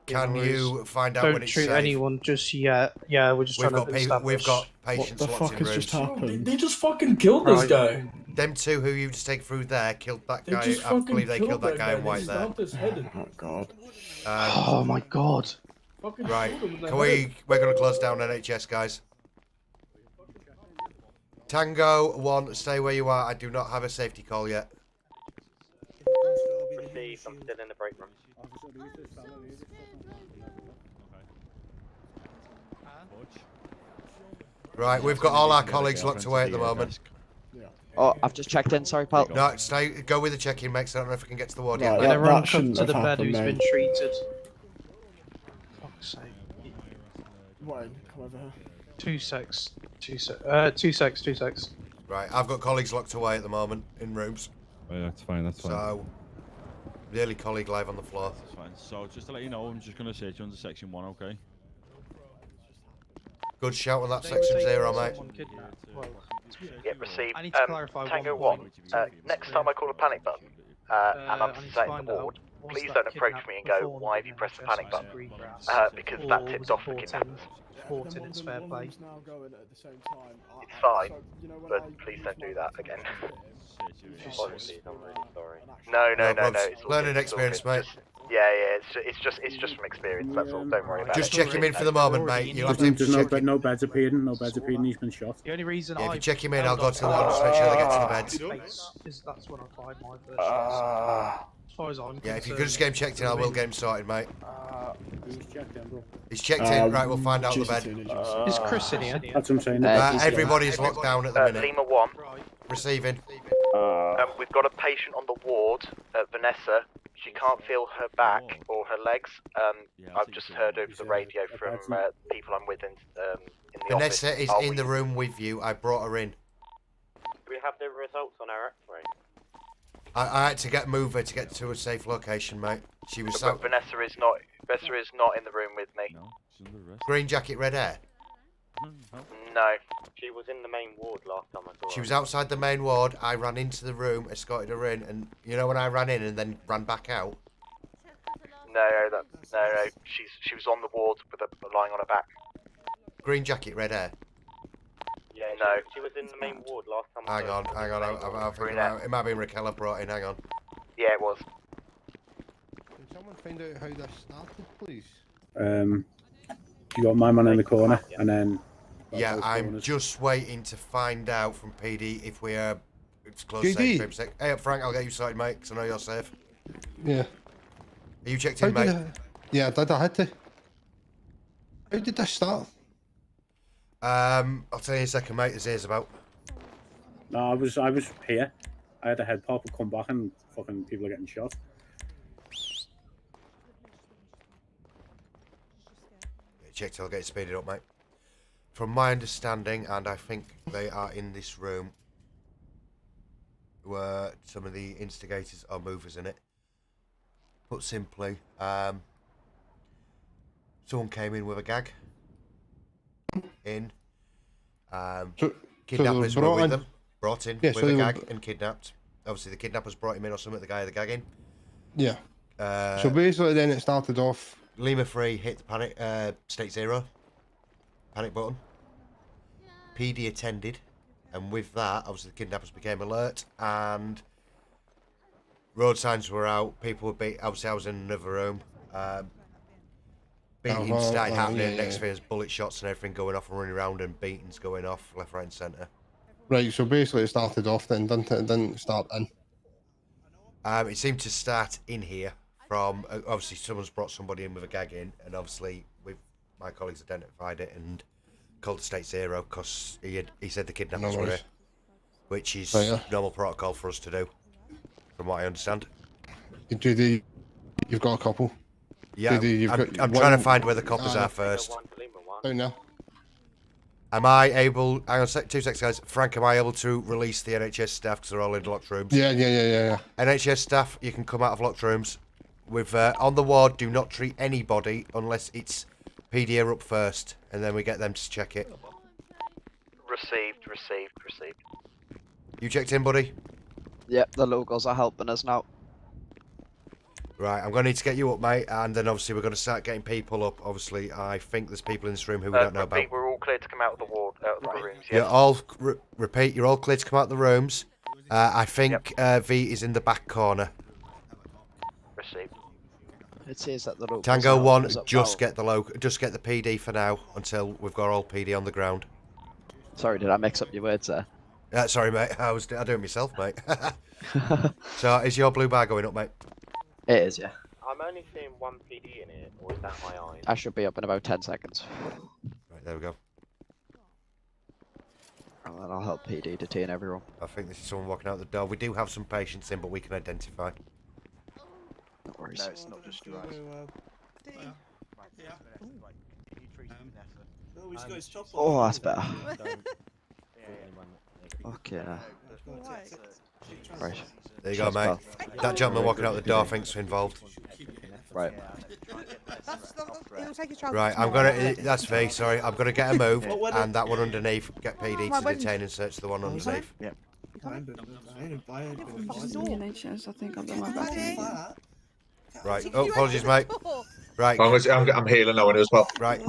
Can you find out Don't when it's treat safe? anyone just yet. Yeah, we're just We've trying got to establish. we've got patients What the locked fuck in has just rooms. happened? They just fucking killed this Right. guy. them two who you just take through there killed that guy. just I fucking believe they killed that that guy in They white there. stabbed his head in. Oh god. Oh my god. Fucking Right, shot him with their can head. we're going to close down NHS, guys. Tango 1, stay where you are. I do not have a safety call yet. Received, I'm still in the break room. Right, we've got all our colleagues locked away at the moment. Oh, I've just checked in. Sorry, pal. No, stay. Go with the check-in, Max. I don't know if we can get to the ward Right, yet. that- Everyone that come shouldn't to the have bed happened, who's been mate. treated. Fuck's sake. Wayne, come over here. 2-6. 2-6. 2-6. Right, I've got colleagues locked away at the moment in rooms. Oh, yeah, that's fine, that's fine. So, the only colleague live on the floor. That's fine. So, just to let you know, I'm just going to search you under section 1, okay? Good shout on that section 0, mate. Yeah, received. I need to clarify Tango one 1, point. next time I call a panic button, and I'm sat in the ward, please don't approach me and go, why have you pressed the panic button? Because that tipped off the kidnappers. 14, it's fair play. It's fine, but please don't do that again. Apologies, I'm really sorry. No. Probs. It's all Learning good, it's all experience, good. mate. Yeah. It's just from experience. That's all. Don't worry about Just it. check him in for the moment, mate. You'll have to check him. No beds appeared. No beds appeared. He's been shot. The only reason Yeah, if I you check him in, I'll go to the one to make sure they get to the beds. is that's when I find my version. As far as I'm Yeah, if you concerned, could just get him checked in, I will get him sorted, mate. He's checked in, bro. He's checked in, right, we'll find out the bed. Is Chris in here? That's what I'm saying. Everybody's locked down at the minute. Lima 1. Receiving. We've got a patient on the ward, Vanessa. She can't feel her back or her legs. I've just heard over the radio from people I'm with in the Vanessa office. is Are in we- the room with you. I brought her in. Do we have the results on our x-ray? I had to move her to get to a safe location, mate. She was But Vanessa is not in the room with me. green jacket, red hair. No. She was in the main ward last time I saw her. She was outside the main ward. I ran into the room, escorted her in, and you know when I ran in and then ran back out. No. She was on the ward with lying on her back. Green jacket, red hair. Yeah, No. she was in the main ward last time I Hang saw on. her. I'll figure it out. It might have been Raquel I brought in. Hang on. Yeah, it was. Can someone find out how this started, please? You got my man in the corner, and then. Yeah, I'm just waiting to find out from PD if we are. It's close JD. safe for him sec. Hey, Frank, I'll get you sorted, mate, because I know you're safe. Yeah. Are you checked How in, did mate? Yeah, I did. I had to. How did this start? I'll tell you in a second, mate. His ears about. No, I was here. I had a head pop, come back, and fucking people are getting shot. Checked, I'll get it speeded up, mate. From my understanding, and I think they are in this room, where some of the instigators are movers in it. Put simply, someone came in with a gag. Kidnappers were with them. Brought in with a gag and kidnapped. Obviously, the kidnappers brought him in or something, the guy with the gag in. Yeah. So basically, then it started off. Lima 3 hit the panic, state 0. Panic button. PD attended, and with that, obviously the kidnappers became alert, and road signs were out. People were beat. Obviously, I was in another room. Beating started happening. Next thing is bullet shots and everything going off and running around, and beatings going off left, right, and centre. Right. So basically, it started off then, didn't it? It didn't start in. It seemed to start in here. From obviously, someone's brought somebody in with a gag in, and obviously, my colleagues identified it and called state 0 because he said the kidnappers were here, which is normal protocol for us to do, from what I understand. JD, you've got a couple. Yeah, JD, I'm trying to find where the coppers are first. Down there. Am I able? Hang on, 2 seconds, guys. Frank, am I able to release the NHS staff because they're all in locked rooms? Yeah. NHS staff, you can come out of locked rooms. With on the ward, do not treat anybody unless it's PD are up first, and then we get them to check it. Received. You checked in, buddy? Yep, the locals are helping us now. Right, I'm going to need to get you up, mate, and then obviously we're going to start getting people up. Obviously, I think there's people in this room who we don't know about. We're all clear to come out of the ward, out of the rooms. You're all repeat. You're all clear to come out of the rooms. I think V is in the back corner. Received. It says that the local Tango sound 1, was up just loud. get the PD for now until we've got all PD on the ground. Sorry, did I mix up your words there? Sorry, mate. I do it myself, mate. So, is your blue bar going up, mate? It is, yeah. I'm only seeing one PD in it, or is that my eyes? I should be up in about 10 seconds. Right, there we go. And then I'll help PD detain everyone. I think this is someone walking out the door. We do have some patients in, but we can identify. No worries. No, it's not just you guys. Oh, that's better. Okay. Right. There you go, mate. That gentleman walking out the door thinks we're involved. Right. He'll take his trousers Right, I'm tomorrow. gonna. That's V. Sorry, I'm gonna get a move, and that one underneath. Get PD to detain and search the one underneath. Yeah. NHS, I think I've got my back in. Right. Oh, apologies, mate. Right. I'm healing that one as well. Right.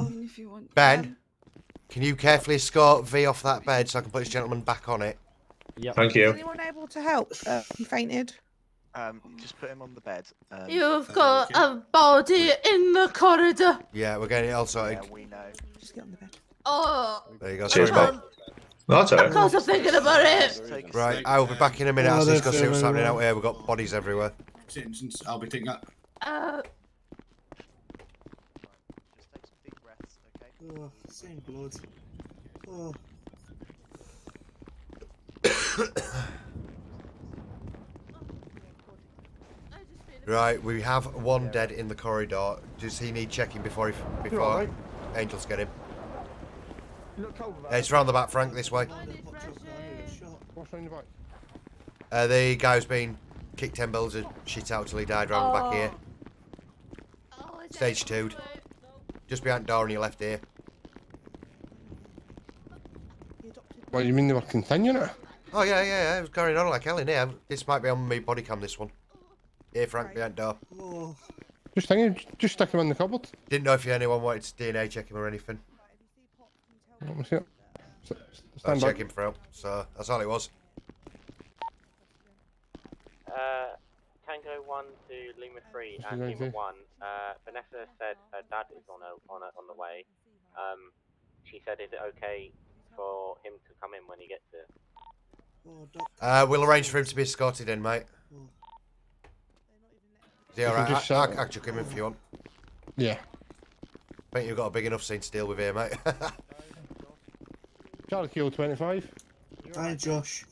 Ben, can you carefully escort V off that bed so I can put this gentleman back on it? Yeah. Thank you. Is anyone able to help? He fainted. Just put him on the bed. You've got a body in the corridor. Yeah, we're getting it all sorted. Yeah, we know. Just get on the bed. Oh. There you go. Cheers, Sorry, mate. No, that's alright. I can't stop thinking about it. Right, I will be back in a minute. I'll just go see what's happening out here. We've got bodies everywhere. I'll be taking that. Oh, same blood. Oh. Right, we have one dead in the corridor. Does he need checking before Angels get him? It's round the back, Frank, this way. What's wrong in the back? The guy who's been kicked 10 bills of shit out till he died round the back here. Stage 2'd. Just behind the door on your left ear. What, you mean they were continuing it? Oh, yeah. It was carrying on like hell in here. This might be on my body cam, this one. Here, Frank, behind the door. Oh. Just stick him in the cupboard. Didn't know if anyone wanted to DNA check him or anything. Let me see it. I'll Stand check back. him through. So, that's all it was. Tango 1 to Lima 3 Just and going Lima to- 1. Vanessa said her dad is on the way. She said, is it okay for him to come in when he gets here? We'll arrange for him to be escorted in, mate. Is he You can alright? just I'll chuck him in if you want. Yeah. I think you've got a big enough scene to deal with here, mate. Charlie Kilo 25. Hi, Josh.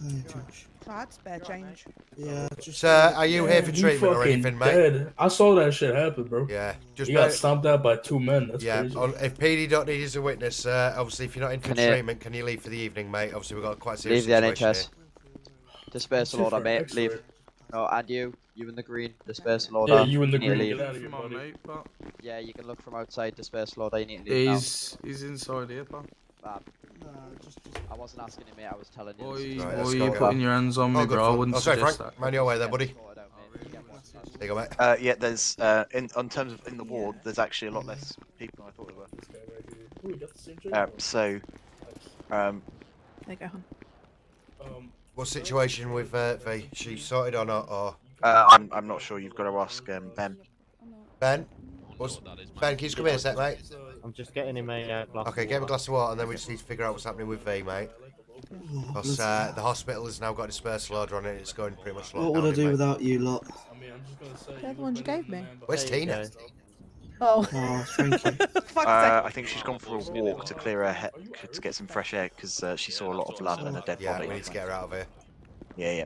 Hi, Josh. Glad spare change. Yeah, just. Sir, are you here for treatment or anything, mate? Dead. I saw that shit happen, bro. Yeah, just You got stomped out by 2 men. That's crazy. If PD don't need you as a witness, obviously if you're not in for Can you- treatment, can you leave for the evening, mate? Obviously we've got quite a serious Leave the situation NHS. Dispersal order, mate. Leave. Oh, and you in the green. Dispersal order. Yeah, you in the need to green. leave. Get out of here, buddy. Yeah, you can look from outside. Dispersal order. You need to leave now. He's inside here, pal. I wasn't asking you, mate. I was telling you. Boy, this is- Right, boy, let's you're go. putting your hands on me, Oh, good, bro. I Frank. wouldn't Oh, sorry, suggest Frank. that. Man your way there, buddy. There you go, mate. Yeah, there's on terms of in the ward, there's actually a lot less people than I thought there were. So, There you go, hon. What situation with V? She sorted or not? Or I'm not sure. You've got to ask Ben. Ben? Ben, can you just come here a sec, mate? I'm just getting him a glass Okay, get him a glass of water and then we just need to figure out what's happening with V, mate. Because the hospital has now got a dispersal order on it. It's going pretty much What would I do without you lot? They're the ones you gave me. Where's Tina? Oh. Oh, thank you. I think she's gone for a walk to clear her head, to get some fresh air, because she saw a lot of blood and a dead Yeah, body. we need to get her out of here. Yeah.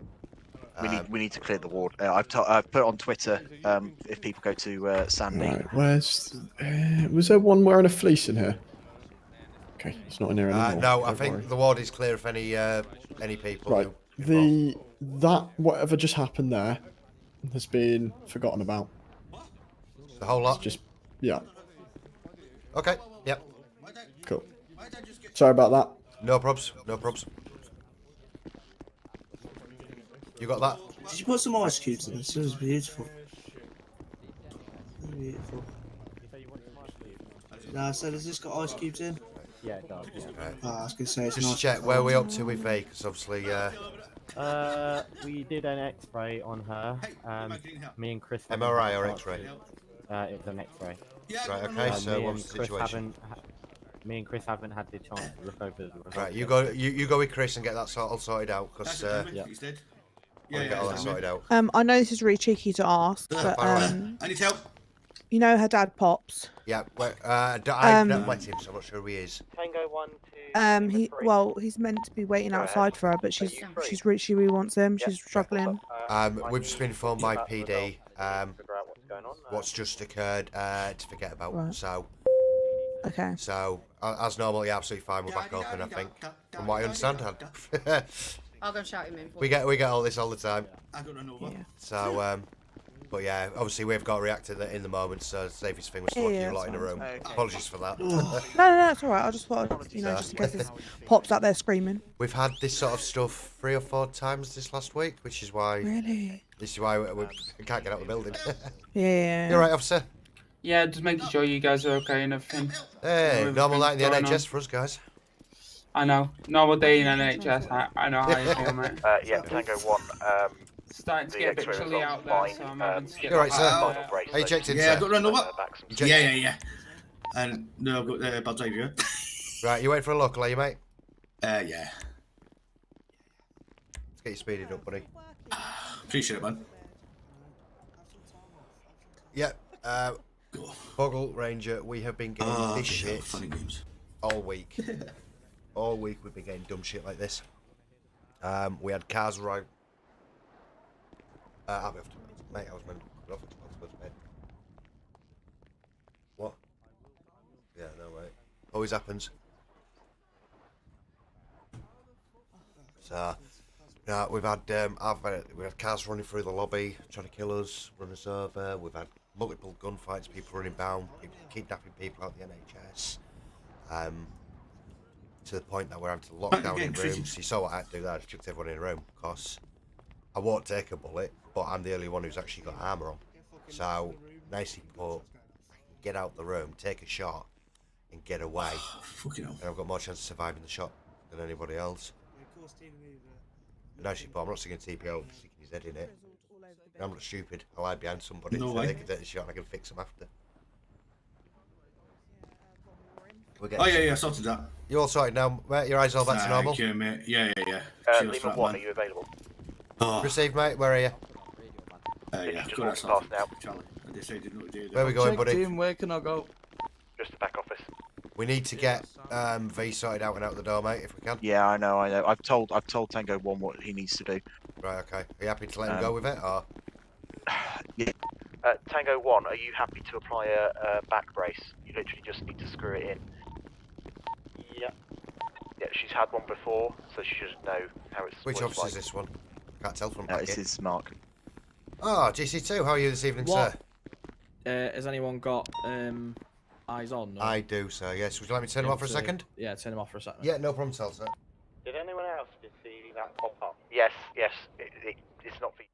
We need to clear the ward. I've put on Twitter if people go to Sandy. Right, where's... was there one wearing a fleece in here? Okay, it's not in here anymore. No, I don't think worry. the ward is clear if any people. Right, that whatever just happened there has been forgotten about. The whole lot? It's just, yeah, Okay, yep. cool. Sorry about that. No probs, no probs. You got that? Did you put some ice cubes in? This is beautiful. Beautiful. No, I said, has this got ice cubes in? Yeah, it does. Yeah. Right. Oh, I was going to say it's Just nice. check where we're up to with V, because obviously We did an X-ray on her. Me and Chris. MRI or X-ray? It was an X-ray. Right. Okay. So what's the situation? Me and Chris haven't had the chance to look over the results. Right. You go with Chris and get that all sorted out, because Yeah. get all that sorted out. I know this is really cheeky to ask, but I need help. you know her dad Pops. Yeah. I've not met him, so I'm not sure who he is. Tango 1, 2. He's meant to be waiting outside for her, but she really wants him. She's struggling. We've just been informed by PD. What's just occurred to forget about. Right. So. Okay. So as normal, yeah, absolutely fine. We're back open, I think. From what I understand. I'll go shout him in. We get all this all the time. I don't know. Yeah. So but yeah, obviously we've got to react to that in the moment. So the safest thing was to lock you lot in a room. Apologies for that. No, it's all right. I just thought, just in case this Pops out there screaming. We've had this sort of stuff 3 or 4 times this last week, which is why. Really. This is why we can't get out of the building. Yeah. You're right, officer. Yeah, just making sure you guys are okay and everything. Hey, normal night in the NHS for us guys. I know. Normal day in NHS. I know how you feel, mate. Yeah, Tango 1. Starting to get a bit chilly out there, so I'm having to get. You're right, sir. Are you checked in, Yeah, sir? I've got to run over. Yeah. And no, I've got bad drive here. Right, you waiting for a local, are you, mate? Yeah. Let's get you speeded up, buddy. Appreciate it, man. Yeah. Boggle Ranger, we have been getting this shit all week. All week we've been getting dumb shit like this. We had cars right. I'll be off to mate. I was meant to go to bed. What? Yeah, no way. Always happens. So, yeah, we've had cars running through the lobby, trying to kill us, run us over. We've had multiple gunfights, people running bound, people kidnapping people out of the NHS. To the point that we're having to lock down in rooms. You saw what I had to do there. I just chucked everyone in a room because I won't take a bullet, but I'm the only one who's actually got armour on. So, nicely put, I can get out the room, take a shot, and get away. Fucking hell. And I've got more chance of surviving the shot than anybody else. Nicely put, I'm not sticking TPO, sticking his head in it. I'm not stupid. I'll hide behind somebody so they can take the shot and I can fix them after. Oh yeah, sorted that. You all sorted now, mate? Your eyes all back to normal? Thank you, mate. Yeah. Lima 1, are you available? Received, mate. Where are you? Yeah, just walking past now. I decided not to do that. Where are we going, buddy? Team, where can I go? Just the back office. We need to get V sorted out and out the door, mate, if we can. Yeah, I know. I've told Tango 1 what he needs to do. Right, okay. Are you happy to let him go with it, or? Yeah. Tango 1, are you happy to apply a back brace? You literally just need to screw it in. Yeah. Yeah, she's had one before, so she should know how it's. Which office is this one? Can't tell from back This here. is Mark. Oh, GC2, how are you this evening, What? sir? Has anyone got eyes on? No? I do, sir, yes. Would you like me to turn him off for a second? Yeah, turn him off for a second. Yeah, no problem, sir. Did anyone else just see that pop up? Yes. It's not for you.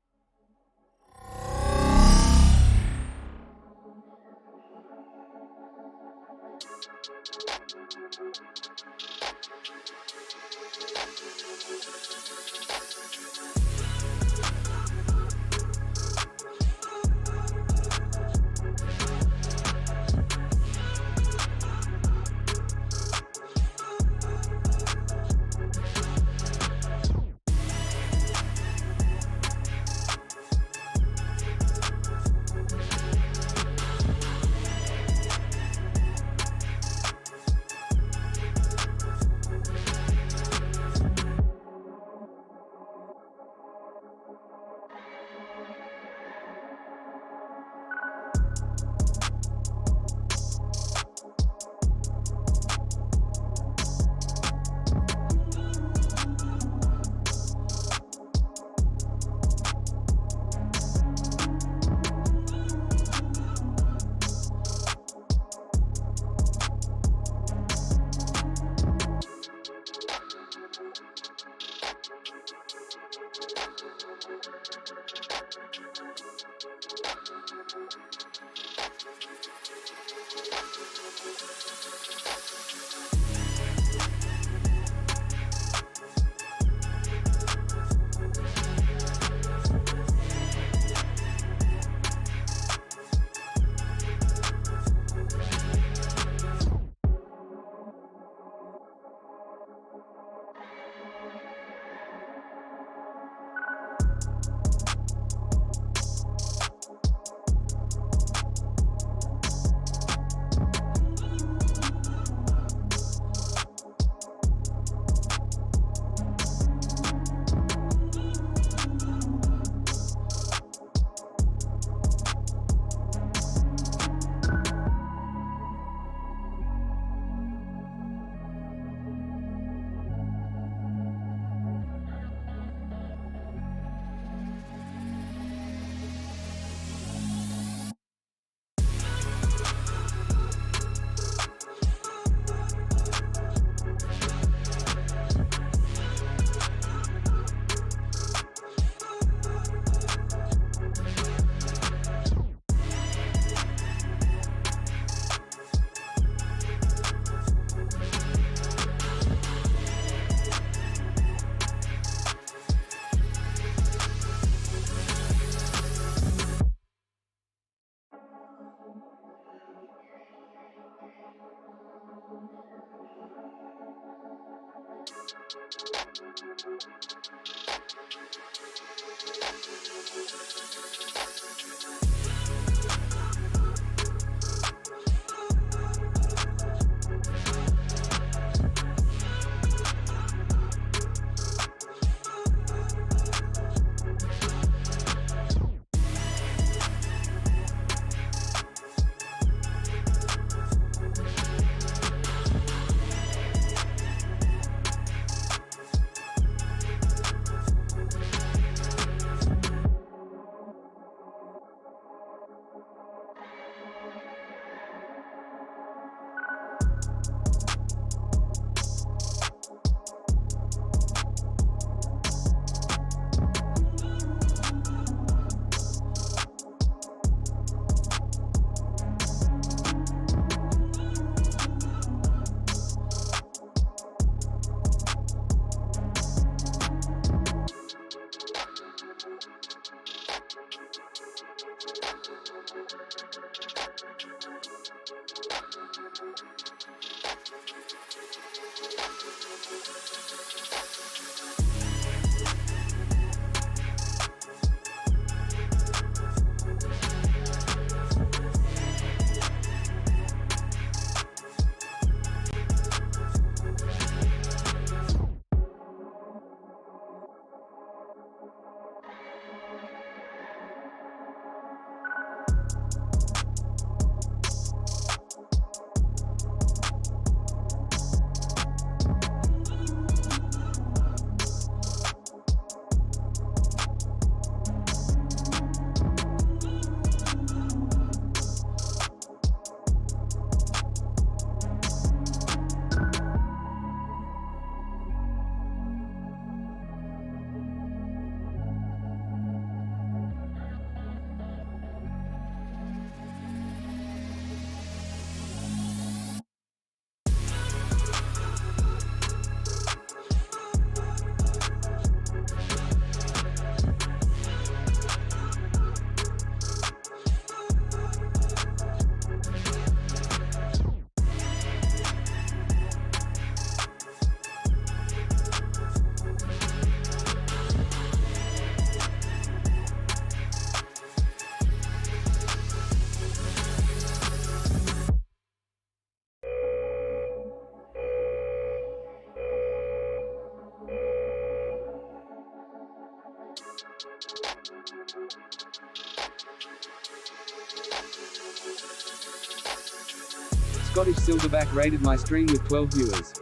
Scottish Silverback rated my stream with 12 viewers.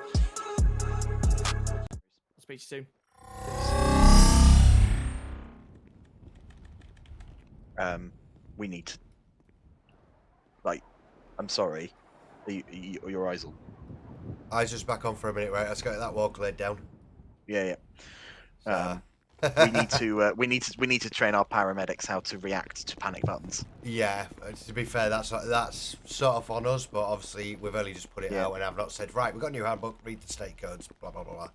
I'll speak to you soon. We need to... Like, I'm sorry. Are your eyes on? Eyes just back on for a minute, right? Let's get that wall cleared down. Yeah, yeah. We need to train our paramedics how to react to panic buttons. Yeah, to be fair, that's sort of on us, but obviously we've only just put it out, and I've not said, right, we've got a new handbook, read the state codes, blah blah blah blah.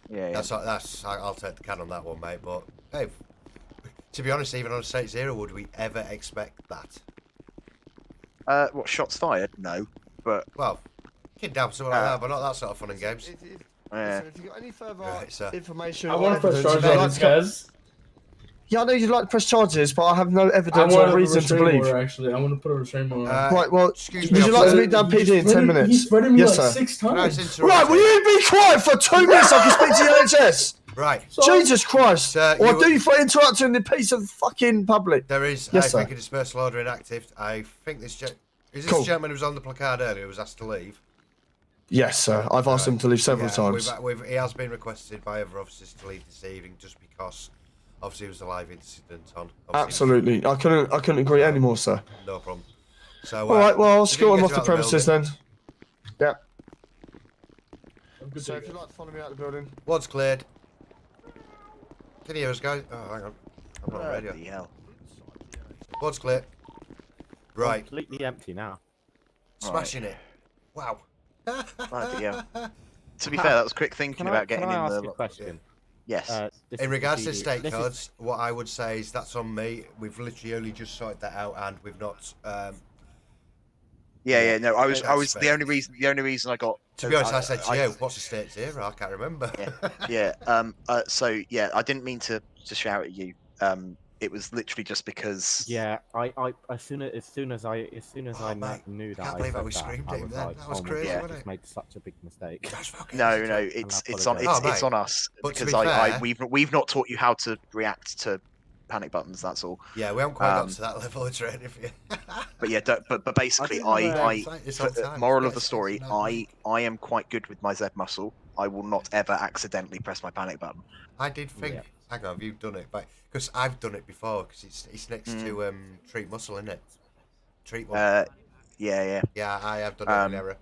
Yeah, that's I'll take the can on that one, mate. But hey, to be honest, even on a state zero, would we ever expect that? What, shots fired? No, but well, kidnap something like that, but not that sort of fun and games. Yeah. If you got any further Right, information, I want to press evidence, charges on like these guys. Yeah, I know you'd like to press charges, but I have no I evidence want or a reason to restraining believe. order, actually. I want to put a restraining order. Right, well, excuse would you like to meet down He's PD in 10 minutes? He's threatened me Yes, like sir. 6 times. Right, will you be quiet for 2 minutes so I can speak to the NHS? Right. Jesus Christ. Or you- do you for interrupting the peace of the fucking public? There is, Yes, I sir. think, a dispersal order inactive. I think this is this Cool. gentleman who was on the placard earlier who was asked to leave. Yes, sir. I've asked him to leave several times. He has been requested by other officers to leave this evening just because obviously it was a live incident on. Absolutely. I couldn't agree any more, sir. No problem. So, All right, well, I'll if you escort can him get off the out premises building. then. Yep. So if you'd like to follow me out of the building. Ward's cleared. Can you hear us, guys? Oh, hang on. I'm not on radio. Bloody hell. Ward's clear. Right. Completely empty now. Smashing it. Wow. Bloody hell. To be fair, that was quick thinking about getting can I in ask the... a question? Yes. This In is regards to the- state this is- codes, what I would say is that's on me. We've literally only just sorted that out, and we've not Yeah, no, I was That's the fair. only reason I got. To be honest, I said to you, what's the state here? I can't remember. Yeah. So yeah, I didn't mean to shout at you. It was literally just because. Yeah, I as soon as I knew that can't I believe how said we that, screamed I at him was then. like, That was oh my crazy, God, wasn't I just it? made such a big mistake. No, it's on us But to because be fair, we've not taught you how to react to panic buttons. That's all. Yeah, we haven't quite got to that level of training for you. But yeah, but basically, moral of the story, I am quite good with my Z muscle. I will not ever accidentally press my panic button. I did think, hang on, have you done it? Because I've done it before, because it's next to treat muscle, isn't it? Treat one. Yeah. Yeah, I have done it in error.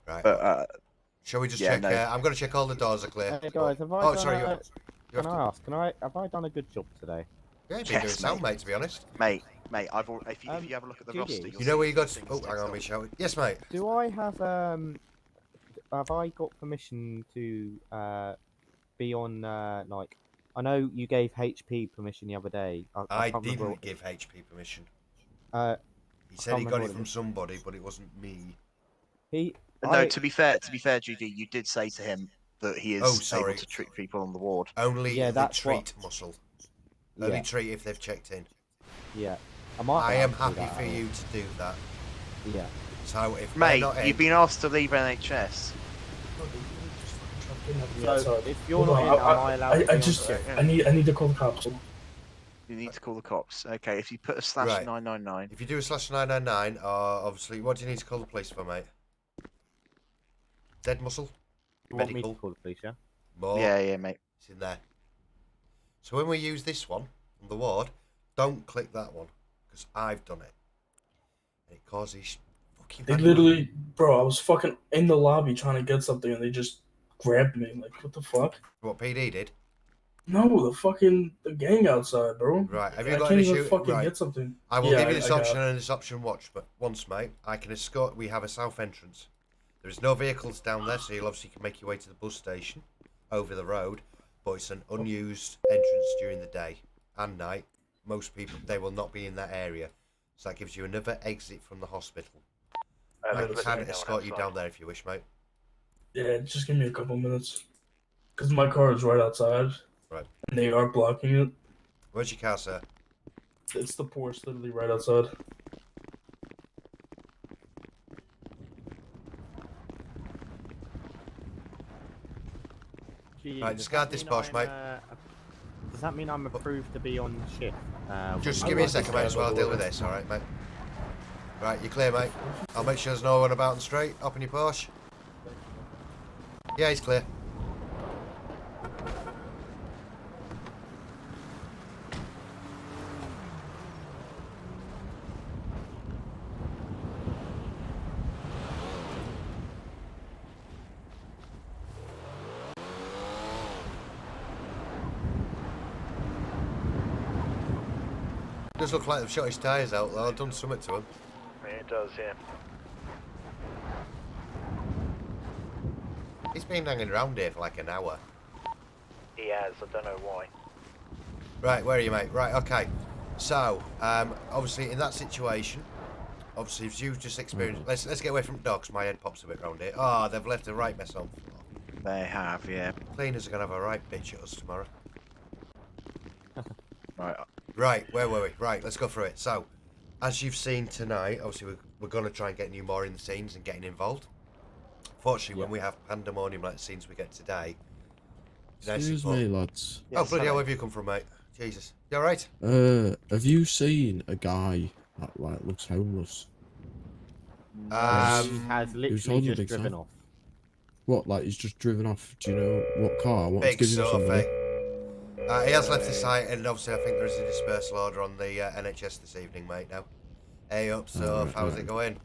Right. But shall we just yeah, check? no. I'm going to check all the doors are clear. Hey guys, have I Oh, done sorry. Can I ask? Have I done a good job today? Yeah, you've been doing sound, mate. To be honest, mate. If you have a look at the roster, you know where you got. Oh, hang on, me shout. Yes, mate. Do I have I got permission to be on like? I know you gave HP permission the other day. I can't didn't remember give HP permission. He said can't he got remember it what from somebody, but it wasn't me. No, to be fair, GD, you did say to him that he is able to treat people on the ward. Only the treat muscle. Only Yeah. treat if they've checked in. Yeah. I am happy for you to do that. Yeah. So if Mate, they're not you've been asked to leave NHS. So if you're not in, am I allowed to I be just on I need to call the cops. You need to call the cops. Okay, if you put a slash Right. 999. If you do a slash 999, obviously, what do you need to call the police for, mate? Dead muscle? You want me to call the police, yeah? More? Yeah, mate. It's in there. So when we use this one on the ward, don't click that one, because I've done it. And it causes fucking They bad literally, bro, I was fucking in the lobby trying to get something and they just grabbed me. Like, what the fuck? What PD did? No, the gang outside, bro. Right, have I you got can't any even shoot? fucking Right. get something. I will Yeah, give you this I option got- and this option watch, but once, mate, I can escort. We have a south entrance. There is no vehicles down there, so you'll obviously can make your way to the bus station over the road, but it's an unused entrance during the day and night. Most people, they will not be in that area, so that gives you another exit from the hospital. I can escort you down there if you wish, mate. Yeah, just give me a couple minutes. Because my car is right outside. Right. And they are blocking it. Where's your car, sir? It's the Porsche literally right outside. Right, discard this Porsche, mate. Does that mean I'm approved to be on shift? Just give me a second, mate, so I'll deal with this, alright, mate? Right, you're clear, mate. I'll make sure there's no one about on the street. Up in your Porsche. Yeah, he's clear. Does look like they've shot his tyres out though, I've done something to him. It does, yeah. He's been hanging around here for like an hour. He has, I don't know why. Right, where are you, mate? Right, okay. So, obviously in that situation, obviously if you've just experienced, let's get away from dogs, my head pops a bit round here. Oh, they've left a right mess on the floor. They have, yeah. Cleaners are going to have a right bitch at us tomorrow. Right, where were we? Right, let's go through it. So, as you've seen tonight, obviously we're going to try and get you more in the scenes and getting involved. Fortunately, when we have pandemonium like the scenes we get today... Excuse me, lads. Oh, bloody hell, where have you come from, mate? Jesus. You alright? Have you seen a guy that, like, looks homeless? He has Who's literally holding a just big driven sign? off. What, like, he's just driven off? Do you know what car? I want Big to give him sort of something. thing. He has left the site, and obviously I think there is a dispersal order on the NHS this evening, mate, now. Hey up, so how's it going?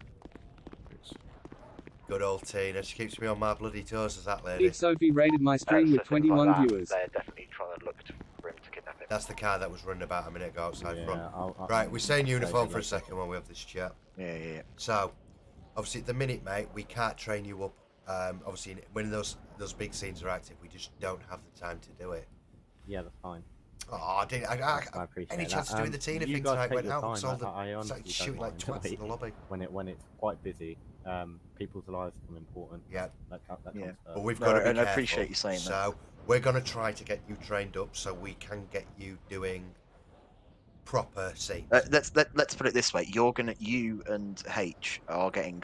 Good old Tina, she keeps me on my bloody toes as that lady. Big Sophie raided my stream with 21 viewers. They're definitely trying to look for him to kidnap him. That's the car that was running about a minute ago outside front. I'll Right, we stay in uniform for a second while we have this chat. Yeah. So, obviously at the minute, mate, we can't train you up. Obviously, when those big scenes are active, we just don't have the time to do it. Yeah, that's fine. Oh, I didn't. I appreciate Any that. chance of doing the Tina you thing guys tonight take went your out time. because all the I honestly shoot like don't twats in the lobby. when it's quite busy, people's lives become important. Yeah. That comes Yeah. first. But we've got to be and careful. I appreciate you saying that. So we're going to try to get you trained up so we can get you doing proper scenes. Let's put it this way: you and H are getting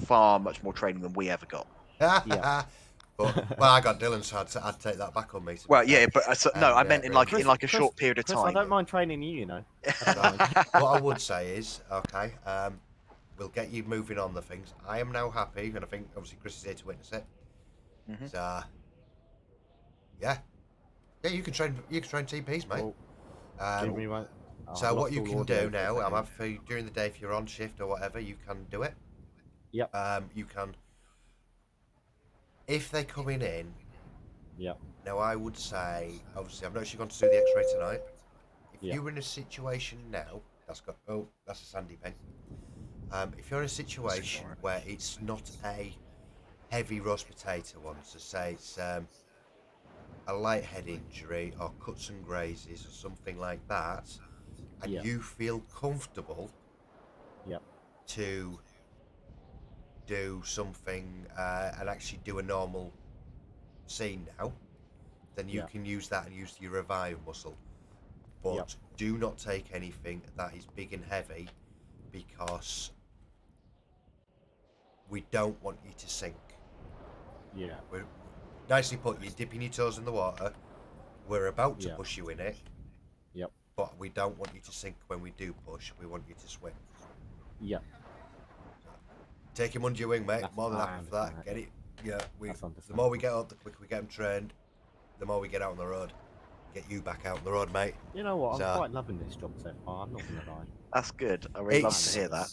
far much more training than we ever got. Yeah. But well, I got Dylan, so I'd take that back on me. Well, yeah, but no, I meant in like a short period of Chris, time. I don't mind training you, you know. What I would say is, okay, we'll get you moving on the things. I am now happy, and I think obviously Chris is here to witness it. So, yeah, you can train TPs, mate. Give me my, so what you can do now, I'm happy for you during the day if you're on shift or whatever, you can do it. Yep. You can. If they're coming in, yeah. Now I would say, obviously, I've noticed you've gone to do the X-ray tonight. If Yeah. you're in a situation now, that's a sandy pen. If you're in a situation where it's not a heavy roast potato one, so say it's a light head injury or cuts and grazes or something like that, and Yeah. you feel comfortable Yep. to do something and actually do a normal scene now, then you Yeah. can use that and use your revive muscle. But Yep. do not take anything that is big and heavy, because we don't want you to sink. Yeah. We're, nicely put, you're dipping your toes in the water. We're about to Yeah. push you in it. Yep. But we don't want you to sink when we do push. We want you to swim. Yep. Take him under your wing, mate. That's More than fine, happy for that. that's Get it. Yeah. That's The more we get up, the quicker we get them trained. The more we get out on the road. Get you back out on the road, mate. You know what? I'm So- quite loving this job so far. I'm not gonna lie. That's good. I really love to hear that.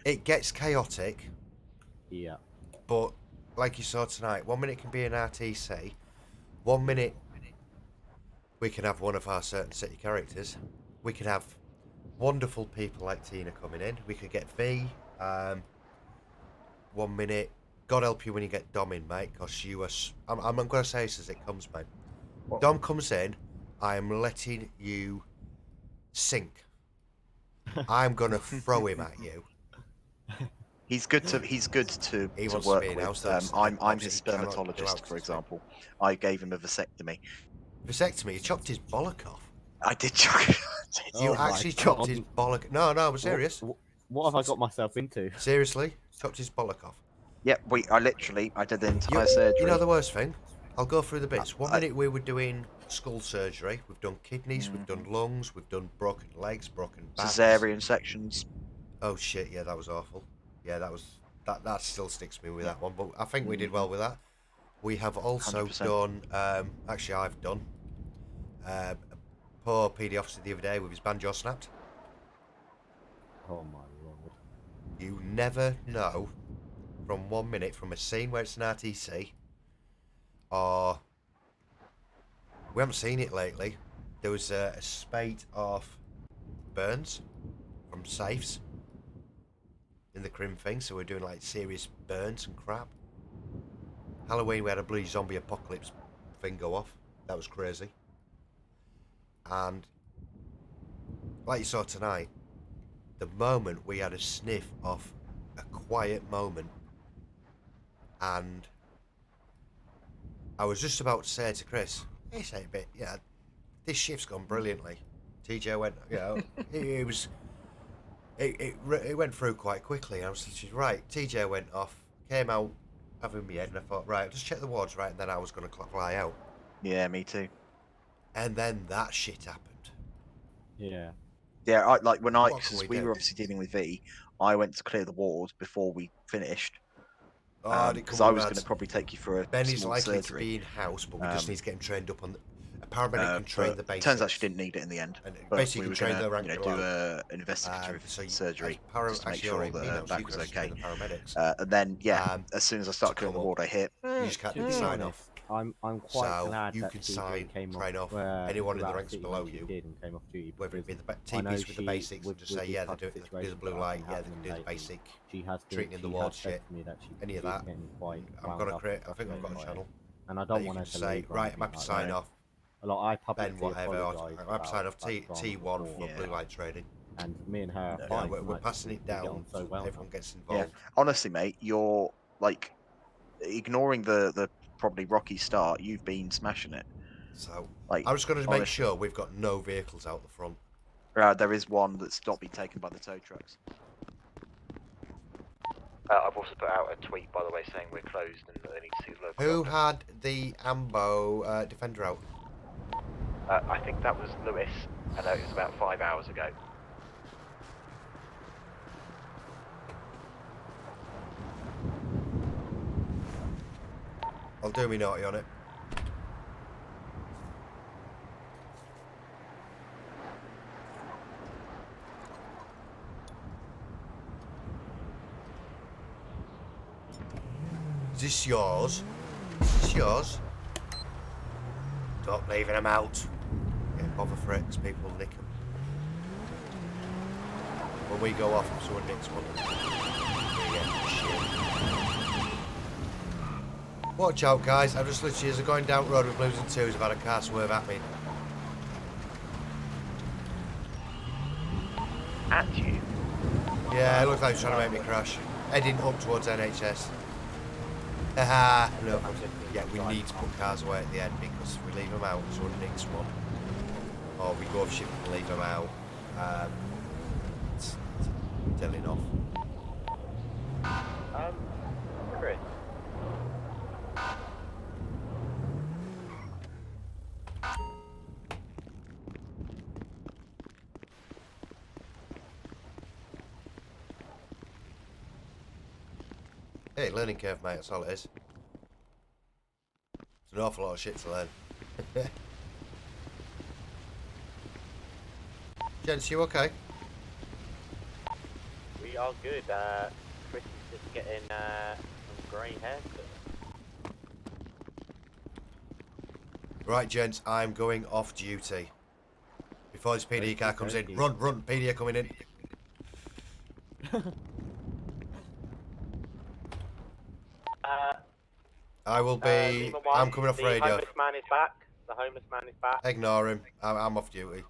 It gets chaotic. Yeah. But like you saw tonight, 1 minute can be an RTC. 1 minute we can have one of our certain city characters. We can have wonderful people like Tina coming in. We could get V. 1 minute. God help you when you get Dom in, mate, because you are. I'm going to say this as it comes, mate. Dom comes in. I am letting you sink. I'm going to throw him at you. He's good to He to wants work to be in house, with. that's- I'm obviously his he cannot do spermatologist, out for example. I gave him a vasectomy. Vasectomy? You chopped his bollock off. I did chop it. You Oh my actually chopped his God. bollock. No, I'm serious. What have I got myself into? Seriously, chopped his bollock off. Yep, I did the entire surgery. You know the worst thing? I'll go through the bits. 1 minute we were doing skull surgery. We've done kidneys, we've done lungs, we've done broken legs, broken backs. Cesarean sections. Oh shit, yeah, that was awful. Yeah, that still sticks me with that one, but I think we did well with that. We have also 100%. done, actually I've done, a poor PD officer the other day with his banjo snapped. Oh my lord. You never know from 1 minute from a scene where it's an RTC, or we haven't seen it lately. There was a spate of burns from safes in the crim thing, so we're doing like serious burns and crap. Halloween we had a bloody zombie apocalypse thing go off. That was crazy. And like you saw tonight, the moment we had a sniff of a quiet moment, and I was just about to say to Chris, hey, say a bit, yeah, this shift's gone brilliantly. TJ went, you know, it went through quite quickly. I was thinking, right, TJ went off, came out, having my head, and I thought, right, just check the wards, right, and then I was going to fly out. Yeah, me too. And then that shit happened. Yeah. Yeah, What can because we we do? were obviously dealing with V, I went to clear the ward before we finished. Oh, Because I was going to probably take you for a Ben is small likely surgery. to be in house, but we just need to get him trained up on a paramedic can train but the basics. Turns out she didn't need it in the end. And But basically we can were train going the to rank do below. an investigative So you- surgery as just to make actually sure already that been her out, back you was can train okay. the paramedics. And then, as soon as I started clearing the come ward, I hit. You just can't To do the be sign honest, off. I'm quite So glad you that can TJ sign, came train off off anyone in the throughout ranks City below when she you. did and came off duty, Whether it be because the I know TPs with the she- basics, with- just with say, the yeah, type they of do the situations blue that light, have yeah, been they do the lately, basic she has been- treating in the she ward has said shit. to me that she- Any of she's that. getting quite I've wound got a up create. I and think I've got a frustrated. channel. And I that don't you want her can to say, leave or right, I'm anything happy to like sign that. off. Like, I publicly Ben, whatever. apologised I'm about, signing off like, T1 wrong for before. blue light trading. And me and her, are Yeah, fine, we're like, passing it we get down. on so well. Everyone gets Yeah, involved. honestly, mate, you're like ignoring the probably rocky start. You've been smashing it. So Like, I'm just going to make honestly. sure we've got no vehicles out the front. There is one that's not been taken by the tow trucks. I've also put out a tweet, by the way, saying we're closed and that they need to see the local. Who had the Ambo Defender out? I think that was Lewis, and it was about 5 hours ago. I'll do me naughty on it. Is this yours? Is this yours? Stop leaving them out. Get bother for it, 'cause people will nick them. When we go off, someone nicks one. Shit. Watch out, guys. I've just literally, as I'm going down the road with blues and twos, I've had a car swerve at me. At you? Yeah, it looks like he's trying to make me crash. Heading up towards NHS. Haha, no. Yeah, we need to put cars away at the end because if we leave them out, someone nicks one. Or we go off shift and leave them out. It's telling off. Chris. Hey, learning curve, mate, that's all it is. It's an awful lot of shit to learn. Gents, you okay? We are good. Chris is just getting some grey hair. Right, gents, I'm going off duty. Before this PD car comes in, run, PD are coming in. I will be. I'm coming off radio. The homeless man is back. The homeless man is back. Ignore him. I'm off duty.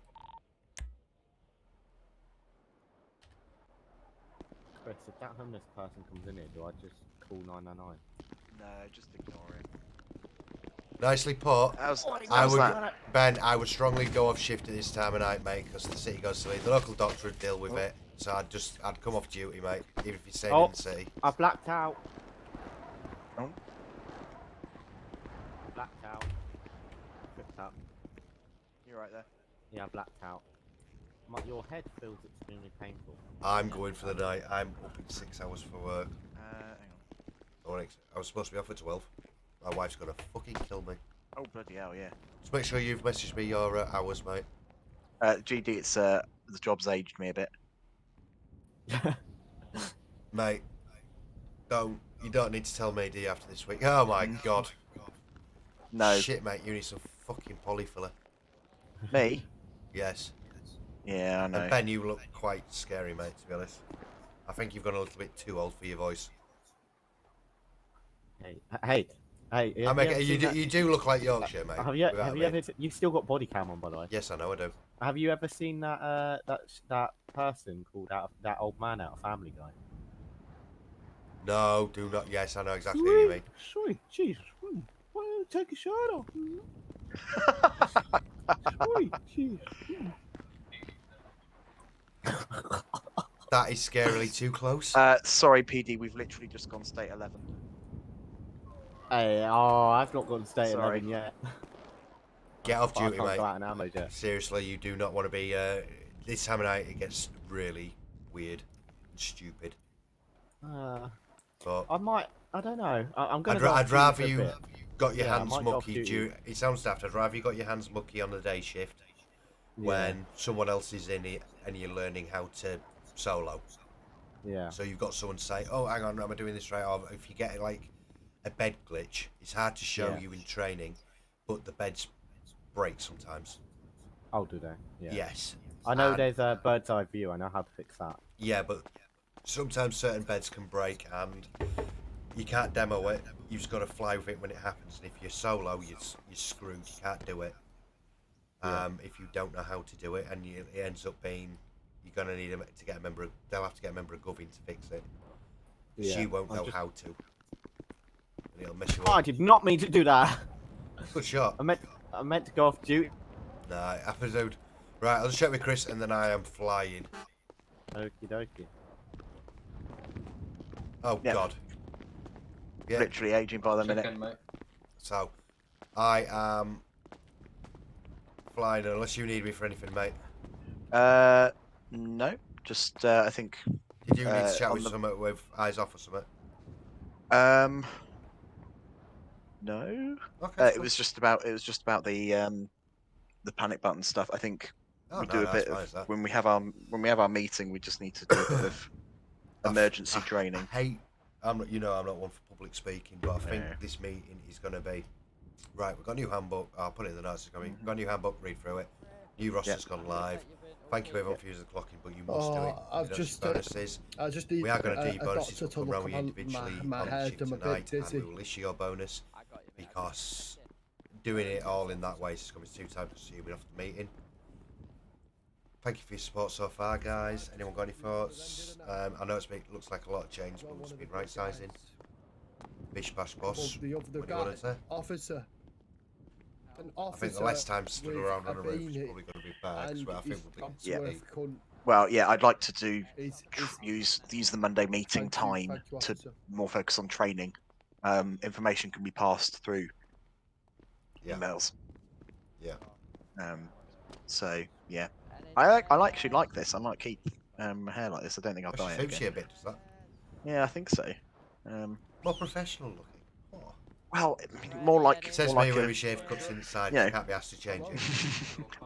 Chris, if that homeless person comes in here, do I just call 999? No, just ignore him. Nicely put. How's that? Ben, I would strongly go off shift at this time of night, mate, because the city goes to leave. The local doctor would deal with it. So I'd come off duty, mate, even if you're staying in the city. I blacked out. Oh. Blacked out. Tripped up. You're right there. Yeah, I blacked out. Your head feels extremely painful. I'm going for the night. I'm up in 6 hours for work. Hang on. I was supposed to be off at 12. My wife's gonna fucking kill me. Oh, bloody hell, yeah. Just make sure you've messaged me your hours, mate. GD, it's the job's aged me a bit. Mate, you don't need to tell me, do you, after this week? Oh my god. No. Shit, mate, you need some fucking polyfiller. Me? Yes. Yeah, I know. And Ben, you look quite scary, mate, to be honest. I think you've gone a little bit too old for your voice. Hey. You do look like Yorkshire, mate. Have you ever? You've still got body cam on, by the way. Yes, I know, I do. Have you ever seen that that person called that old man out of Family Guy? No, do not. Yes, I know exactly what you mean. Sweet, Jesus. Why don't you take your shirt off? Sweet, jeez. That is scarily too close. Sorry, PD, we've literally just gone state 11. Hey, I've not gone state Sorry. 11 yet. Get off duty, I can't mate. go out in ammo yet. Seriously, you do not want to be. This time of night, it gets really weird and stupid. But I might. I don't know. I'm gonna. I'd rather you got your Yeah, I hands might go off mucky. duty. It sounds daft. I'd rather you got your hands mucky on the day shift when someone else is in it and you're learning how to solo. Yeah. So you've got someone say, "Oh, hang on, am I doing this right?" Or if you get like a bed glitch, it's hard to show you in training, but the beds break sometimes. Oh, do they? Yeah. Yes. I know there's a bird's eye view. I know how to fix that. Yeah, but sometimes certain beds can break and you can't demo it. You've just got to fly with it when it happens. And if you're solo, you're screwed. You can't do it. if you don't know how to do it, and it ends up being you're gonna need to get a member. They'll have to get a member of Govin to fix it. She won't know how to. And it'll mess you up. I did not mean to do that. Good shot. I meant to go off duty. Nah, episode. Right, I'll just check with Chris, and then I am flying. Okie dokie. Oh God. Yeah. Literally aging by the minute. So, I am flying unless you need me for anything, mate. No. Just I think. Did you need to chat with someone with eyes off or something? No. Okay. It was just about the panic button stuff. I think we do a bit of when we have our meeting. We just need to do a bit of emergency training. I hate. I'm not one for public speaking, but I think this meeting is going to be right. We've got a new handbook. I'll put it in the notes. We've got a new handbook. Read through it. New roster's gone live. Thank you everyone for using the clocking, but you must do it. I've just bonuses. I just need we are going to do a bonuses. doctor to We'll come look round at individually my on head. shift I'm a bit tonight, dizzy. and we will issue your bonus because doing it all in that way is going to be 2 times consuming after the meeting. Thank you for your support so far, guys. Anyone got any thoughts? I know it looks like a lot of change, but it's been right sizing. Bish bash boss. The What do you want to say? Officer. I think the less time stood around on a roof is probably going to be bad, because I think we'll be Well, yeah, I'd like to use the Monday meeting time to more focus on training. Information can be passed through emails. Yeah. So yeah, I actually like this. I might keep my hair like this. I don't think I'll dye it suits you a again. bit, does that? Yeah, I think so. More professional looking. Oh. Well, more like. It says more me like when we shave cuts inside. Yeah. You can't be asked to change it.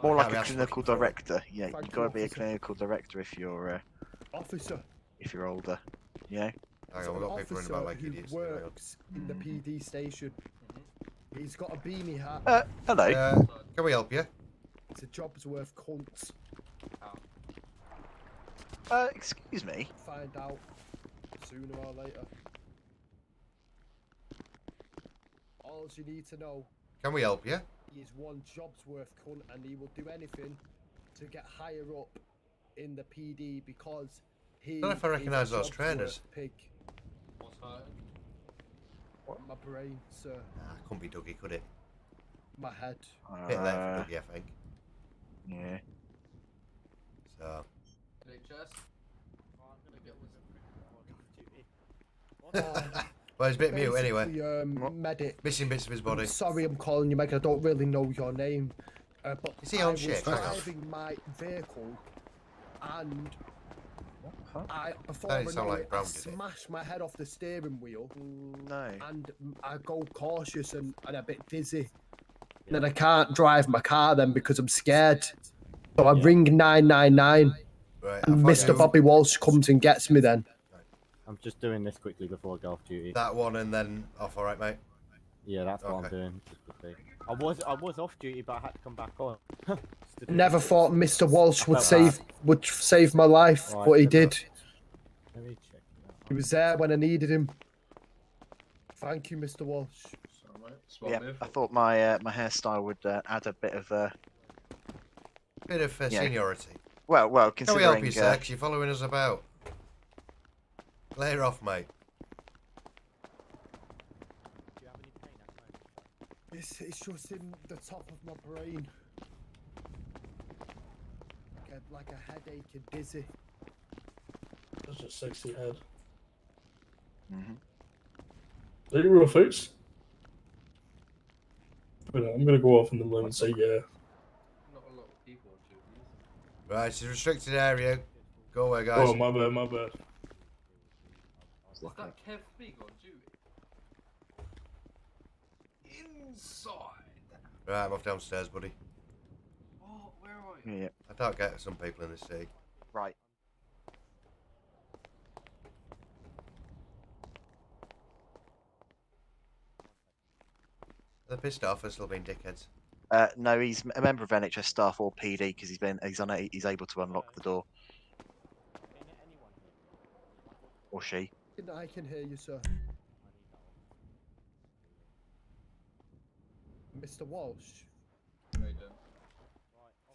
More like Can't be a asked to clinical look for it. director. Yeah, you've got to be a clinical director if you're officer. If you're older, yeah. Hang on, we've got people running about like idiots. Works in the PD station. He's got a beanie hat. Hello. Can we help you? It's a job's worth cunts. Excuse me. Find out sooner or later. All you need to know. Can we help you? He is one job's worth cunt, and he will do anything to get higher up in the PD because he. I don't know if I recognise those trainers. Pig. My brain, sir. Nah, couldn't be Dougie, could it? My head. Bit late for Dougie, I think. Yeah. So. Well, he's a bit mute anyway. Medic. Missing bits of his body. Sorry, I'm calling you, Meg. I don't really know your name. But Is he on shift? I was driving my vehicle, and before That I didn't sound know like it, Brown, I did it? smashed my head off the steering wheel. No. And I go cautious and a bit dizzy. And then I can't drive my car then because I'm scared. So I ring 999. Right, And Mr. Bobby Walsh comes and gets me then. I'm just doing this quickly before I go off duty. That one and then off, alright, mate? Yeah, that's what I'm doing. Just quickly. I was off duty, but I had to come back on. Never thought Mr. Walsh would felt save my life, Right, but he good did. Let me check. He was there when I needed him. Thank you, Mr. Walsh. Yeah, I thought my my hairstyle would add a bit of seniority. Well, Can we considering. help you, sir? 'Cause you're following us about. Clear off, mate. It's just in the top of my brain. Like a headache and dizzy. Such a sexy head. Mm-hmm. Is that your real face? I'm gonna go off in the limb and say yeah. Right, it's a restricted area. Go away, guys. Oh, my bad, my bad. Is that Kev Big on duty? Inside. Right, I'm off downstairs, buddy. Oh, where are you? Yeah. I don't get some people in the city. Right. They're pissed off or still being dickheads? No, he's a member of NHS staff or PD because he's able to unlock the door. Or she. I can hear you, sir. Mr. Walsh.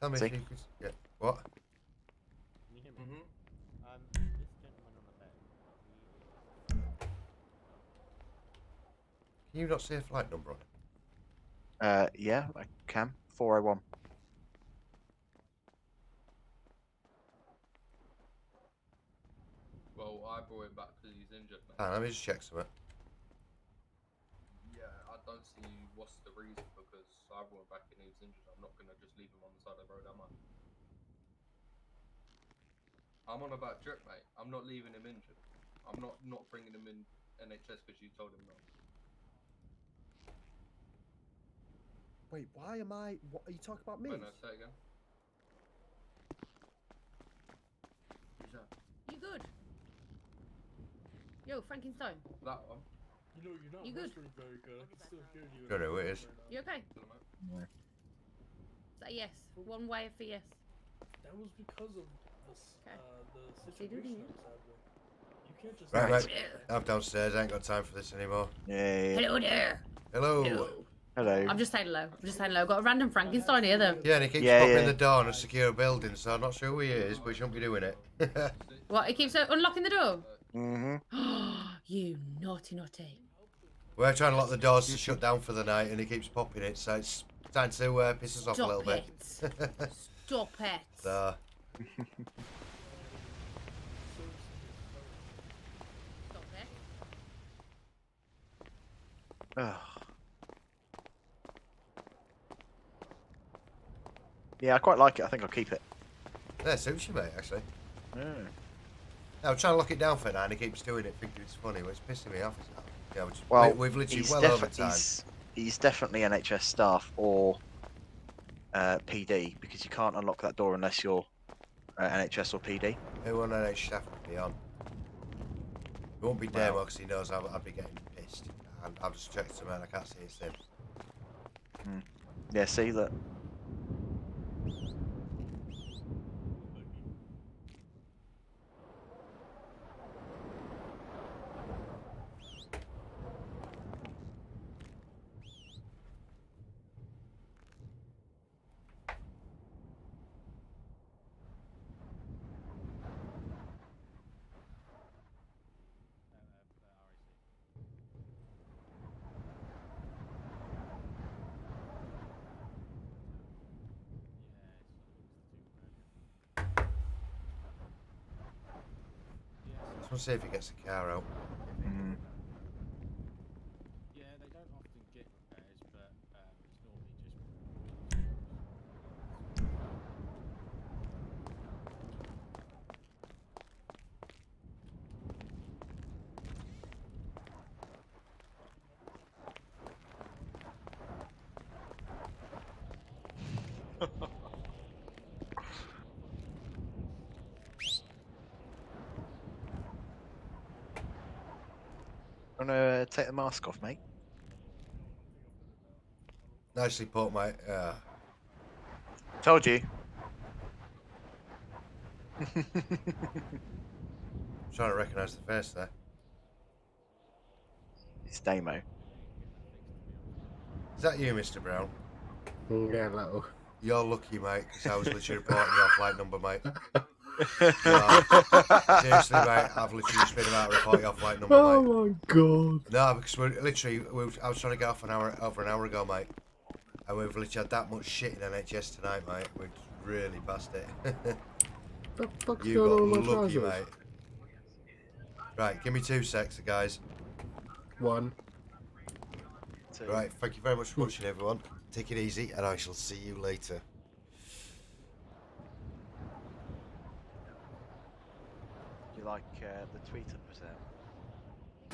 Tell me See? if you could get what? Can you hear me? Mhm. This gentleman on the bed. Can you not see a flight number on it? Yeah, I can. 401. Well, I brought him back because he's injured, mate. Let me just check something. Yeah, I don't see what's the reason because I brought him back and he was injured. I'm not gonna just leave him on the side of the road, am I? I'm on about drip, mate. I'm not leaving him injured. I'm not bringing him in NHS because you told him not. Wait, why am I? What are you talking about me? Wait, no, say it again. Who's that? You good? Yo, Frankenstein. That one. You know, you're not You good? whispering very good. I can still hear you. Don't know who it is. You okay? Is that a yes? One way for yes. That was because of this, the What's he doing situation here? I was having. You can't just. Right, mate. I'm downstairs. I ain't got time for this anymore. Yeah. Hello there. Hello. Hello. I'm just saying hello. Got a random Frankenstein here though. Yeah, and he keeps popping the door on a secure building, so I'm not sure who he is, but he shouldn't be doing it. What? He keeps unlocking the door. Mm-hmm. You naughty. We're trying to lock the doors to shut down for the night, and he keeps popping it, so it's time to piss us off a little bit. Stop it. So. Stop it. Yeah, I quite like it. I think I'll keep it. Yeah, suits you, mate, actually. Yeah. I'm trying to lock it down for now, and he keeps doing it, thinking it's funny, but it's pissing me off. Yeah, Well, we've literally he's well over time. He's definitely NHS staff or PD, because you can't unlock that door unless you're NHS or PD. Who on NHS staff would be on? It won't be Demo because he knows I'll be getting pissed. And I've just checked him out, I can't see his name. Yeah, see that. Just want to see if he gets the car out. Yeah, they don't often get repairs, but it's normally Wanna take the mask off, mate? Nicely put, mate. Told you. Trying to recognise the face there. It's Damo. Is that you, Mr. Brown? Yeah, hello. You're lucky, mate, because I was literally reporting your flight number, mate. No, seriously, mate, I've literally just been about to report your flight number, Oh mate. my god. No, because I was trying to get off over an hour ago, mate. And we've literally had that much shit in NHS tonight, mate. We've really passed it. The fuck's You going on got with my lucky, trousers? mate. Right, give me 2 secs, guys. 1. Right, thank you very much for watching, everyone. Take it easy, and I shall see you later. You like the tweet I put out?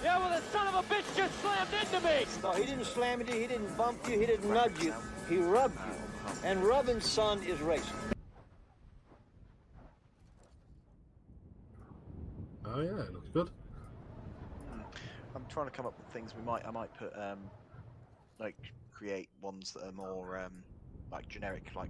Yeah, well, the son of a bitch just slammed into me! No, he didn't slam into you, he didn't bump you, he didn't nudge you. He rubbed you. And rubbing, son, is racing. Oh yeah, it looks good. I'm trying to come up with things I might put like create ones that are more like generic, like